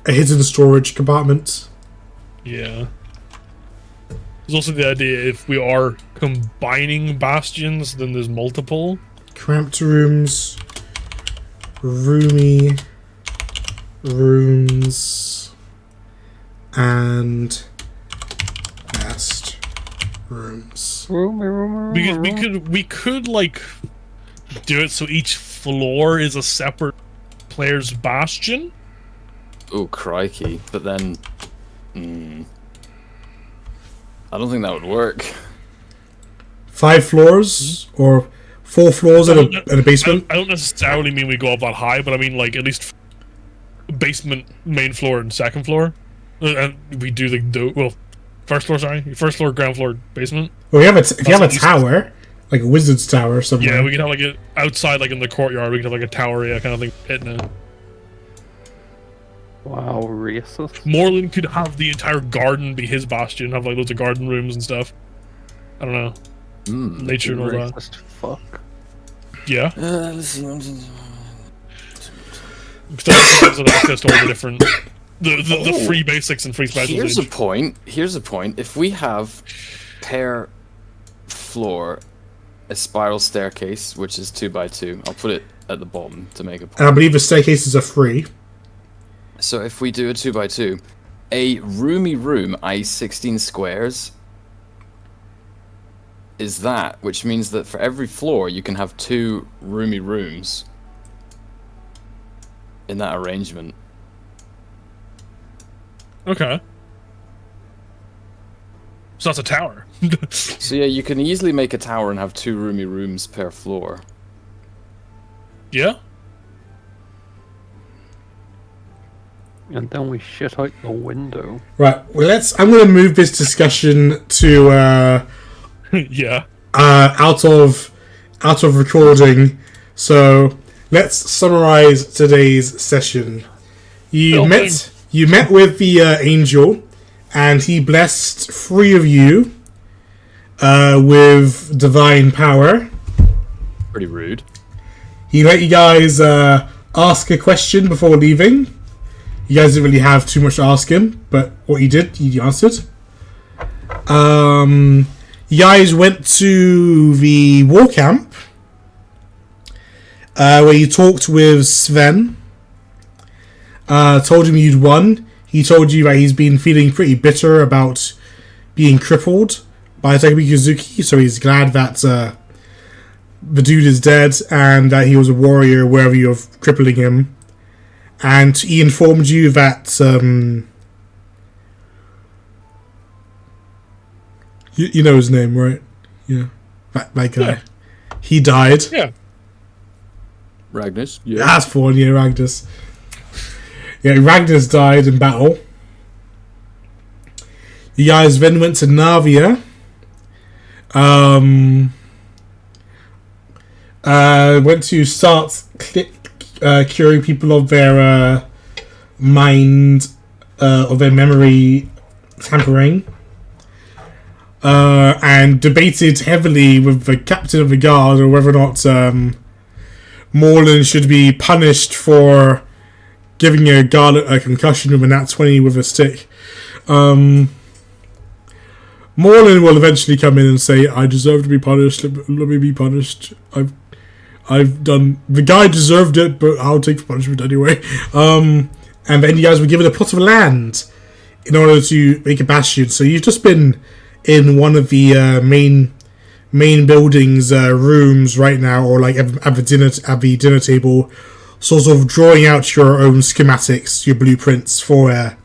[SPEAKER 1] A hidden storage compartment.
[SPEAKER 4] Yeah. There's also the idea if we are combining bastions, then there's multiple.
[SPEAKER 1] Cramped rooms. Roomy rooms. And vast rooms.
[SPEAKER 4] Because we could like do it so each floor is a separate player's bastion.
[SPEAKER 6] Oh, crikey. But then... I don't think that would work.
[SPEAKER 1] 5 floors? Or 4 floors and a basement?
[SPEAKER 4] I don't necessarily mean we go up that high, but I mean like at least basement, main floor, and second floor. And we do first floor, ground floor, basement.
[SPEAKER 1] Well, if you have a tower, like a wizard's tower somewhere.
[SPEAKER 4] Yeah, we can have like a outside, like in the courtyard. We can have like a tower, kind of thing hitting it.
[SPEAKER 2] Wow, racist.
[SPEAKER 4] Moreland could have the entire garden be his bastion, have like loads of garden rooms and stuff. I don't know. Nature and all that.
[SPEAKER 2] Racist fuck.
[SPEAKER 4] Yeah.
[SPEAKER 6] Let's see.
[SPEAKER 4] Because access to all the different, the free basics and free specials.
[SPEAKER 6] Here's a point. If we have per floor a spiral staircase, which is 2x2, I'll put it at the bottom to make a point.
[SPEAKER 1] And I believe the staircases are free.
[SPEAKER 6] So if we do a 2x2, a roomy room, i.e. 16 squares, is that, which means that for every floor you can have 2 roomy rooms in that arrangement.
[SPEAKER 4] Okay. So that's a tower.
[SPEAKER 6] So yeah, you can easily make a tower and have 2 roomy rooms per floor.
[SPEAKER 4] Yeah.
[SPEAKER 2] And then we shit out the window.
[SPEAKER 1] Right. Well, I'm going to move this discussion to
[SPEAKER 4] Yeah.
[SPEAKER 1] out of recording. So let's summarize today's session. You met with the angel, and he blessed 3 of you with divine power.
[SPEAKER 6] Pretty rude.
[SPEAKER 1] He let you guys ask a question before leaving. You guys didn't really have too much to ask him, but what he did, he answered. You guys went to the war camp, where you talked with Sven. Told him you'd won. He told you that he's been feeling pretty bitter about being crippled by Takumi Kazuki, so he's glad that the dude is dead and that he was a warrior worthy of crippling him. And he informed you that you know his name, right? Yeah, that guy. Yeah. He died.
[SPEAKER 4] Yeah.
[SPEAKER 6] Ragnus? Yeah.
[SPEAKER 1] That's fun, yeah, Ragnus. Yeah, Ragnus died in battle. You guys then went to Navia. Went to start curing people of their mind, of their memory tampering. And debated heavily with the captain of the guard or whether or not Moreland should be punished for giving a guard a concussion with a nat 20 with a stick. Moreland will eventually come in and say, I deserve to be punished, let me be punished. I've done... The guy deserved it, but I'll take the punishment anyway. And then you guys were given a plot of land in order to make a bastion. So you've just been in one of the main building's rooms right now, or like at the dinner table, sort of drawing out your own schematics, your blueprints for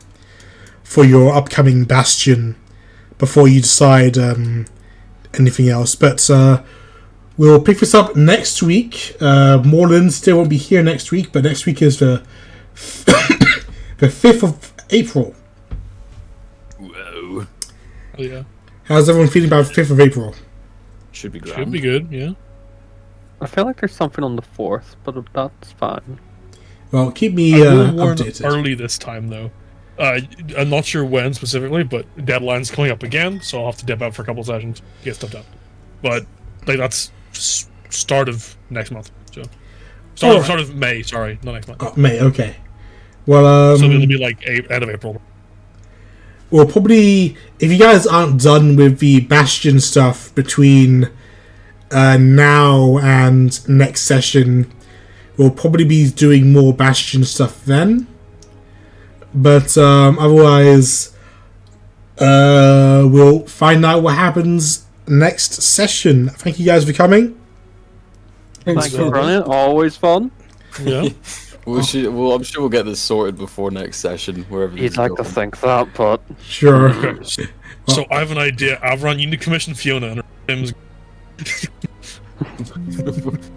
[SPEAKER 1] your upcoming bastion before you decide anything else. But we'll pick this up next week. Moreland still won't be here next week, but next week is the 5th of April.
[SPEAKER 6] Whoa.
[SPEAKER 4] Oh, yeah.
[SPEAKER 1] How's everyone feeling about the 5th of April?
[SPEAKER 6] Should be grand.
[SPEAKER 4] Should be good, yeah.
[SPEAKER 2] I feel like there's something on the 4th, but that's fine.
[SPEAKER 1] Well, keep me
[SPEAKER 4] I will warn
[SPEAKER 1] updated.
[SPEAKER 4] early this time, though. I'm not sure when specifically, but deadline's coming up again, so I'll have to dip out for a couple of sessions to get stuff done. But like that's start of next month. So start of May. Sorry, not next month.
[SPEAKER 1] May. Okay. Well,
[SPEAKER 4] so it'll be like end of April.
[SPEAKER 1] Well, probably if you guys aren't done with the Bastion stuff between now and next session, we'll probably be doing more Bastion stuff then. But otherwise, we'll find out what happens next session. Thank you guys for coming.
[SPEAKER 2] Thanks for running. Always fun.
[SPEAKER 4] Yeah.
[SPEAKER 6] I'm sure we'll get this sorted before next session, wherever.
[SPEAKER 2] You'd like to think that, but
[SPEAKER 1] Sure.
[SPEAKER 4] Okay. So I have an idea. Avron, you need to commission Fiona and her name's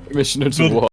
[SPEAKER 6] Commissioner to what?